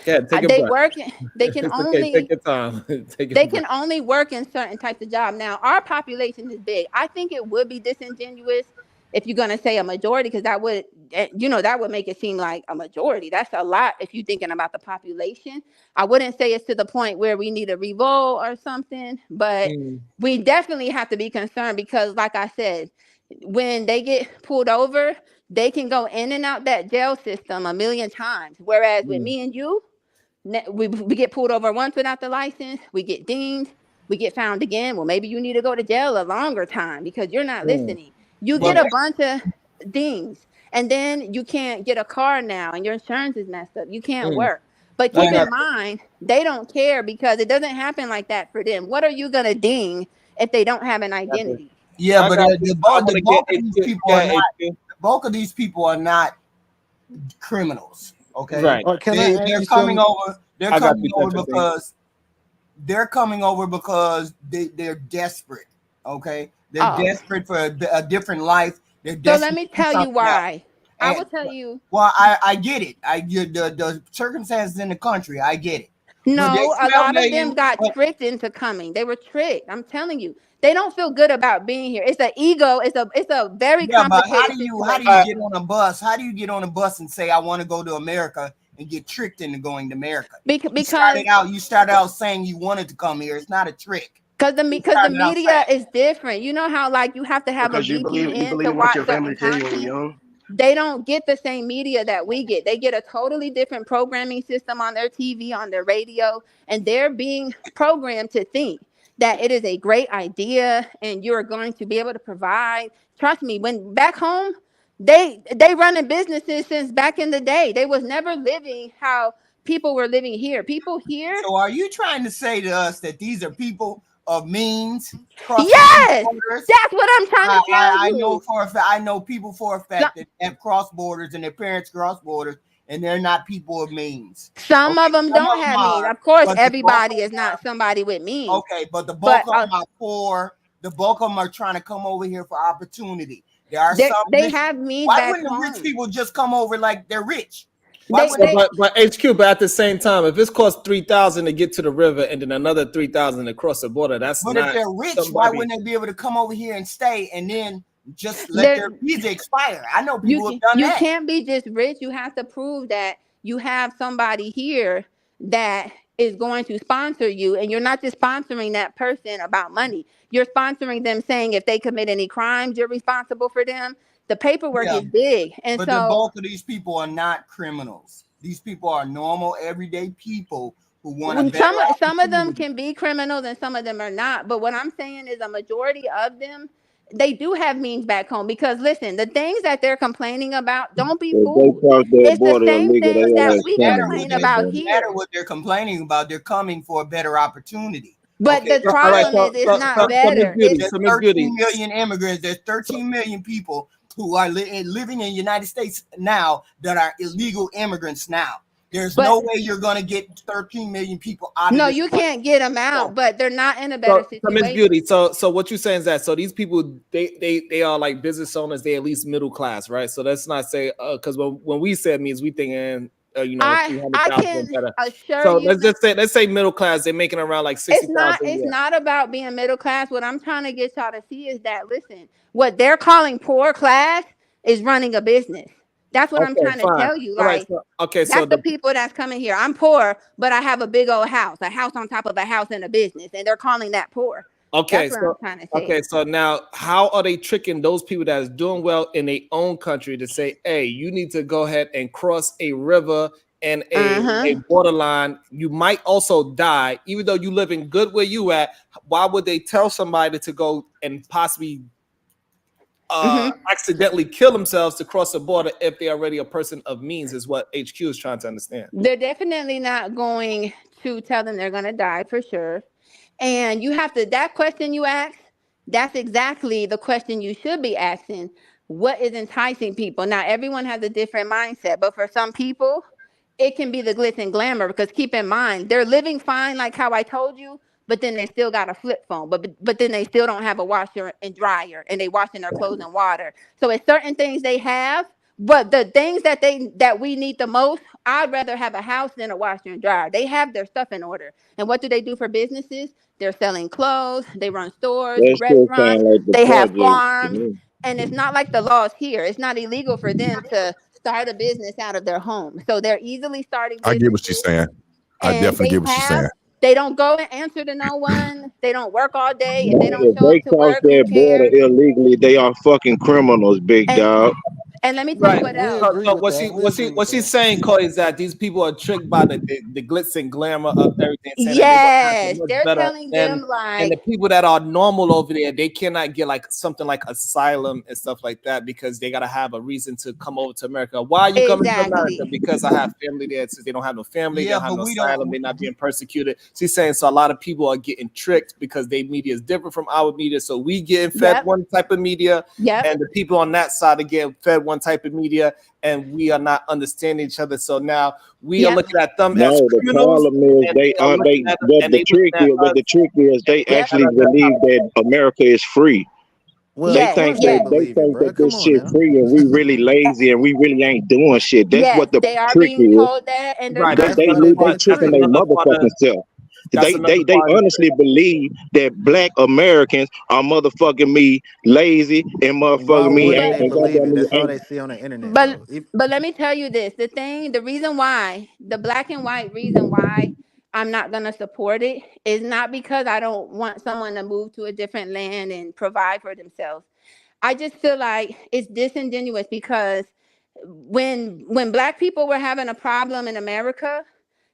Yeah, they can only take your time. They can only work in certain types of jobs. Now, our population is big. I think it would be disingenuous if you're going to say a majority, because that would, that would make it seem like a majority. That's a lot if you're thinking about the population. I wouldn't say it's to the point where we need a revolt or something, but we definitely have to be concerned because, like I said, when they get pulled over, they can go in and out that jail system a million times. Whereas with me and you, we get pulled over once without the license, we get dinged, we get found again. Well, maybe you need to go to jail a longer time because you're not listening. You get a bunch of dings, and then you can't get a car now, and your insurance is messed up. You can't work. But keep in mind, they don't care because it doesn't happen like that for them. What are you gonna ding if they don't have an identity? Yeah, but the bulk of these people are not criminals. Okay, right? They're coming over. They're coming over because they're desperate. Okay, they're desperate for a different life. So let me tell you why. I will tell you. Well, I get it. The circumstances in the country, I get it. No, a lot of them got tricked into coming. They were tricked. I'm telling you. They don't feel good about being here. It's an ego. It's a very complicated. But how do you get on a bus? How do you get on a bus and say I want to go to America and get tricked into going to America? Because you started out saying you wanted to come here. It's not a trick. Because the media is different. You know how like you have to have a VPN to watch certain content. They don't get the same media that we get. They get a totally different programming system on their TV, on their radio, and they're being programmed to think that it is a great idea and you're going to be able to provide. Trust me, when back home, they running businesses since back in the day. They was never living how people were living here. People here. So are you trying to say to us that these are people of means? Yes, that's what I'm trying to tell you. I know people for a fact that have crossed borders and their parents cross borders, and they're not people of means. Some of them don't have means. Of course, everybody is not somebody with means. Okay, but the bulk of them are poor. The bulk of them are trying to come over here for opportunity. There are some They rich. have means Why back wouldn't the rich home. people just come over like they're rich? Why They, would they? But HQ, but at the same time, if it's cost 3,000 to get to the river and then another 3,000 to cross the border, that's But if not they're rich, why somebody. wouldn't they be able to come over here and stay and then just let they're their visa expire? I know people who have done you that. can't be just rich. You have to prove that you have somebody here that is going to sponsor you, and you're not just sponsoring that person about money. You're sponsoring them, saying if they commit any crimes, you're responsible for them. The paperwork Yeah, is big, and but the so bulk of these people are not criminals. These people are normal, everyday people who want a when better some of them opportunity. can be criminals and some of them are not. But what I'm saying is a majority of them, they do have means back home. Because listen, the things that they're complaining about, don't be If they fooled. cross that It's the border same illegal, things they that ass we criminals. complain about Doesn't matter here. what they're complaining about. They're coming for a better opportunity. But Okay, the there's All right, problem is it's not so Miss better. Beauty, It's there's so Miss 13 Beauty, million immigrants. There's 13 million people who are living in the United States now that are illegal immigrants now. There's but no way you're going to get 13 million people out of no, this you country. can't get them out, but they're not in a better so Miss situation. Beauty, so what you're saying is that so these people they are like business owners, they at least middle class, right? So let's not say because when we said means we thinking I 300,000 can better. assure So you let's say middle class, they're making around like 60,000 a it's year. not about being middle class. What I'm trying to get y'all to see is that listen, what they're calling poor class is running a business. That's what I'm Okay, trying to fine. tell you. All right. Like So, okay. So that's the people that's coming here. I'm poor, but I have a big old house, a house on top of a house and a business, and they're calling that poor. That's what I'm trying to say. So now how are they tricking those people that is doing well in their own country to say, hey, you need to go ahead and cross a river and a borderline? You might also die, even though you live in good where you at. Why would they tell somebody to go and possibly accidentally kill themselves to cross the border if they're already a person of means, is what HQ is trying to understand. They're definitely not going to tell them they're going to die for sure. And you have to, that question you ask, that's exactly the question you should be asking. What is enticing people? Now, everyone has a different mindset, but for some people, it can be the glitz and glamour because keep in mind, they're living fine, like how I told you, but then they still got a flip phone, but then they still don't have a washer and dryer and they washing their clothes in water. So it's certain things they have, but the things that we need the most, I'd rather have a house than a washer and dryer. They have their stuff in order. And what do they do for businesses? They're selling clothes, they run stores, That still restaurants, sound like the they have project to farms. me. And it's not like the laws here. It's not illegal for them to start a business out of their home. So they're easily starting I get what she's businesses. saying. I And definitely get what she's saying. they don't go and answer to no one. They don't work all day. If they don't If show they up to cross work, who that border cares? illegally, they are fucking criminals, big And dog. and let me tell you Right. what We else. agree So with that. We agree with what she's that. saying, Cody, is that these people are tricked by the glitz and glamour of everything, saying that they're gonna have it Yes, much they're better. telling them And the like people that are normal over there, they cannot get like something like asylum and stuff like that because they gotta have a reason to come over to America. Why are you coming to America? exactly. Because I have family there. Since they don't have no family, they Yeah, don't have but no we asylum, don't. they're not being persecuted. She's saying so a lot of people are getting tricked because their media is different from our media. So we getting fed Yep. one type of media, Yep. and the people on that side are getting fed one type of media, and we are not understanding each other. So now we are Yep. looking at them as No, the criminals, problem is and they they are aren't they looking at what and the they trick looking at is what us the trick is they and looking actually at us as believe power. that America is free. Well, They of Yes. think course they that Yes. they believe it, think bro. that this Come on shit now. free and we really lazy and we really ain't doing shit. That's Yes. what the They are trick being is. told that and they're Right. They not That's they why doing they they it. being That's tricking tricked. their another part of motherfucking self. that's another They part of it. honestly believe that black Americans are motherfucking me lazy and Why motherfucking me wouldn't ain't But they and believe goddamn it? me That's all ain't they see on the internet, but though. but let me tell you this. The reason why, the black and white reason why I'm not gonna support it is not because I don't want someone to move to a different land and provide for themselves. I just feel like it's disingenuous because when black people were having a problem in America,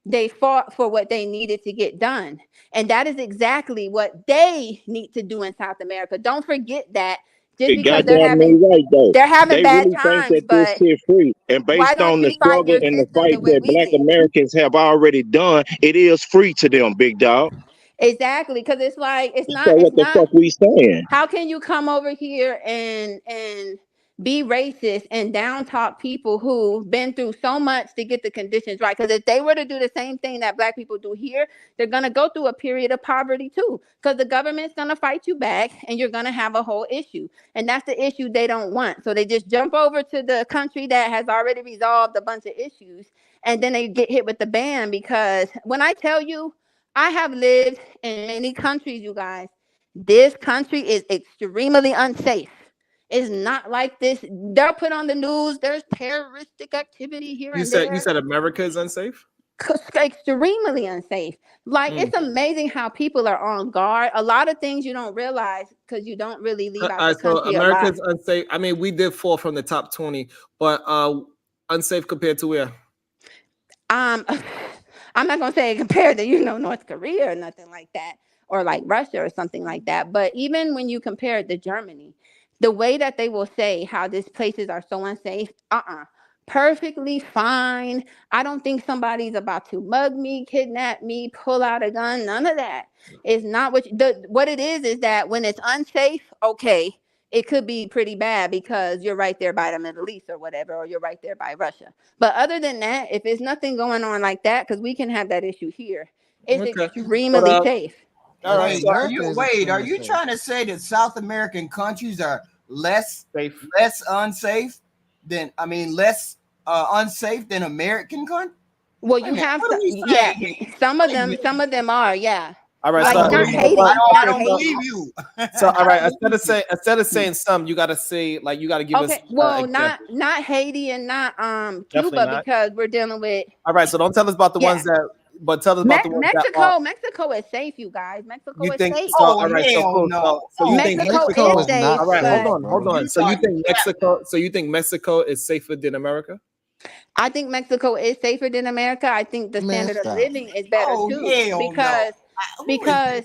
they fought for what they needed to get done. And that is exactly what they need to do in South America. Don't forget that just because goddamn me right though. they're having They bad really think times, that this but shit free. And why based don't on the you fight struggle your and the system fight the way that we black did? Americans have already done, it is free to them, big dog. Exactly, because it's like So what it's the not fuck we saying? how can you come over here and be racist and down talk people who've been through so much to get the conditions right. Because if they were to do the same thing that Black people do here, they're going to go through a period of poverty too, because the government's going to fight you back and you're going to have a whole issue. And that's the issue they don't want. So they just jump over to the country that has already resolved a bunch of issues, and then they get hit with the ban. Because when I tell you, I have lived in many countries, you guys, this country is extremely unsafe. It's not like this. They'll put on the news, there's terroristic activity here and there. You said America is unsafe? Extremely unsafe. Like, it's amazing how people are on guard. A lot of things you don't realize because you don't really leave out the country so a lot. America's unsafe. I mean, we did fall from the top 20, but unsafe compared to where? I'm not gonna say compared to, North Korea or nothing like that, or like Russia or something like that. But even when you compare it to Germany, the way that they will say how these places are so unsafe, perfectly fine. I don't think somebody's about to mug me, kidnap me, pull out a gun. None of that. It's not what it is that when it's unsafe, okay, it could be pretty bad because you're right there by the Middle East or whatever, or you're right there by Russia. But other than that, if there's nothing going on like that, because we can have that issue here, it's extremely safe. All right. Are you trying to say that South American countries are less unsafe than less unsafe than American countries? Well, you have some of them are, yeah. All right, like, so not Haiti. I don't believe you. So all right, instead of saying some, you gotta say, like, you gotta give us well, not Haiti and not Cuba, because we're dealing with. All right, so don't tell us about the ones that, but tell us about the ones that Mexico is safe, you guys. Mexico is think safe. so? All right, so cool. So you think Mexico is safe? All right, but hold on. So you think Mexico is safer than America? I think Mexico is safer than America. I think the standard of living is better too, because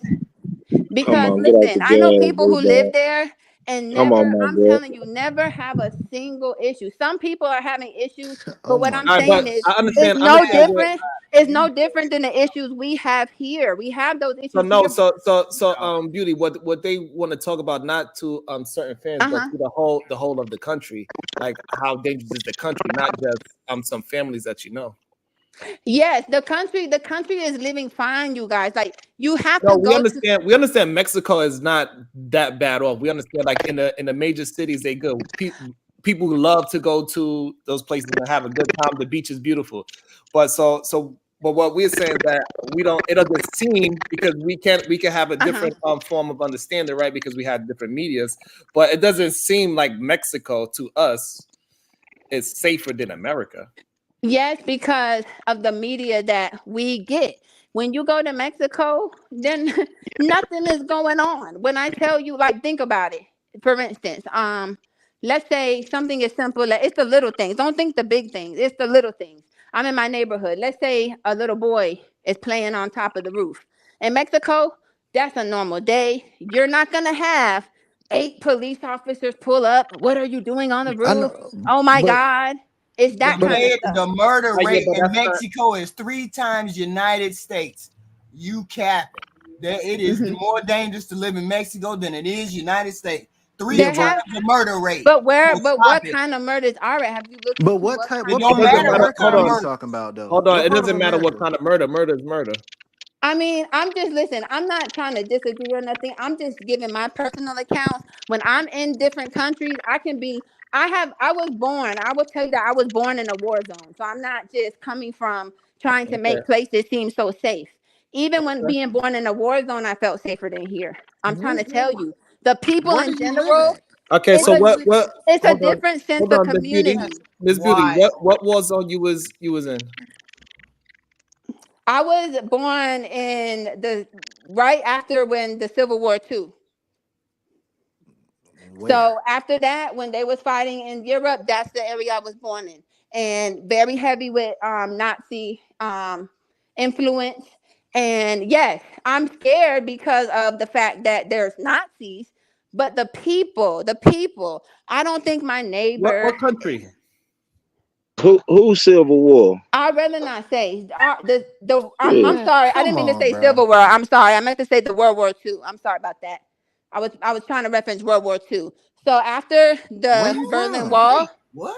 listen, I know people who live there and I'm telling you, never have a single issue. Some people are having issues, but what I'm saying is, it's no different than the issues we have here. We have those issues. So Beauty, what they want to talk about, not to certain fans, but to the whole of the country, like how dangerous is the country, not just some families that you know. Yes, the country is living fine, you guys. Like, you have to go. We understand Mexico is not that bad off. We understand, like, in the major cities, they go. People love to go to those places and have a good time. The beach is beautiful, but but what we're saying is that we don't. It doesn't seem, because we can have a different form of understanding, right? Because we have different medias, but it doesn't seem like Mexico to us is safer than America. Yes, because of the media that we get. When you go to Mexico, then nothing is going on. When I tell you, like, think about it. For instance, let's say something is simple. Like, it's the little things. Don't think the big things. It's the little things. I'm in my neighborhood. Let's say a little boy is playing on top of the roof. In Mexico, that's a normal day. You're not going to have 8 police officers pull up. What are you doing on the roof? Oh, my God. It's that kind of stuff. The murder rate in Mexico is 3 times United States. You cap it. It is more dangerous to live in Mexico than it is United States. 3 times the murder rate. But what kind of murders are it? Have you looked? But what type? It don't matter what kind of murder you're talking about, though. Hold on, it doesn't matter what kind of murder. Murder is murder. I mean, I'm not trying to disagree or nothing. I'm just giving my personal accounts. When I'm in different countries, I was born in a war zone. So I'm not just coming from trying to make places seem so safe. Even when being born in a war zone, I felt safer than here. I'm trying to tell you. The people in general. Okay, so what? It's a different sense of community. Miss Beauty, what war zone you was in? I was born in right after when the Civil War too. So after that, when they was fighting in Europe, that's the area I was born in, and very heavy with Nazi influence. And yes, I'm scared because of the fact that there's Nazis, but the people. I don't think my neighbor. What country? Who Civil War? I'd rather not say. I'm sorry. I didn't mean to say Civil War. I'm sorry. I meant to say the World War II. I'm sorry about that. I was trying to reference World War II. So after the Berlin Wall, what?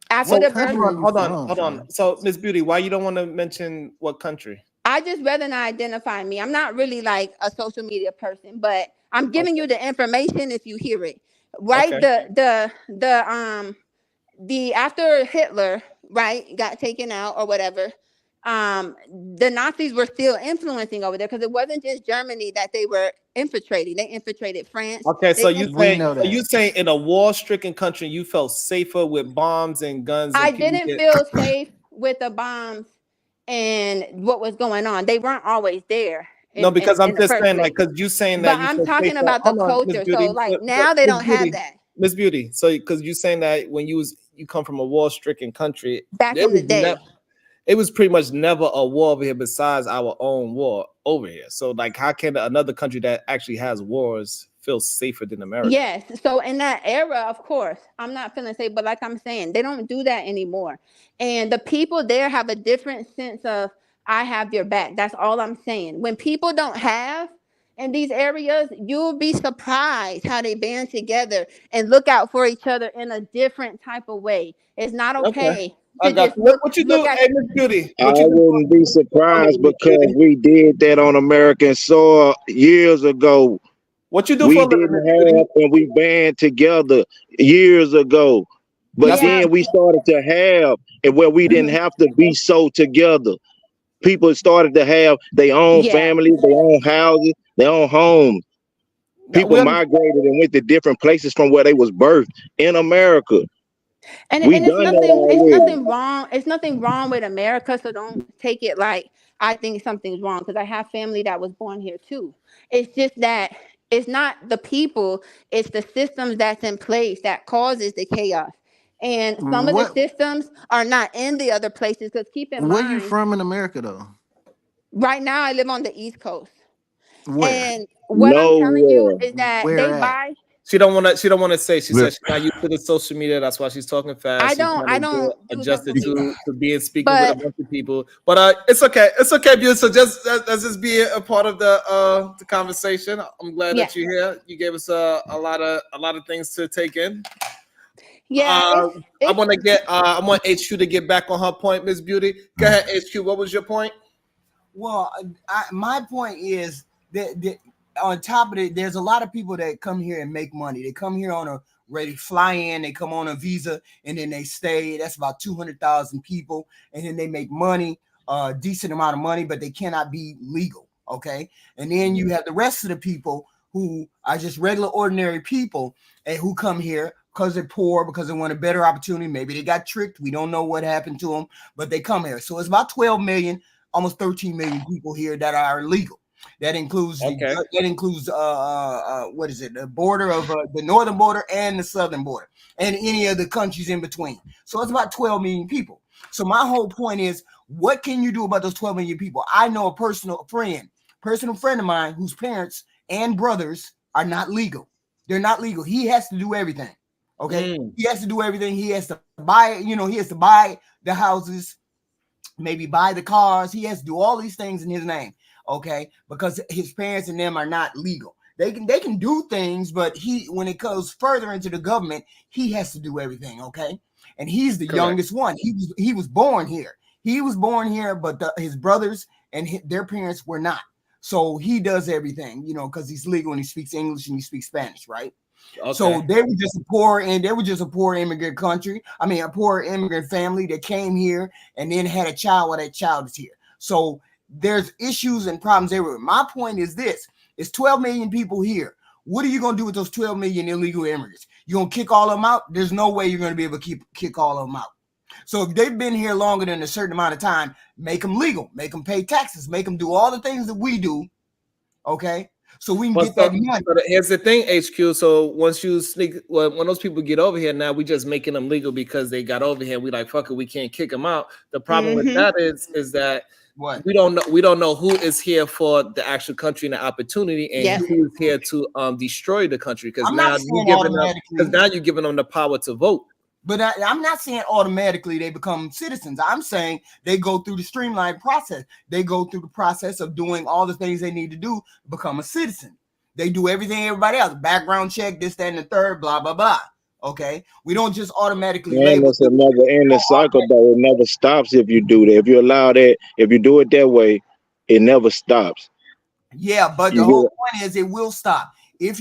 After the Berlin, hold on. So, Miss Beauty, why you don't want to mention what country? I just rather not identify me. I'm not really like a social media person, but I'm giving you the information if you hear it. Right? Okay. The after Hitler, right, got taken out or whatever, the Nazis were still influencing over there because it wasn't just Germany that they were infiltrating. They infiltrated France. Okay, so you say in a war-stricken country you felt safer with bombs and guns and I people didn't feel safe with the bombs and what was going on. They weren't always there. No, because I'm In the just first saying, place. like, because you saying that But you I'm feel talking safer. about the Hold on, Miss culture. Beauty. So like now they don't have that. Miss Beauty. So because you saying that when you come from a war-stricken country, Back in the day. It was pretty much never a war over here besides our own war over here. So like, how can another country that actually has wars feel safer than America? Yes. So in that era, of course, I'm not feeling safe, but like I'm saying, they don't do that anymore. And the people there have a different sense of I have your back. That's all I'm saying. When people don't have in these areas, you'll be surprised how they band together and look out for each other in a different type of way. It's not okay to just What you do, at hey, Miss Beauty? I wouldn't be surprised because we did that on American soil years ago. What you do we for a living, didn't Miss Beauty? have and we band together years ago. But then we started to have and where we didn't have to be so together. People started to have their own families, their own houses, their own homes. People migrated and went to different places from where they was birthed in America. And We it's done that nothing. It's already. nothing wrong. It's nothing wrong with America. So don't take it like I think something's wrong because I have family that was born here too. It's just that it's not the people. It's the systems that's in place that causes the chaos. And some of the systems are not in the other places because keep in Where you mind, from in America though? right now I live on the East Coast. Where? And what I'm telling you is that Where they at? buy. She don't want to. She don't want to say. She said she's not used to the social media. That's why she's talking fast. I She's don't. trying I to don't get do adjusted social media. to being speaking with a But bunch of people. But it's okay. It's okay, Beauty. So just let's just be a part of the conversation. I'm glad that you're here. You gave us a lot of things to take in. yeah, I want to get. I want HQ to get back on her point, Miss Beauty. Go ahead, HQ. What was your point? Well, my point is that on top of it, there's a lot of people that come here and make money. They come here on a ready fly in, they come on a visa, and then they stay. That's about 200,000 people, and then they make money, a decent amount of money, but they cannot be legal. Okay, and then you have the rest of the people who are just regular, ordinary people, and who come here because they're poor, because they want a better opportunity. Maybe they got tricked. We don't know what happened to them, but they come here. So it's about 12 million. Almost 13 million people here that are illegal. That includes what is it? The border of the northern border and the southern border, and any of the countries in between. So it's about 12 million people. So my whole point is, what can you do about those 12 million people? I know a personal friend of mine whose parents and brothers are not legal. They're not legal. He has to do everything. Okay, he has to do everything. He has to buy. He has to buy the houses. Maybe buy the cars. He has to do all these things in his name, okay? Because his parents and them are not legal. They can do things, but when it goes further into the government, he has to do everything, okay? And he's the youngest one. He was born here. He was born here, but his brothers and their parents were not. So he does everything, because he's legal and he speaks English and he speaks Spanish, right? Okay. So they were just a poor immigrant country. I mean, a poor immigrant family that came here and then had a child while that child is here. So there's issues and problems everywhere. My point is this: it's 12 million people here. What are you going to do with those 12 million illegal immigrants? You going to kick all of them out? There's no way you're going to be able to kick all of them out. So if they've been here longer than a certain amount of time, make them legal, make them pay taxes, make them do all the things that we do. Okay. So we can get that money. So here's the thing, HQ. So once you when those people get over here, now we just making them legal because they got over here. We like, fuck it, we can't kick them out. The problem with that is that we don't know who is here for the actual country and the opportunity, and who is here to destroy the country. Because now you're giving them the power to vote. But I'm not saying automatically they become citizens. I'm saying they go through the streamlined process. They go through the process of doing all the things they need to do to become a citizen. They do everything everybody else. Background check, this, that, and the third, blah, blah, blah. Okay? We don't just automatically Man, label. it's a never ending cycle, though. It never stops if you do that. If you allow that, if you do it that way, it never stops. Yeah, but the whole point is it will stop. It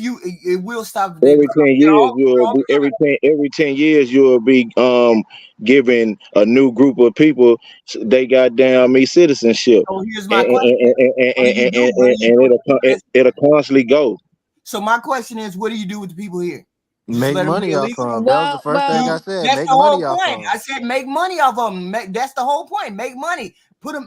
will stop. Every 10 years, every 10 years you'll be giving a new group of people they goddamn me citizenship. So here's my question. And it'll constantly go. So my question is, what do you do with the people here? Make money off of them. That was the first thing I said. That's Make the whole money off of point. them. I said make money off of them. That's the whole point. Make money.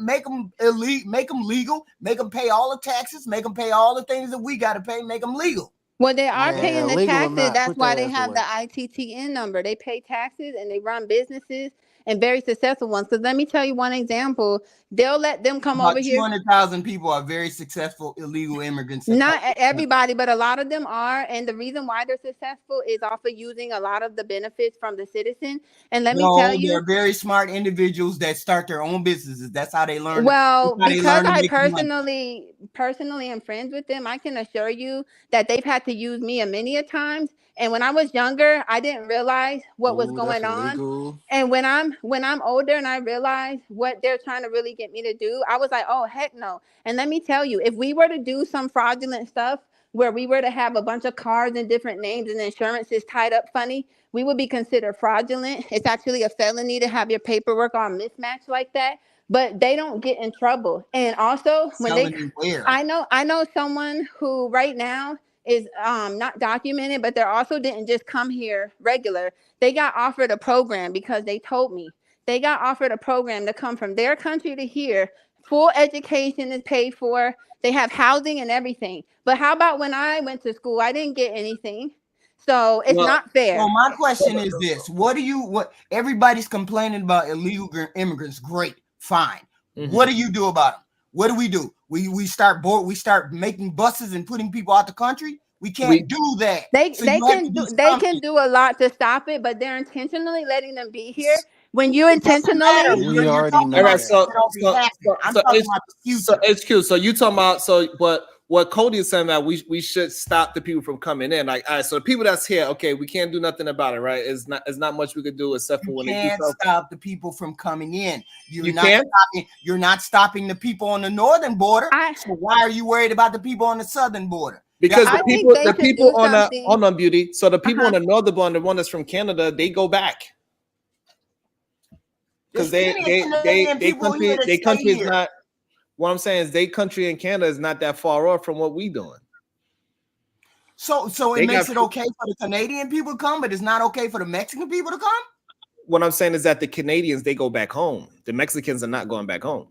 Make them illegal. Make them legal. Make them pay all the taxes. Make them pay all the things that we got to pay. Make them legal. Well, they are paying the taxes. That's Put why that they ass have away. the ITTN number. They pay taxes and they run businesses and very successful ones. Because let me tell you one example. They'll let them come over here. 200,000 people are very successful illegal immigrants. Not everybody, but a lot of them are. And the reason why they're successful is off of using a lot of the benefits from the citizen. And let me tell you, they're very smart individuals that start their own businesses. That's how they learn. Well, because I personally am friends with them, I can assure you that they've had to use me a many a times. And when I was younger, I didn't realize what was going on. And when I'm older and I realize what they're trying to really get me to do, I was like, oh, heck no. And let me tell you, if we were to do some fraudulent stuff where we were to have a bunch of cards and different names and insurance is tied up funny, we would be considered fraudulent. It's actually a felony to have your paperwork all mismatched like that. But they don't get in trouble. And also I know someone who right now is not documented, but they also didn't just come here regular. They got offered a program because they told me they got offered a program to come from their country to here. Full education is paid for. They have housing and everything. But how about when I went to school, I didn't get anything. So it's not fair. Well, my question is this: what everybody's complaining about illegal immigrants? Great, fine. Mm-hmm. What do you do about them? What do? We start making buses and putting people out the country. We can't do that. They can do a lot to stop it, but they're intentionally letting them be here. When you intentionally, we already know. All right, so HQ. So you talking about what Cody is saying that we should stop the people from coming in. Like, all right, so the people that's here, okay, we can't do nothing about it, right? It's not much we could do except for when they can't stop the people from coming in. You're not stopping the people on the northern border. So why are you worried about the people on the southern border? Because the people on the beauty. So the people on the northern border, the one that's from Canada, they go back. Because they country is not. What I'm saying is they country in Canada is not that far off from what we doing. So it makes it okay for the Canadian people to come, but it's not okay for the Mexican people to come? What I'm saying is that the Canadians, they go back home. The Mexicans are not going back home.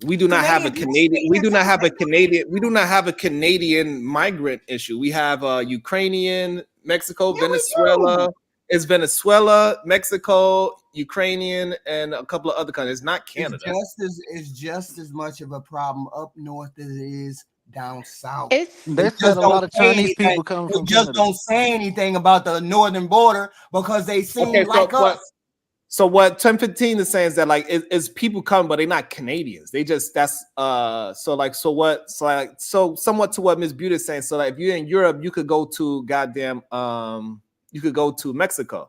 We do not have a Canadian. We do not have a Canadian. We do not have a Canadian migrant issue. We have Ukrainian, Mexico, Venezuela. It's Venezuela, Mexico, Ukrainian, and a couple of other countries. It's not Canada. It's just as much of a problem up north as it is down south. They said a lot of Chinese people come from Canada. Just don't say anything about the northern border because they seem like us. So what 1015 is saying is that like it's people come, but they're not Canadians. They just somewhat to what Miss Beauty is saying. So like if you're in Europe, you could go to you could go to Mexico,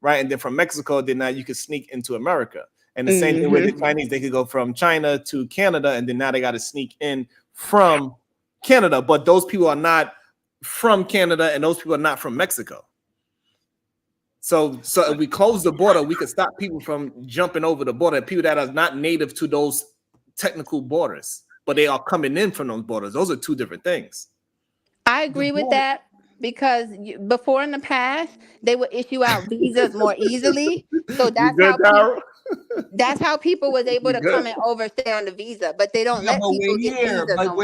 right? And then from Mexico, then now you could sneak into America. And the same thing with the Chinese, they could go from China to Canada, and then now they got to sneak in from Canada. But those people are not from Canada, and those people are not from Mexico. So if we close the border, we could stop people from jumping over the border. People that are not native to those technical borders, but they are coming in from those borders. Those are two different things. I agree with that. Because before in the past, they would issue out visas more easily. So that's how people was able to come and overstay on the visa. But they don't let people get visas no more.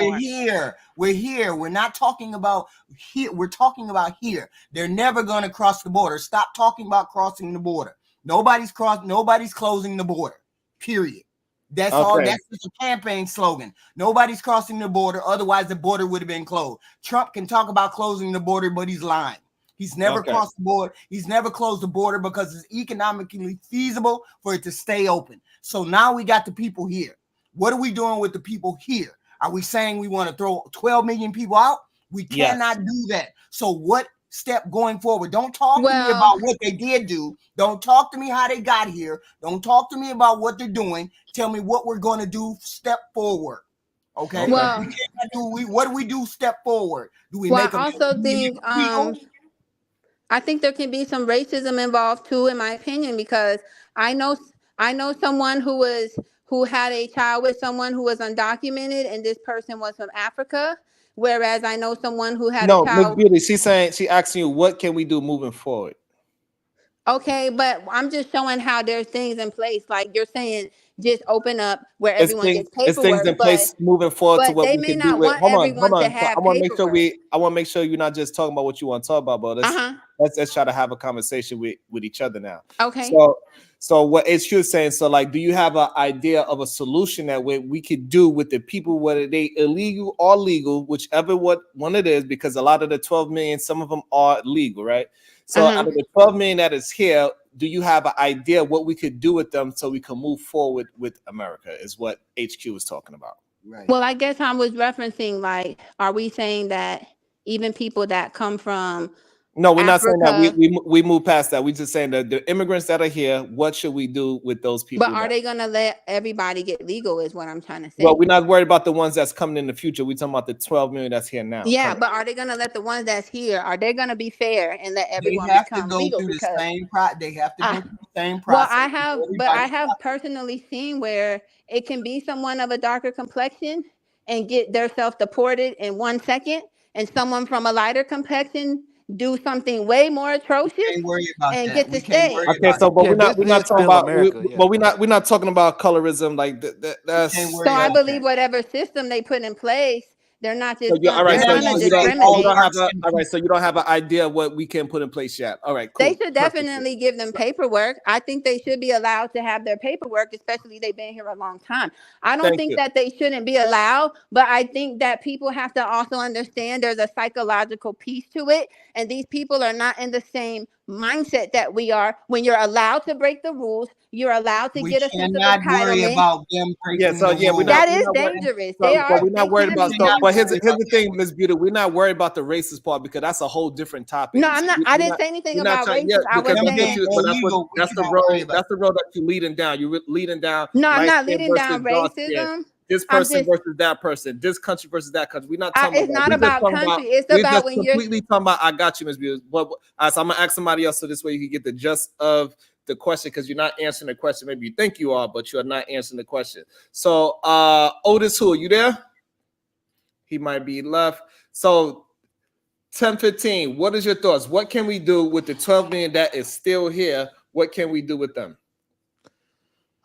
We're here. We're not talking about here. We're talking about here. They're never going to cross the border. Stop talking about crossing the border. Nobody's closing the border. Period. That's all. That's just a campaign slogan. Nobody's crossing the border. Otherwise, the border would have been closed. Trump can talk about closing the border, but he's lying. He's never crossed the border. He's never closed the border because it's economically feasible for it to stay open. So now we got the people here. What are we doing with the people here? Are we saying we want to throw 12 million people out? We cannot do that. So what step going forward? Don't talk to me about what they did do. Don't talk to me how they got here. Don't talk to me about what they're doing. Tell me what we're going to do step forward. Okay. Well, we cannot do. What do we do step forward? Do we well, make them? I also think I think there can be some racism involved too, in my opinion, because I know someone who had a child with someone who was undocumented, and this person was from Africa. Whereas I know someone who had a Miss child. Beauty, she asking you, what can we do moving forward? Okay, but I'm just showing how there's things in place. Like you're saying, just open up where everyone gets It's things paperwork, in place moving forward to but what they we may can do not with. want Hold everyone to on. have I want to paperwork. make sure you're not just talking about what you want to talk about, but let's try to have a conversation with each other now. Okay. So what HQ is saying, so like, do you have an idea of a solution that we could do with the people, whether they illegal or legal, whichever one it is, because a lot of the 12 million, some of them are legal, right? So out of the 12 million that is here, do you have an idea what we could do with them so we can move forward with America, is what HQ is talking about. Right. Well, I guess I was referencing, like, are we saying that even people that come from No, we're Africa, not saying that. We move past that. We're just saying that the immigrants that are here, what should we do with those people? But are they going to let everybody get legal is what I'm trying to say. Well, we're not worried about the ones that's coming in the future. We're talking about the 12 million that's here now. Yeah, but are they going to let the ones that's here, are they going to be fair and let everyone they have become to go legal? through Because the same they have to go through the same well, process. I have personally seen where it can be someone of a darker complexion and get themselves deported in 1 second, and someone from a lighter complexion do something way more atrocious and get to stay. Okay, so but we're not talking about we're not talking about colorism like that's. So I believe whatever system they put in place, they're not just All right, they're so gonna you discriminate. don't have an idea of what we can put in place yet. All right, cool. They should definitely give them paperwork. I think they should be allowed to have their paperwork, especially they've been here a long time. I don't think that they shouldn't be allowed, but I think that people have to also understand there's a psychological piece to it, and these people are not in the same mindset that we are. When you're allowed to break the rules, you're allowed to get a sense of entitlement. About them breaking the rules. That is dangerous. But we're not worried about stuff. But here's the thing, Miss Beauty, we're not worried about the racist part because that's a whole different topic. No, I'm not. I didn't say anything about racism. I was saying that's the road that you're leading down. You're leading down. No, I'm not leading down racism. This person versus that person. This country versus that country. We're not talking it's not about country. It's about when you're completely talking about. I got you, Miss Beauty. But so I'm gonna ask somebody else so this way you can get the gist of the question, because you're not answering the question. Maybe you think you are, but you are not answering the question. So Otis, who are you there? He might be left. So 10-15, what is your thoughts? What can we do with the 12 million that is still here? What can we do with them?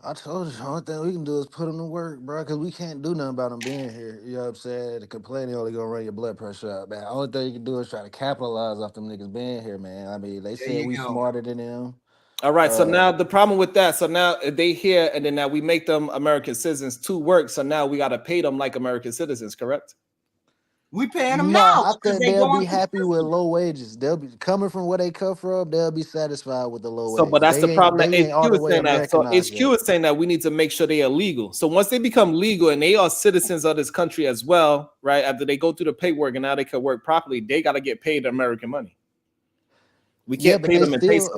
I told you, the only thing we can do is put them to work, bro, because we can't do nothing about them being here. You know what I'm saying? The complaining only gonna run your blood pressure up, man. Only thing you can do is try to capitalize off them niggas being here, man. I mean, they said we smarter than them. All right, so now the problem with that, so now they here, and then now we make them American citizens to work, so now we got to pay them like American citizens, correct? We paying them No, now. I think they'll be happy with low wages. They'll be coming from where they come from. They'll be satisfied with the low wages. But that's the problem that HQ is saying that. So HQ is saying that we need to make sure they are legal. So once they become legal and they are citizens of this country as well, right? After they go through the paperwork and now they can work properly, they got to get paid American money. We can't pay them in pesos.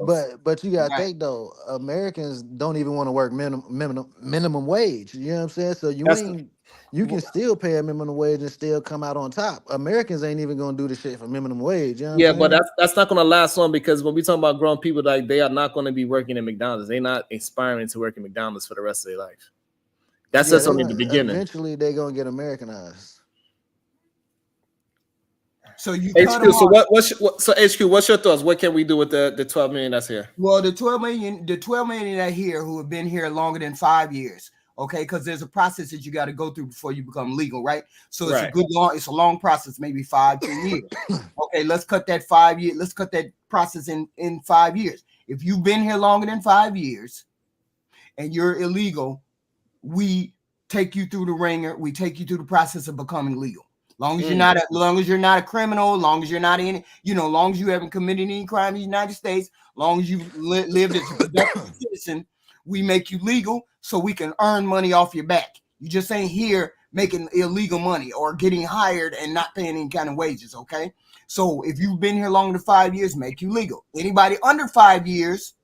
But you gotta think though, Americans don't even want to work minimum wage. You know what I'm saying? So you can still pay a minimum wage and still come out on top. Americans ain't even gonna do the shit for minimum wage. You know what I'm but saying? that's not gonna last long, because when we talk about grown people, like they are not going to be working in McDonald's. They're not aspiring to work in McDonald's for the rest of their life. That's just only the beginning. Eventually, they're gonna get Americanized. So you HQ. So HQ, what's your thoughts? What can we do with the 12 million that's here? Well, the 12 million that are here who have been here longer than 5 years. Okay, because there's a process that you got to go through before you become legal, right? So it's a long process, maybe 5-10 years. Okay, let's cut that 5 years. Let's cut that process in 5 years. If you've been here longer than 5 years and you're illegal, we take you through the ringer. We take you through the process of becoming legal. Long as you're not a criminal, long as you're not in, long as you haven't committed any crime in the United States, long as you've lived as a productive citizen, we make you legal so we can earn money off your back. You just ain't here making illegal money or getting hired and not paying any kind of wages, okay? So if you've been here longer than 5 years, make you legal. Anybody under 5 years,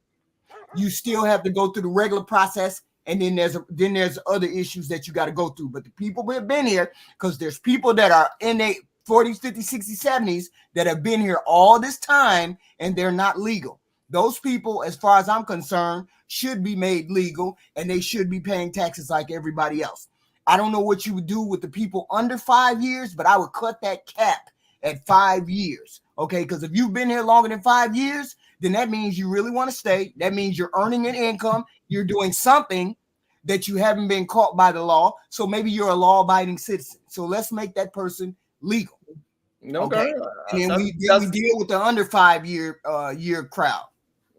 you still have to go through the regular process, and then there's other issues that you got to go through. But the people who have been here, because there's people that are in their 40s, 50s, 60s, 70s that have been here all this time and they're not legal. Those people, as far as I'm concerned, should be made legal, and they should be paying taxes like everybody else. I don't know what you would do with the people under 5 years, but I would cut that cap at 5 years, okay? Because if you've been here longer than 5 years, then that means you really want to stay. That means you're earning an income. You're doing something that you haven't been caught by the law. So maybe you're a law-abiding citizen. So let's make that person legal. Okay. And then we deal with the under 5 year crowd.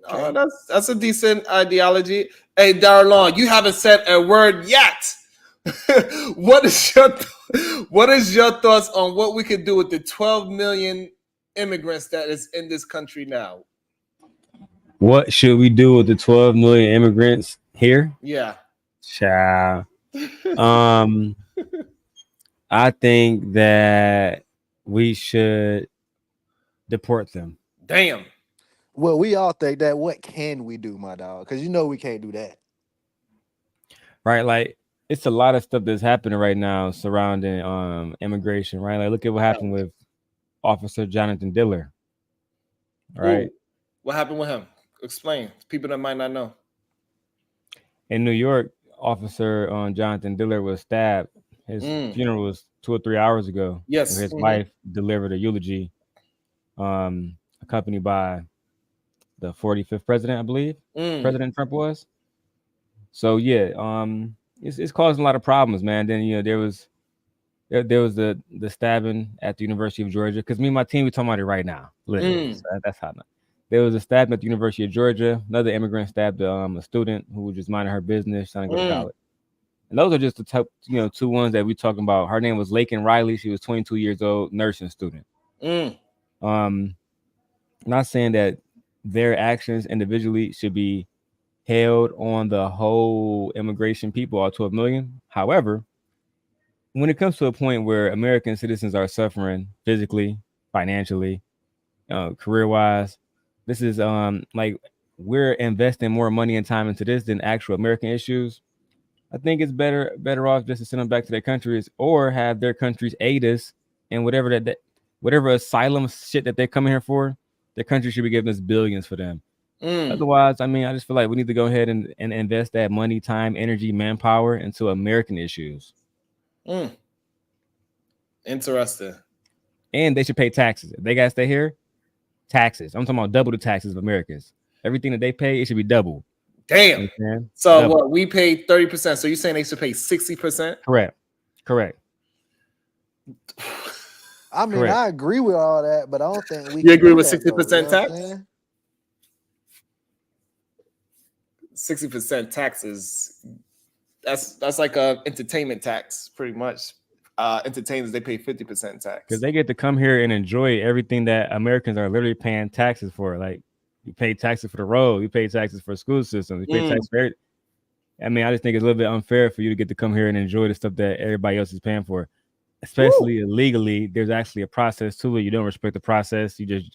Okay. Oh, that's a decent ideology. Hey, Darlon, you haven't said a word yet. What is your thoughts on what we could do with the 12 million immigrants that is in this country now? What should we do with the 12 million immigrants here? Yeah. Child. I think that we should deport them. Damn. Well, we all think that. What can we do, my dog? Because we can't do that. Right, like it's a lot of stuff that's happening right now surrounding immigration, right? Like look at what happened with Officer Jonathan Diller. Right. Ooh, what happened with him? Explain. People that might not know. In New York, Officer Jonathan Diller was stabbed. His funeral was 2 or 3 hours ago. Yes. His wife delivered a eulogy, accompanied by the 45th president, I believe. President Trump was. So yeah, it's causing a lot of problems, man. Then there was the stabbing at the University of Georgia, because me and my team we talking about it right now. Literally. So that's how. There was a stabbing at the University of Georgia. Another immigrant stabbed a student who was just minding her business, trying to go to college. And those are just the top, 2 ones that we talking about. Her name was Laken Riley. She was 22 years old, nursing student. Not saying that their actions individually should be held on the whole immigration people, all 12 million. However, when it comes to a point where American citizens are suffering physically, financially, career-wise, this is like we're investing more money and time into this than actual American issues. I think it's better off just to send them back to their countries, or have their countries aid us in whatever asylum shit that they're coming here for. Their country should be giving us billions for them. Otherwise, I just feel like we need to go ahead and invest that money, time, energy, manpower into American issues. Interesting. And they should pay taxes. If they gotta stay here, taxes. I'm talking about double the taxes of Americans. Everything that they pay, it should be double. Damn. So double. What, we pay 30%. So you're saying they should pay 60%? Correct. I agree with all that, but I don't think we. You agree with 60% tax? 60% taxes. That's like a entertainment tax, pretty much. Entertainers, they pay 50% tax because they get to come here and enjoy everything that Americans are literally paying taxes for. Like you pay taxes for the road, you pay taxes for school systems, you pay taxes for everything. I just think it's a little bit unfair for you to get to come here and enjoy the stuff that everybody else is paying for, especially illegally. There's actually a process to it. You don't respect the process. You just,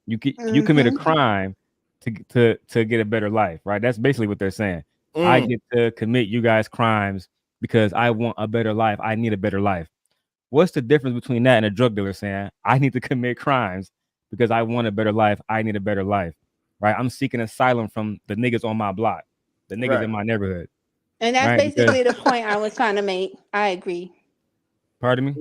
you commit a crime to get a better life, right? That's basically what they're saying. I get to commit you guys crimes because I want a better life. I need a better life. What's the difference between that and a drug dealer saying, I need to commit crimes because I want a better life. I need a better life, right? I'm seeking asylum from the niggas on my block, the niggas in my neighborhood. And that's basically the point I was trying to make. I agree. Pardon me?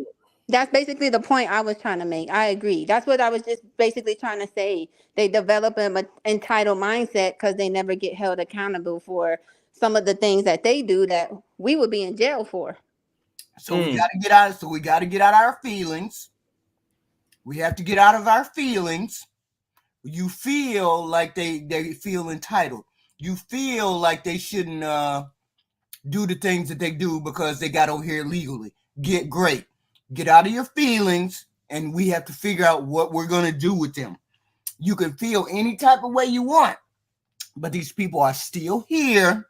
That's basically the point I was trying to make. I agree. That's what I was just basically trying to say. They develop an entitled mindset because they never get held accountable for some of the things that they do that we would be in jail for. So we got to get out. So we got to get out of our feelings. We have to get out of our feelings. You feel like they feel entitled. You feel like they shouldn't do the things that they do because they got over here legally. Get out of your feelings, and we have to figure out what we're going to do with them. You can feel any type of way you want, but these people are still here.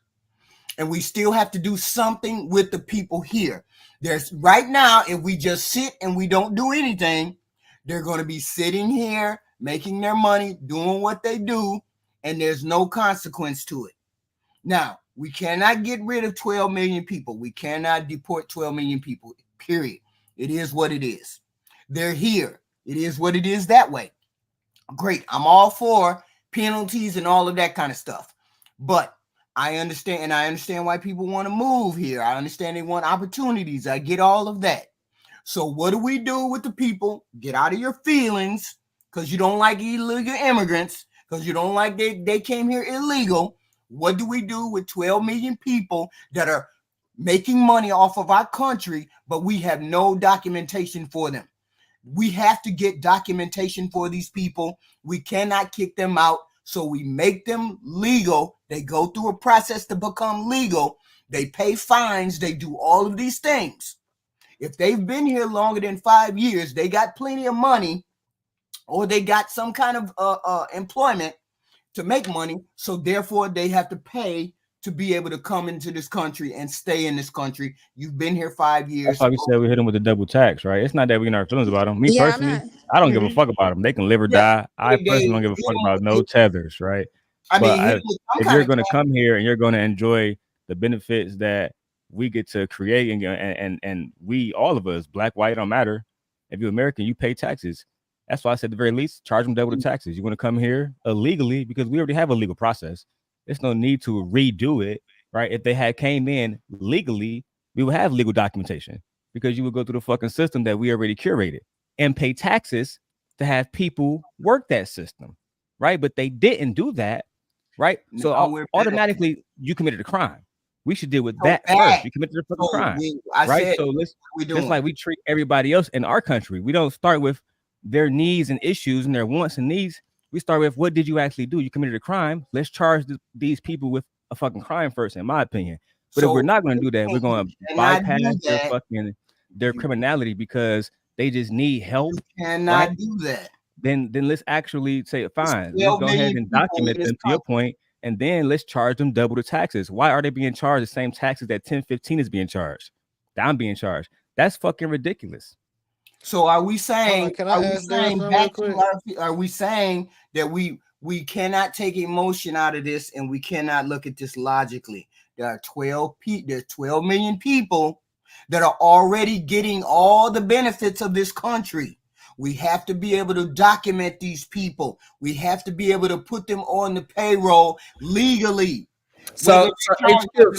And we still have to do something with the people here. There's right now, if we just sit and we don't do anything, they're going to be sitting here making their money, doing what they do, and there's no consequence to it. Now, we cannot get rid of 12 million people. We cannot deport 12 million people, period. It is what it is. They're here. It is what it is that way. Great. I'm all for penalties and all of that kind of stuff. But I understand, and I understand why people want to move here. I understand they want opportunities. I get all of that. So what do we do with the people? Get out of your feelings because you don't like illegal immigrants, because you don't like they came here illegal. What do we do with 12 million people that are making money off of our country, but we have no documentation for them? We have to get documentation for these people. We cannot kick them out. So we make them legal. They go through a process to become legal. They pay fines. They do all of these things. If they've been here longer than 5 years, they got plenty of money, or they got some kind of employment to make money. So therefore, they have to pay to be able to come into this country and stay in this country. You've been here 5 years. That's why we said we hit them with the double tax, right? It's not that we in our feelings about them. Me personally, I don't give a fuck about them. They can live or die. I personally don't give a fuck about no tethers, right? But if you're going to come here and you're going to enjoy the benefits that we get to create, and we, all of us, black, white, don't matter. If you're American, you pay taxes. That's why I said at the very least, charge them double the taxes. You want to come here illegally because we already have a legal process. There's no need to redo it, right? If they had came in legally, we would have legal documentation because you would go through the fucking system that we already curated and pay taxes to have people work that system, right? But they didn't do that, right? So automatically you committed a crime. We should deal with that first. You committed a fucking crime, right? So let's just like we treat everybody else in our country. We don't start with their needs and issues and their wants and needs. We start with, what did you actually do? You committed a crime. Let's charge these people with a fucking crime first, in my opinion. But if we're not going to do that, we're going to bypass their criminality because they just need help. You cannot do that. Then let's actually say, fine, let's go ahead and document them to your point, and then let's charge them double the taxes. Why are they being charged the same taxes that 1015 is being charged? That I'm being charged. That's fucking ridiculous. So are we saying? Are we saying that we cannot take emotion out of this and we cannot look at this logically? There are 12 million people that are already getting all the benefits of this country. We have to be able to document these people. We have to be able to put them on the payroll legally. So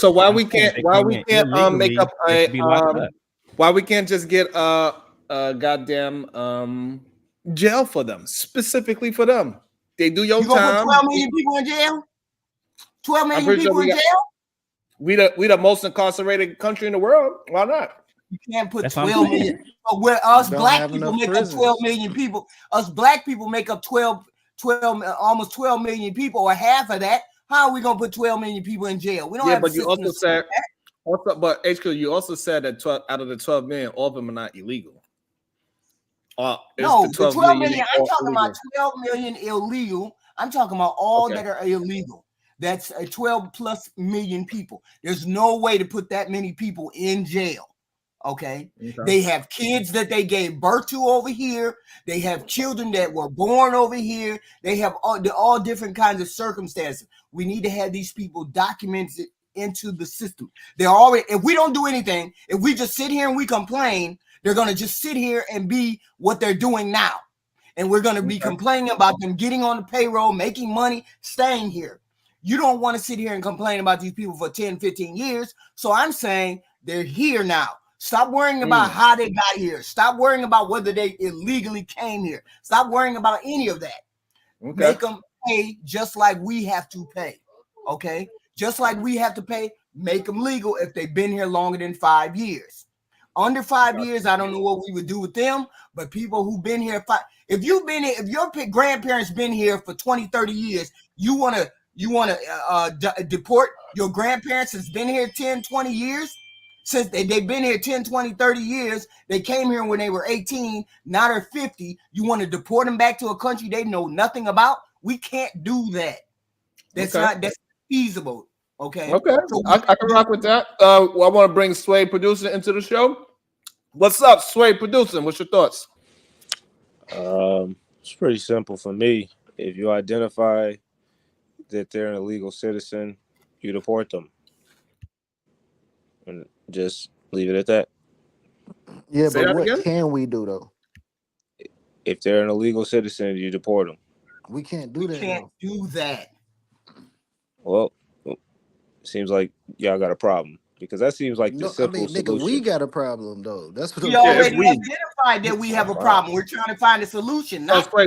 why we can't make up why we can't just get goddamn jail for them, specifically for them? They do your time. 12 million people in jail. 12 million people in jail. We the most incarcerated country in the world. Why not? You can't put 12 million. Where us black people make up 12 million people. Us black people make up almost 12 million people, or half of that. How are we gonna put 12 million people in jail? We don't have. But you also said, HQ, you also said that 12 out of the 12 million, all of them are not illegal. No, the 12 million. I'm talking about 12 million illegal. I'm talking about all that are illegal. That's 12 plus million people. There's no way to put that many people in jail. Okay. They have kids that they gave birth to over here. They have children that were born over here. They have all different kinds of circumstances. We need to have these people documented into the system. They're already, if we don't do anything, if we just sit here and we complain, they're going to just sit here and be what they're doing now. And we're going to be complaining about them getting on the payroll, making money, staying here. You don't want to sit here and complain about these people for 10, 15 years. So I'm saying they're here now. Stop worrying about how they got here. Stop worrying about whether they illegally came here. Stop worrying about any of that. Make them pay just like we have to pay. Okay? Just like we have to pay, make them legal if they've been here longer than 5 years. Under 5 years, I don't know what we would do with them, but people who've been here, if your grandparents been here for 20, 30 years, you want to deport your grandparents that's been here 10, 20 years? Since they've been here 10, 20, 30 years, they came here when they were 18, now they're 50. You want to deport them back to a country they know nothing about? We can't do that. That's feasible. Okay. Okay, So I can rock with that. I want to bring Sway Producer into the show. What's up, Sway Producer? What's your thoughts? It's pretty simple for me. If you identify that they're an illegal citizen, you deport them, and just leave it at that. Yeah, Say but that what again. can we do though? If they're an illegal citizen, you deport them. We can't do that. Can't though. do that. Well, seems like y'all got a problem because that seems like the No, I simple mean, nigga, we solution. got a problem though. That's what I'm We saying. already identified that we have a problem. We're trying to find a solution. Oh, Not Sway,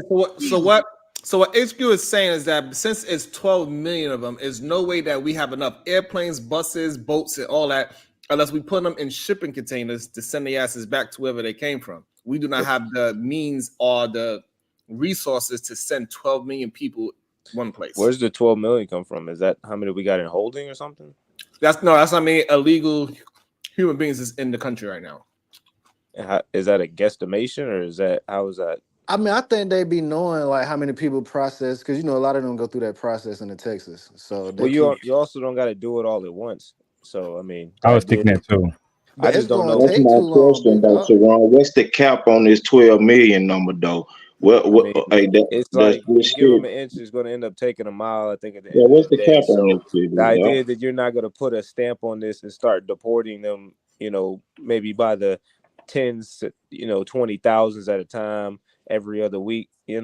so what HQ is saying is that since it's 12 million of them, there's no way that we have enough airplanes, buses, boats, and all that unless we put them in shipping containers to send the asses back to wherever they came from. We do not have the means or the resources to send 12 million people one place. Where's the 12 million come from? Is that how many we got in holding or something? That's not many illegal human beings is in the country right now. Is that a guesstimation or how is that? I mean, I think they be knowing like how many people process because a lot of them go through that process in Texas. So Well, you also don't got to do it all at once. So I mean, I was thinking that too. I just don't know. That's my question, though, Sharon. What's the cap on this 12 million number, though? It's like you give them an inch, it's going to end up taking a mile. I think at the end what's of the the day. cap on So this? the idea that you're not going to put a stamp on this and start deporting them, maybe by the tens, 20,000s at a time every other week. You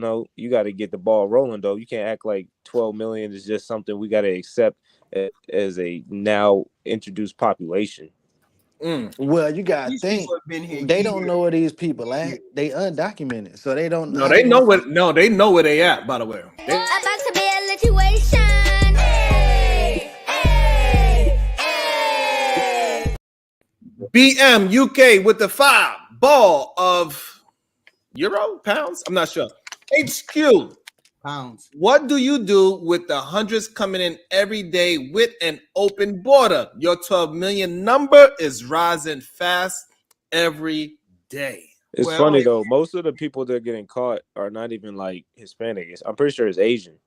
got to get the ball rolling, though. You can't act like 12 million is just something we got to accept as a now introduced population. Well, you gotta think they don't know where these people at. They undocumented, so they don't. No, they know what. No, they know where they at. By the way, About to be a situation. Hey, hey, hey. BM UK with the 5 ball of pounds. I'm not sure. HQ pounds. What do you do with the hundreds coming in every day with an open border? Your 12 million number is rising fast every day. It's funny though. Most of the people that are getting caught are not even like Hispanic. I'm pretty sure it's Asian.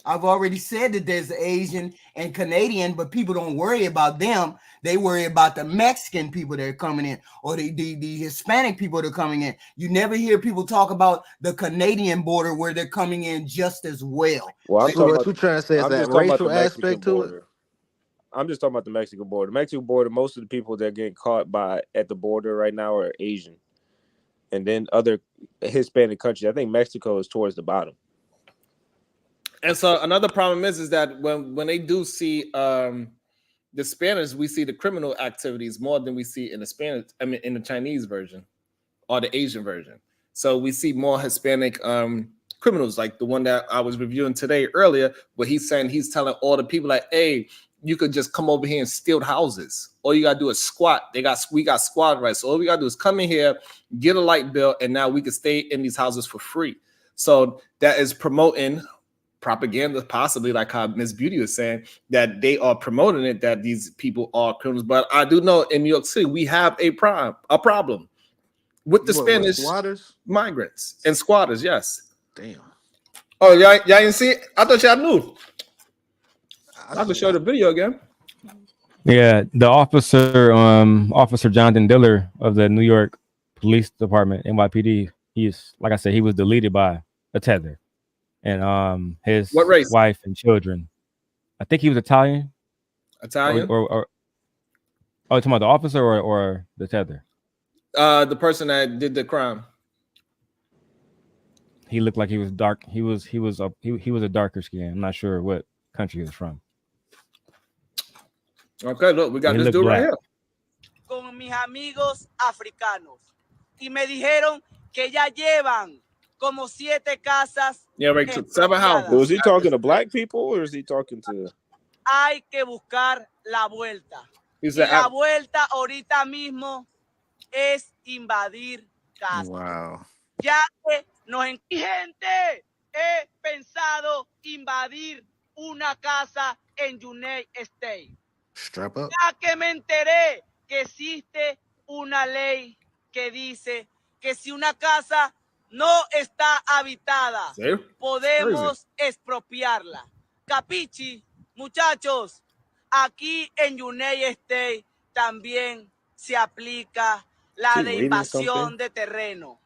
I've already said that there's Asian and Canadian, but people don't worry about them. They worry about the Mexican people that are coming in or the Hispanic people that are coming in. You never hear people talk about the Canadian border where they're coming in just as well. Well, So what you trying to say is that racial aspect to it? I'm just talking about the Mexican border. The Mexican border, most of the people that are getting caught at the border right now are Asian. And then other Hispanic countries. I think Mexico is towards the bottom. And so another problem is that when they do see the Spanish, we see the criminal activities more than we see in the Spanish. I mean, in the Chinese version or the Asian version. So we see more Hispanic criminals, like the one that I was reviewing today earlier, where he's telling all the people like, "Hey, you could just come over here and steal houses. All you gotta do is squat. We got squad rights. So all we gotta do is come in here, get a light bill, and now we can stay in these houses for free." So that is promoting propaganda, possibly like how Miss Beauty was saying, that they are promoting it, that these people are criminals. But I do know in New York City we have a problem with the Spanish migrants and squatters. Yes. Damn. Oh, y'all didn't see it? I thought y'all knew. I can show the video again. Yeah, the officer Jonathan Diller of the New York Police Department, NYPD. He's, like I said, he was deleted by a tether. And his wife and children. I think he was Italian. Italian? Or oh, talking about the officer or the tether? The person that did the crime. He looked like he was dark. He was a darker skin. I'm not sure what country he was from. Okay, look, we got this dude right here. Con mis amigos africanos y me dijeron que ya llevan como 7 casas. Yeah, right. 7 houses. Was he talking to black people or is he talking to? Hay que buscar la vuelta. Y la vuelta ahorita mismo es invadir casas. Wow. Ya que gente, he pensado invadir una casa en United States. Strap up. Ya que me enteré que existe una ley que dice que si una casa no está habitada, podemos expropiarla. Capichi. Muchachos, aquí en United States también se aplica la de invasión de terreno.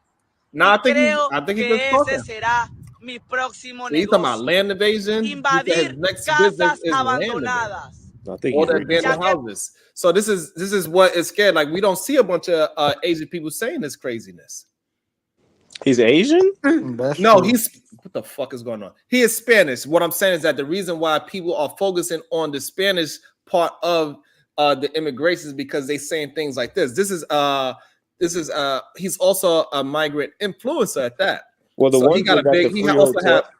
No, y I think creo he's been que ese talking. será mi próximo So he's talking about negocio. land invasion. He said his Invadir next business casas is land invasion. abandonadas. I think All he's the reading abandoned houses. So this is what is scared. Like we don't see a bunch of Asian people saying this craziness. He's Asian? No, he's what the fuck is going on? He is Spanish. What I'm saying is that the reason why people are focusing on the Spanish part of the immigration is because they saying things like this. This is he's also a migrant influencer at that. Well, the so ones he got that a got big. the He free also hotel, have.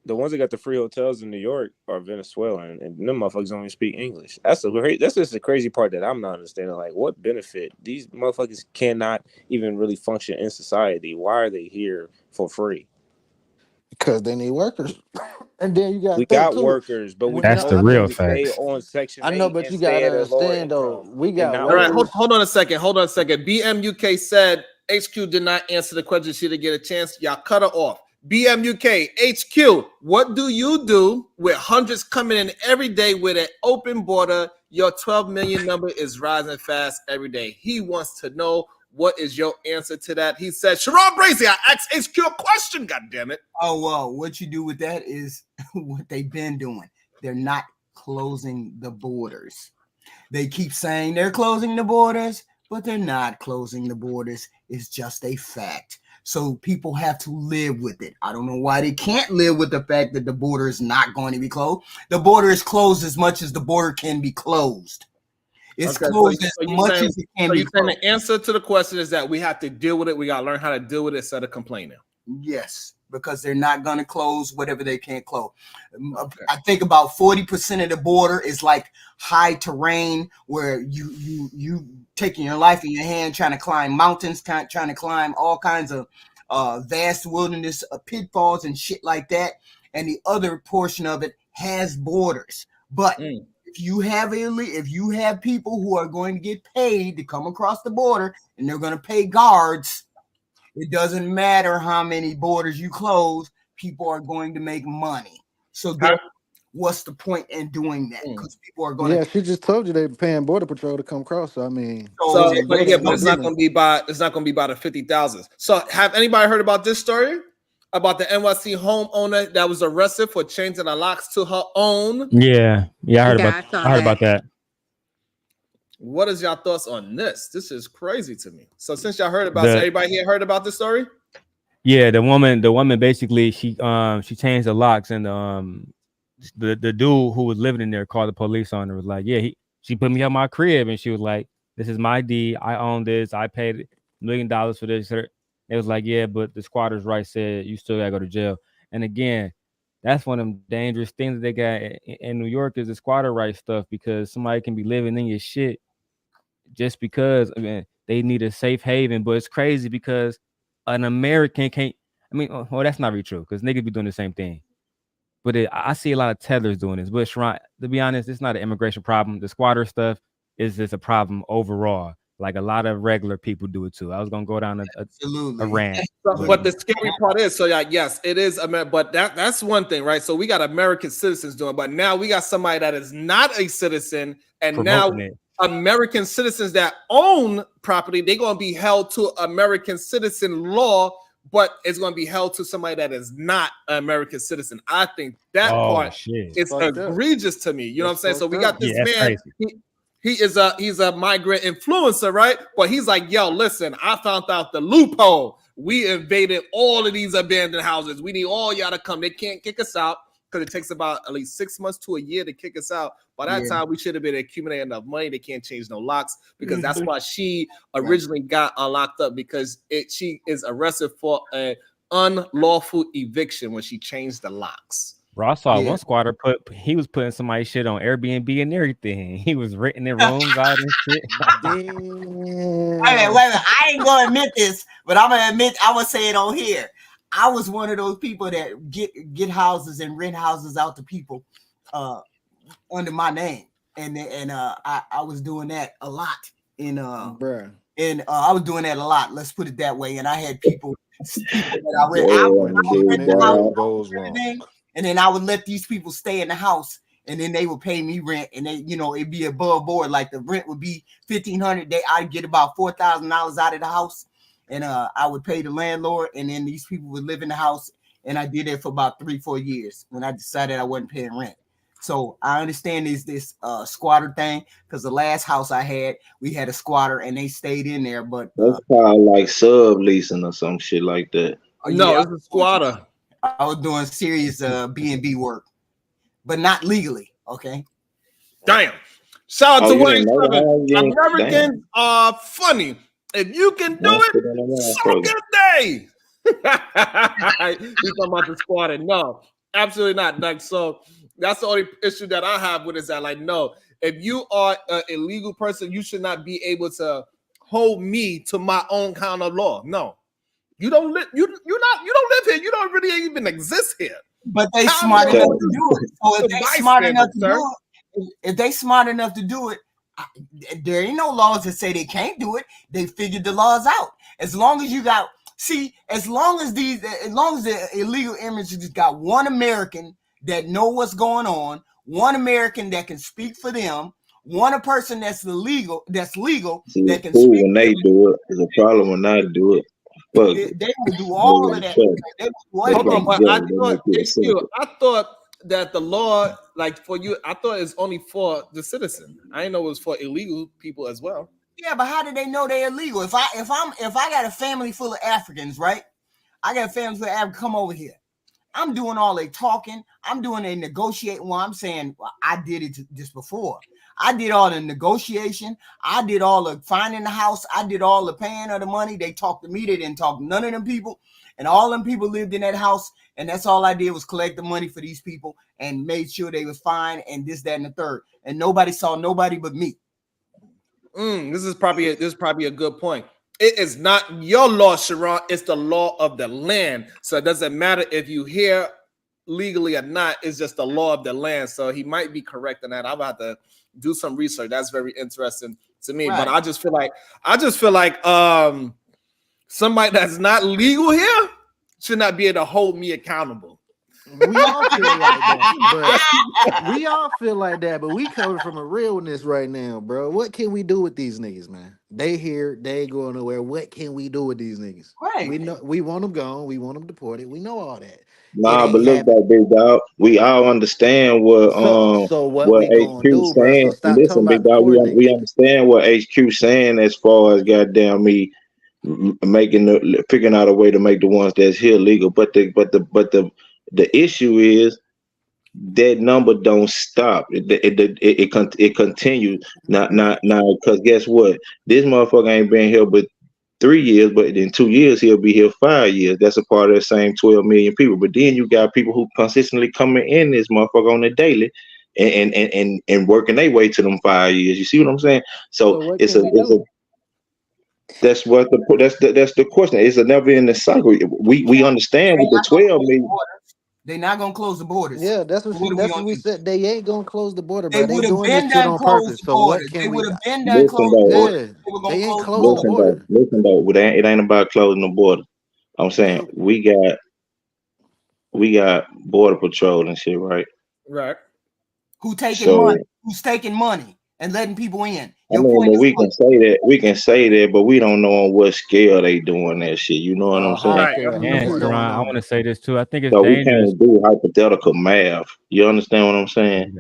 the ones that got the free hotels in New York are Venezuelan, and them motherfuckers don't even speak English. That's just the crazy part that I'm not understanding. Like, what benefit these motherfuckers cannot even really function in society? Why are they here for free? Because they need workers. And then you got We to think got too. workers, but we That's the told them real to stay facts. on Section I know, 8 but and you stay gotta at a lower understand though. income. We got All right, workers. hold on a second. BMUK said HQ did not answer the question. She didn't get a chance. Y'all cut her off. BMUK HQ, what do you do with hundreds coming in every day with an open border? Your 12 million number is rising fast every day. He wants to know what is your answer to that. He said, Sharon Bracy, I asked HQ a question, goddammit. Oh, well, what you do with that is what they've been doing. They're not closing the borders. They keep saying they're closing the borders, but they're not closing the borders. It's just a fact. So people have to live with it. I don't know why they can't live with the fact that the border is not going to be closed. The border is closed as much as the border can be closed. It's closed as much as it can be closed. So the answer to the question is that we have to deal with it. We got to learn how to deal with it instead of complaining. Yes, because they're not going to close whatever they can't close. I think about 40% of the border is like high terrain where you taking your life in your hand, trying to climb mountains, trying to climb all kinds of vast wilderness pitfalls and shit like that. And the other portion of it has borders. But if you have people who are going to get paid to come across the border and they're going to pay guards, it doesn't matter how many borders you close, people are going to make money. So what's the point in doing that? Because people are going to. Yeah, she just told you they're paying Border Patrol to come across. So, I mean, but it's not going to be by the 50,000. So have anybody heard about this story? About the NYC homeowner that was arrested for changing the locks to her own? Yeah, I heard about that. What is y'all thoughts on this? This is crazy to me. So since y'all heard about, everybody here heard about this story? Yeah, the woman basically she changed the locks, and the dude who was living in there called the police on her. Was like, yeah, she put me on my crib, and she was like, this is my deed. I own this. I paid $1 million for this. It was like, yeah, but the squatter's right said you still gotta go to jail. And again, that's one of them dangerous things that they got in New York is the squatter right stuff, because somebody can be living in your shit just because they need a safe haven. But it's crazy because an American can't. I mean, well, that's not really true because niggas be doing the same thing. But I see a lot of tetherers doing this. But Sharon, to be honest, it's not an immigration problem. The squatter stuff is just a problem overall. Like a lot of regular people do it too. I was gonna go down a rant. But the scary part is, so yes, it is America, but that's one thing, right? So we got American citizens doing, but now we got somebody that is not a citizen, and now American citizens that own property, they're gonna be held to American citizen law, but it's gonna be held to somebody that is not an American citizen. I think that part is egregious to me. You know what I'm saying? So we got this man. He's a migrant influencer, right? But he's like, yo, listen, I found out the loophole. We invaded all of these abandoned houses. We need all y'all to come. They can't kick us out because it takes about at least 6 months to a year to kick us out. By that time, we should have been accumulating enough money. They can't change no locks because that's why she originally got locked up, because she is arrested for an unlawful eviction when she changed the locks. Bro, I saw one squatter he was putting somebody's shit on Airbnb and everything. He was renting their rooms out and shit. Wait a minute. I ain't gonna admit this, but I'm gonna admit I would say it on here. I was one of those people that get houses and rent houses out to people under my name, and I was doing that a lot I was doing that a lot. Let's put it that way. And I had people that I rent out. And then I would let these people stay in the house and then they would pay me rent, and they, it'd be above board. Like the rent would be $1,500. I'd get about $4,000 out of the house, and I would pay the landlord, and then these people would live in the house. And I did it for about 3-4 years when I decided I wasn't paying rent. So I understand this squatter thing, because the last house I had, we had a squatter and they stayed in there. But that's called like subleasing or some shit like that. No, it's a squatter. I was doing serious B&B work, but not legally. Okay. Damn. Shout out to 187. Americans are funny. If you can do it, suck a day. He's talking about the squatter. No, absolutely not. Like, so that's the only issue that I have with it, is that, like, no, if you are an illegal person, you should not be able to hold me to my own kind of law. No, you don't live. You don't live here. You don't really even exist here. But they smart enough to do it. So if they smart enough to do it, if they smart enough to do it, there ain't no laws that say they can't do it. They figured the laws out. As long as you got. See, as long as the illegal immigrants just got one American that know what's going on, one American that can speak for them, one person that's legal that can speak. When they do it, there's a problem when I do it. But they will do all of that. Hold on, but I thought that the law, like for you, I thought it's only for the citizen. I didn't know it was for illegal people as well. Yeah, but how do they know they're illegal? If I got a family full of Africans, right? I got a family full of Africans, come over here. I'm doing all they talking. I'm doing a negotiating. Well, I'm saying, well, I did it just before. I did all the negotiation. I did all the finding the house. I did all the paying of the money. They talked to me. They didn't talk to none of them people. And all them people lived in that house. And that's all I did was collect the money for these people and made sure they was fine and this, that, and the third. And nobody saw nobody but me. This is probably a good point. It is not your law, Sharon. It's the law of the land. So it doesn't matter if you here legally or not. It's just the law of the land. So he might be correct in that. I'm about to do some research. That's very interesting to me. Right. But I just feel like somebody that's not legal here should not be able to hold me accountable. We all feel like that, but we coming from a realness right now, bro. What can we do with these niggas, man? They here, they ain't going nowhere. What can we do with these niggas? Right. We know we want them gone. We want them deported. We know all that. Nah, but look back, big dog. We all understand what HQ saying. Listen, big dog. We understand what HQ saying as far as goddamn me figuring out a way to make the ones that's here legal. But the issue is that number don't stop. It continues. Not because guess what? This motherfucker ain't been here but 3 years, but in 2 years he'll be here 5 years. That's a part of the same 12 million people. But then you got people who consistently coming in this motherfucker on the daily and working their way to them 5 years. You see what I'm saying? So that's the question. It's a never ending cycle. We understand with the 12 million. They're not gonna close the borders. Yeah, that's what we said. They ain't gonna close the border, bro. They doing this shit on purpose. So what can we? They ain't closing the border. Listen though, it ain't about closing the border. I'm saying we got border patrol and shit, right? Right. Who's taking money and letting people in? I mean, but we can say that, but we don't know on what scale they doing that shit. You know what I'm saying? Right. Yeah, Sharon, I want to say this too. I think it's so dangerous. We can't do hypothetical math. You understand what I'm saying?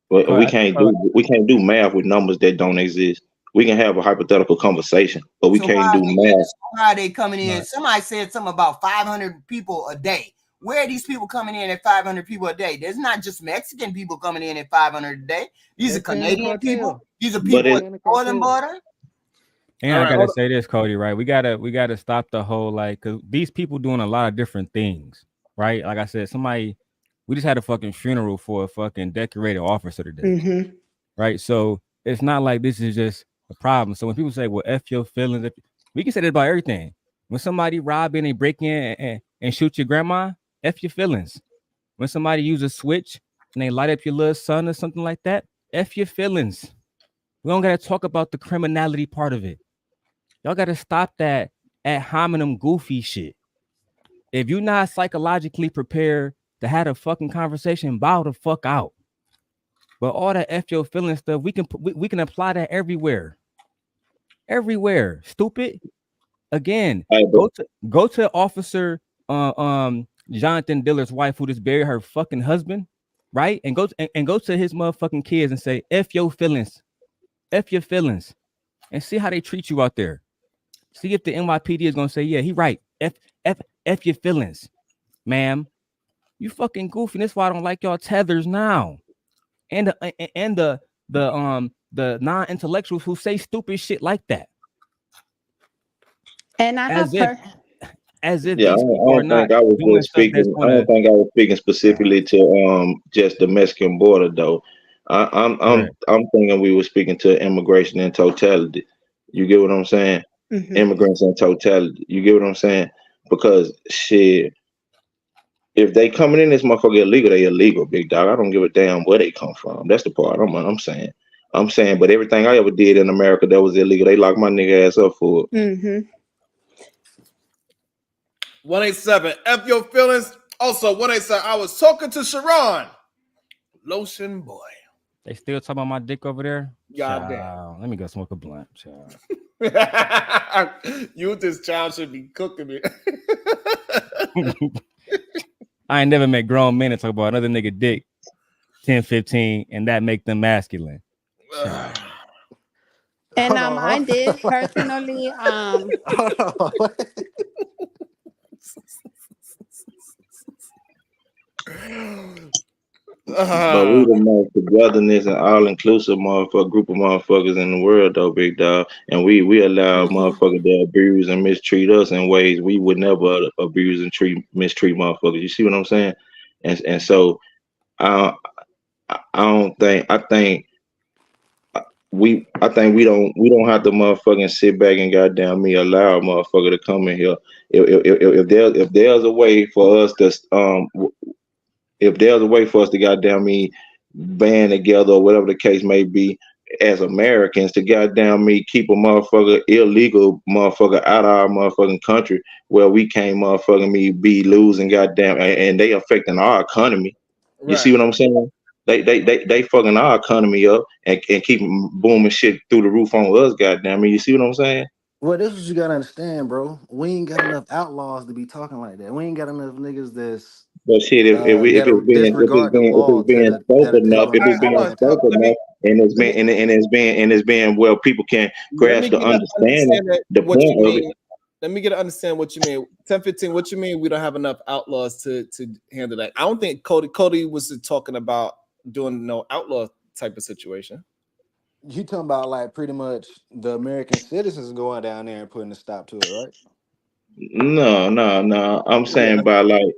But we can't do math with numbers that don't exist. We can have a hypothetical conversation, but we can't do math. How are they coming in? Right. Somebody said something about 500 people a day. Where are these people coming in at 500 people a day? There's not just Mexican people coming in at 500 a day. These are Canadian people. These are people at the northern border. And I gotta say this, Cody, right? We gotta stop the whole because these people doing a lot of different things, right? Like I said, we just had a fucking funeral for a fucking decorated officer today, right? So it's not like this is just a problem. So when people say, "Well, F your feelings," we can say that about everything. When somebody rob in and break in and shoot your grandma, F your feelings. When somebody use a switch and they light up your little son or something like that, F your feelings. We don't gotta talk about the criminality part of it. Y'all gotta stop that ad hominem goofy shit. If you're not psychologically prepared to have a fucking conversation, bow the fuck out. But all that F your feeling stuff, we can apply that everywhere. Everywhere. Stupid. Again, go to Officer Jonathan Diller's wife who just buried her fucking husband, right? And go to his motherfucking kids and say, F your feelings. F your feelings. And see how they treat you out there. See if the NYPD is gonna say, yeah, he right. F your feelings, ma'am. You fucking goofy. That's why I don't like y'all tethers now. And the non-intellectuals who say stupid shit like that. And I have heard. As if yeah, I don't think I was speaking specifically to just the Mexican border though. I'm thinking we were speaking to immigration in totality. You get what I'm saying? Mm-hmm. Immigrants in totality. You get what I'm saying? Because shit, if they coming in this motherfucker illegal, they illegal, big dog. I don't give a damn where they come from. That's the part I'm saying. I'm saying, but everything I ever did in America that was illegal, they locked my nigga ass up for it. Mm-hmm. 187. F your feelings. Also, 187. I was talking to Sharon. Lotion boy. They still talking about my dick over there? Goddamn. Let me go smoke a blunt, child. You this child should be cooking me. I ain't never met grown men that talk about another nigga dick 10, 15, and that make them masculine. And I did personally. But we the most togetherness and all-inclusive motherfucker group of motherfuckers in the world, though, big dog. And we allow motherfuckers to abuse and mistreat us in ways we would never abuse and mistreat motherfuckers. You see what I'm saying? And so I think we don't have to motherfucking sit back and goddamn me allow a motherfucker to come in here. If there's a way for us to if there's a way for us to goddamn me band together or whatever the case may be as Americans to goddamn me keep a motherfucker illegal motherfucker out of our motherfucking country where we can't motherfucking me be losing goddamn and they affecting our economy. You see what I'm saying? They fucking our economy up and keep booming shit through the roof on us, goddamn me. You see what I'm saying? Well, this is what you gotta understand, bro. We ain't got enough outlaws to be talking like that. We ain't got enough niggas that's but shit, if it's being spoken enough, and it's being well, people can grasp the understanding the point of it. Let me get to understand what you mean. 10-15, what you mean we don't have enough outlaws to handle that? I don't think Cody was talking about doing no outlaw type of situation. You talking about like pretty much the American citizens going down there and putting a stop to it, right? No. I'm saying by like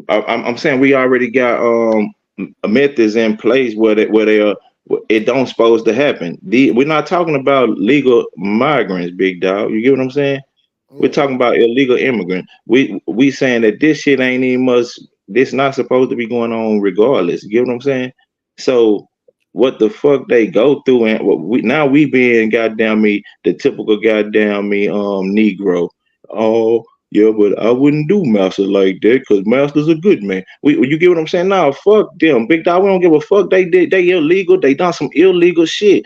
I'm saying we already got methods in place where they are. It don't supposed to happen. We're not talking about legal migrants, big dog. You get what I'm saying? Yeah. We're talking about illegal immigrants. We saying that this shit ain't even much. This not supposed to be going on regardless. You get what I'm saying? So what the fuck they go through and now we being goddamn me the typical goddamn me Negro. Oh. Yeah, but I wouldn't do Master like that because Master's a good man. You get what I'm saying? Nah, fuck them. Big dog, we don't give a fuck. They illegal. They done some illegal shit.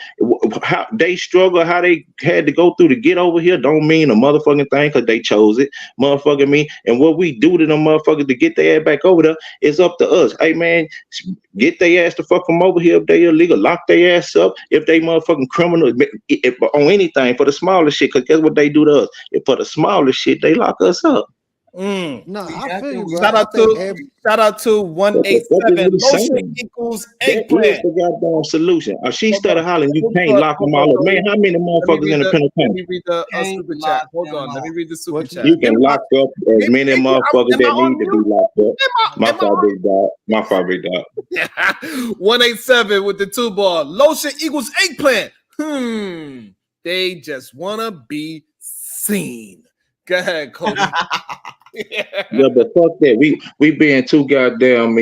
How they struggle, how they had to go through to get over here don't mean a motherfucking thing because they chose it. Motherfucking me. And what we do to them motherfuckers to get their ass back over there is up to us. Hey, man, get their ass to fuck from over here if they illegal. Lock their ass up if they motherfucking criminal on anything for the smallest shit because guess what they do to us? If for the smallest shit, they lock us up. No, I feel you, bro. Shout out to 187. Lotion equals eggplant. That is the goddamn solution. She started hollering, you can't lock them all up. Man, how many motherfuckers in the penitentiary? Let me read the super chat. Hold on. Let me read the super chat. You can lock up as many motherfuckers that need to be locked up. My fault, big dog. 187 with the 2-ball. Lotion equals eggplant. They just want to be seen. Go ahead, Cody. Yeah, but fuck that. We being too goddamn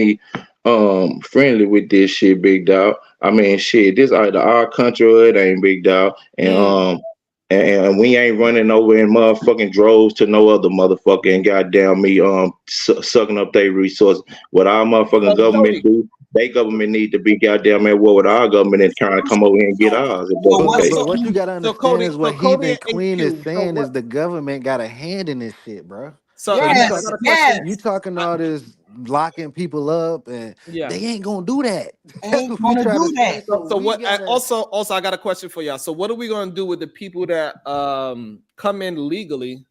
friendly with this shit, big dog. I mean, shit, this either our country or it ain't, big dog. And and we ain't running over in motherfucking droves to no other motherfucker and goddamn me sucking up their resources. What our motherfucking government do They government need to be goddamn at war with our government and trying to come over here and get ours. If that's the But case. what you gotta understand is what Heathen Queen is saying what? is the government got a hand in this shit, bro. So So I got a question. you talking all this locking people up, and Yeah. they ain't gonna do that. That's Ain't what we gonna trying to do say. that. So So we what? gotta Also, I got a question for y'all. So what are we gonna do with the people that come in legally,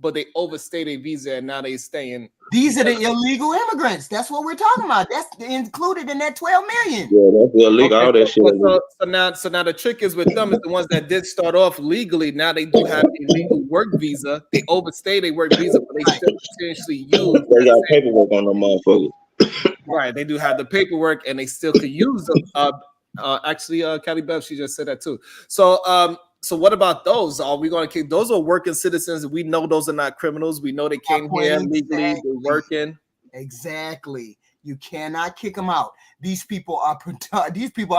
but they overstay their visa and now they staying? These are the illegal immigrants. That's what we're talking about. That's included in that 12 million. Yeah, that's illegal. Okay, All that shit. so now the trick is with them is the ones that did start off legally. Now they do have a legal work visa. They overstay their work visa, but they still potentially use. They got paperwork on them motherfuckers. Right, they do have the paperwork, and they still could use them. Actually, Kelly Bev, she just said that too. So what about those? Are we going to keep those? Are working citizens? We know those are not criminals. We know they came here legally. They're working. Exactly. You cannot kick them out. These people are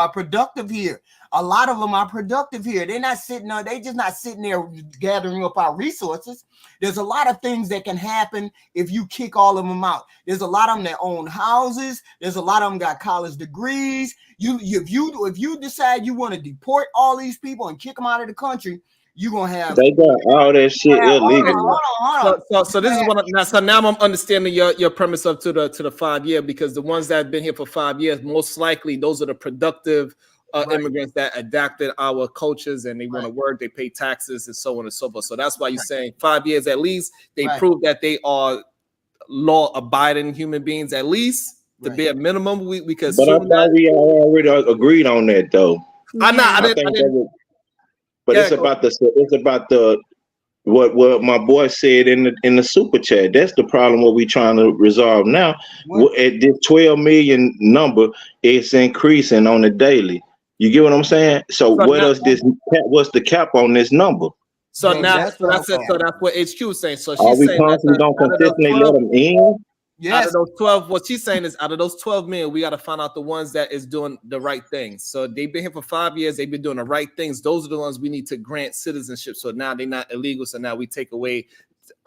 productive here. A lot of them are productive here. They're not sitting on. They just not sitting there gathering up our resources. There's a lot of things that can happen if you kick all of them out. There's a lot of them that own houses. There's a lot of them got college degrees. If you decide you want to deport all these people and kick them out of the country, you're gonna have. They got all that shit illegally. Hold on. So this is what now I'm understanding your premise up to the 5 year, because the ones that have been here for 5 years, most likely those are the productive immigrants that adapted our cultures and they want to work, they pay taxes and so on and so forth. So that's why you're saying 5 years at least. They prove that they are law-abiding human beings at least. The bare minimum. We could. But I thought we already agreed on that though. I didn't. But it's about the what my boy said in the super chat. That's the problem. What we trying to resolve now. At this 12 million number, it's increasing on the daily. You get what I'm saying? So what's the cap on this number? So that's what HQ is saying. So are she's we saying constantly don't consistently let them in? Yes. Out of those 12, what she's saying is out of those 12 million, we got to find out the ones that is doing the right things. So they've been here for 5 years. They've been doing the right things. Those are the ones we need to grant citizenship. So now they're not illegal. So now we take away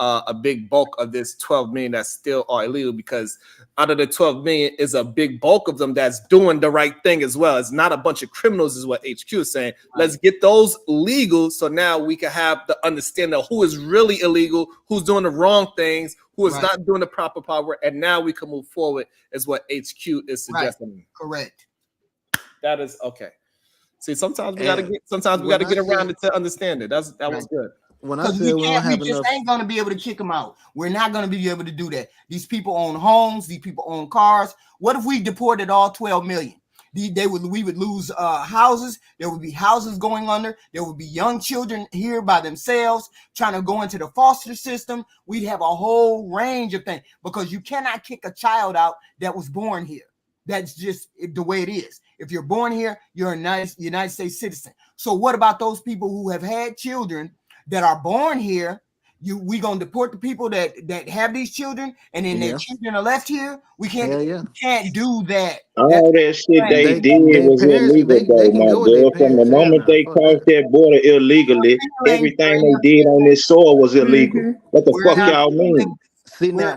a big bulk of this 12 million that still are illegal, because out of the 12 million is a big bulk of them that's doing the right thing as well. It's not a bunch of criminals is what HQ is saying. Let's get those legal. So now we can have the understanding of who is really illegal, who's doing the wrong things, who is not doing the proper power. And now we can move forward is what HQ is suggesting. Correct. That is okay. See, sometimes we got to get around it to understand it. That was good. When I said we just ain't gonna be able to kick them out. We're not gonna be able to do that. These people own homes. These people own cars. What if we deported all 12 million? We would lose houses. There would be houses going under. There would be young children here by themselves trying to go into the foster system. We'd have a whole range of things, because you cannot kick a child out that was born here. That's just the way it is. If you're born here, you're a United States citizen. So what about those people who have had children that are born here? We gonna deport the people that have these children, and then their children are left here? We can't do that. All that shit they did was illegal, though, my girl. From the moment they crossed that border illegally, everything they did on this soil was illegal. What the fuck y'all mean? See, no.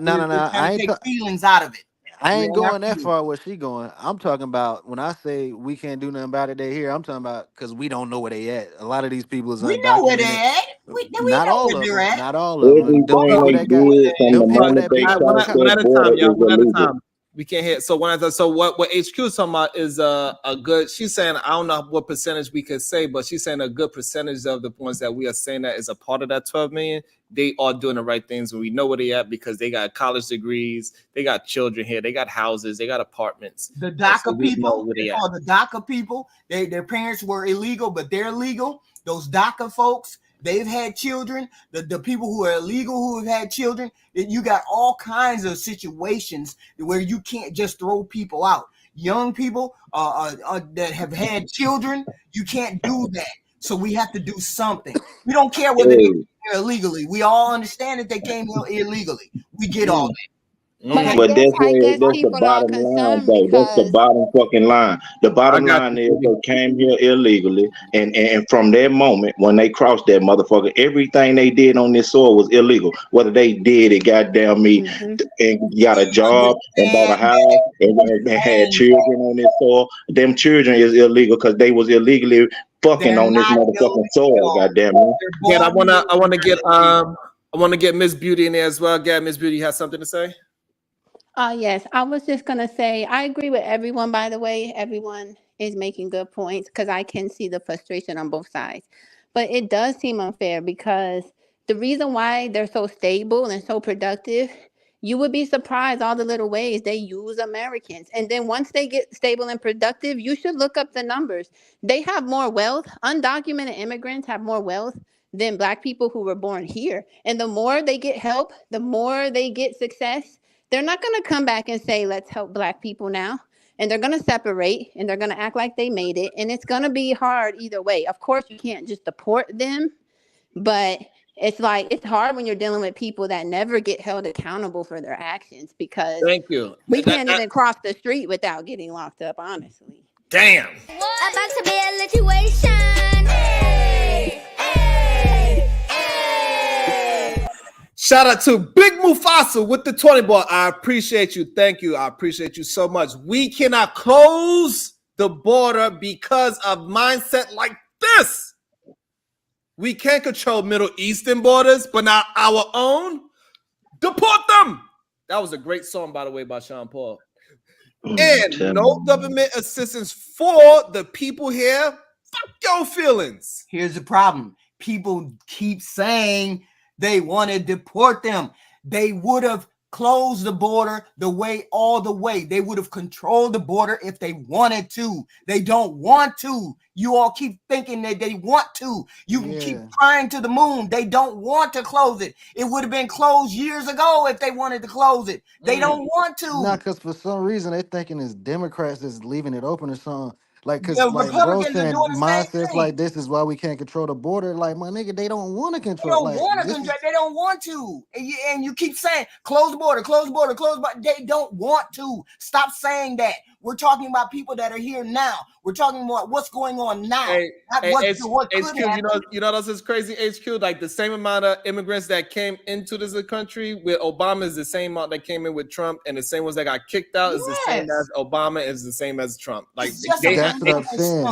I ain't take feelings out of it. I ain't going that far where she going. I'm talking about when I say we can't do nothing about it, they here. I'm talking about because we don't know where they at. A lot of these people is we know where they at. We not know all where of they're them. at. Not all of them. Them people that got one at a time, y'all. One at a time. We can't hit. So what HQ is talking about is a good. She's saying I don't know what percentage we could say, but she's saying a good percentage of the ones that we are saying that is a part of that 12 million. They are doing the right things, and we know where they at because they got college degrees, they got children here, they got houses, they got apartments. The DACA people, the DACA people, their parents were illegal, but they're legal. Those DACA folks, they've had children. The people who are illegal who have had children, you got all kinds of situations where you can't just throw people out. Young people that have had children, you can't do that. So we have to do something. We don't care whether they're here illegally. We all understand that they came here illegally. We get all that. But But I guess that's the people are bottom line, concerned though. That's the because bottom fucking line. The I bottom got line is you. they came here illegally, and from that moment when they crossed that motherfucker, everything they did on this soil was illegal. Whether they did it, goddamn me, and got a job and bought a Understand house that. and had Understand children on this soil, them children is illegal because they was illegally fucking they're on this not motherfucking soil. illegal. Goddamn me. They're Again, born here I and want to they're get illegal. I want to get Miss Beauty in there as well. Again, Miss Beauty, you have something to say? Yes, I was just gonna say I agree with everyone. By the way, everyone is making good points because I can see the frustration on both sides. But it does seem unfair because the reason why they're so stable and so productive, you would be surprised all the little ways they use Americans. And then once they get stable and productive, you should look up the numbers. They have more wealth. Undocumented immigrants have more wealth than Black people who were born here. And the more they get help, the more they get success. They're not going to come back and say, let's help Black people now. And they're going to separate and they're going to act like they made it. And it's going to be hard either way. Of course, you can't just deport them, but it's like it's hard when you're dealing with people that never get held accountable for their actions because Thank you. we can't even cross the street without getting locked up, honestly. Damn. About to be a situation. Hey, hey, hey. Shout out to Big Mufasa with the 20 ball. I appreciate you. Thank you. I appreciate you so much. We cannot close the border because of mindset like this. We can't control Middle Eastern borders, but not our own. Deport them. That was a great song, by the way, by Sean Paul. And no government assistance for the people here. Fuck your feelings. Here's the problem. People keep saying they want to deport them. They would have closed the border all the way. They would have controlled the border if they wanted to. They don't want to. You all keep thinking that they want to. You can keep trying to the moon. They don't want to close it. It would have been closed years ago if they wanted to close it. They don't want to. Not because for some reason they thinking it's Democrats that's leaving it open or something. Like, cause The like bro Republicans are saying doing the same mindsets thing. like this is why we can't control the border. Like my nigga, they don't want to They control. don't Like want to this control. They don't want to. And you keep saying close the border, close the border, close the border. They don't want to. Stop saying that. We're talking about people that are here now. We're talking about what's going on now. Not what could HQ, happen. you know, that's crazy. HQ, like the same amount of immigrants that came into this country with Obama is the same amount that came in with Trump, and the same ones that got kicked out is the same as Obama, is the same as Trump. Like that's what I'm saying.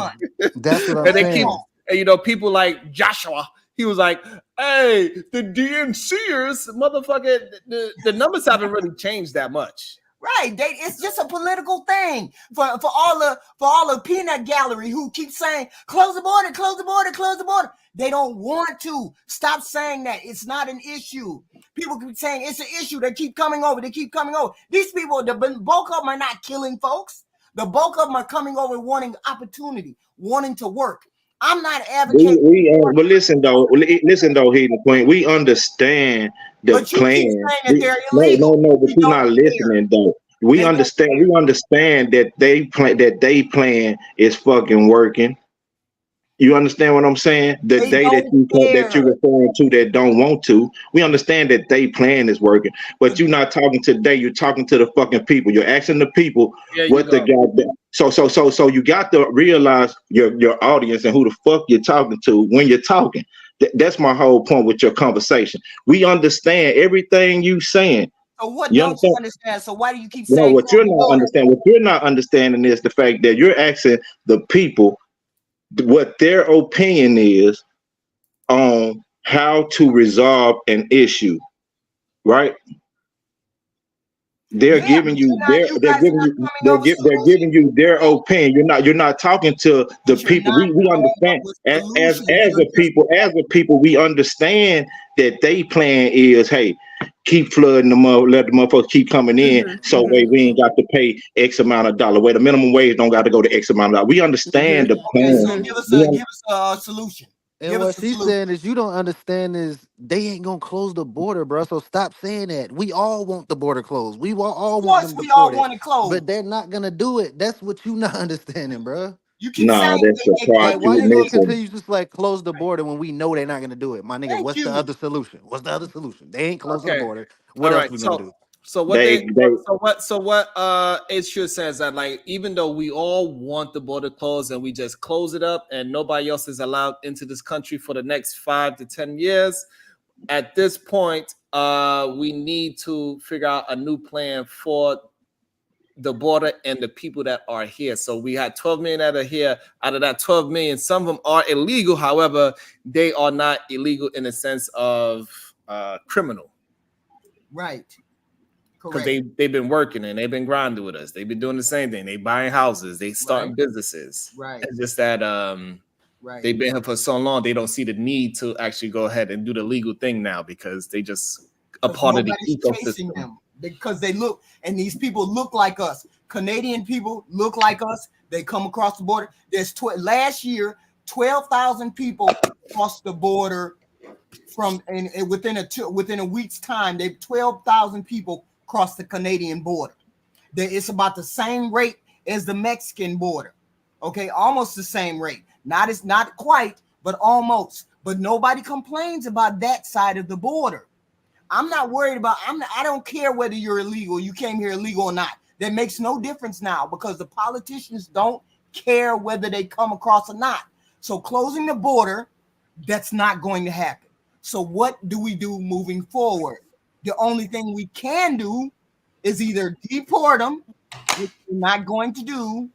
That's what I'm saying. And you know, people like Joshua, he was like, "Hey, the DNCers, motherfucker, the numbers haven't really changed that much." Right, it's just a political thing for all the peanut gallery who keep saying close the border, close the border, close the border. They don't want to. Stop saying that. It's not an issue. People keep saying it's an issue. They keep coming over. They keep coming over. These people, the bulk of them are not killing folks. The bulk of them are coming over wanting opportunity, wanting to work. I'm not advocating. But listen though, Hidden Queen, we understand the plan. But you're not listening though. We understand that they plan is fucking working. You understand what I'm saying? The day that you're referring to that don't want to, we understand that they plan is working. But you're not talking today. You're talking to the fucking people. You're asking the people what the goddamn. So you got to realize your audience and who the fuck you're talking to when you're talking. That's my whole point with your conversation. We understand everything you saying. So what don't you understand? So why do you keep saying? No, what you're not understanding. What you're not understanding is the fact that you're asking the people what their opinion is on how to resolve an issue, right? They're giving you their opinion. You're not talking to the people. We understand as a people, we understand that they plan is, hey, keep flooding them up, let the motherfuckers keep coming in, so we ain't got to pay X amount of dollar. Where the minimum wage don't got to go to X amount of dollar. We understand the plan. So give us a solution. And what she's saying is you don't understand is they ain't gonna close the border, bro. So stop saying that. We all want the border closed. We all want them we all deported, want it closed. but they're not gonna do it. That's what you not understanding, bro. You keep saying that's the part like, why you you gonna missing. continue to just like close the border when we know they're not gonna do it, my nigga? What's the other solution? What's the other solution? They ain't closing the border. What else we gonna do? So what HQ says that, like, even though we all want the border closed and we just close it up and nobody else is allowed into this country for the next 5 to 10 years, at this point, we need to figure out a new plan for the border and the people that are here. So we had 12 million that are here. Out of that 12 million, some of them are illegal. However, they are not illegal in the sense of criminal. Right. Because they've been working and they've been grinding with us. They've been doing the same thing. They buying houses. They starting businesses. Right. It's just that they've been here for so long. They don't see the need to actually go ahead and do the legal thing now because they just a part of the ecosystem. Them because they look, and these people look like us. Canadian people look like us. They come across the border. There's last year, 12,000 people crossed the border from, and within a week's time, 12,000 people crossed the Canadian border. It's about the same rate as the Mexican border. Okay, almost the same rate. Not quite, but almost. But nobody complains about that side of the border. I'm not worried about. I don't care whether you're illegal. You came here illegal or not. That makes no difference now because the politicians don't care whether they come across or not. So closing the border, that's not going to happen. So what do we do moving forward? The only thing we can do is either deport them, which we're not going to do,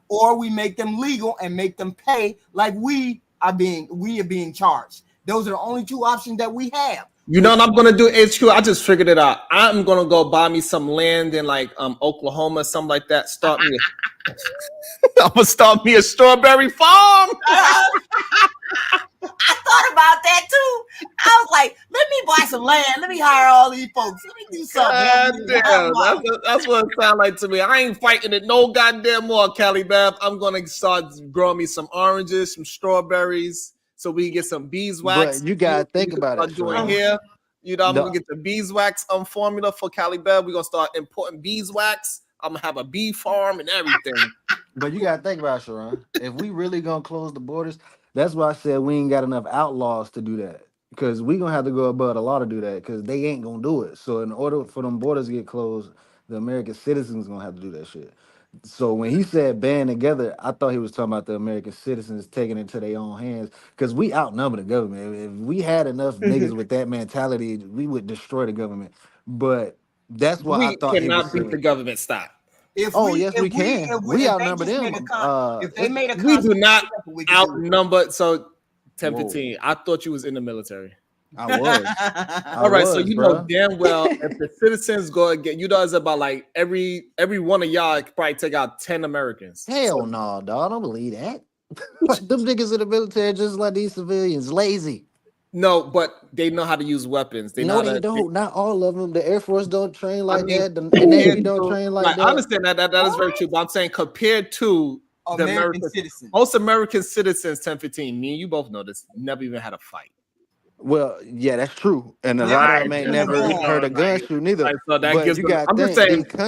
or we make them legal and make them pay like we are being charged. Those are the only two options that we have. You know what I'm gonna do, HQ? I just figured it out. I'm gonna go buy me some land in like Oklahoma, something like that. I'm gonna start me a strawberry farm. I thought about that too. I was like, let me buy some land. Let me hire all these folks. Let me do something. Damn, that's what it sounds like to me. I ain't fighting it no goddamn more, Cali Beth. I'm gonna start growing me some oranges, some strawberries, so we can get some beeswax. But you gotta think about it. Doing here, you know, I'm gonna get the beeswax formula for Cali Beth. We're gonna start importing beeswax. I'm gonna have a bee farm and everything. But you gotta think about it, Sharon. If we really gonna close the borders, that's why I said we ain't got enough outlaws to do that. Because we gonna have to go above the law to do that. Because they ain't gonna do it. So in order for them borders to get closed, the American citizens gonna have to do that shit. So when he said band together, I thought he was talking about the American citizens taking it into their own hands. Because we outnumber the government. If we had enough niggas with that mentality, we would destroy the government. But that's why I thought we cannot beat the government. Stop. Yes, we can. We outnumber them. If they made a we do not outnumber. So 10-15. I thought you was in the military. I was. All right, so you know damn well if the citizens go again, you know it's about like every one of y'all could probably take out 10 Americans. Hell no, dog. I don't believe that. Them niggas in the military just like these civilians, lazy. No, but they know how to use weapons. They don't. Not all of them. The Air Force don't train like that. The Navy don't train like that. I understand that is very true. But I'm saying compared to the American citizens, most American citizens, 10-15. Me and you both know this. Never even had a fight. Well, yeah, that's true, and a lot of them ain't never heard a gun shoot neither. Right, so that gives them,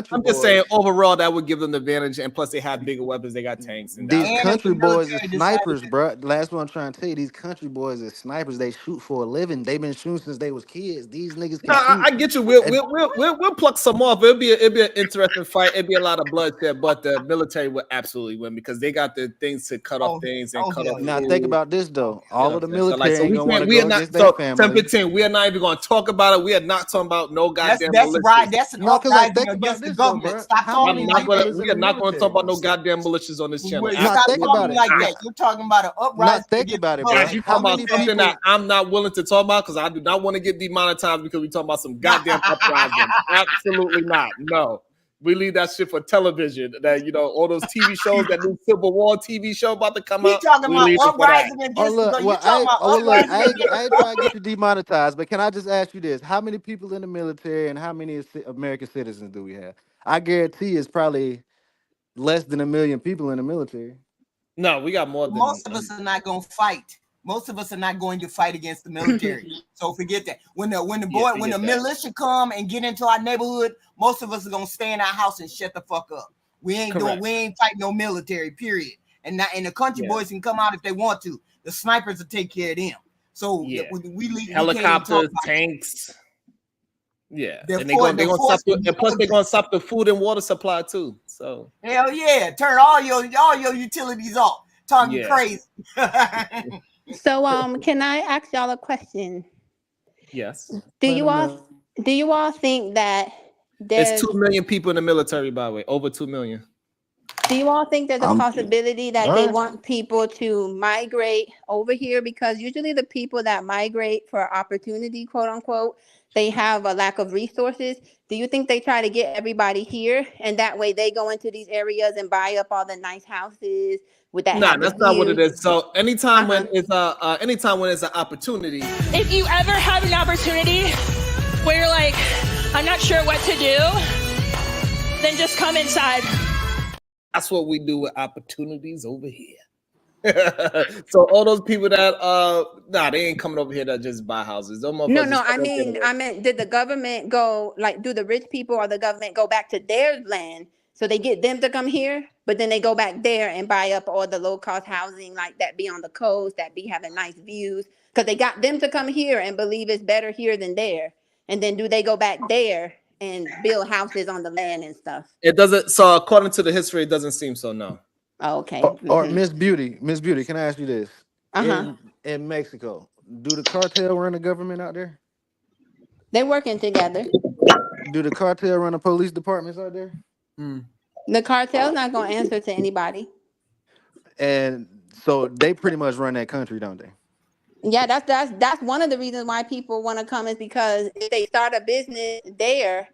I'm just saying overall that would give them the advantage, and plus they have bigger weapons. They got tanks. And these country boys are snipers, bro. Last one I'm trying to tell you, these country boys are snipers. They shoot for a living. They've been shooting since they was kids. These niggas. I get you. We'll pluck some off. It'll be an interesting fight. It'll be a lot of bloodshed, but the military will absolutely win because they got the things to cut off things and cut off. Now think about this though. All of the military ain't gonna want to go against. So 10-15, we are not even going to talk about it. We are not talking about no goddamn militias. That's right. That's an uprising against the government. Stop talking like that. We are not going to talk about no goddamn militias on this channel. Stop talking like that. You're talking about an uprising. Think about it, bro. You talking about something that I'm not willing to talk about because I do not want to get demonetized because we talking about some goddamn uprising. Absolutely not. No. We leave that shit for television. That all those TV shows, that new Civil War TV show about to come out. Talking about uprising against I ain't trying to get you demonetized, but can I just ask you this? How many people in the military and how many American citizens do we have? I guarantee it's probably less than 1 million people in the military. No, we got more than most of us are not going to fight. Most of us are not going to fight against the military. So forget that. When the militia come and get into our neighborhood, most of us are gonna stay in our house and shut the fuck up. We ain't fighting no military, period. And the country boys can come out if they want to. The snipers will take care of them. So we leave helicopters, tanks. Yeah, They're and they're gonna stop forcing and plus they're gonna stop the food and water supply too. So hell yeah, turn all your utilities off. Talking crazy. So can I ask y'all a question? Yes. Do you all think that It's there's 2 million people in the military, by the way, over 2 million. Do you all think there's a possibility that they Alright. want people to migrate over here? Because usually the people that migrate for opportunity, quote unquote, they have a lack of resources. Do you think they try to get everybody here and that way they go into these areas and buy up all the nice houses with that Nah, have the that's not what it view? is. So anytime when it's an opportunity, If you ever have an opportunity where you're like, I'm not sure what to do, then just come inside. that's what we do with opportunities over here. So all those people that they ain't coming over here to just buy houses. Those No, motherfuckers I meant, did the government go, like, do the rich people or the government go back to their land? So they get them to come here, but then they go back there and buy up all the low cost housing, like that be on the coast, that be having nice views, because they got them to come here and believe it's better here than there. And then do they go back there and build houses on the land and stuff? It doesn't. So according to the history, it doesn't seem so. No. Oh, okay. Or Miss Beauty, can I ask you this? Uh-huh. In Mexico, do the cartel run the government out there? They're working together. Do the cartel run the police departments out there? The cartel's not gonna answer to anybody. And so they pretty much run that country, don't they? Yeah, that's one of the reasons why people want to come is because if they start a business there,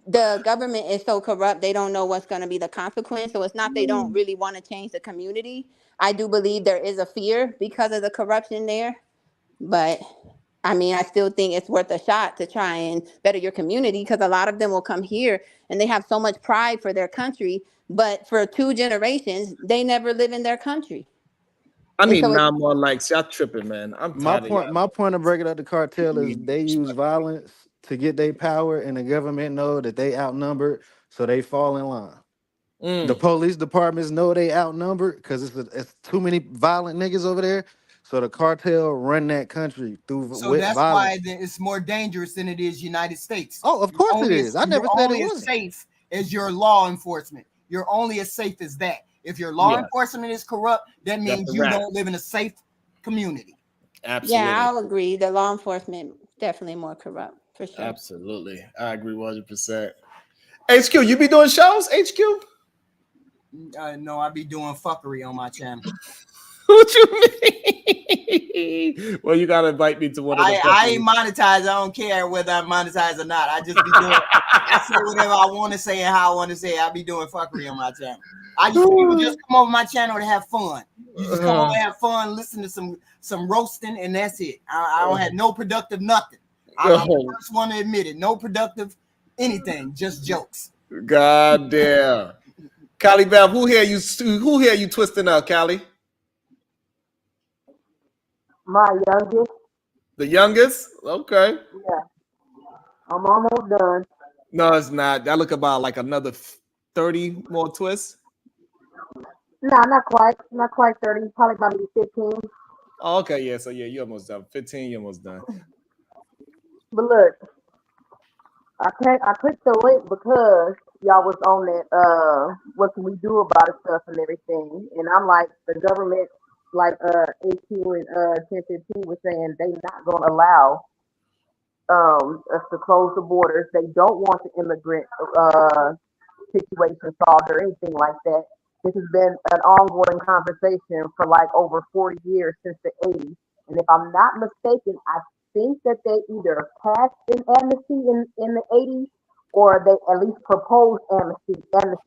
the government is so corrupt they don't know what's going to be the consequence. So it's not they don't really want to change the community. I do believe there is a fear because of the corruption there, but I mean, I still think it's worth a shot to try and better your community because a lot of them will come here and they have so much pride for their country, but for 2 generations they never live in their country. I need 9 more likes. Y'all tripping, man. I'm tired of y'all. My point of breaking up the cartel is they use violence to get their power, and the government know that they outnumbered, so they fall in line. The police departments know they outnumbered because it's too many violent niggas over there. So the cartel run that country through So with that's violence. why it's more dangerous than it is United States. Oh, of course it is. I never said it wasn't. wasn't. As safe as your law enforcement. You're only as safe as that. If your law enforcement is corrupt, that means you don't live in a safe community. Absolutely. Yeah, I'll agree. The law enforcement definitely more corrupt for sure. Absolutely, I agree 100%. HQ, you be doing shows? HQ? No, I be doing fuckery on my channel. What you mean? Well, you gotta invite me to one of the. I ain't monetized. I don't care whether I'm monetized or not. I just be doing. I say whatever I want to say and how I want to say it. I be doing fuckery on my channel. People just come over my channel to have fun. You just come over and have fun, listen to some roasting, and that's it. I don't have no productive nothing. I'm the first one to admit it. No productive anything, just jokes. God damn. Callie Bell, who here you twisting up, Callie? My youngest. The youngest? Okay. Yeah. I'm almost done. No, it's not. That look about like another 30 more twists. No, not quite. Not quite 30. Probably about maybe 15. Oh, okay, yeah. So yeah, you're almost done. 15, you're almost done. But look, I clicked the link because y'all was on that what can we do about it stuff and everything. And I'm like, the government, like AQ and 1015 was saying they not gonna allow us to close the borders. They don't want the immigrant situation solved or anything like that. This has been an ongoing conversation for like over 40 years since the 80s. And if I'm not mistaken, I think that they either passed an amnesty in the 80s or they at least proposed amnesty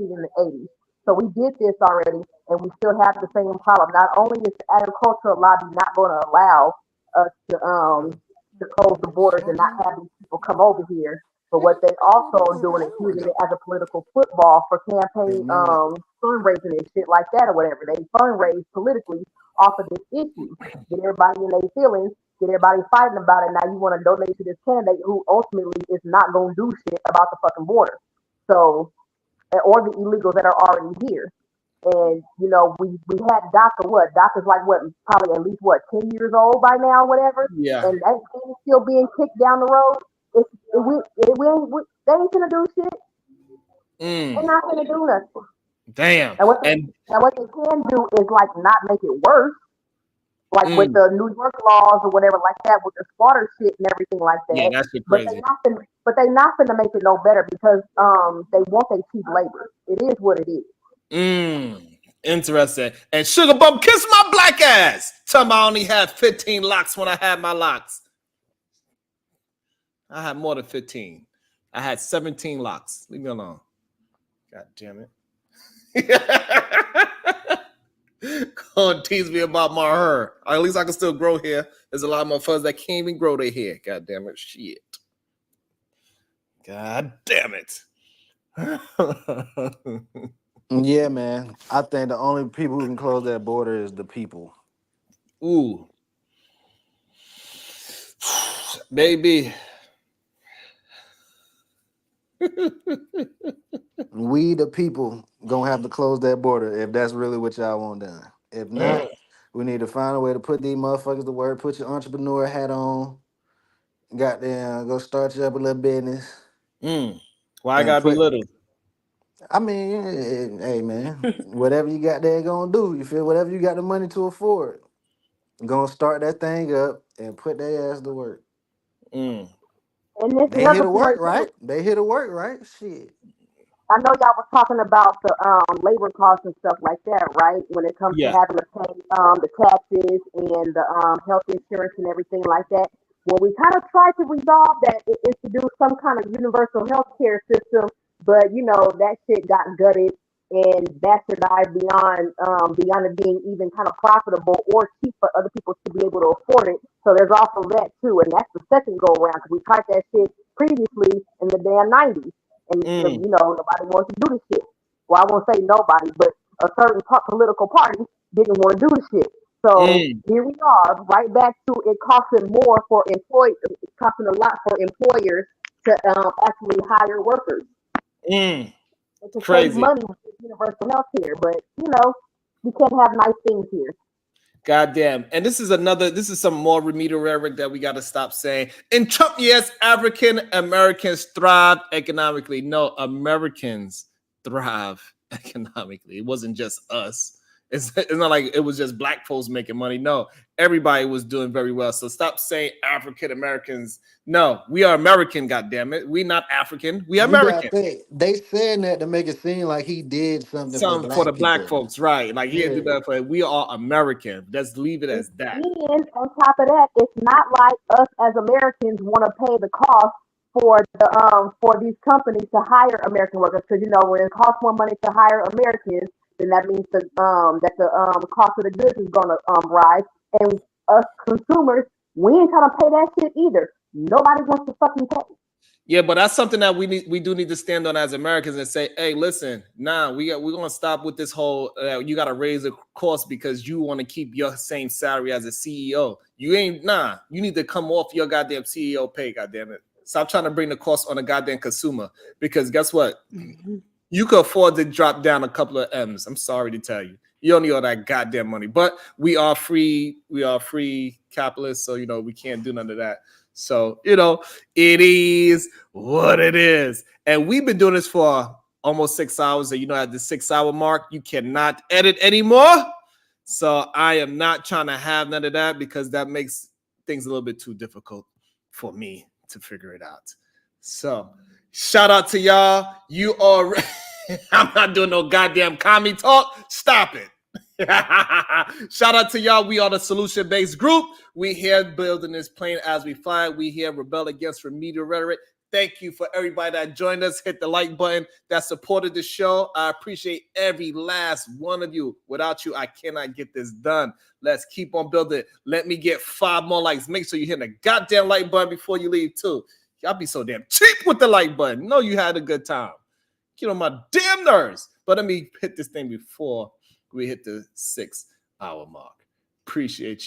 in the 80s. So we did this already, and we still have the same problem. Not only is the agricultural lobby not going to allow us to close the borders and not have these people come over here, but what they also are doing is using it as a political football for campaign fundraising and shit like that or whatever. They fundraise politically off of this issue, get everybody in their feelings, get everybody fighting about it. Now you want to donate to this candidate who ultimately is not going to do shit about the fucking border. So, or the illegals that are already here. And, you know, we had DACA, what? DACA's like, what, probably at least, 10 years old by now, whatever? Yeah. And that thing is still being kicked down the road. they ain't gonna do shit. They're not gonna do nothing. Damn. And what they can do is like not make it worse, like with the New York laws or whatever like that, with the squatter shit and everything like that. Yeah, that's crazy. But they not gonna make it no better because they want their cheap labor. It is what it is. Interesting. And Sugar Bum, kiss my black ass. Tell me I only had 15 locks when I had my locks. I had more than 15. I had 17 locks. Leave me alone. God damn it. Go and tease me about my hair. At least I can still grow hair. There's a lot of motherfuckers that can't even grow their hair. God damn it. Shit. God damn it. Yeah, man. I think the only people who can close that border is the people. Ooh. Baby. We, the people, gonna have to close that border if that's really what y'all want done. If not, we need to find a way to put these motherfuckers to work. Put your entrepreneur hat on. Goddamn, go start you up a little business. Why I gotta be little? I mean, hey man, whatever you got there gonna do. You feel whatever you got the money to afford. Gonna start that thing up and put their ass to work. And this They here to work, right? They here to work, right? Shit. I know y'all was talking about the labor costs and stuff like that, right? When it comes to having to pay the taxes and the health insurance and everything like that. Well, we kind of tried to resolve that is to do some kind of universal health care system, but you know that shit got gutted and bastardized beyond it being even kind of profitable or cheap for other people to be able to afford it. So there's also that too, and that's the second go around because we tried that shit previously in the damn 90s. And you know, nobody wants to do this shit. Well, I won't say nobody, but a certain political party didn't want to do the shit. So here we are, right back to it costing more for employers. It's costing a lot for employers to actually hire workers. It can save money with universal health care, but you know, we can't have nice things here. Goddamn. And this is some more remedial rhetoric that we got to stop saying. In Trump years, African Americans thrive economically. No, Americans thrive economically. It wasn't just us. It's not like it was just black folks making money. No, everybody was doing very well. So stop saying African Americans. No, we are American, goddammit. We not African. We are American. They saying that to make it seem like he did something for the black folks, right? Like he didn't do that for. We are American. Let's leave it as that. And on top of that, it's not like us as Americans want to pay the cost for these companies to hire American workers, because you know when it costs more money to hire Americans, then that means that the cost of the goods is gonna rise, and us consumers, we ain't trying to pay that shit either. Nobody wants to fucking pay. Yeah, but that's something that we do need to stand on as Americans and say, hey, listen, we're gonna stop with this whole you gotta raise the cost because you want to keep your same salary as a CEO. You need to come off your goddamn CEO pay, goddamn it. Stop trying to bring the cost on a goddamn consumer, because guess what? You could afford to drop down a couple of M's. I'm sorry to tell you. You don't need all that goddamn money. But we are free capitalists, so you know we can't do none of that. So, you know, it is what it is. And we've been doing this for almost 6 hours. And you know, at the 6 hour mark, you cannot edit anymore. So I am not trying to have none of that because that makes things a little bit too difficult for me to figure it out. So shout out to y'all. You are I'm not doing no goddamn commie talk. Stop it. Shout out to y'all. We are the solution-based group. We here building this plane as we fly. We here rebel against remedial rhetoric. Thank you for everybody that joined us. Hit the like button that supported the show. I appreciate every last one of you. Without you, I cannot get this done. Let's keep on building. Let me get 5 more likes. Make sure you hit the goddamn like button before you leave too. Y'all be so damn cheap with the like button. No, you had a good time. Get on my damn nerves. But let me hit this thing before we hit the 6 hour mark. Appreciate you.